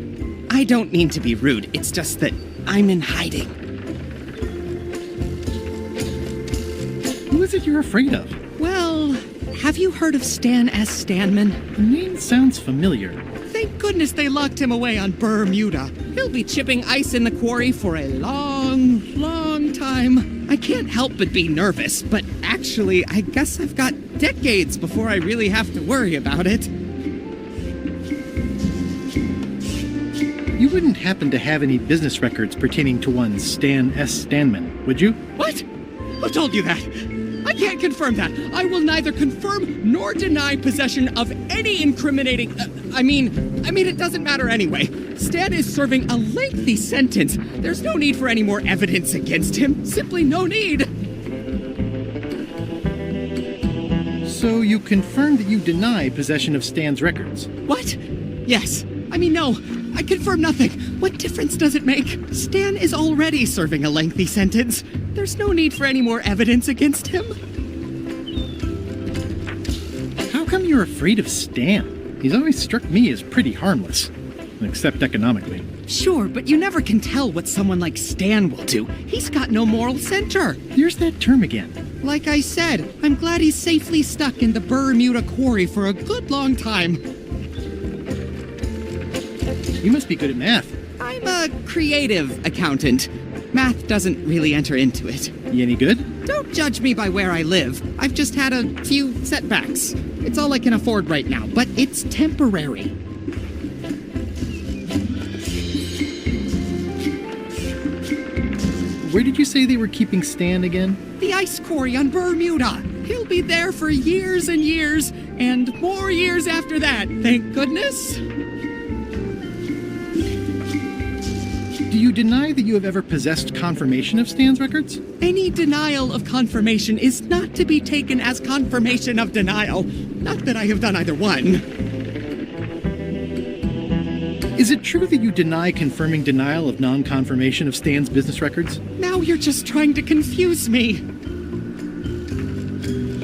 I don't mean to be rude, it's just that I'm in hiding. Who is it you're afraid of? Well, have you heard of Stan S. Stanman? The name sounds familiar. Thank goodness they locked him away on Bermuda. He'll be chipping ice in the quarry for a long, long time. I can't help but be nervous, but actually, I guess I've got decades before I really have to worry about it. You wouldn't happen to have any business records pertaining to one Stan S. Stanman, would you? What? Who told you that? I can't confirm that. I will neither confirm nor deny possession of any incriminating... I mean, it doesn't matter anyway. Stan is serving a lengthy sentence. There's no need for any more evidence against him. Simply no need. So you confirmed that you deny possession of Stan's records? What? Yes. No. I confirm nothing. What difference does it make? Stan is already serving a lengthy sentence. There's no need for any more evidence against him. How come you're afraid of Stan? He's always struck me as pretty harmless, except economically. Sure, but you never can tell what someone like Stan will do. He's got no moral center. Here's that term again. Like I said, I'm glad he's safely stuck in the Bermuda quarry for a good long time. You must be good at math. I'm a creative accountant. Math doesn't really enter into it. You any good? Don't judge me by where I live. I've just had a few setbacks. It's all I can afford right now, but it's temporary. Where did you say they were keeping Stan again? The ice quarry on Bermuda. He'll be there for years and years, and more years after that, thank goodness. Do you deny that you have ever possessed confirmation of Stan's records? Any denial of confirmation is not to be taken as confirmation of denial. Not that I have done either one. Is it true that you deny confirming denial of non-confirmation of Stan's business records? Now you're just trying to confuse me.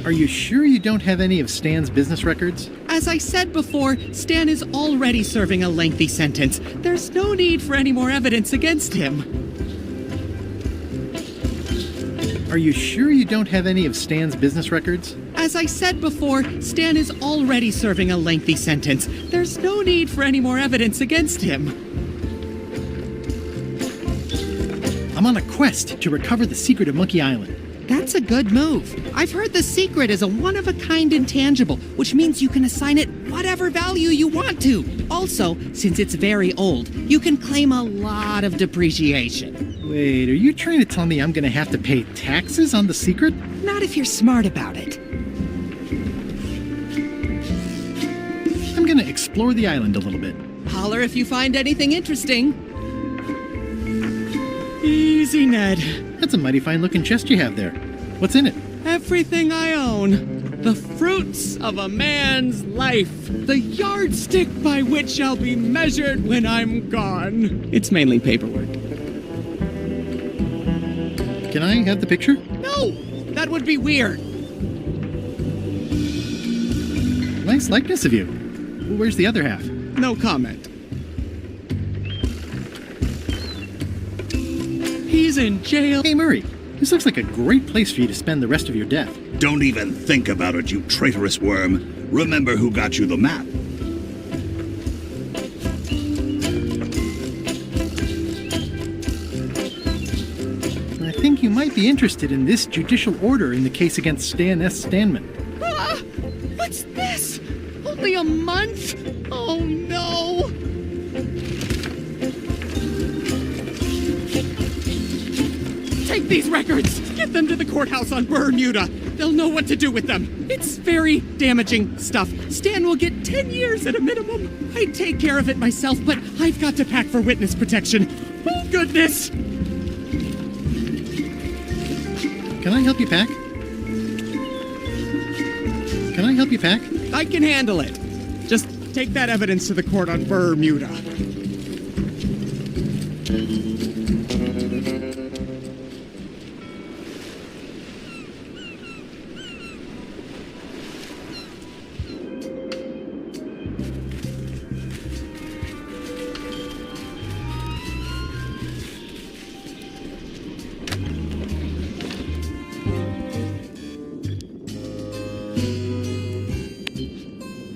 Are you sure you don't have any of Stan's business records? As I said before, Stan is already serving a lengthy sentence. There's no need for any more evidence against him. Are you sure you don't have any of Stan's business records? As I said before, Stan is already serving a lengthy sentence. There's no need for any more evidence against him. I'm on a quest to recover the secret of Monkey Island. That's a good move. I've heard the secret is a one-of-a-kind intangible, which means you can assign it whatever value you want to. Also, since it's very old, you can claim a lot of depreciation. Wait, are you trying to tell me I'm going to have to pay taxes on the secret? Not if you're smart about it. I'm going to explore the island a little bit. Holler if you find anything interesting. Easy, Ned. That's a mighty fine-looking chest you have there. What's in it? Everything I own. The fruits of a man's life. The yardstick by which I'll be measured when I'm gone. It's mainly paperwork. Can I have the picture? No! That would be weird. Nice likeness of you. Where's the other half? No comment. He's in jail. Hey, Murray. This looks like a great place for you to spend the rest of your death. Don't even think about it, you traitorous worm. Remember who got you the map. I think you might be interested in this judicial order in the case against Stan S. Stanman. Ah! What's this? Only a month? Oh, no! Take these records! Get them to the courthouse on Bermuda! They'll know what to do with them. It's very damaging stuff. Stan will get 10 years at a minimum. I'd take care of it myself, but I've got to pack for witness protection. Oh, goodness! Can I help you pack? Can I help you pack? I can handle it. Just take that evidence to the court on Bermuda.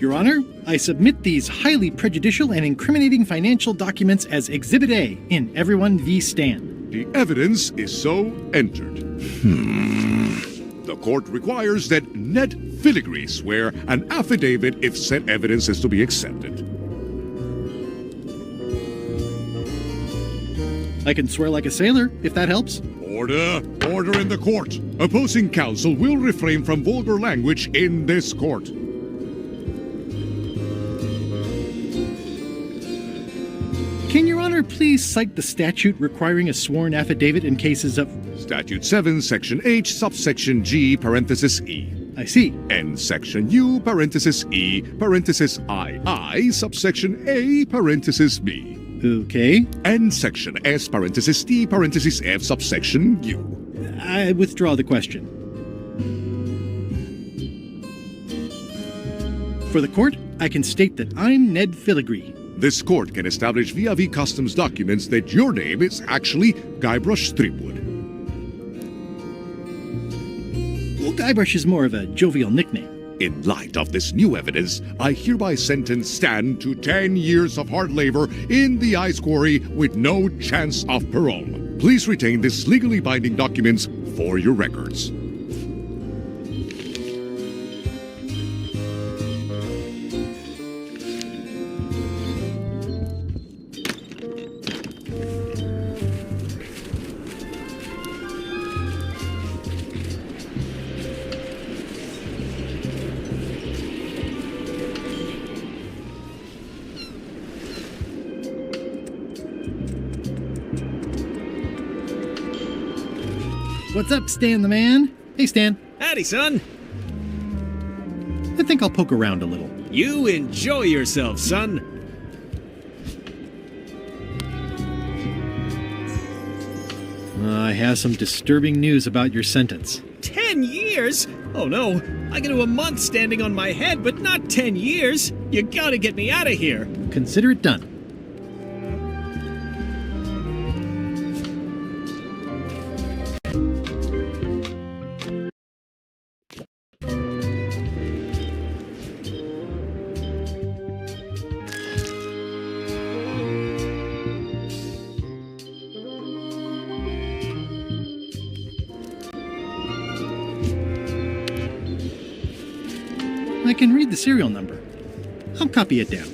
Your Honor, I submit these highly prejudicial and incriminating financial documents as Exhibit A in Everyone v. Stan. The evidence is so entered. The court requires that Ned Filigree swear an affidavit if said evidence is to be accepted. I can swear like a sailor, if that helps. Order! Order in the court! Opposing counsel will refrain from vulgar language in this court. Can Your Honor please cite the statute requiring a sworn affidavit in cases of... Statute 7, Section H, subsection G, parenthesis E. I see. And Section U, parenthesis E, parenthesis I, subsection A, parenthesis B. Okay. And Section S, parenthesis T, parenthesis F, subsection U. I withdraw the question. For the court, I can state that I'm Ned Filigree. This court can establish via customs documents that your name is actually Guybrush Threepwood. Well, Guybrush is more of a jovial nickname. In light of this new evidence, I hereby sentence Stan to 10 years of hard labor in the ice quarry with no chance of parole. Please retain this legally binding documents for your records. What's up, Stan the man? Hey, Stan. Howdy, son. I think I'll poke around a little. You enjoy yourself, son. I have some disturbing news about your sentence. 10 years? Oh no, I can do a month standing on my head, but not 10 years. You gotta get me out of here. Consider it done. I can read the serial number. I'll copy it down.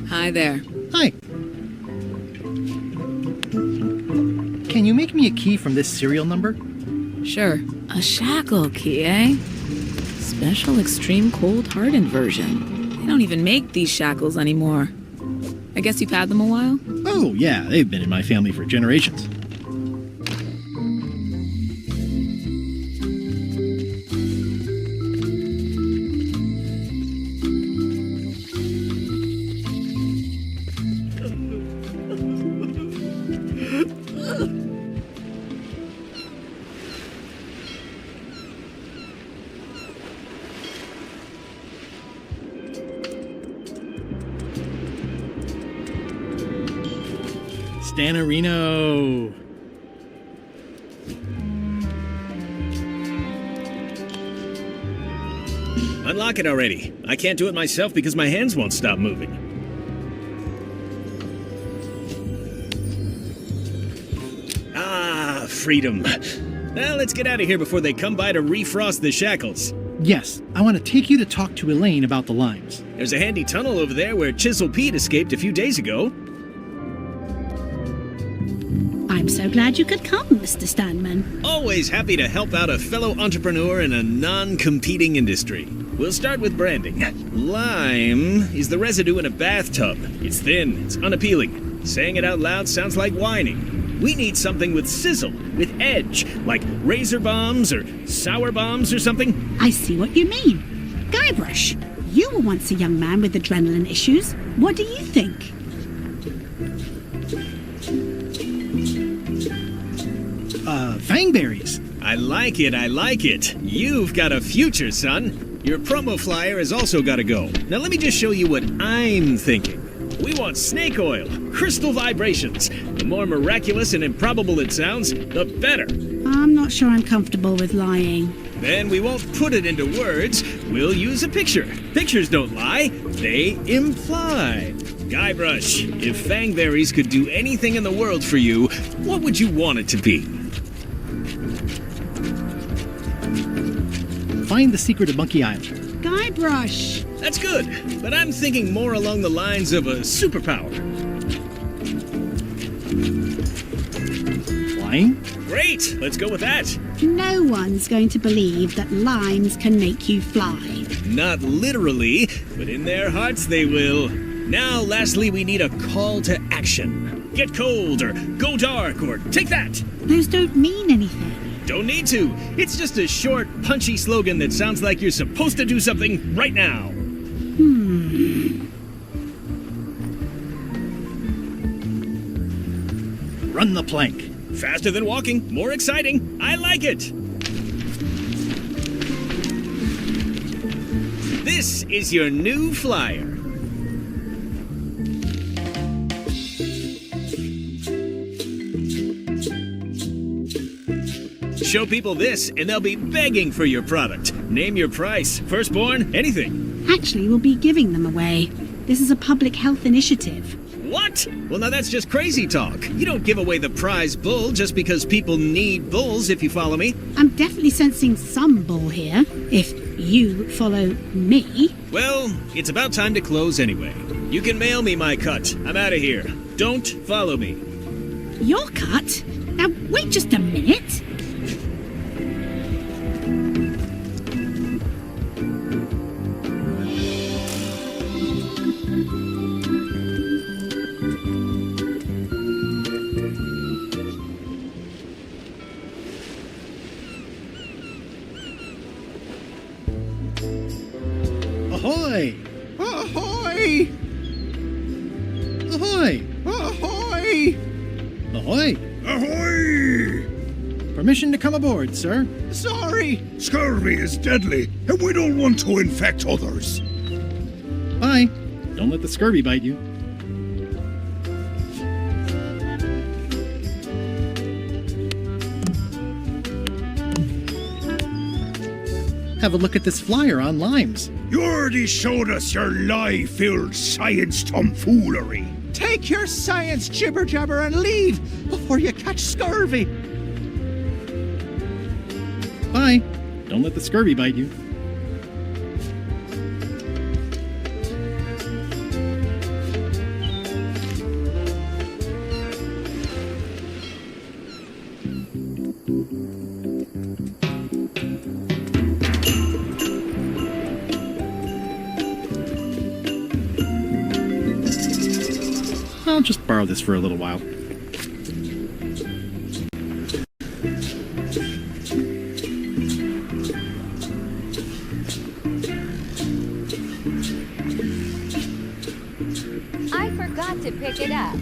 Hi there. Hi. Can you make me a key from this serial number? Sure. A shackle key, eh? Special extreme cold hardened version. They don't even make these shackles anymore. I guess you've had them a while? Oh, yeah, they've been in my family for generations. Stanarino. Unlock it already. I can't do it myself because my hands won't stop moving. Ah, freedom. Well, let's get out of here before they come by to refrost the shackles. Yes, I want to take you to talk to Elaine about the limes. There's a handy tunnel over there where Chisel Pete escaped a few days ago. I'm so glad you could come, Mr. Stanman. Always happy to help out a fellow entrepreneur in a non-competing industry. We'll start with branding. Lime is the residue in a bathtub. It's thin, it's unappealing. Saying it out loud sounds like whining. We need something with sizzle, with edge, like razor bombs or sour bombs or something. I see what you mean. Guybrush, you were once a young man with adrenaline issues. What do you think? Fangberries. I like it, I like it. You've got a future, son. Your promo flyer has also got to go. Now let me just show you what I'm thinking. We want snake oil, crystal vibrations. The more miraculous and improbable it sounds, the better. I'm not sure I'm comfortable with lying. Then we won't put it into words. We'll use a picture. Pictures don't lie, they imply. Guybrush, if Fangberries could do anything in the world for you, what would you want it to be? Find the secret of Monkey Island. Guybrush! That's good, but I'm thinking more along the lines of a superpower. Flying? Great, let's go with that. No one's going to believe that limes can make you fly. Not literally, but in their hearts they will. Now, lastly, we need a call to action. Get cold, or go dark, or take that. Those don't mean anything. Don't need to. It's just a short, punchy slogan that sounds like you're supposed to do something right now. Run the plank. Faster than walking, more exciting. I like it. This is your new flyer. Show people this, and they'll be begging for your product. Name your price, firstborn, anything. Actually, we'll be giving them away. This is a public health initiative. What? Well, now that's just crazy talk. You don't give away the prize bull just because people need bulls, if you follow me. I'm definitely sensing some bull here, if you follow me. Well, it's about time to close anyway. You can mail me my cut. I'm out of here. Don't follow me. Your cut? Now, wait just a minute. Ahoy! Ahoy! Ahoy! Ahoy! Ahoy! Ahoy! Permission to come aboard, sir. Sorry! Scurvy is deadly, and we don't want to infect others. Bye. Don't let the scurvy bite you. Have a look at this flyer on limes. You already showed us your lie-filled science tomfoolery. Take your science jibber-jabber and leave before you catch scurvy. Bye. Don't let the scurvy bite you. I'll just borrow this for a little while. I forgot to pick it up.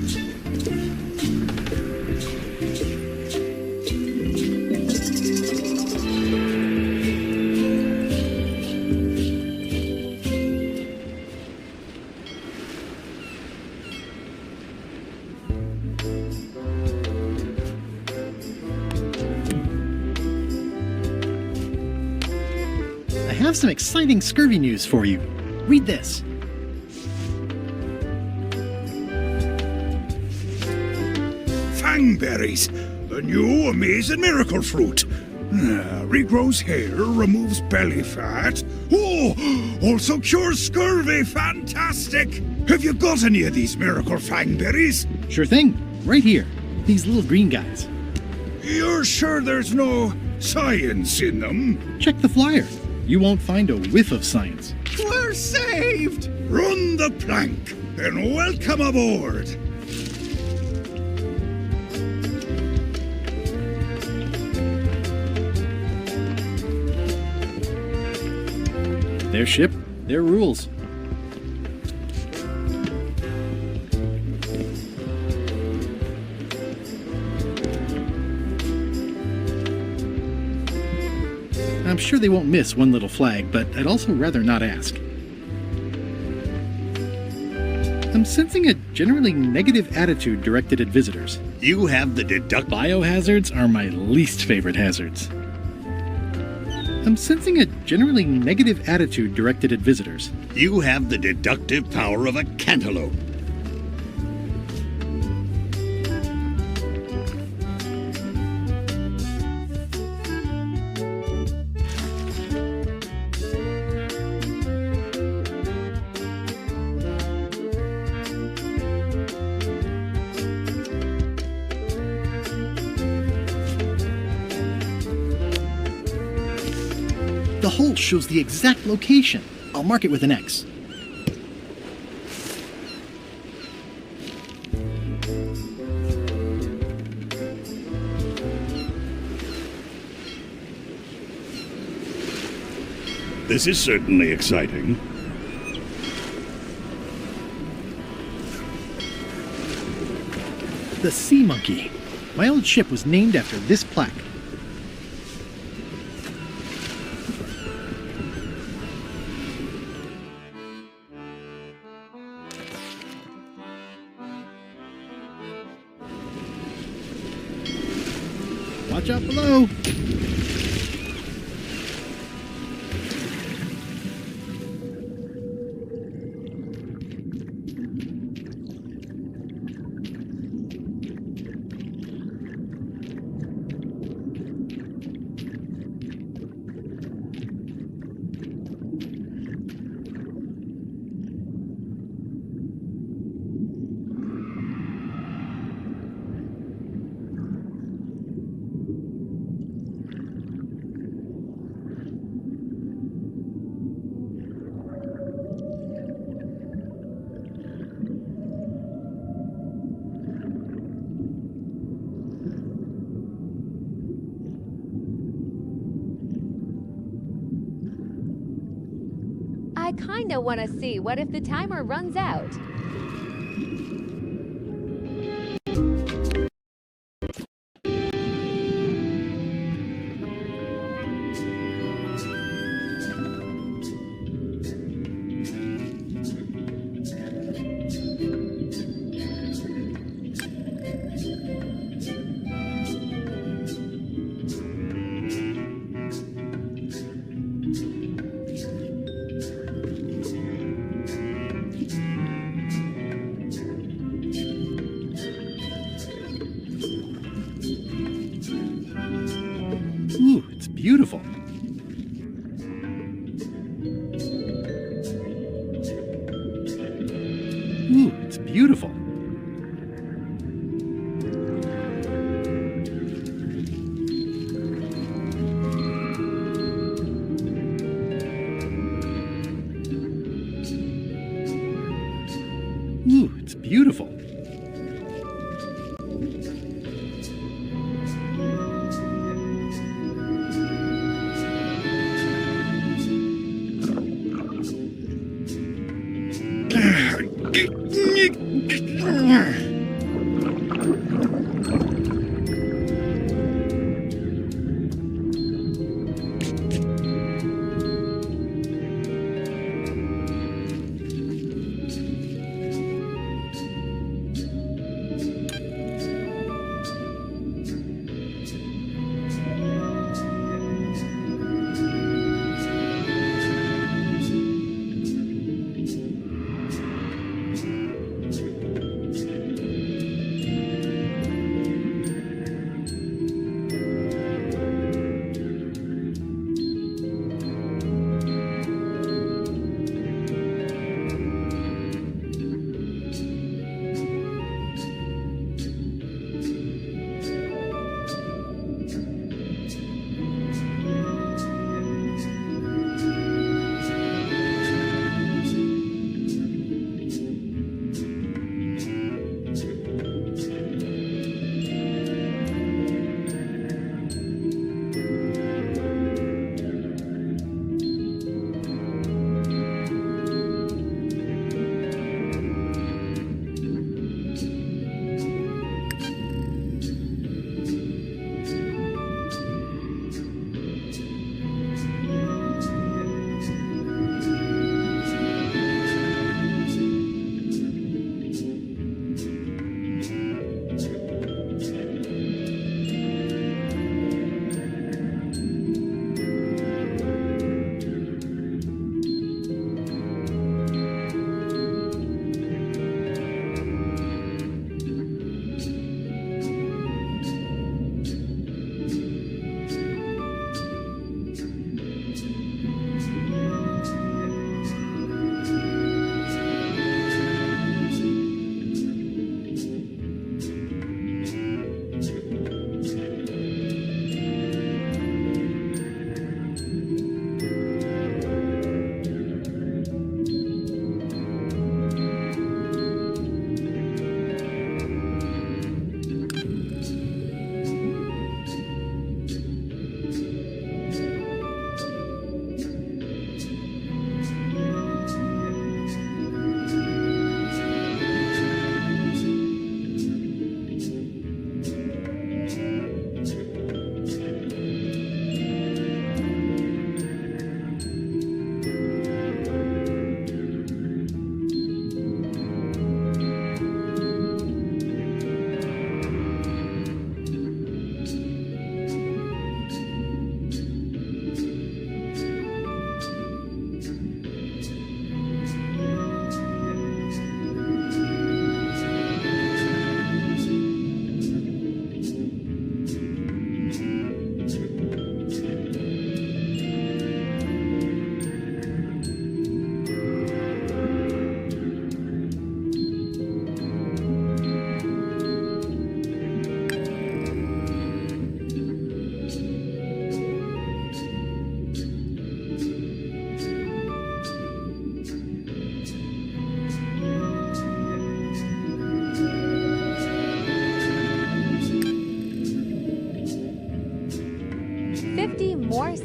I have some exciting scurvy news for you. Read this. Fangberries, the new amazing miracle fruit. Regrows hair, removes belly fat. Oh, also cures scurvy. Fantastic! Have you got any of these miracle fangberries? Sure thing. Right here. These little green guys. You're sure there's no science in them? Check the flyer. You won't find a whiff of science. We're saved! Run the plank, and welcome aboard! Their ship, their rules. I'm sure they won't miss one little flag, but I'd also rather not ask. I'm sensing a generally negative attitude directed at visitors. You have the Biohazards are my least favorite hazards. I'm sensing a generally negative attitude directed at visitors. You have the deductive power of a cantaloupe. The hole shows the exact location. I'll mark it with an X. This is certainly exciting. The Sea Monkey. My old ship was named after this plaque. Watch out below! I kinda wanna see what if the timer runs out. Ooh, it's beautiful. Ooh, it's beautiful. Ooh, it's beautiful.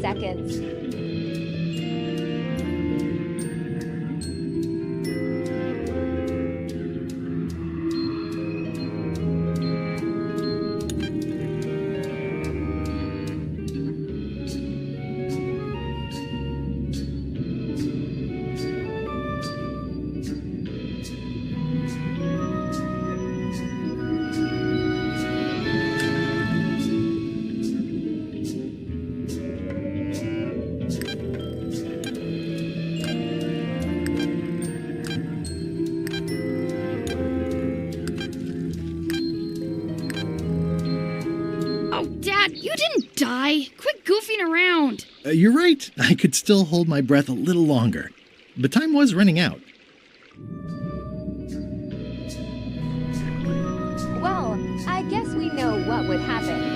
seconds. Oh, Dad, you didn't die. Quit goofing around. You're right. I could still hold my breath a little longer. But time was running out. Well, I guess we know what would happen.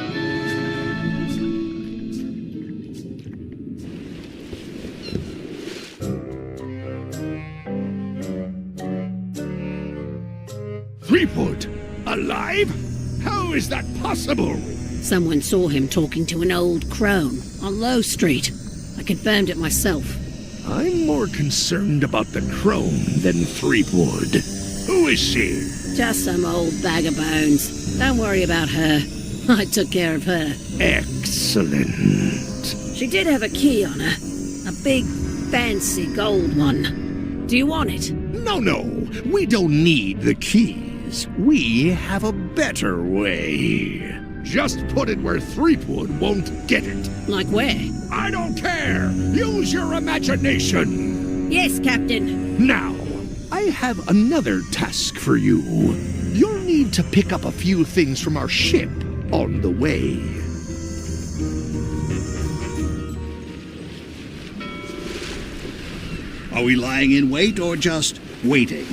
Threepwood? Alive? How is that possible? Someone saw him talking to an old crone on Low Street. I confirmed it myself. I'm more concerned about the crone than Threepwood. Who is she? Just some old bag of bones. Don't worry about her. I took care of her. Excellent. She did have a key on her. A big, fancy gold one. Do you want it? No, we don't need the keys. We have a better way. Just put it where Threepwood won't get it. Like where? I don't care. Use your imagination. Yes, Captain. Now, I have another task for you. You'll need to pick up a few things from our ship on the way. Are we lying in wait or just waiting?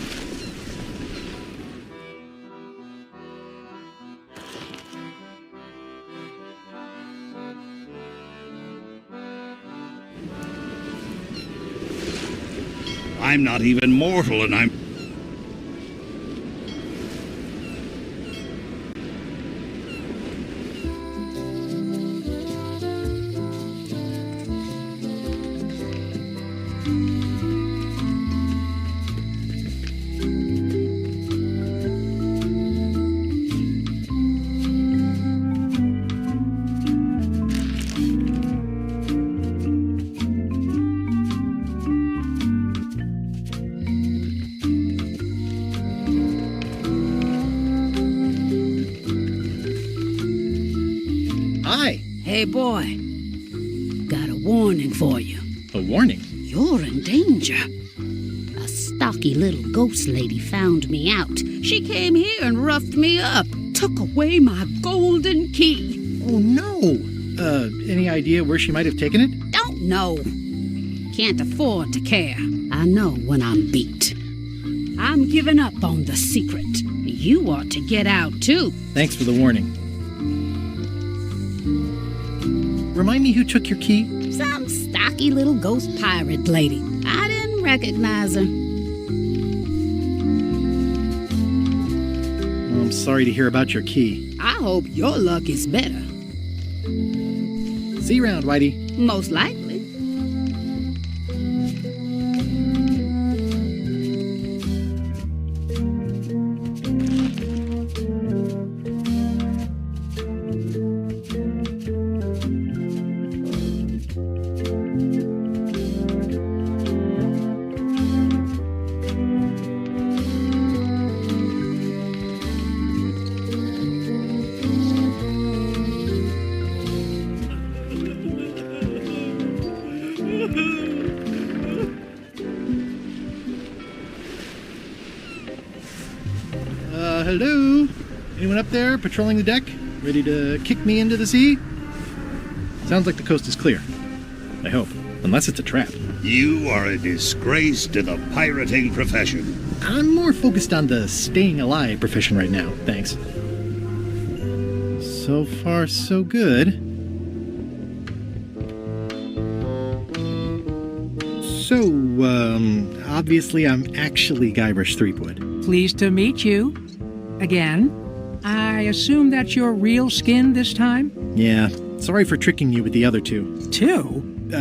I'm not even mortal and I'm... Hey, boy. Got a warning for you. A warning? You're in danger. A stocky little ghost lady found me out. She came here and roughed me up. Took away my golden key. Oh, no. Any idea where she might have taken it? Don't know. Can't afford to care. I know when I'm beat. I'm giving up on the secret. You ought to get out, too. Thanks for the warning. Remind me who took your key? Some stocky little ghost pirate lady. I didn't recognize her. Well, I'm sorry to hear about your key. I hope your luck is better. See you around, Whitey. Most likely. Hello? Anyone up there patrolling the deck? Ready to kick me into the sea? Sounds like the coast is clear. I hope. Unless it's a trap. You are a disgrace to the pirating profession. I'm more focused on the staying alive profession right now, thanks. So far, so good. So, obviously I'm actually Guybrush Threepwood. Pleased to meet you. Again. I assume that's your real skin this time? Yeah, Sorry for tricking you with the other two. Two?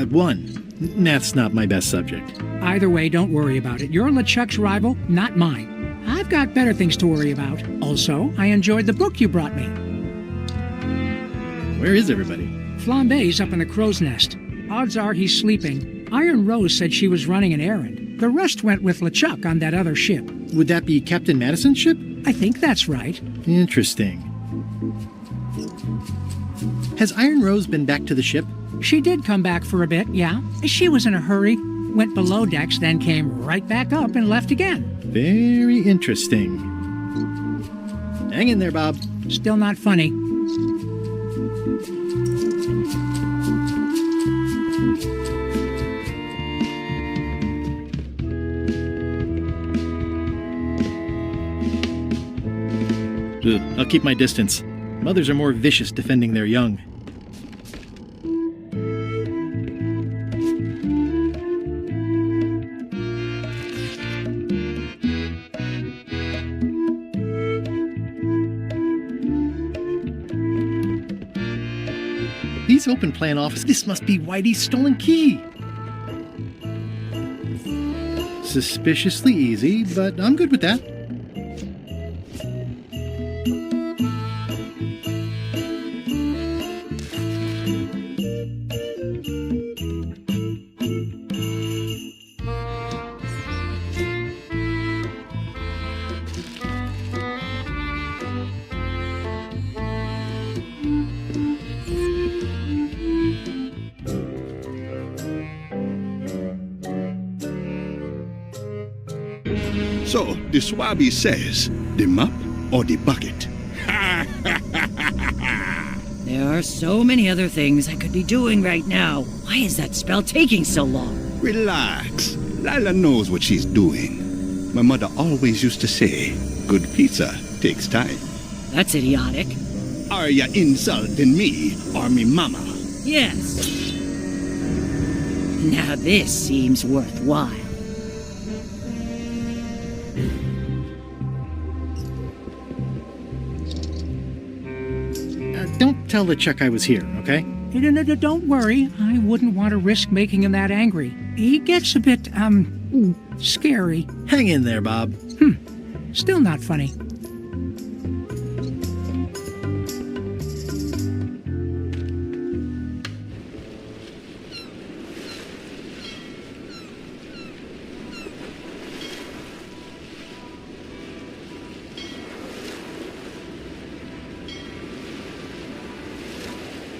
One. Math's not my best subject. Either way, don't worry about it. You're LeChuck's rival, not mine. I've got better things to worry about. Also, I enjoyed the book you brought me. Where is everybody? Flambe's up in the crow's nest. Odds are he's sleeping. Iron Rose said she was running an errand. The rest went with LeChuck on that other ship. Would that be Captain Madison's ship? I think that's right. Interesting. Has Iron Rose been back to the ship? She did come back for a bit, yeah. She was in a hurry. Went below decks, then came right back up and left again. Very interesting. Hang in there, Bob. Still not funny. I'll keep my distance. Mothers are more vicious defending their young. These open plan office. This must be Whitey's stolen key. Suspiciously easy, but I'm good with that. So, the Swabby says, the mop or the bucket? There are so many other things I could be doing right now. Why is that spell taking so long? Relax. Lila knows what she's doing. My mother always used to say, good pizza takes time. That's idiotic. Are ya insulting me or me mama? Yes. Now this seems worthwhile. Don't tell LeChuck I was here, okay? Don't worry. I wouldn't want to risk making him that angry. He gets a bit, scary. Hang in there, Bob. Still not funny.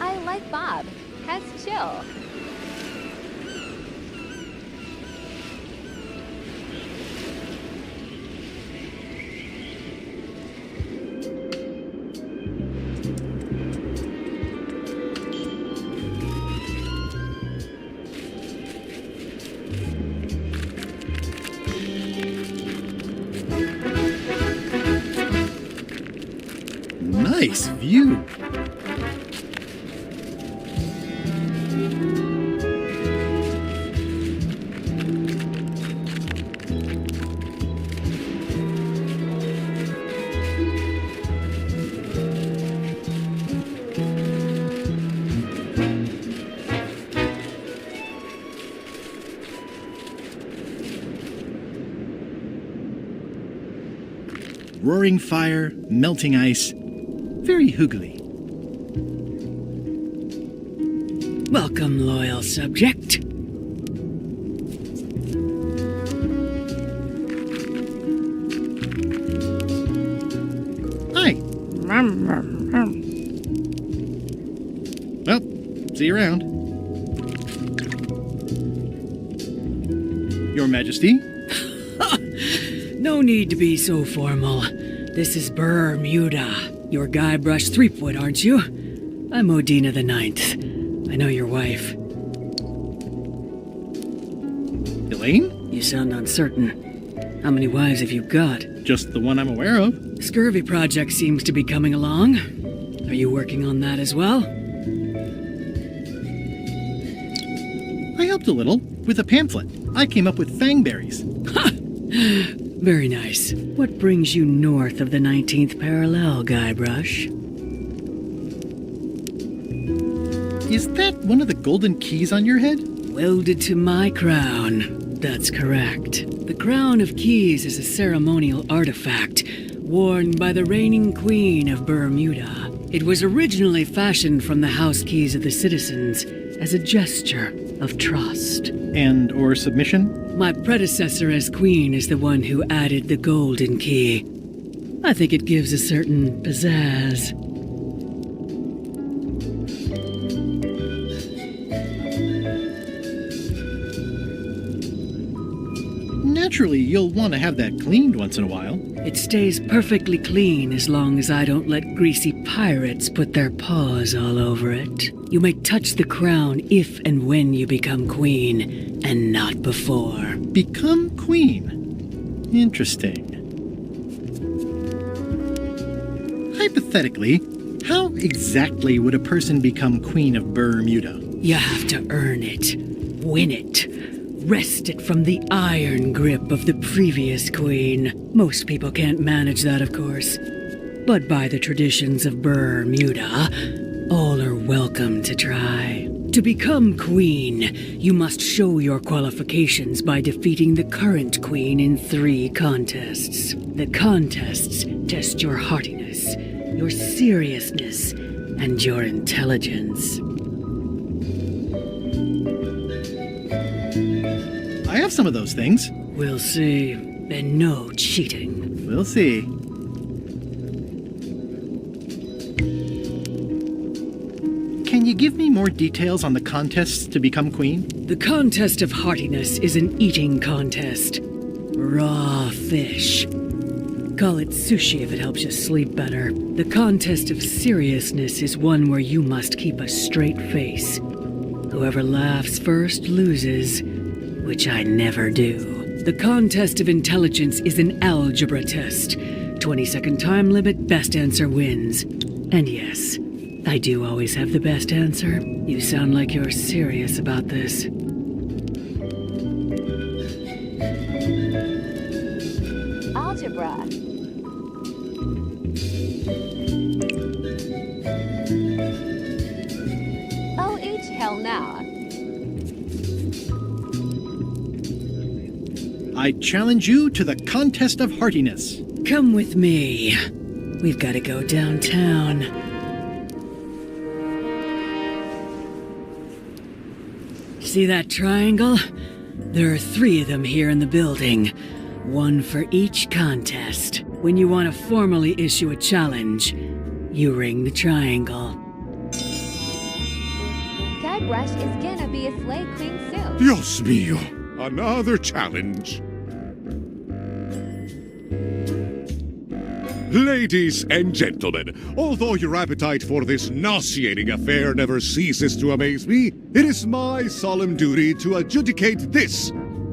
I like Bob. Has chill. Nice view. Roaring fire, melting ice, very hoogly. Welcome, loyal subject. Hi. Well, see you around. Your Majesty? No need to be so formal. This is Bermuda. You're Guybrush Threepwood, aren't you? I'm Odina the Ninth. I know your wife. Elaine? You sound uncertain. How many wives have you got? Just the one I'm aware of. Scurvy project seems to be coming along. Are you working on that as well? I helped a little with a pamphlet. I came up with fangberries. Very nice. What brings you north of the 19th parallel, Guybrush? Is that one of the golden keys on your head? Welded to my crown. That's correct. The Crown of Keys is a ceremonial artifact worn by the reigning queen of Bermuda. It was originally fashioned from the house keys of the citizens as a gesture of trust. And or submission? My predecessor as queen is the one who added the golden key. I think it gives a certain pizzazz. Naturally, you'll want to have that cleaned once in a while. It stays perfectly clean as long as I don't let greasy pirates put their paws all over it. You may touch the crown if and when you become queen, and not before. Become queen? Interesting. Hypothetically, how exactly would a person become queen of Bermuda? You have to earn it, win it, wrest it from the iron grip of the previous queen. Most people can't manage that, of course. But by the traditions of Bermuda, all are welcome to try. To become queen, you must show your qualifications by defeating the current queen in 3 contests. The contests test your heartiness, your seriousness, and your intelligence. I have some of those things. We'll see. And no cheating. We'll see. Can you give me more details on the contests to become queen? The contest of heartiness is an eating contest. Raw fish. Call it sushi if it helps you sleep better. The contest of seriousness is one where you must keep a straight face. Whoever laughs first loses, which I never do. The contest of intelligence is an algebra test. 20-second time limit, best answer wins. And yes, I do always have the best answer. You sound like you're serious about this. Algebra. OH hell nah. I challenge you to the contest of heartiness. Come with me. We've got to go downtown. See that triangle? There are 3 of them here in the building. 1 for each contest. When you want to formally issue a challenge, you ring the triangle. Guybrush is gonna be a slay queen soon. Dios mío! Another challenge. Ladies and gentlemen, although your appetite for this nauseating affair never ceases to amaze me, it is my solemn duty to adjudicate this,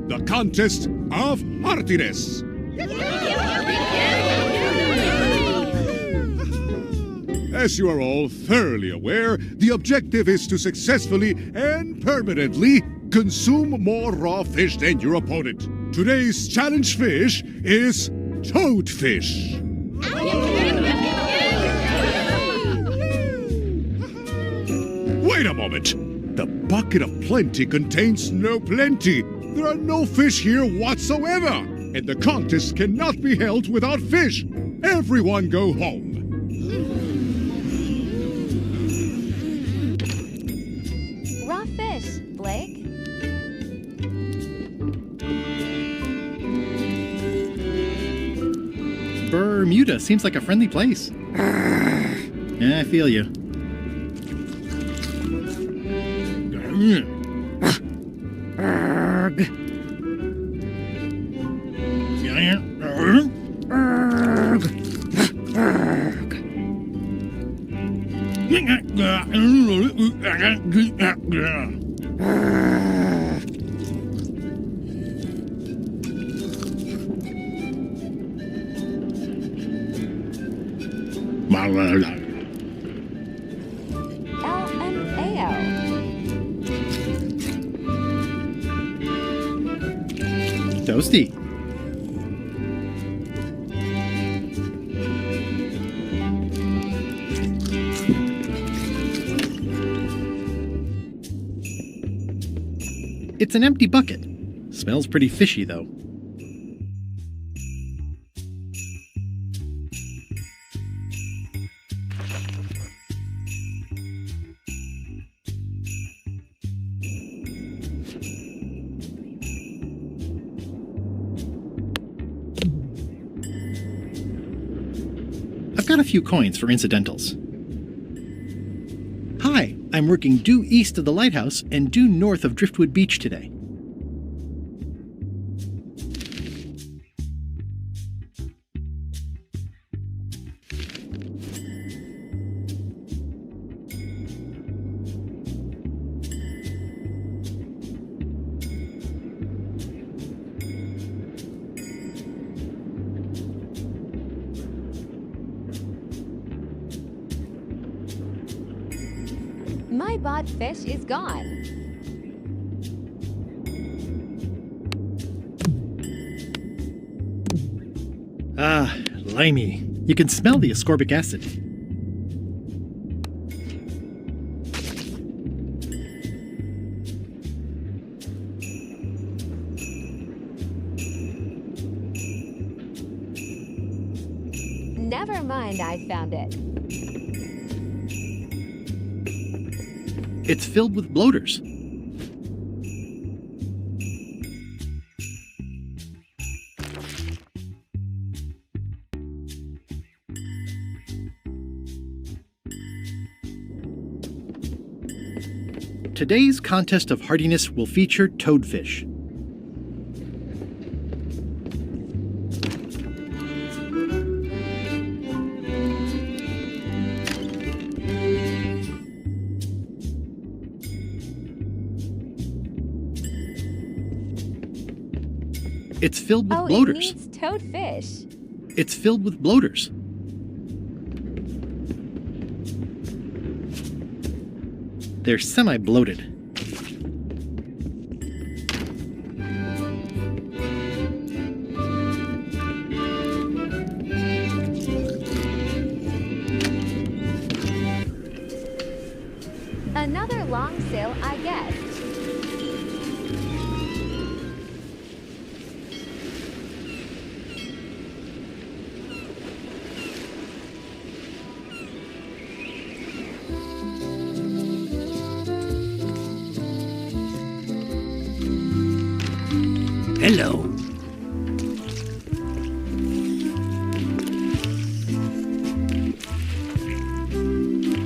the contest of heartiness. As you are all thoroughly aware, the objective is to successfully and permanently consume more raw fish than your opponent. Today's challenge fish is toadfish. Wait a moment! The bucket of plenty contains no plenty. There are no fish here whatsoever, and the contest cannot be held without fish. Everyone go home. Raw fish, Blake. Bermuda seems like a friendly place. Yeah, I feel you. Toasty. It's an empty bucket. Smells pretty fishy, though. I've got a few coins for incidentals. Hi, I'm working due east of the lighthouse and due north of Driftwood Beach today. My bought fish is gone. Ah, limey. You can smell the ascorbic acid. Never mind, I found it. It's filled with bloaters. Today's contest of hardiness will feature toadfish. It's filled with bloaters. It means toadfish. It's filled with bloaters. They're semi-bloated. Another long sail, I guess. Hello.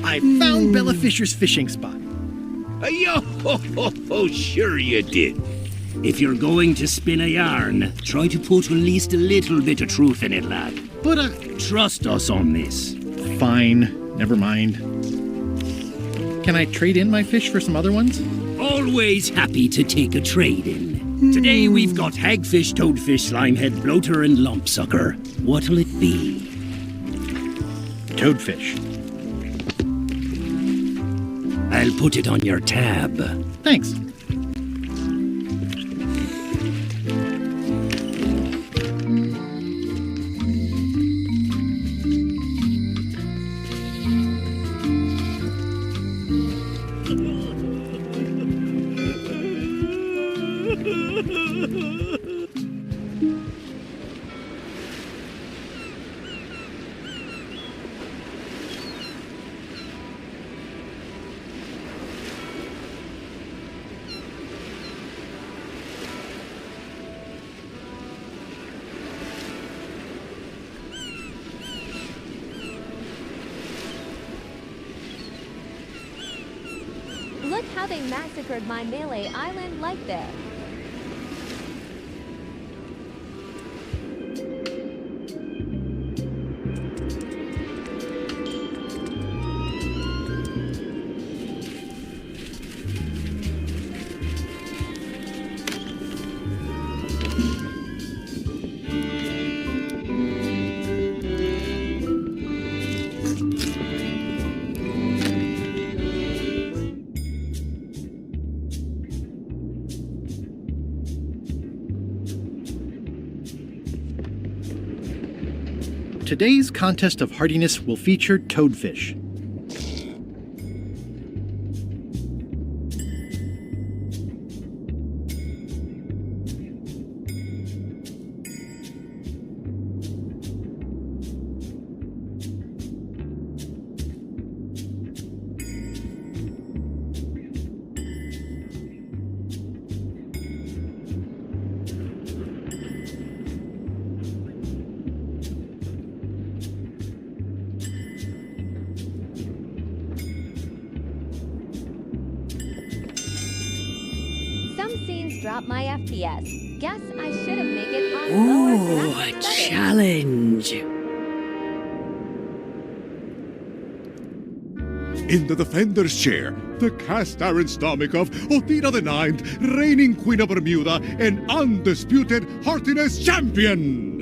I found Bella Fisher's fishing spot. Yo, sure you did. If you're going to spin a yarn, try to put at least a little bit of truth in it, lad. But trust us on this. Fine, never mind. Can I trade in my fish for some other ones? Always happy to take a trade-in. Today we've got hagfish, toadfish, slimehead, bloater, and lumpsucker. What'll it be? Toadfish. I'll put it on your tab. Thanks. Look how they massacred my Melee Island like there. Today's contest of hardiness will feature toadfish. drop my FPS. Guess I should have made it on lower Ooh, graphics a settings. challenge. In the defender's chair, the cast iron stomach of Othina the Ninth, reigning Queen of Bermuda and undisputed heartiness champion!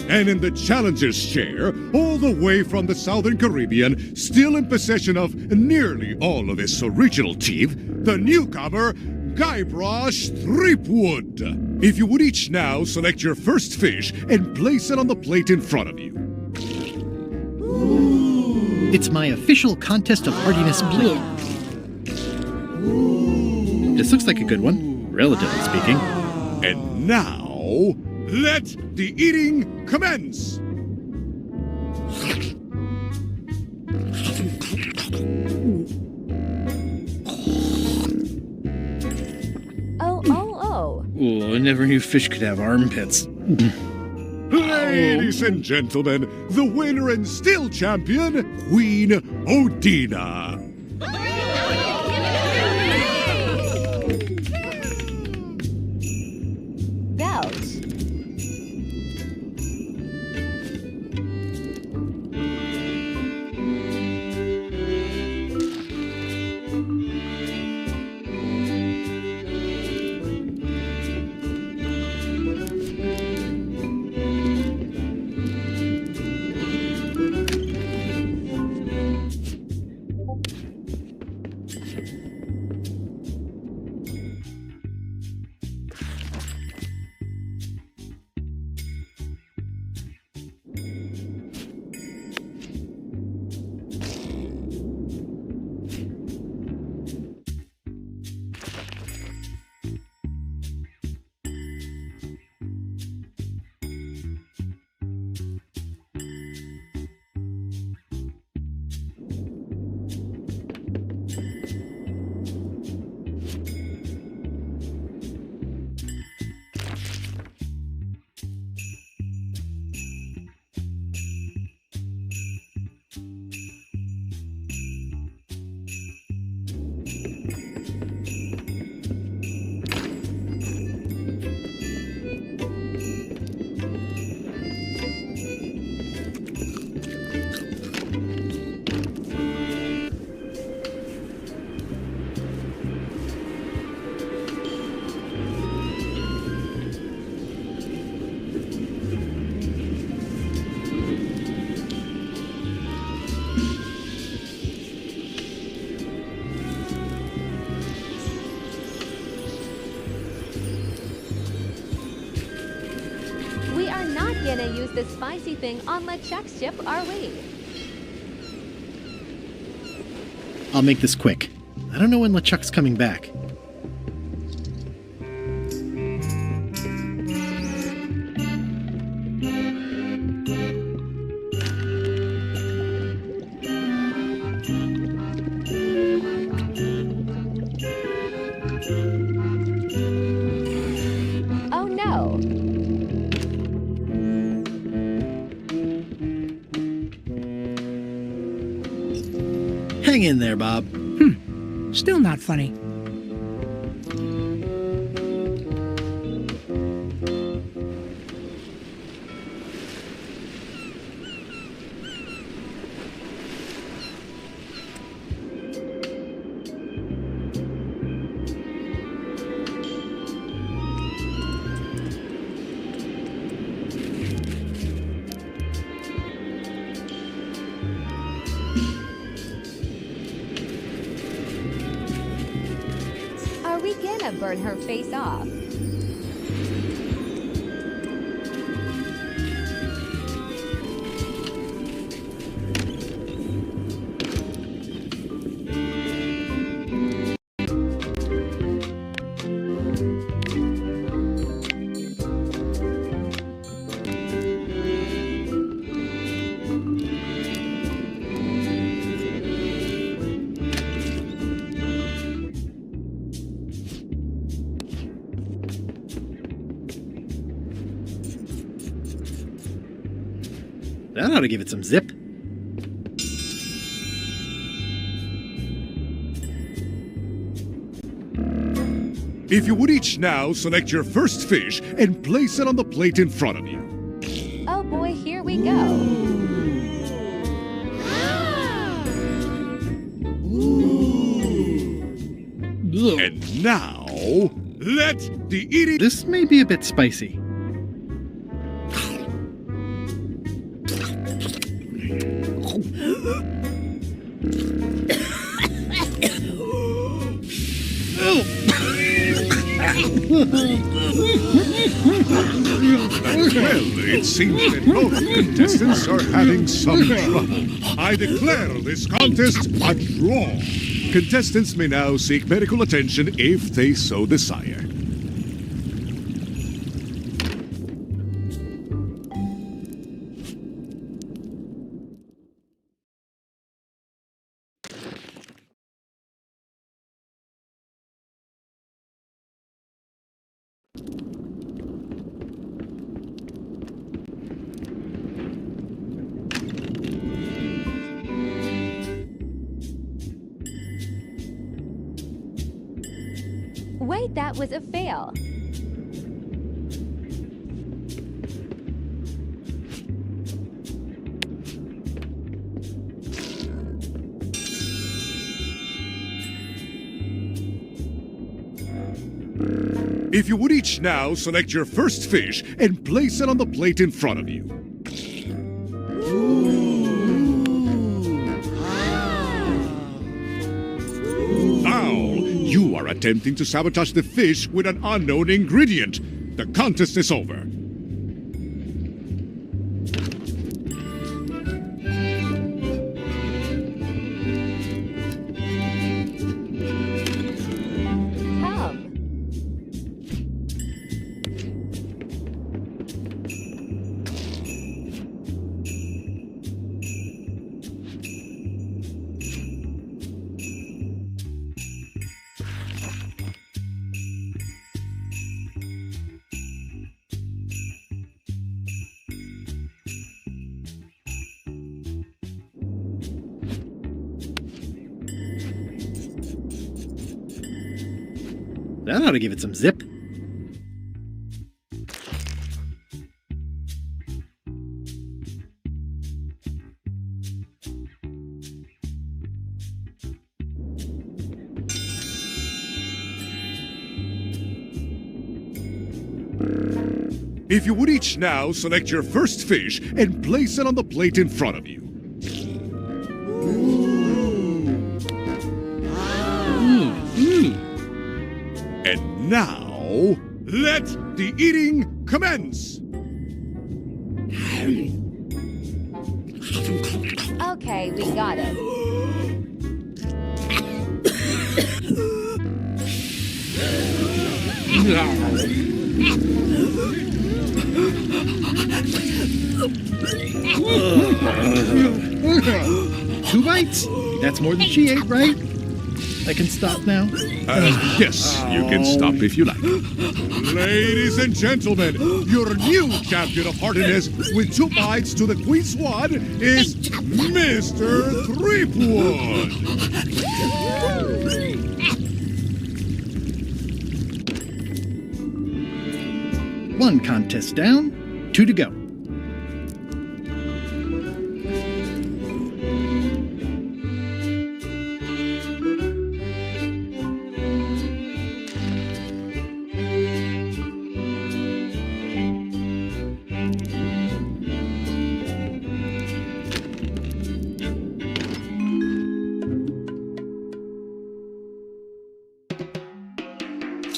And in the challenger's chair, all the way from the Southern Caribbean, still in possession of nearly all of his original teeth, the newcomer, Guybrush Threepwood. If you would each now select your first fish and place it on the plate in front of you. It's my official contest of hardiness plate. This looks like a good one, relatively speaking. And now, let the eating commence! Oh. Oh, I never knew fish could have armpits. Ladies and gentlemen, the winner and still champion, Queen Othina. Belch. We are not gonna use the spicy thing on LeChuck's ship, are we? I'll make this quick. I don't know when LeChuck's coming back. Oh no! Hang in there, Bob. Still not funny. Are we gonna burn her face off? That ought to give it some zip. If you would each now select your first fish and place it on the plate in front of you. Oh boy, here we go. And now, let the eating... This may be a bit spicy. Well, it seems that both contestants are having some trouble. I declare this contest a draw. Contestants may now seek medical attention if they so desire. Wait, that was a fail. If you would each now select your first fish and place it on the plate in front of you. Foul! You are attempting to sabotage the fish with an unknown ingredient. The contest is over. That ought to give it some zip. If you would each now select your first fish and place it on the plate in front of you. And now, let the eating commence! Okay, we got it. Two bites? That's more than she ate, right? I can stop now? Yes, you can stop if you like. Ladies and gentlemen, your new champion of hardiness with 2 bites to the Queen Swan is Mr. Threepwood. One contest down, 2 to go.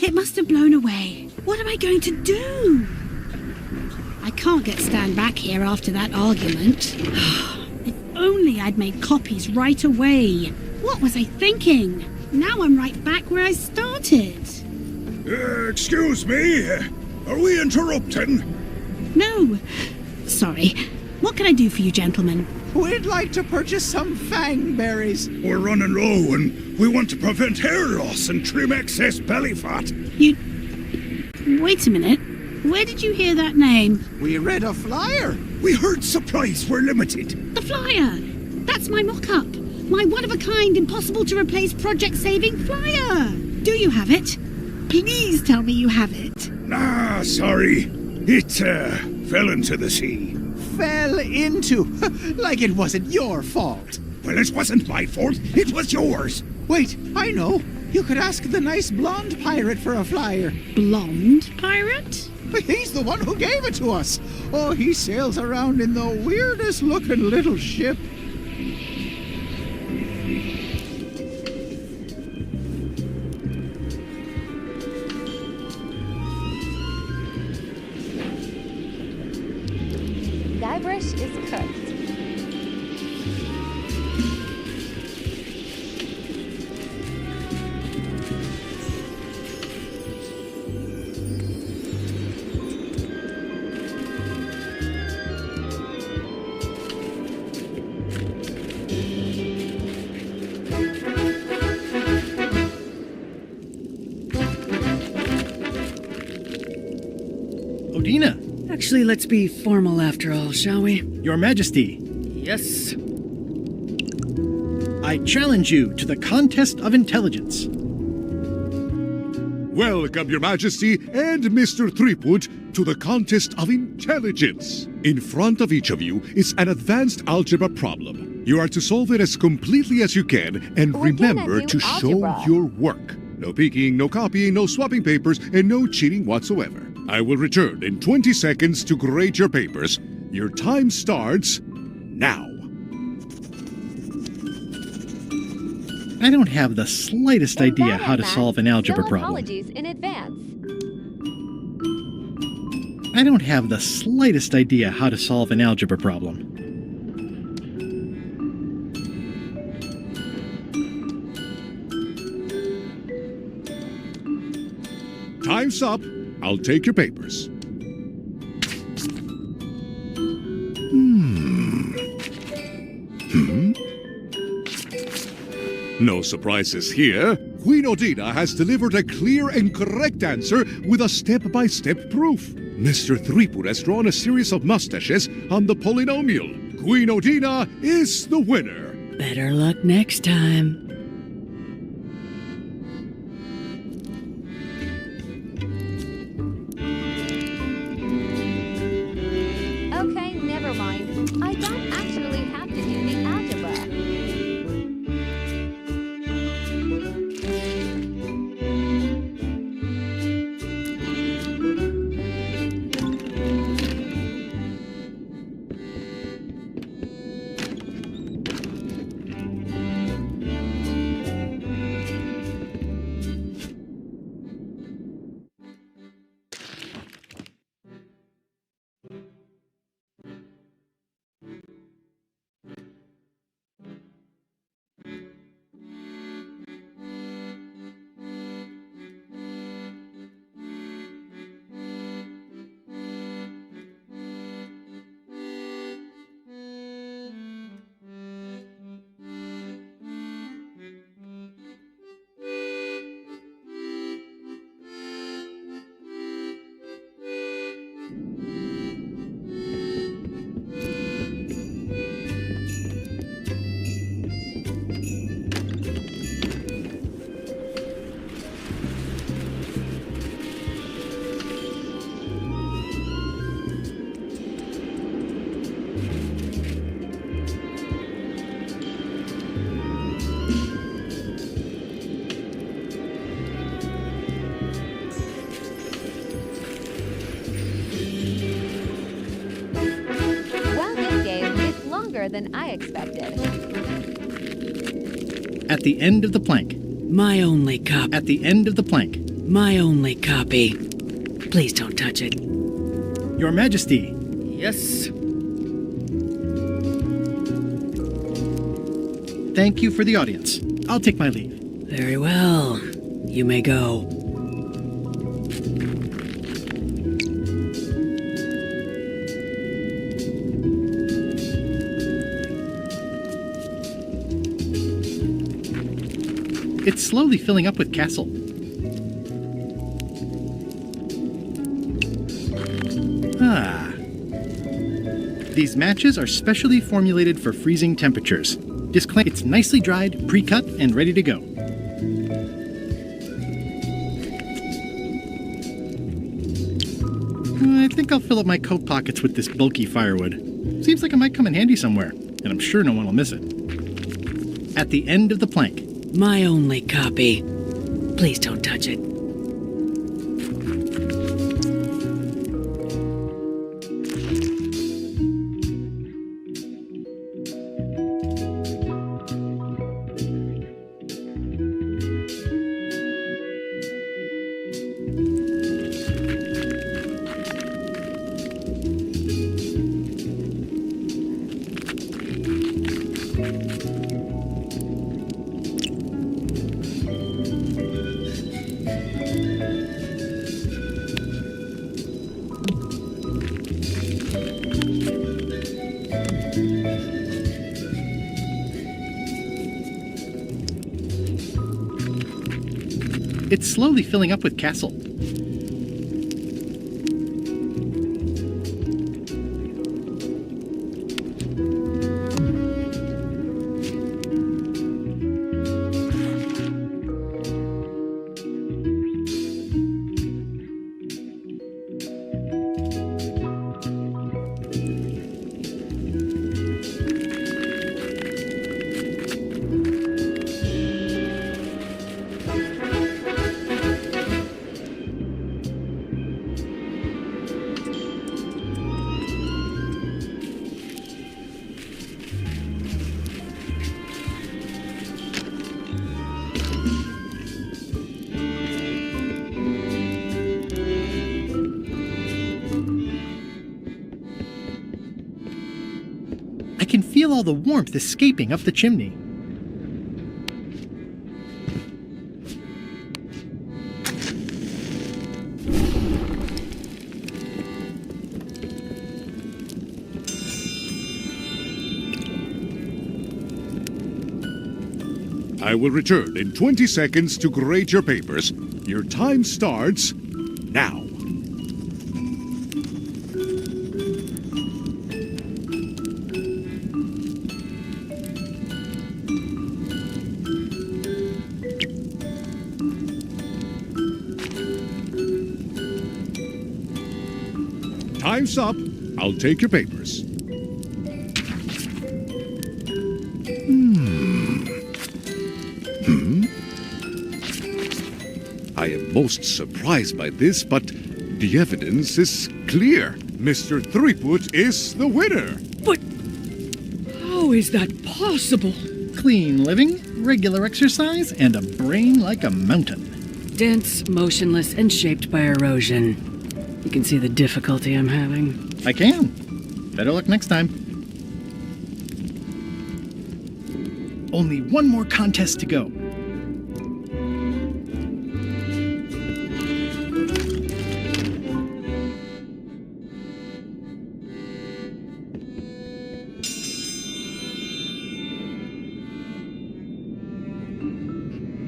It must have blown away. What am I going to do? I can't get Stan back here after that argument. If only I'd made copies right away. What was I thinking? Now I'm right back where I started. Excuse me? Are we interrupting? No. Sorry. What can I do for you, gentlemen? We'd like to purchase some fang berries. We're running low and we want to prevent hair loss and trim excess belly fat. Wait a minute. Where did you hear that name? We read a flyer. We heard supplies were limited. The flyer! That's my mock-up. My one-of-a-kind, impossible-to-replace project-saving flyer. Do you have it? Please tell me you have it. Ah, sorry. It fell into the sea. Fell into? Like it wasn't your fault. Well, it wasn't my fault. It was yours. Wait, I know. You could ask the nice blonde pirate for a flyer. Blonde pirate? He's the one who gave it to us. Oh, he sails around in the weirdest looking little ship. Guybrush is cooked. Odina! Actually, let's be formal after all, shall we? Your Majesty, Yes. I challenge you to the contest of intelligence. Welcome, Your Majesty and Mr. Threepwood, to the contest of intelligence. In front of each of you is an advanced algebra problem. You are to solve it as completely as you can, and remember to show your work. No peeking, no copying, no swapping papers, and no cheating whatsoever. I will return in 20 seconds to grade your papers. Your time starts now. I don't have the slightest idea how to solve an algebra No problem. apologies in advance. I don't have the slightest idea how to solve an algebra problem. Time's up. I'll take your papers. No surprises here. Queen Odina has delivered a clear and correct answer with a step-by-step proof. Mr. Threepwood has drawn a series of mustaches on the polynomial. Queen Odina is the winner. Better luck next time. Okay, never mind. I don't actually have to do the algebra. Than I expected. At the end of the plank. My only copy. At the end of the plank. My only copy. Please don't touch it. Your Majesty. Yes. Thank you for the audience. I'll take my leave. Very well. You may go. It's slowly filling up with castle. Ah. These matches are specially formulated for freezing temperatures. Disclaimer: it's nicely dried, pre-cut, and ready to go. I think I'll fill up my coat pockets with this bulky firewood. Seems like it might come in handy somewhere, and I'm sure no one will miss it. At the end of the plank. My only copy. Please don't touch it. It's slowly filling up with castle. I can feel all the warmth escaping up the chimney. I will return in 20 seconds to grade your papers. Your time starts now. Time's up. I'll take your papers. I am most surprised by this, but the evidence is clear. Mr. Threepwood is the winner. But how is that possible? Clean living, regular exercise, and a brain like a mountain. Dense, motionless, and shaped by erosion. You can see the difficulty I'm having. I can. Better luck next time. Only one more contest to go.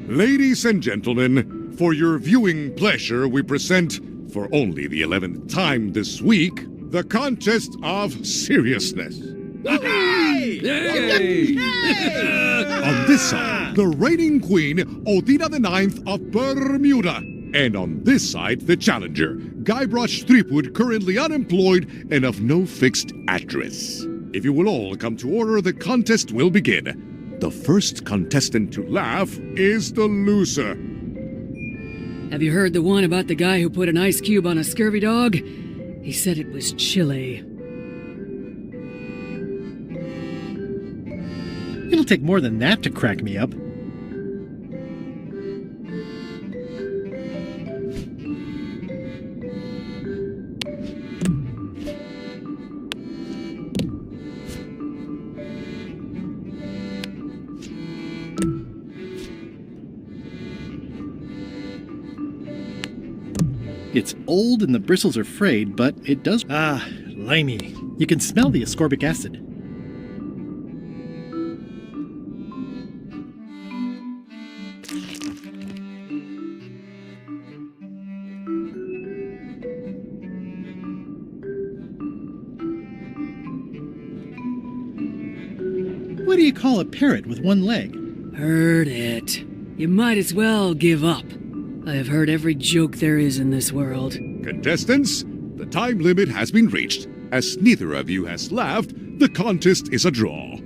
Ladies and gentlemen, for your viewing pleasure, we present, for only the 11th time this week, the contest of seriousness. Yay! On this side, the reigning queen, Odina IX of Bermuda. And on this side, the challenger, Guybrush Threepwood, currently unemployed and of no fixed address. If you will all come to order, the contest will begin. The first contestant to laugh is the loser. Have you heard the one about the guy who put an ice cube on a scurvy dog? He said it was chilly. It'll take more than that to crack me up. It's old and the bristles are frayed, but it does... Ah, limey. You can smell the ascorbic acid. What do you call a parrot with one leg? Heard it. You might as well give up. I have heard every joke there is in this world. Contestants, The time limit has been reached. As neither of you has laughed, the contest is a draw.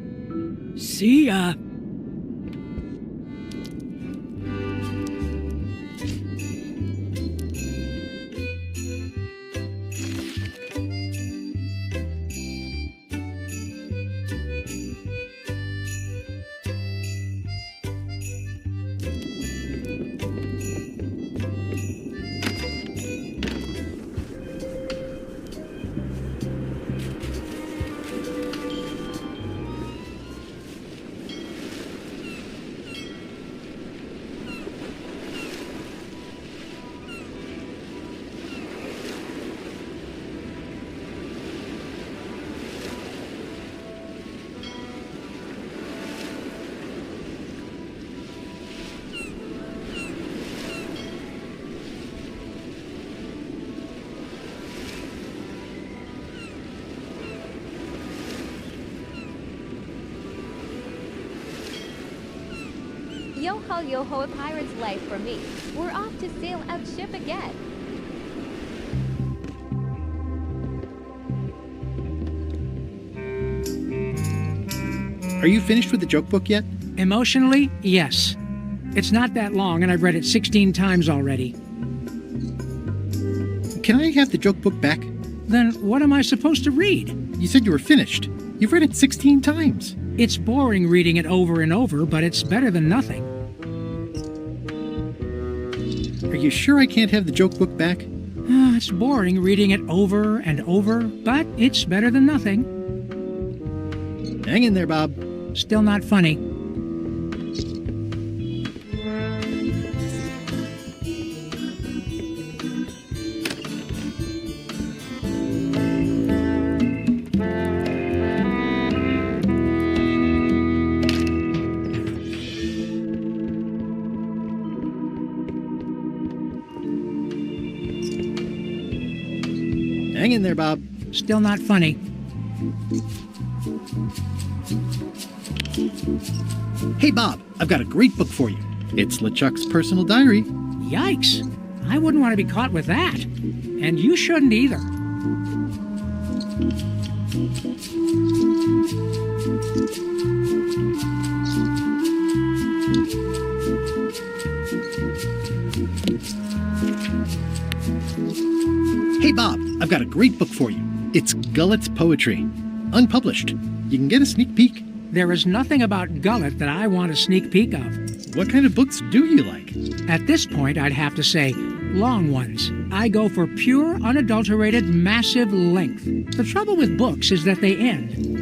See ya. Yo-ho, yo-ho, pirate's life for me. We're off to sail out ship again. Are you finished with the joke book yet? Emotionally, yes. It's not that long, and I've read it 16 times already. Can I have the joke book back? Then what am I supposed to read? You said you were finished. You've read it 16 times. It's boring reading it over and over, but it's better than nothing. Are you sure I can't have the joke book back? It's boring reading it over and over, but it's better than nothing. Hang in there, Bob. Still not funny. Hang in there, Bob. Still not funny. Hey, Bob, I've got a great book for you. It's LeChuck's personal diary. Yikes! I wouldn't want to be caught with that. And you shouldn't either. Hey, Bob, I've got a great book for you. It's Gullet's poetry. Unpublished. You can get a sneak peek. There is nothing about Gullet that I want a sneak peek of. What kind of books do you like? At this point, I'd have to say long ones. I go for pure, unadulterated, massive length. The trouble with books is that they end.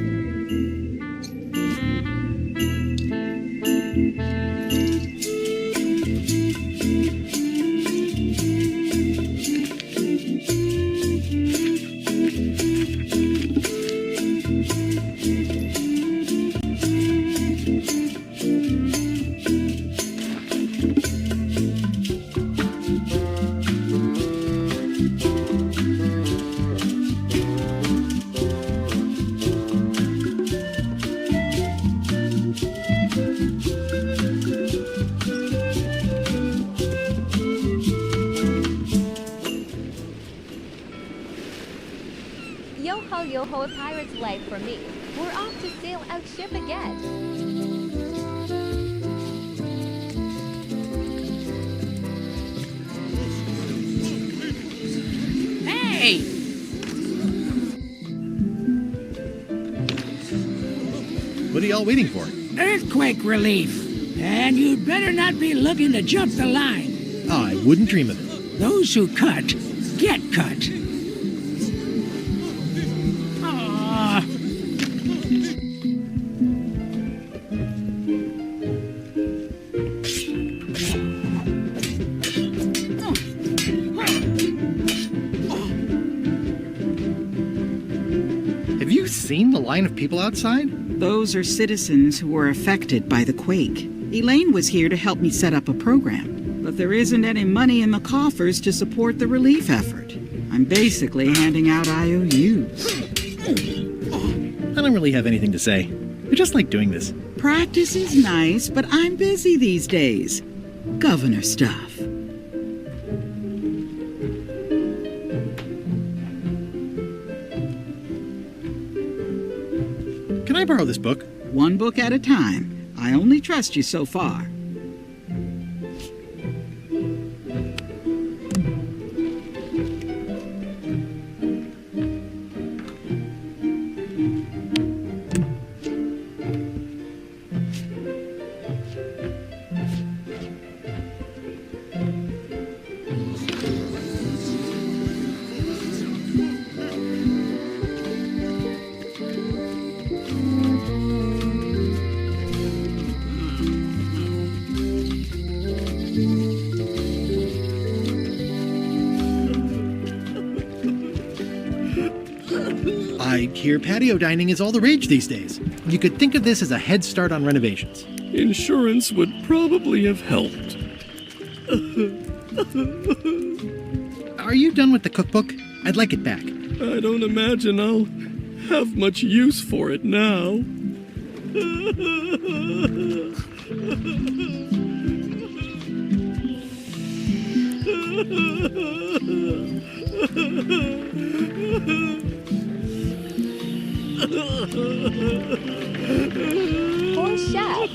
Yo-ho, yo-ho, pirate's life for me. We're off to sail out ship again. Hey! What are y'all waiting for? Earthquake relief. And you'd better not be looking to jump the line. Oh, I wouldn't dream of it. Those who cut, get cut. Aw. Have you seen the line of people outside? Those are citizens who were affected by the quake. Elaine was here to help me set up a program, but there isn't any money in the coffers to support the relief effort. I'm basically handing out IOUs. I don't really have anything to say. I just like doing this. Practice is nice, but I'm busy these days. Governor stuff. I borrow this book? One book at a time. I only trust you so far. I hear patio dining is all the rage these days. You could think of this as a head start on renovations. Insurance would probably have helped. Are you done with the cookbook? I'd like it back. I don't imagine I'll have much use for it now. Poor chef.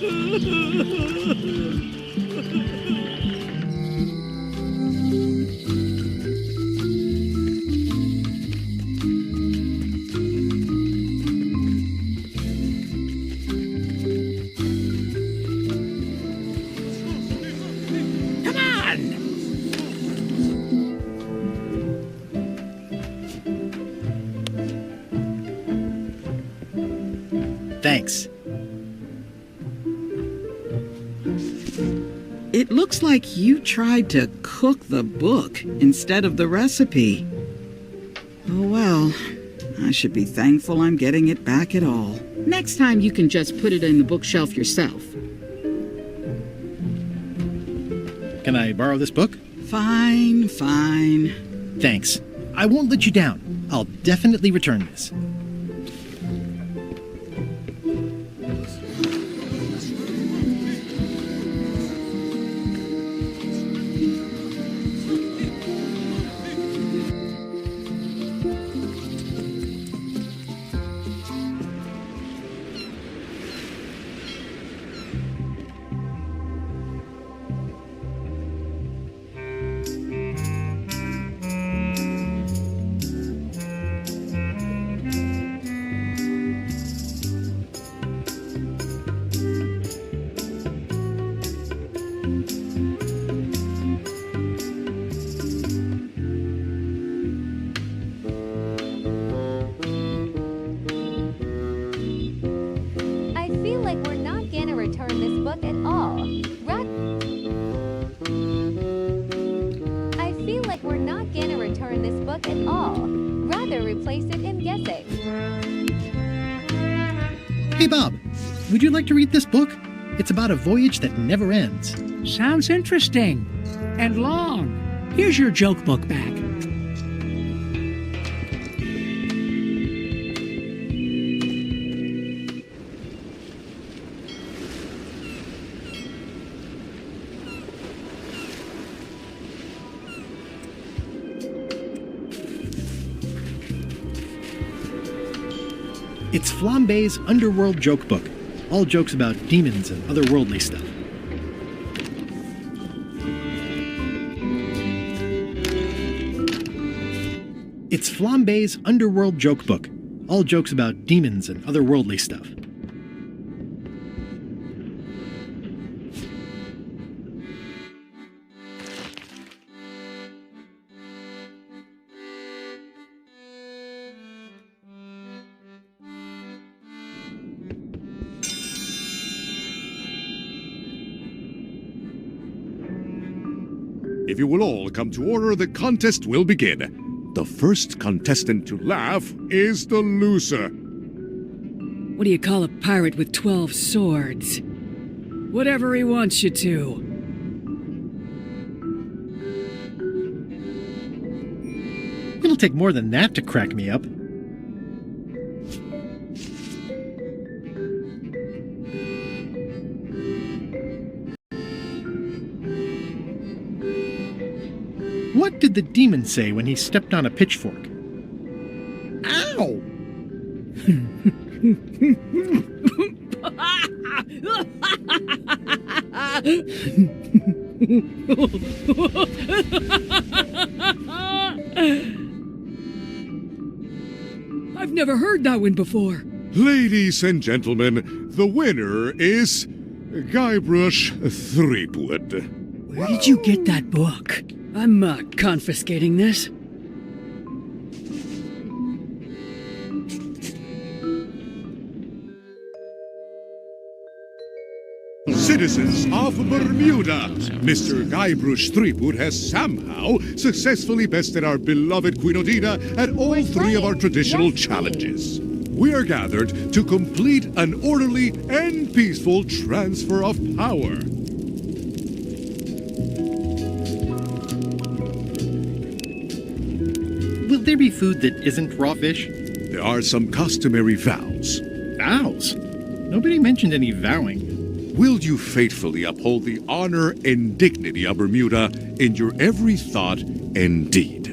Come on! Thanks. It looks like you tried to cook the book instead of the recipe. Oh well, I should be thankful I'm getting it back at all. Next time you can just put it in the bookshelf yourself. Can I borrow this book? Fine. Thanks. I won't let you down. I'll definitely return this. I feel like we're not gonna return this book at all. I feel like we're not gonna return this book at all. Rather replace it in guessing. Hey, Bob. Would you like to read this book? It's about a voyage that never ends. Sounds interesting. And long. Here's your joke book back. It's Flambe's Underworld Joke Book. All jokes about demons and otherworldly stuff. It's Flambe's Underworld Joke Book. All jokes about demons and otherworldly stuff. If you will all come to order, the contest will begin. The first contestant to laugh is the loser. What do you call a pirate with 12 swords? Whatever he wants you to. It'll take more than that to crack me up. What did the demon say when he stepped on a pitchfork? Ow! I've never heard that one before. Ladies and gentlemen, the winner is Guybrush Threepwood. Where did you get that book? I'm confiscating this. Citizens of Bermuda, Mr. Guybrush Threepwood has somehow successfully bested our beloved Queen Odina at all three of our traditional challenges. We are gathered to complete an orderly and peaceful transfer of power. Will there be food that isn't raw fish? There are some customary vows. Vows? Nobody mentioned any vowing. Will you faithfully uphold the honor and dignity of Bermuda in your every thought and deed?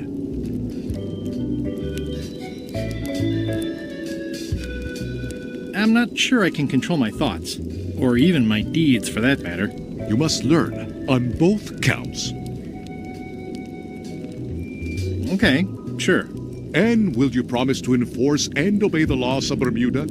I'm not sure I can control my thoughts, or even my deeds for that matter. You must learn on both counts. Okay, sure. And will you promise to enforce and obey the laws of Bermuda?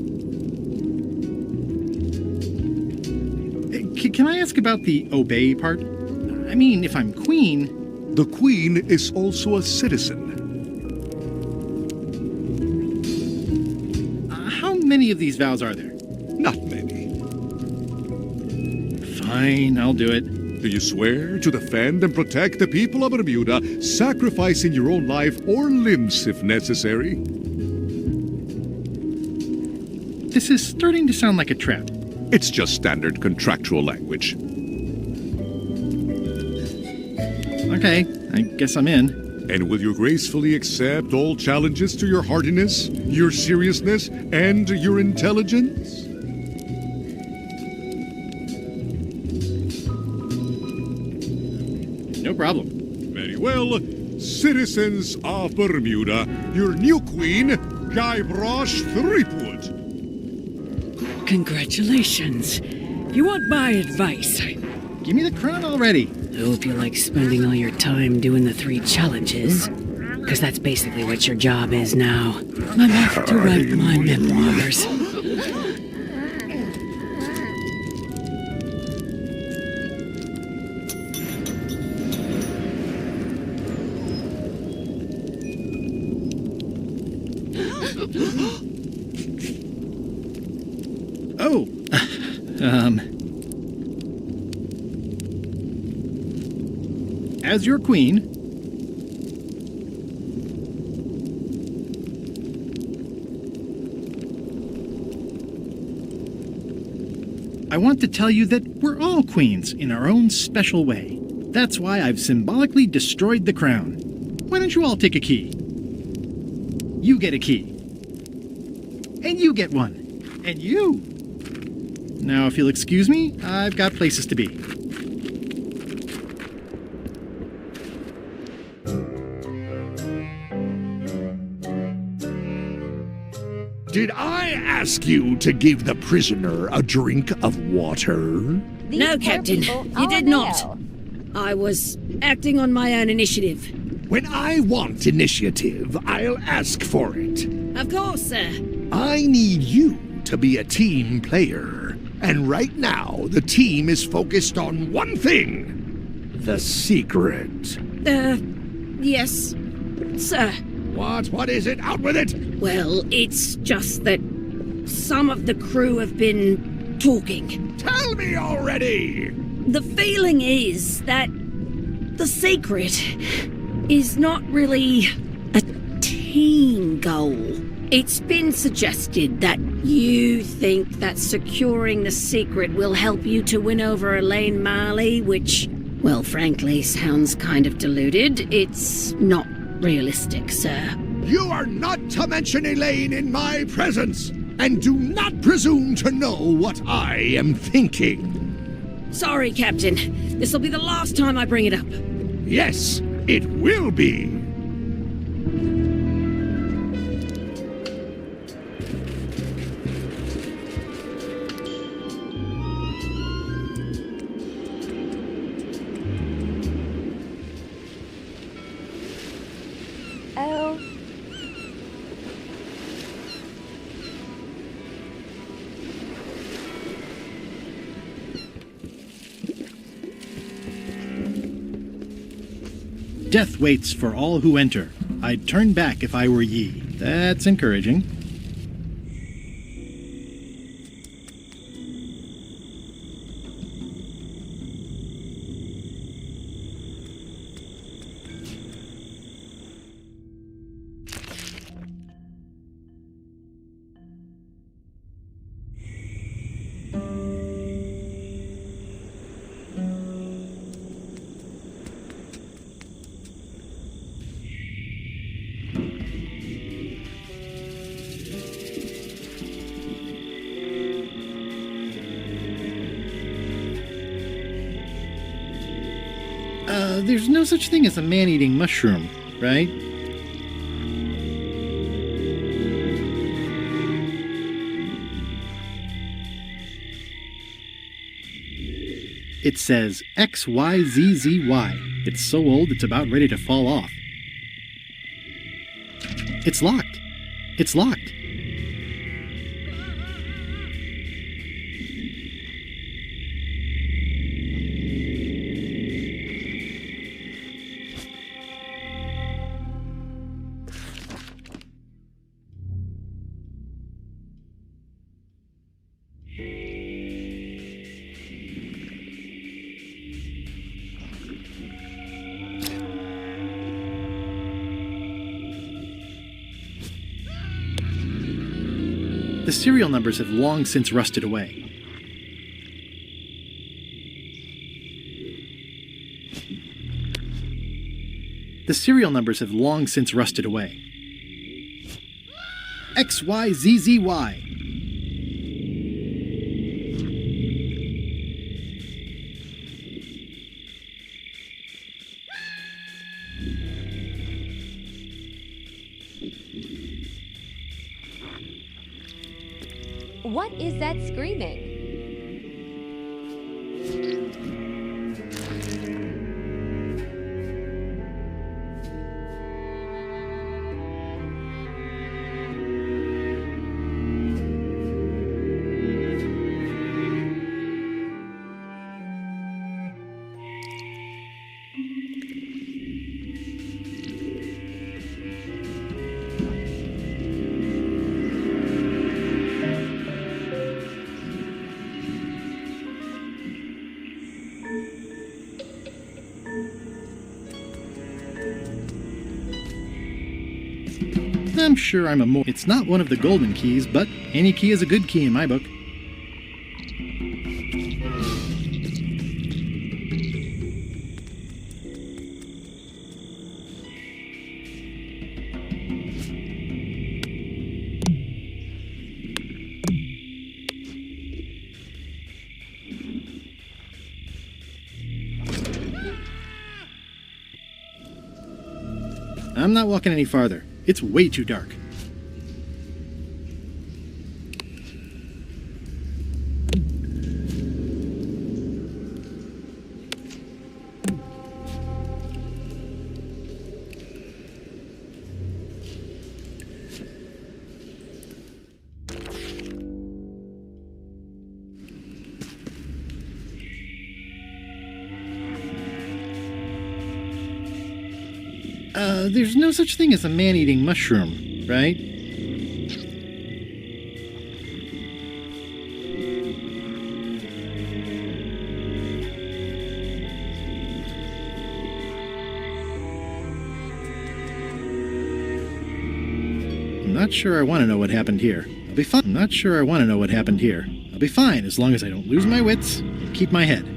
Can I ask about the obey part? I mean, if I'm queen... The queen is also a citizen. How many of these vows are there? Not many. Fine, I'll do it. Do you swear to defend and protect the people of Bermuda, sacrificing your own life or limbs if necessary? This is starting to sound like a trap. It's just standard contractual language. Okay, I guess I'm in. And will you gracefully accept all challenges to your hardiness, your seriousness, and your intelligence? No problem. Very well. Citizens of Bermuda, your new queen, Guybrush Threepwood. Congratulations. You want my advice? Give me the crown already. I hope you like spending all your time doing the 3 challenges. Because that's basically what your job is now. I'm off to write my memoirs. Oh, as your queen, I want to tell you that we're all queens in our own special way. That's why I've symbolically destroyed the crown. Why don't you all take a key? You get a key. And you get one. And you. Now, if you'll excuse me, I've got places to be. Did I ask you to give the prisoner a drink of water? No, Captain, you did not. I was acting on my own initiative. When I want initiative, I'll ask for it. Of course, sir. I need you to be a team player. And right now, the team is focused on one thing. The secret. Yes, sir. What is it? Out with it! Well, it's just that some of the crew have been talking. Tell me already! The feeling is that the secret is not really a team goal. It's been suggested that you think that securing the secret will help you to win over Elaine Marley, which, well, frankly, sounds kind of deluded. It's not realistic, sir. You are not to mention Elaine in my presence, and do not presume to know what I am thinking. Sorry, Captain. This'll be the last time I bring it up. Yes, it will be. Oh. Death waits for all who enter. I'd turn back if I were ye. That's encouraging. There's no such thing as a man-eating mushroom, right? It says XYZZY. It's so old it's about ready to fall off. It's locked. It's locked. The serial numbers have long since rusted away. The serial numbers have long since rusted away. XYZZY. What is that screaming? I'm sure I'm a more... It's not one of the golden keys, but any key is a good key in my book. I'm not walking any farther. It's way too dark. There's no such thing as a man-eating mushroom, right? I'm not sure I want to know what happened here. I'll be fine. I'm not sure I want to know what happened here. I'll be fine as long as I don't lose my wits and keep my head.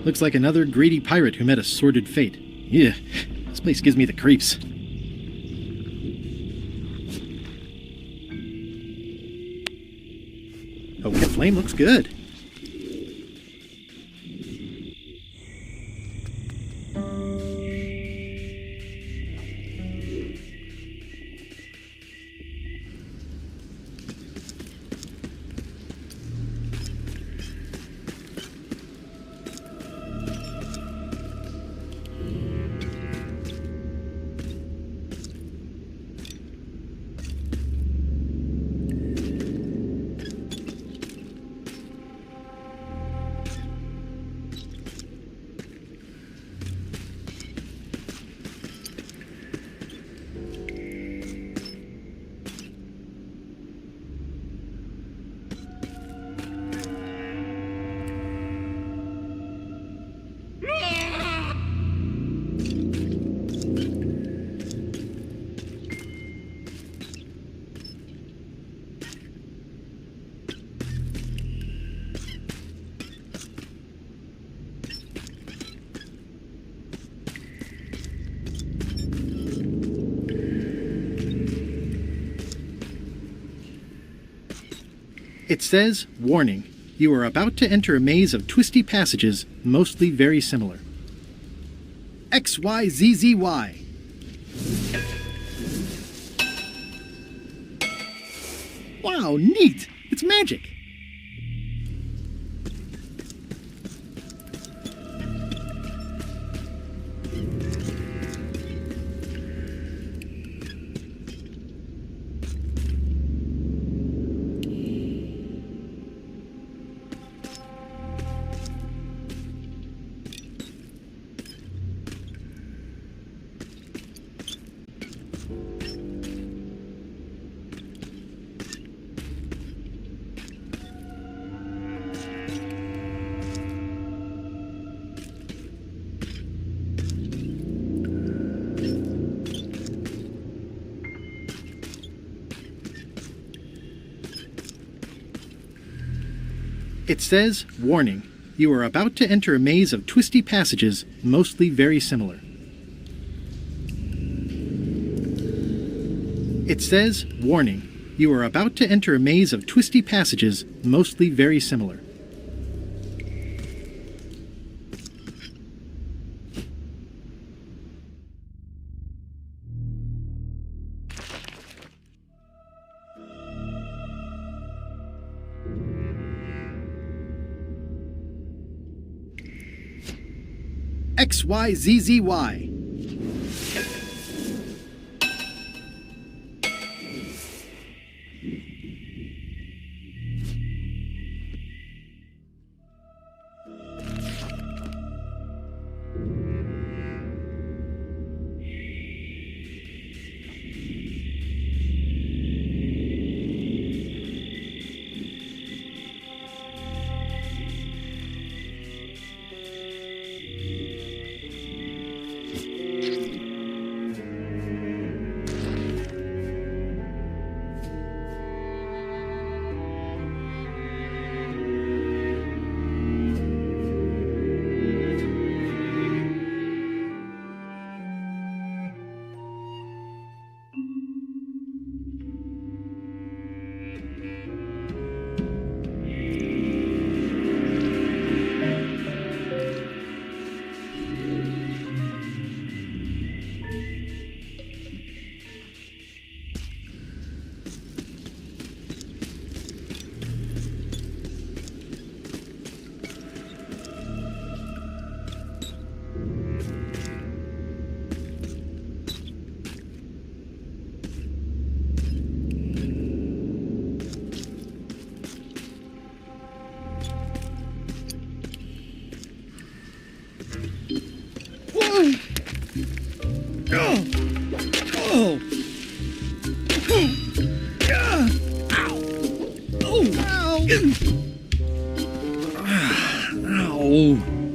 Looks like another greedy pirate who met a sordid fate. Yeah. This place gives me the creeps. Oh, the flame looks good. It says, warning, you are about to enter a maze of twisty passages, mostly very similar. XYZZY. Wow, neat! It's magic! It says, warning, you are about to enter a maze of twisty passages, mostly very similar. It says, warning, you are about to enter a maze of twisty passages, mostly very similar. XYZZY.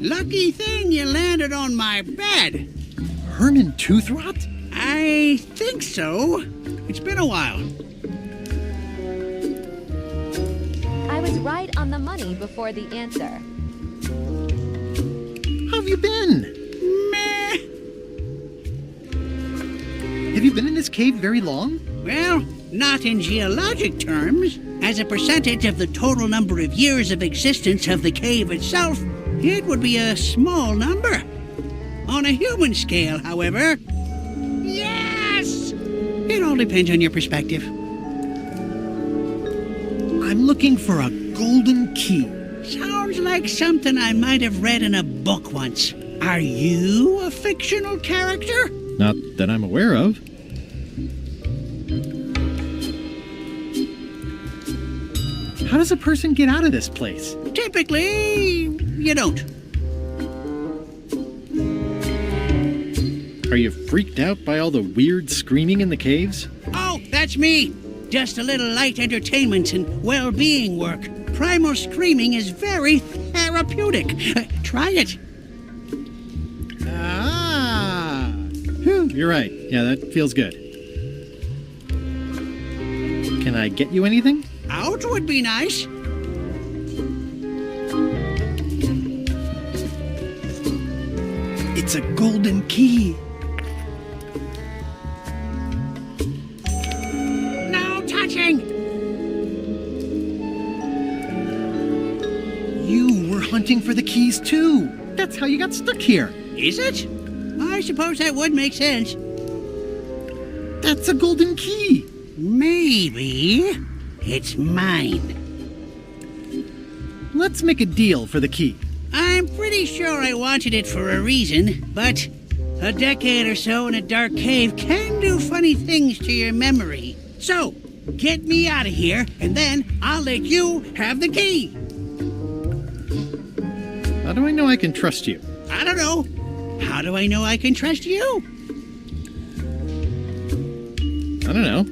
Lucky thing you landed on my bed. Herman Toothrot? I think so. It's been a while. I was right on the money before the answer. How have you been? Meh. Have you been in this cave very long? Well, not in geologic terms. As a percentage of the total number of years of existence of the cave itself, it would be a small number. On a human scale, however, yes! It all depends on your perspective. I'm looking for a golden key. Sounds like something I might have read in a book once. Are you a fictional character? Not that I'm aware of. How does a person get out of this place? Typically, you don't. Are you freaked out by all the weird screaming in the caves? Oh, that's me. Just a little light entertainment and well-being work. Primal screaming is very therapeutic. Try it. Ah! Whew, you're right. Yeah, that feels good. Can I get you anything? Out would be nice. It's a golden key. No touching! hunting for the keys too. That's how you got stuck here. Is it? I suppose that would make sense. That's a golden key. Maybe it's mine. Let's make a deal for the key. I'm pretty sure I wanted it for a reason, but a decade or so in a dark cave can do funny things to your memory. So, get me out of here, and then I'll let you have the key. How do I know I can trust you? I don't know. How do I know I can trust you? I don't know.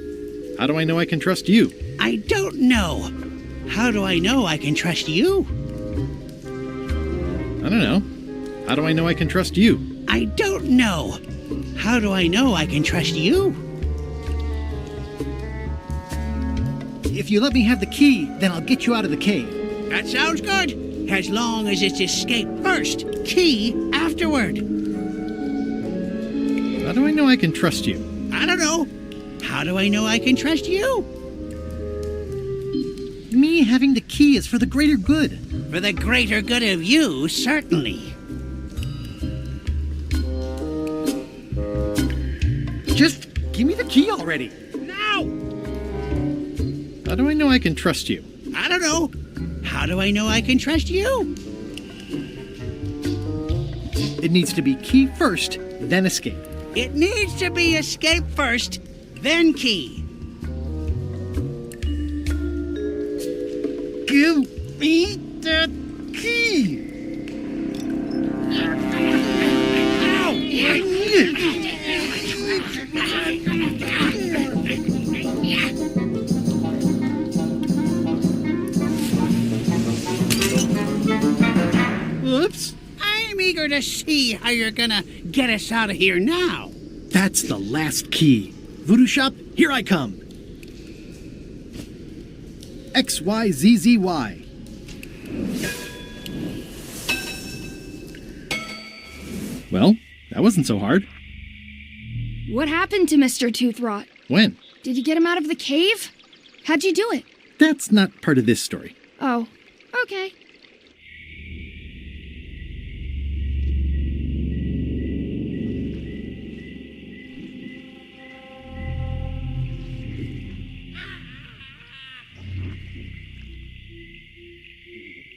How do I know I can trust you? I don't know. How do I know I can trust you? I don't know. How do I know I can trust you? I don't know. How do I know I can trust you? If you let me have the key, then I'll get you out of the cave. That sounds good. As long as it's escape first, key afterward. How do I know I can trust you? I don't know. How do I know I can trust you? Me having the key is for the greater good. For the greater good of you, certainly. Just give me the key already. Now! How do I know I can trust you? I don't know. How do I know I can trust you? It needs to be key first, then escape. It needs to be escape first, then key. Give me that key! Oops. I'm eager to see how you're gonna get us out of here now. That's the last key. Voodoo Shop, here I come. XYZZY. Well, that wasn't so hard. What happened to Mr. Toothrot? When? Did you get him out of the cave? How'd you do it? That's not part of this story. Oh, okay.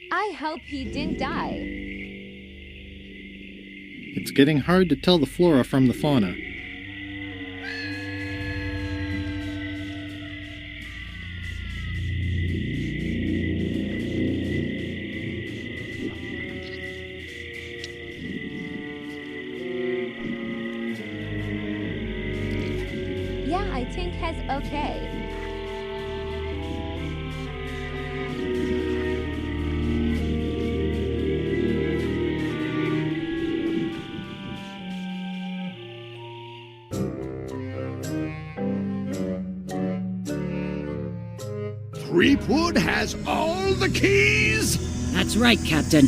I hope he didn't die. It's getting hard to tell the flora from the fauna. Yeah, I think he's okay. Creepwood has all the keys? That's right, Captain.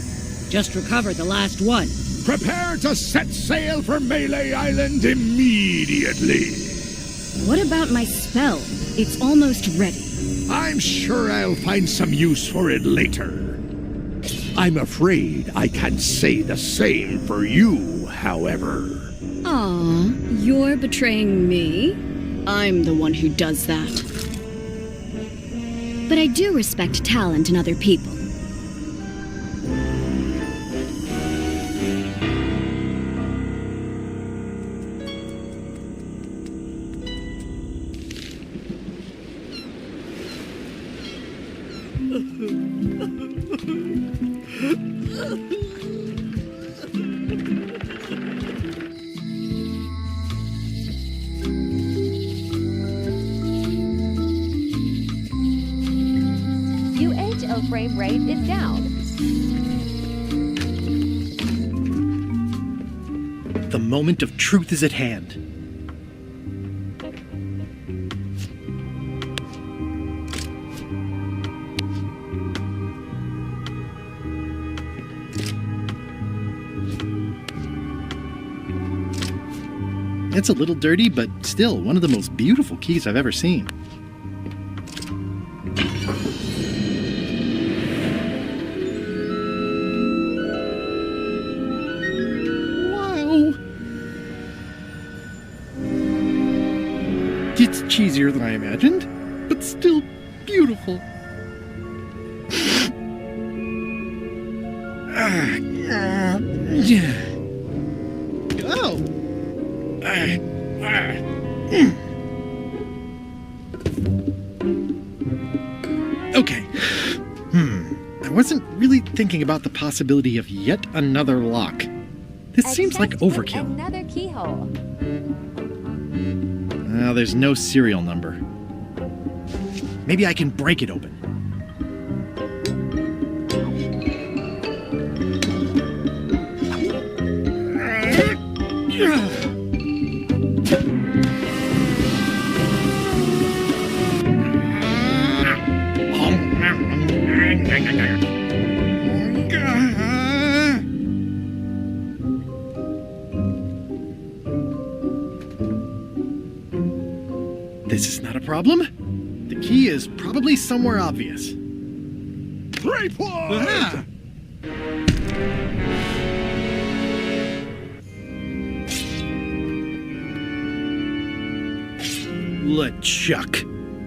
Just recovered the last one. Prepare to set sail for Melee Island immediately. What about my spell? It's almost ready. I'm sure I'll find some use for it later. I'm afraid I can't say the same for you, however. Aw, you're betraying me? I'm the one who does that. But I do respect talent in other people. Frame rate is down. The moment of truth is at hand. It's a little dirty, but still one of the most beautiful keys I've ever seen. It's cheesier than I imagined, but still beautiful. Oh. Okay. I wasn't really thinking about the possibility of yet another lock. This seems like overkill. Another keyhole. Well, there's no serial number. Maybe I can break it open. This is not a problem. The key is probably somewhere obvious. 3 points! LeChuck,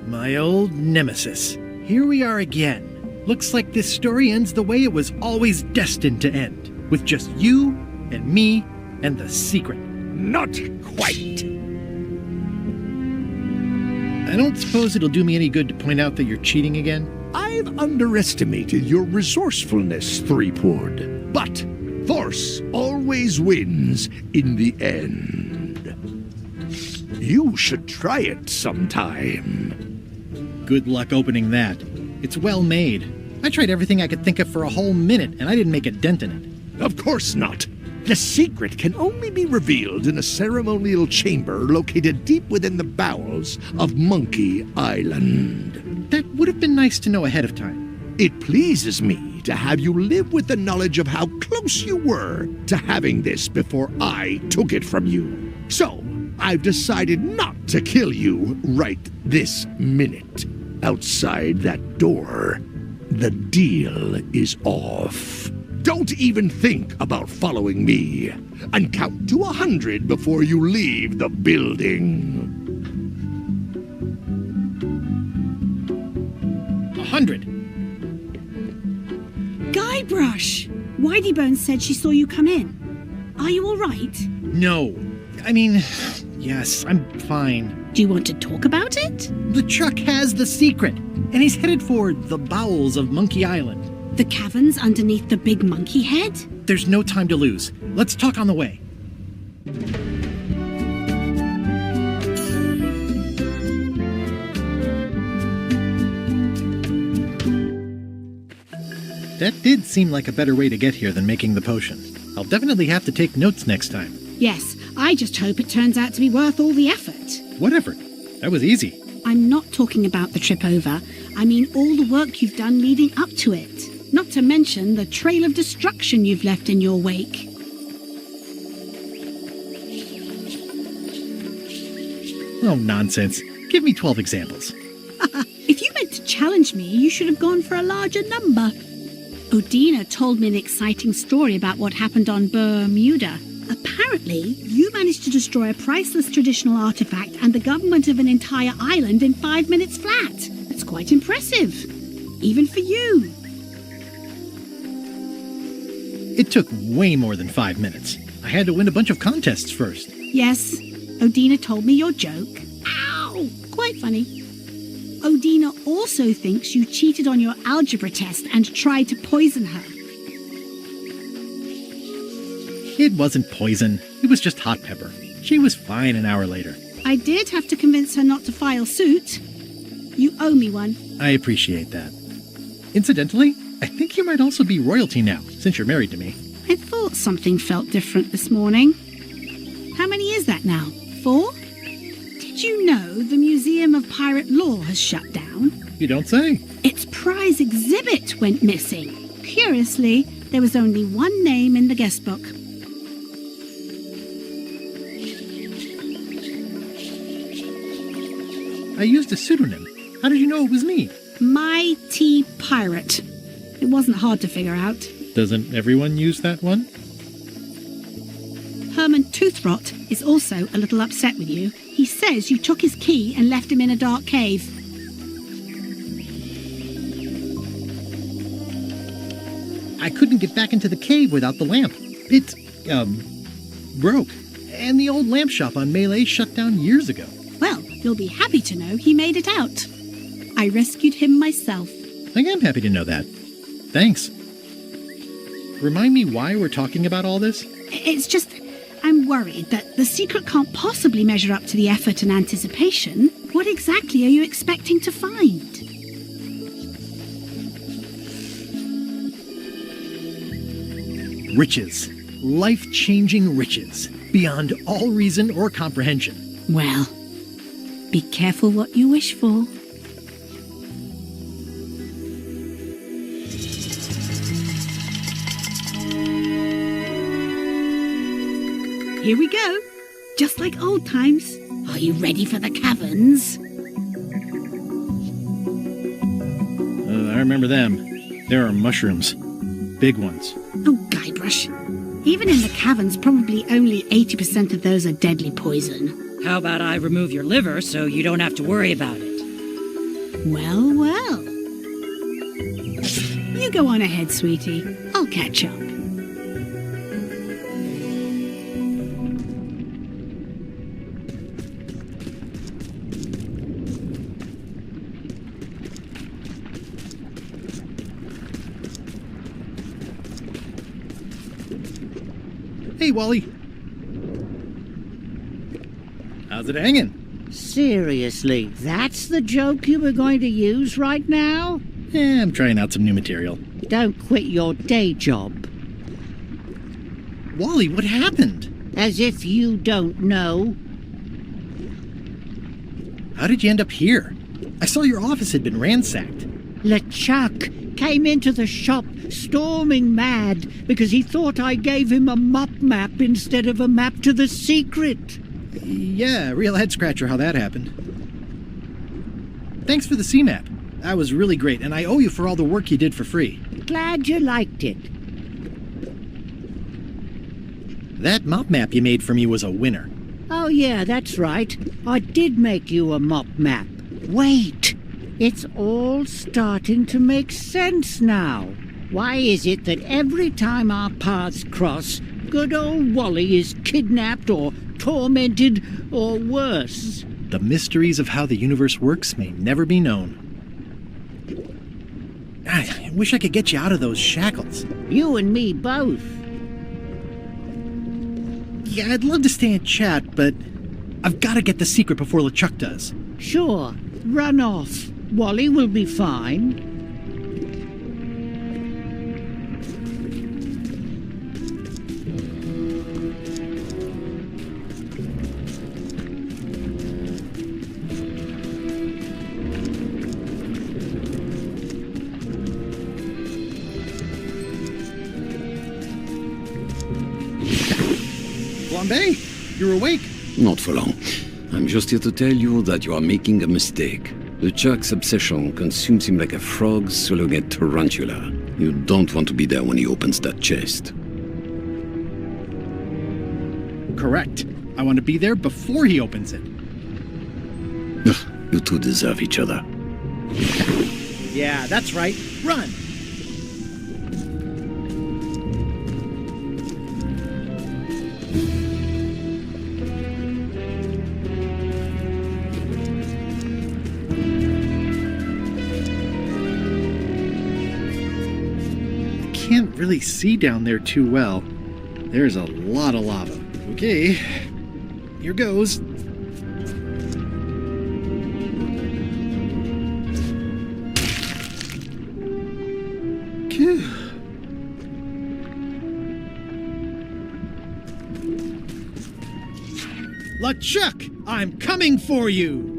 my old nemesis. Here we are again. Looks like this story ends the way it was always destined to end, with just you and me and the secret. Not quite. I don't suppose it'll do me any good to point out that you're cheating again? I've underestimated your resourcefulness, Threepwood. But force always wins in the end. You should try it sometime. Good luck opening that. It's well made. I tried everything I could think of for a whole minute, and I didn't make a dent in it. Of course not. The secret can only be revealed in a ceremonial chamber located deep within the bowels of Monkey Island. That would have been nice to know ahead of time. It pleases me to have you live with the knowledge of how close you were to having this before I took it from you. So, I've decided not to kill you right this minute. Outside that door, the deal is off. Don't even think about following me, and count to 100 before you leave the building. 100. Guybrush! Whiteybones said she saw you come in. Are you all right? No. I mean, yes, I'm fine. Do you want to talk about it? LeChuck has the secret, and he's headed for the bowels of Monkey Island. The caverns underneath the big monkey head? There's no time to lose. Let's talk on the way. That did seem like a better way to get here than making the potion. I'll definitely have to take notes next time. Yes, I just hope it turns out to be worth all the effort. What effort? That was easy. I'm not talking about the trip over. I mean all the work you've done leading up to it. Not to mention the trail of destruction you've left in your wake. Oh, nonsense. Give me 12 examples. If you meant to challenge me, you should have gone for a larger number. Odina told me an exciting story about what happened on Bermuda. Apparently, you managed to destroy a priceless traditional artifact and the government of an entire island in 5 minutes flat. That's quite impressive. Even for you. It took way more than 5 minutes. I had to win a bunch of contests first. Yes, Odina told me your joke. Ow! Quite funny. Odina also thinks you cheated on your algebra test and tried to poison her. It wasn't poison. It was just hot pepper. She was fine an hour later. I did have to convince her not to file suit. You owe me one. I appreciate that. Incidentally, I think you might also be royalty now, since you're married to me. I thought something felt different this morning. How many is that now? 4? Did you know the Museum of Pirate Lore has shut down? You don't say. Its prize exhibit went missing. Curiously, there was only one name in the guest book. I used a pseudonym. How did you know it was me? Mighty Pirate. It wasn't hard to figure out. Doesn't everyone use that one? Herman Toothrot is also a little upset with you. He He says you took his key and left him in a dark cave. I couldn't get back into the cave without the lamp. It, broke. And the old lamp shop on Melee shut down years ago. Well, you'll be happy to know he made it out. I rescued him myself. I am happy to know that. Thanks. Remind me why we're talking about all this? It's just I'm worried that the secret can't possibly measure up to the effort and anticipation. What exactly are you expecting to find? Riches. Life-changing riches. Beyond all reason or comprehension. Well, be careful what you wish for. Here we go. Just like old times. Are you ready for the caverns? I remember them. There are mushrooms. Big ones. Oh, Guybrush. Even in the caverns, probably only 80% of those are deadly poison. How about I remove your liver so you don't have to worry about it? Well, well. You go on ahead, sweetie. I'll catch up. Hey, Wally. How's it hanging? Seriously, that's the joke you were going to use right now? I'm trying out some new material. Don't quit your day job. Wally, what happened? As if you don't know. How did you end up here? I saw your office had been ransacked. LeChuck came into the shop storming mad because he thought I gave him a map instead of a map to the secret. Yeah, real head-scratcher how that happened. Thanks for the C-map. That was really great, and I owe you for all the work you did for free. Glad you liked it. That map you made for me was a winner. Oh yeah, that's right. I did make you a map. Wait! It's all starting to make sense now. Why is it that every time our paths cross, good old Wally is kidnapped or tormented or worse? The mysteries of how the universe works may never be known. I wish I could get you out of those shackles. You and me both. Yeah, I'd love to stay and chat, but I've got to get the secret before LeChuck does. Sure, run off. Wally will be fine. Flambe, you're awake. Not for long. I'm just here to tell you that you are making a mistake. LeChuck's obsession consumes him like a frog swallowing a tarantula. You don't want to be there when he opens that chest. Correct. I want to be there before he opens it. You two deserve each other. Yeah, that's right. Run! Can't really see down there too well. There's a lot of lava. Okay, here goes. LeChuck, I'm coming for you!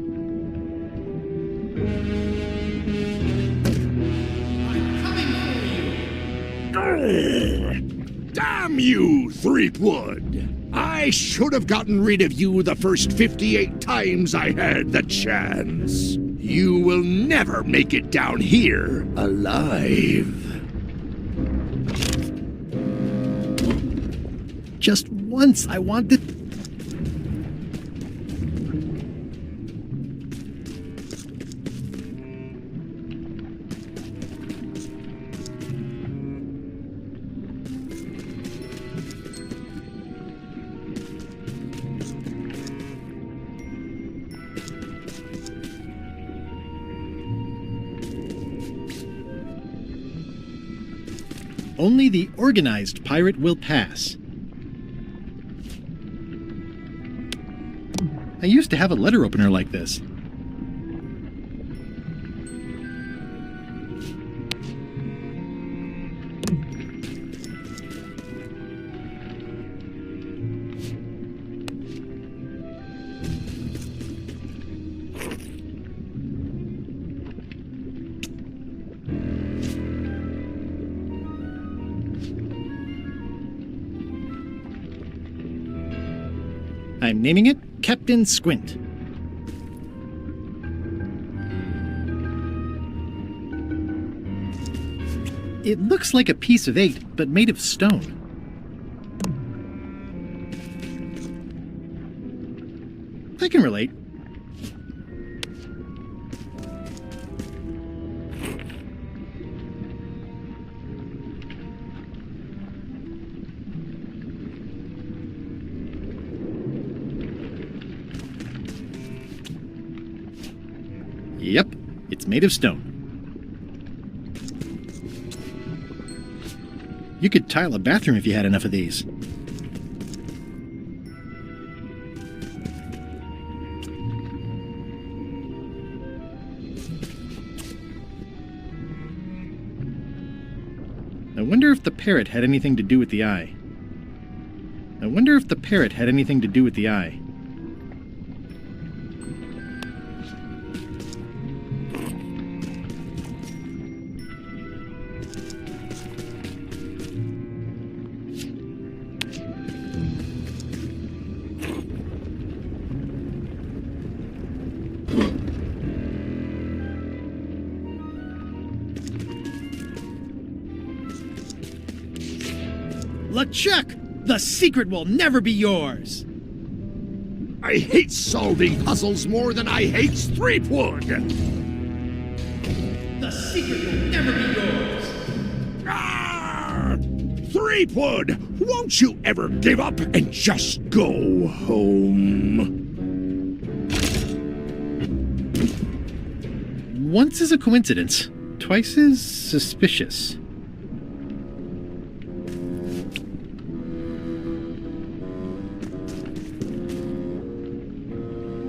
Damn you, Threepwood! I should have gotten rid of you the first 58 times I had the chance. You will never make it down here alive. Just once I wanted... Only the organized pirate will pass. I used to have a letter opener like this. I'm naming it Captain Squint. It looks like a piece of eight, but made of stone. I can relate. Yep, it's made of stone. You could tile a bathroom if you had enough of these. I wonder if the parrot had anything to do with the eye. I wonder if the parrot had anything to do with the eye. LeChuck! The secret will never be yours! I hate solving puzzles more than I hate Threepwood! The secret will never be yours! Threepwood! Won't you ever give up and just go home? Once is a coincidence, twice is suspicious.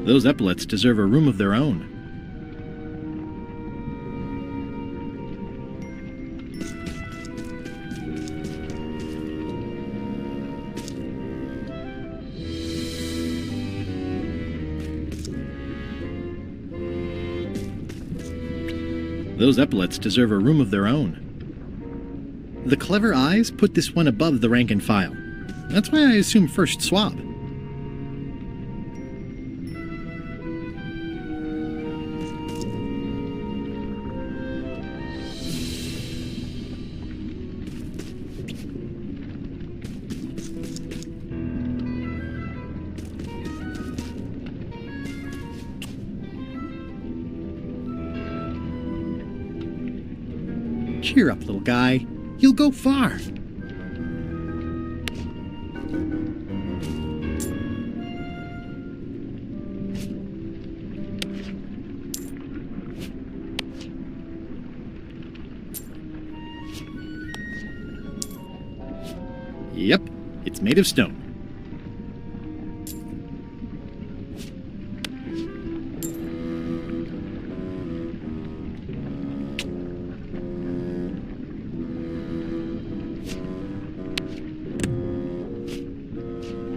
Those epaulets deserve a room of their own. Those epaulets deserve a room of their own. The clever eyes put this one above the rank and file. That's why I assume first swab. Cheer up, little guy. You'll go far. Yep, it's made of stone.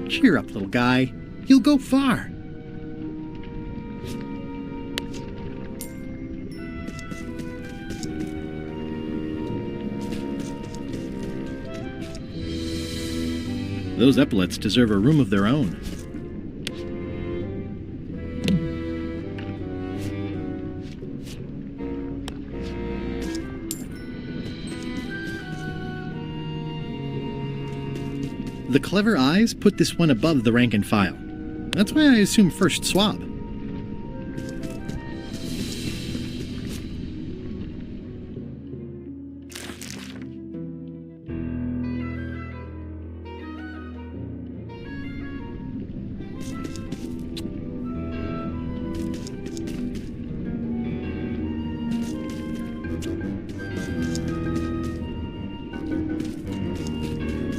Cheer up, little guy. You'll go far. Those epaulets deserve a room of their own. The clever eyes put this one above the rank and file. That's why I assume first swab.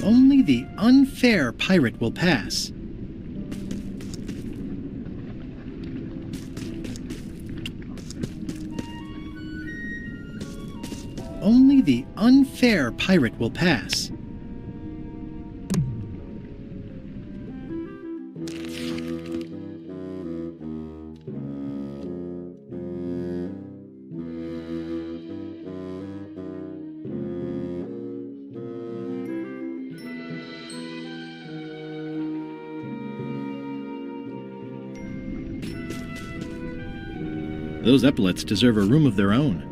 Only the unfair pirate will pass. Only the unfair pirate will pass. Those epaulets deserve a room of their own.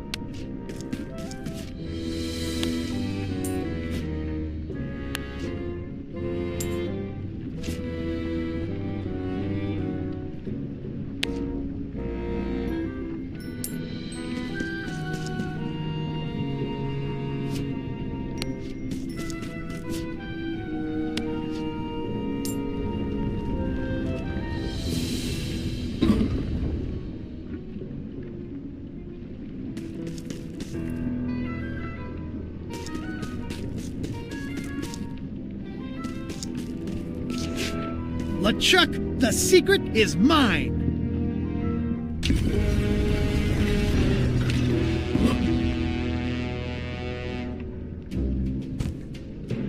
LeChuck, the secret is mine!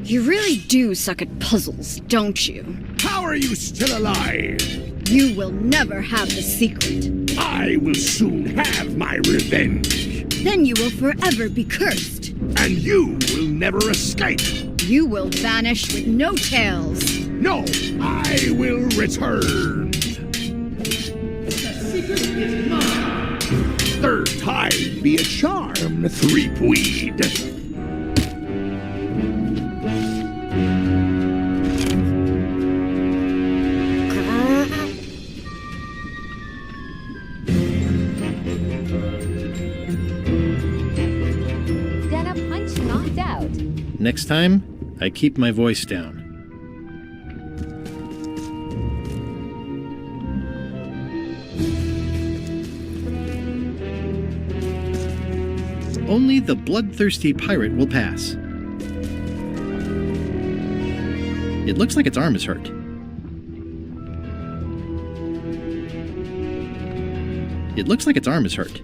You really do suck at puzzles, don't you? How are you still alive? You will never have the secret. I will soon have my revenge. Then you will forever be cursed. And you will never escape. You will vanish with no tails. No, I will return. The secret is mine. Third time be a charm, Threepweed. Then a punch knocked out. Next time, I keep my voice down. Only the bloodthirsty pirate will pass. It looks like its arm is hurt. It looks like its arm is hurt.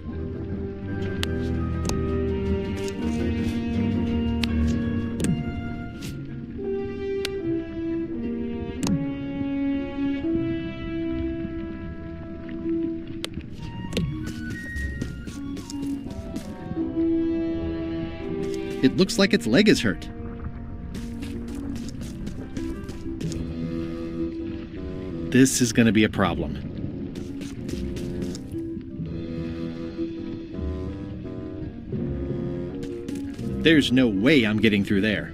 It looks like its leg is hurt. This is going to be a problem. There's no way I'm getting through there.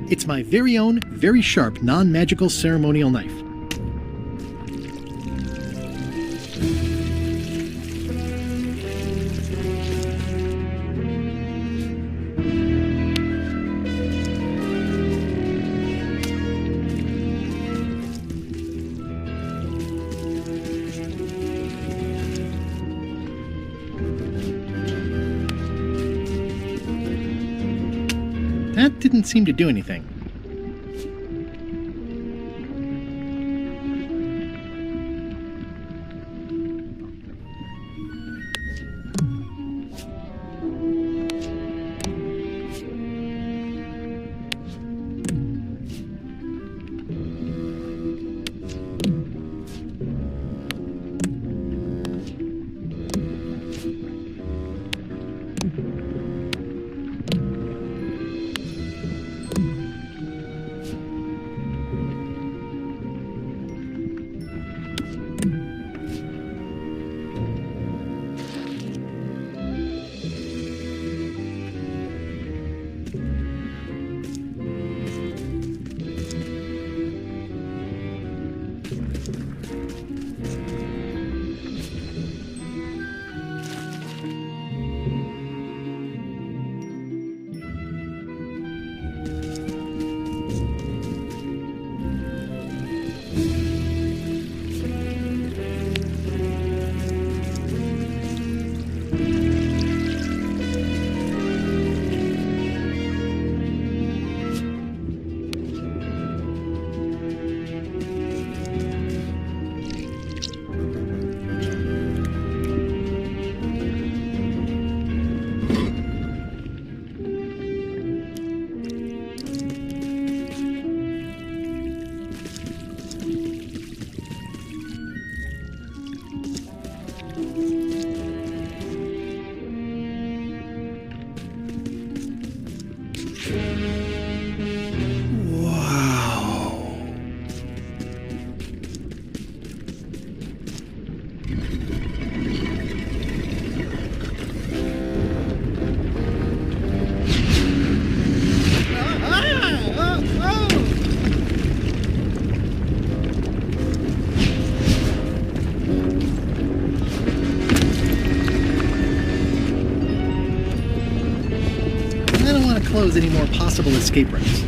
It's my very own, very sharp, non-magical ceremonial knife. That didn't seem to do anything. to close any more possible escape routes.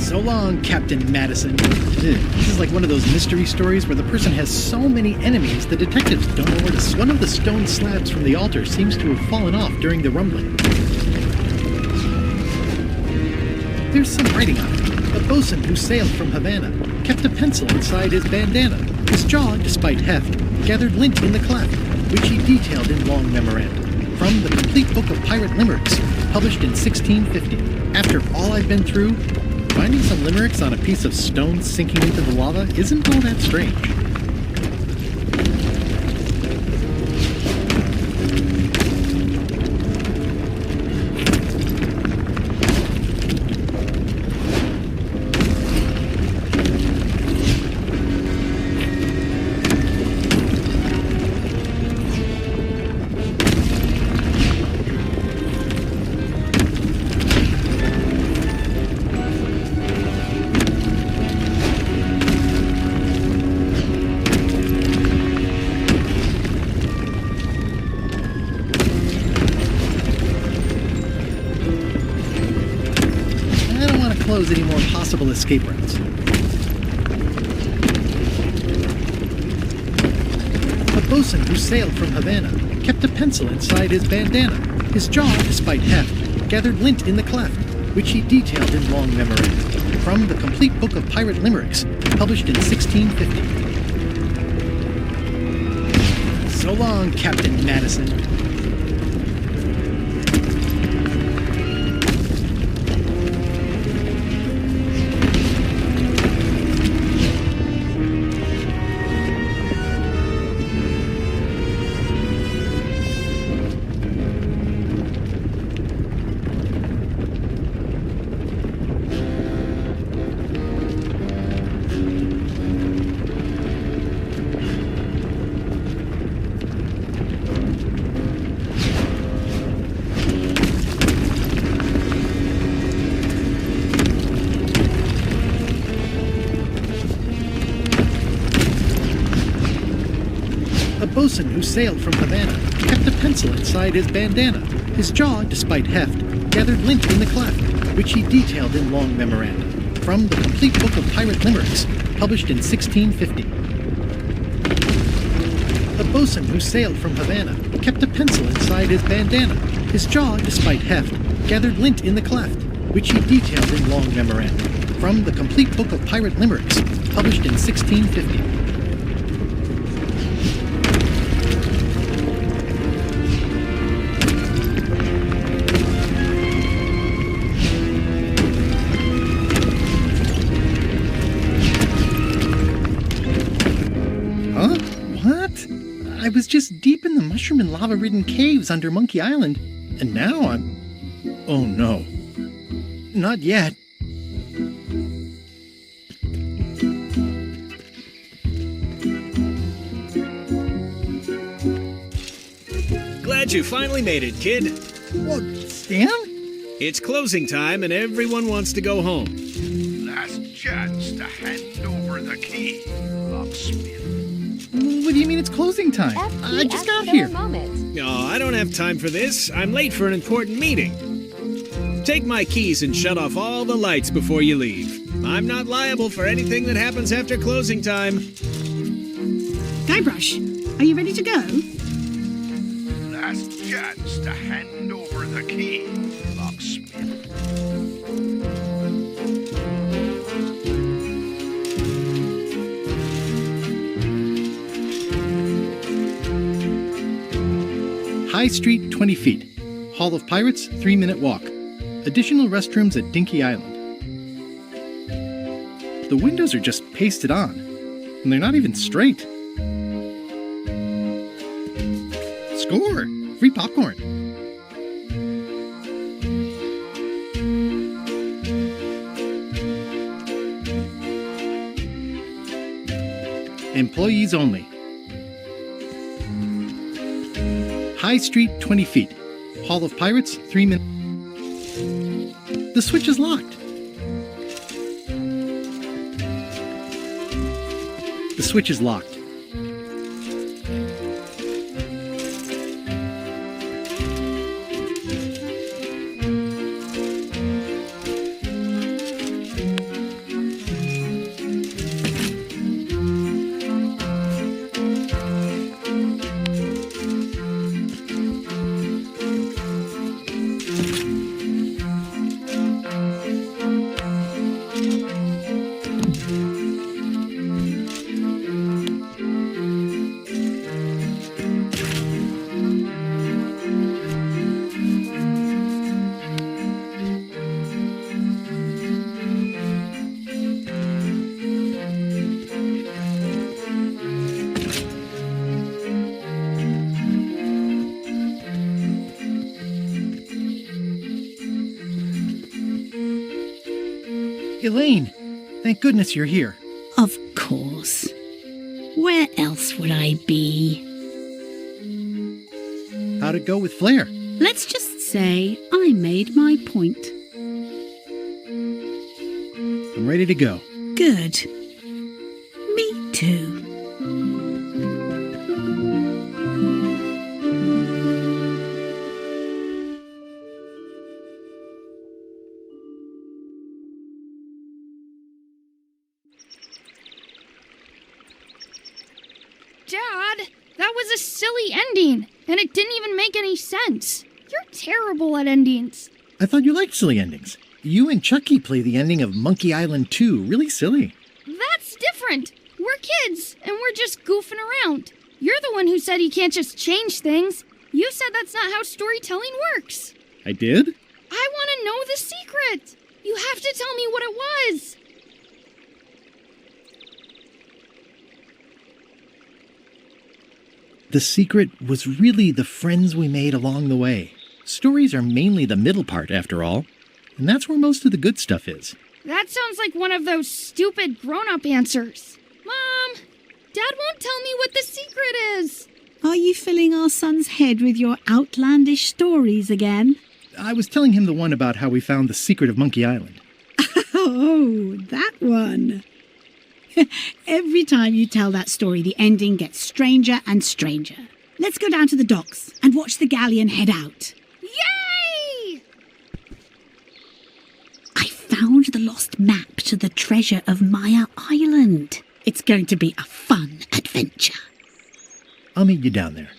So long, Captain Madison. This is like one of those mystery stories where the person has so many enemies the detectives don't know where to... One of the stone slabs from the altar seems to have fallen off during the rumbling. There's some writing on it. A bosun who sailed from Havana kept a pencil inside his bandana. His jaw, despite heft, gathered lint in the cleft, which he detailed in long memorandum. From the complete book of pirate limericks, published in 1650. After all I've been through, finding some limericks on a piece of stone sinking into the lava isn't all that strange. Close any more possible escape routes. A bosun who sailed from Havana kept a pencil inside his bandana. His jaw, despite heft, gathered lint in the cleft, which he detailed in long memorandum. From the complete book of pirate limericks, published in 1650. So long, Captain Madison. A bosun who sailed from Havana kept a pencil inside his bandana. His jaw, despite heft, gathered lint in the cleft, which he detailed in long memorandum. From the complete book of pirate limericks, published in 1650. A bosun who sailed from Havana kept a pencil inside his bandana. His jaw, despite heft, gathered lint in the cleft, which he detailed in long memorandum. From the complete book of pirate limericks, published in 1650. I was just deep in the mushroom and lava-ridden caves under Monkey Island, and now I'm... Oh no. Not yet. Glad you finally made it, kid. What, Stan? It's closing time and everyone wants to go home. Last chance to hand over the key, locksmith. What do you mean it's closing time? I just got here. Oh, I don't have time for this. I'm late for an important meeting. Take my keys and shut off all the lights before you leave. I'm not liable for anything that happens after closing time. Guybrush, are you ready to go? Last chance to hand over the key, locksmith. High Street, 20 feet. Hall of Pirates, 3-minute walk. Additional restrooms at Dinky Island. The windows are just pasted on, and they're not even straight. Score! Free popcorn. Employees only. High Street, 20 feet. Hall of Pirates, 3 minutes. The switch is locked. The switch is locked. Elaine, thank goodness you're here. Of course. Where else would I be? How'd it go with Flair? Let's just say I made my point. I'm ready to go. Good. Me too. Dad, that was a silly ending, and it didn't even make any sense. You're terrible at endings. I thought you liked silly endings. You and Chucky play the ending of Monkey Island 2 really silly. That's different. We're kids, and we're just goofing around. You're the one who said you can't just change things. You said that's not how storytelling works. I did? I want to know the secret. You have to tell me what it was. The secret was really the friends we made along the way. Stories are mainly the middle part, after all. And that's where most of the good stuff is. That sounds like one of those stupid grown-up answers. Mom, Dad won't tell me what the secret is. Are you filling our son's head with your outlandish stories again? I was telling him the one about how we found the secret of Monkey Island. Oh, that one. Every time you tell that story, the ending gets stranger and stranger. Let's go down to the docks and watch the galleon head out. Yay! I found the lost map to the treasure of Maya Island. It's going to be a fun adventure. I'll meet you down there.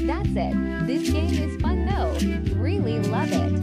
That's it. This game is fun though. Really love it.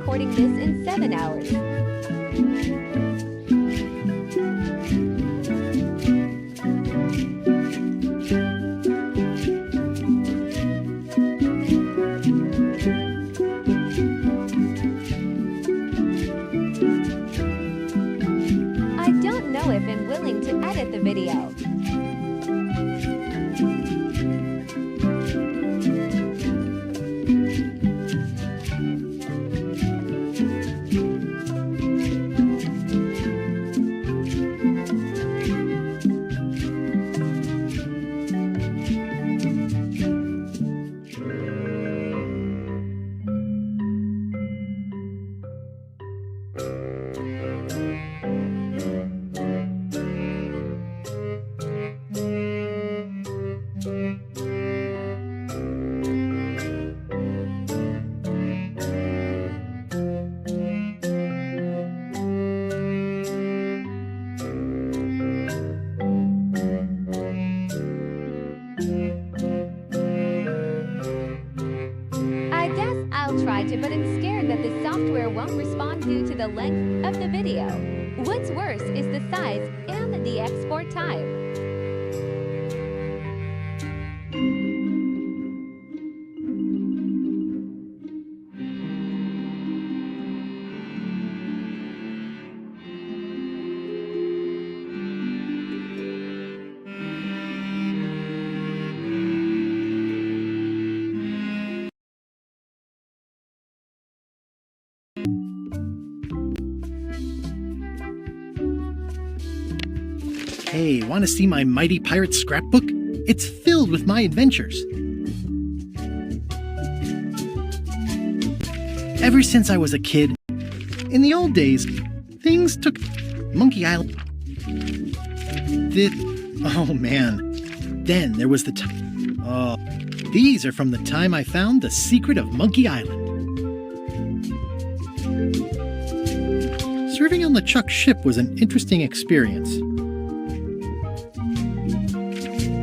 recording this in 7 hours. I don't know if I'm willing to edit the video. I'll try to, but I'm scared that the software won't respond due to the length of the video. What's worse is the size and the export time. Hey, want to see my mighty pirate scrapbook? It's filled with my adventures. Ever since I was a kid, in the old days, things took Monkey Island. Oh man. Then there was the time. Oh, these are from the time I found the secret of Monkey Island. Serving on the Chuck ship was an interesting experience.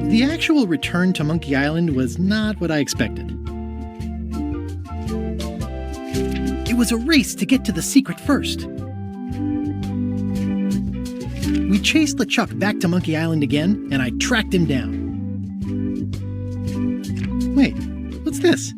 The actual return to Monkey Island was not what I expected. It was a race to get to the secret first. We chased LeChuck back to Monkey Island again, and I tracked him down. Wait, what's this?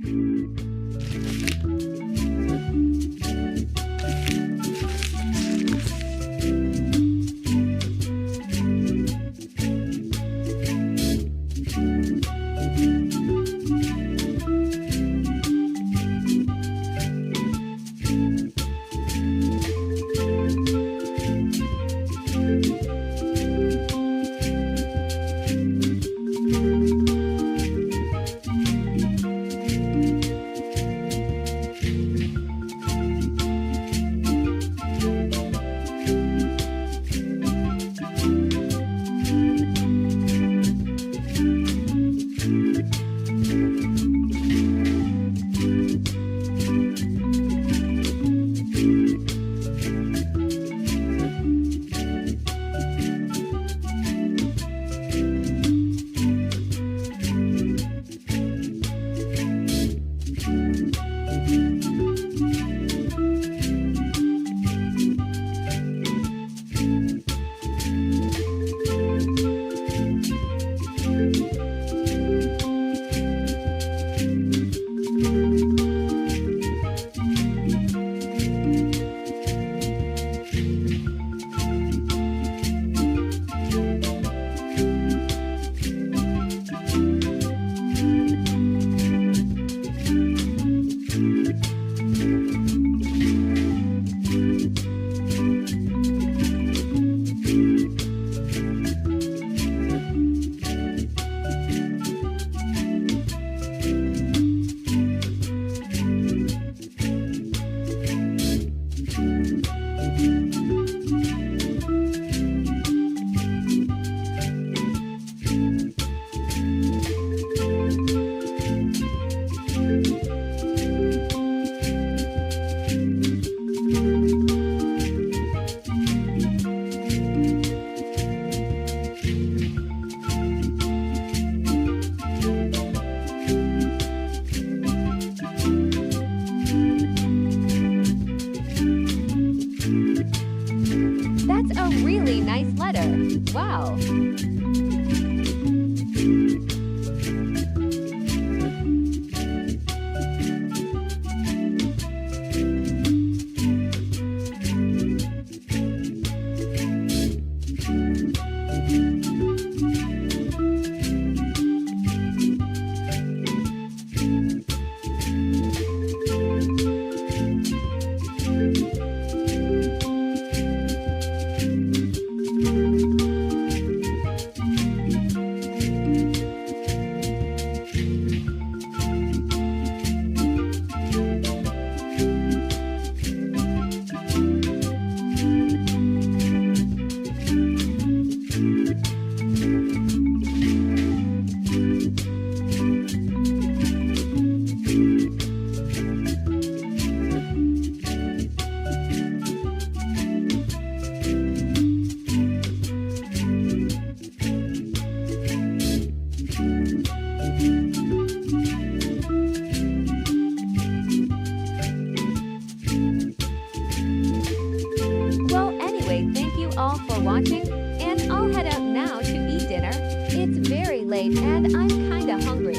It's very late and I'm kinda hungry.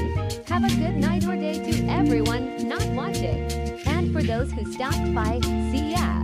Have a good night or day to everyone not watching. And for those who stopped by, see ya!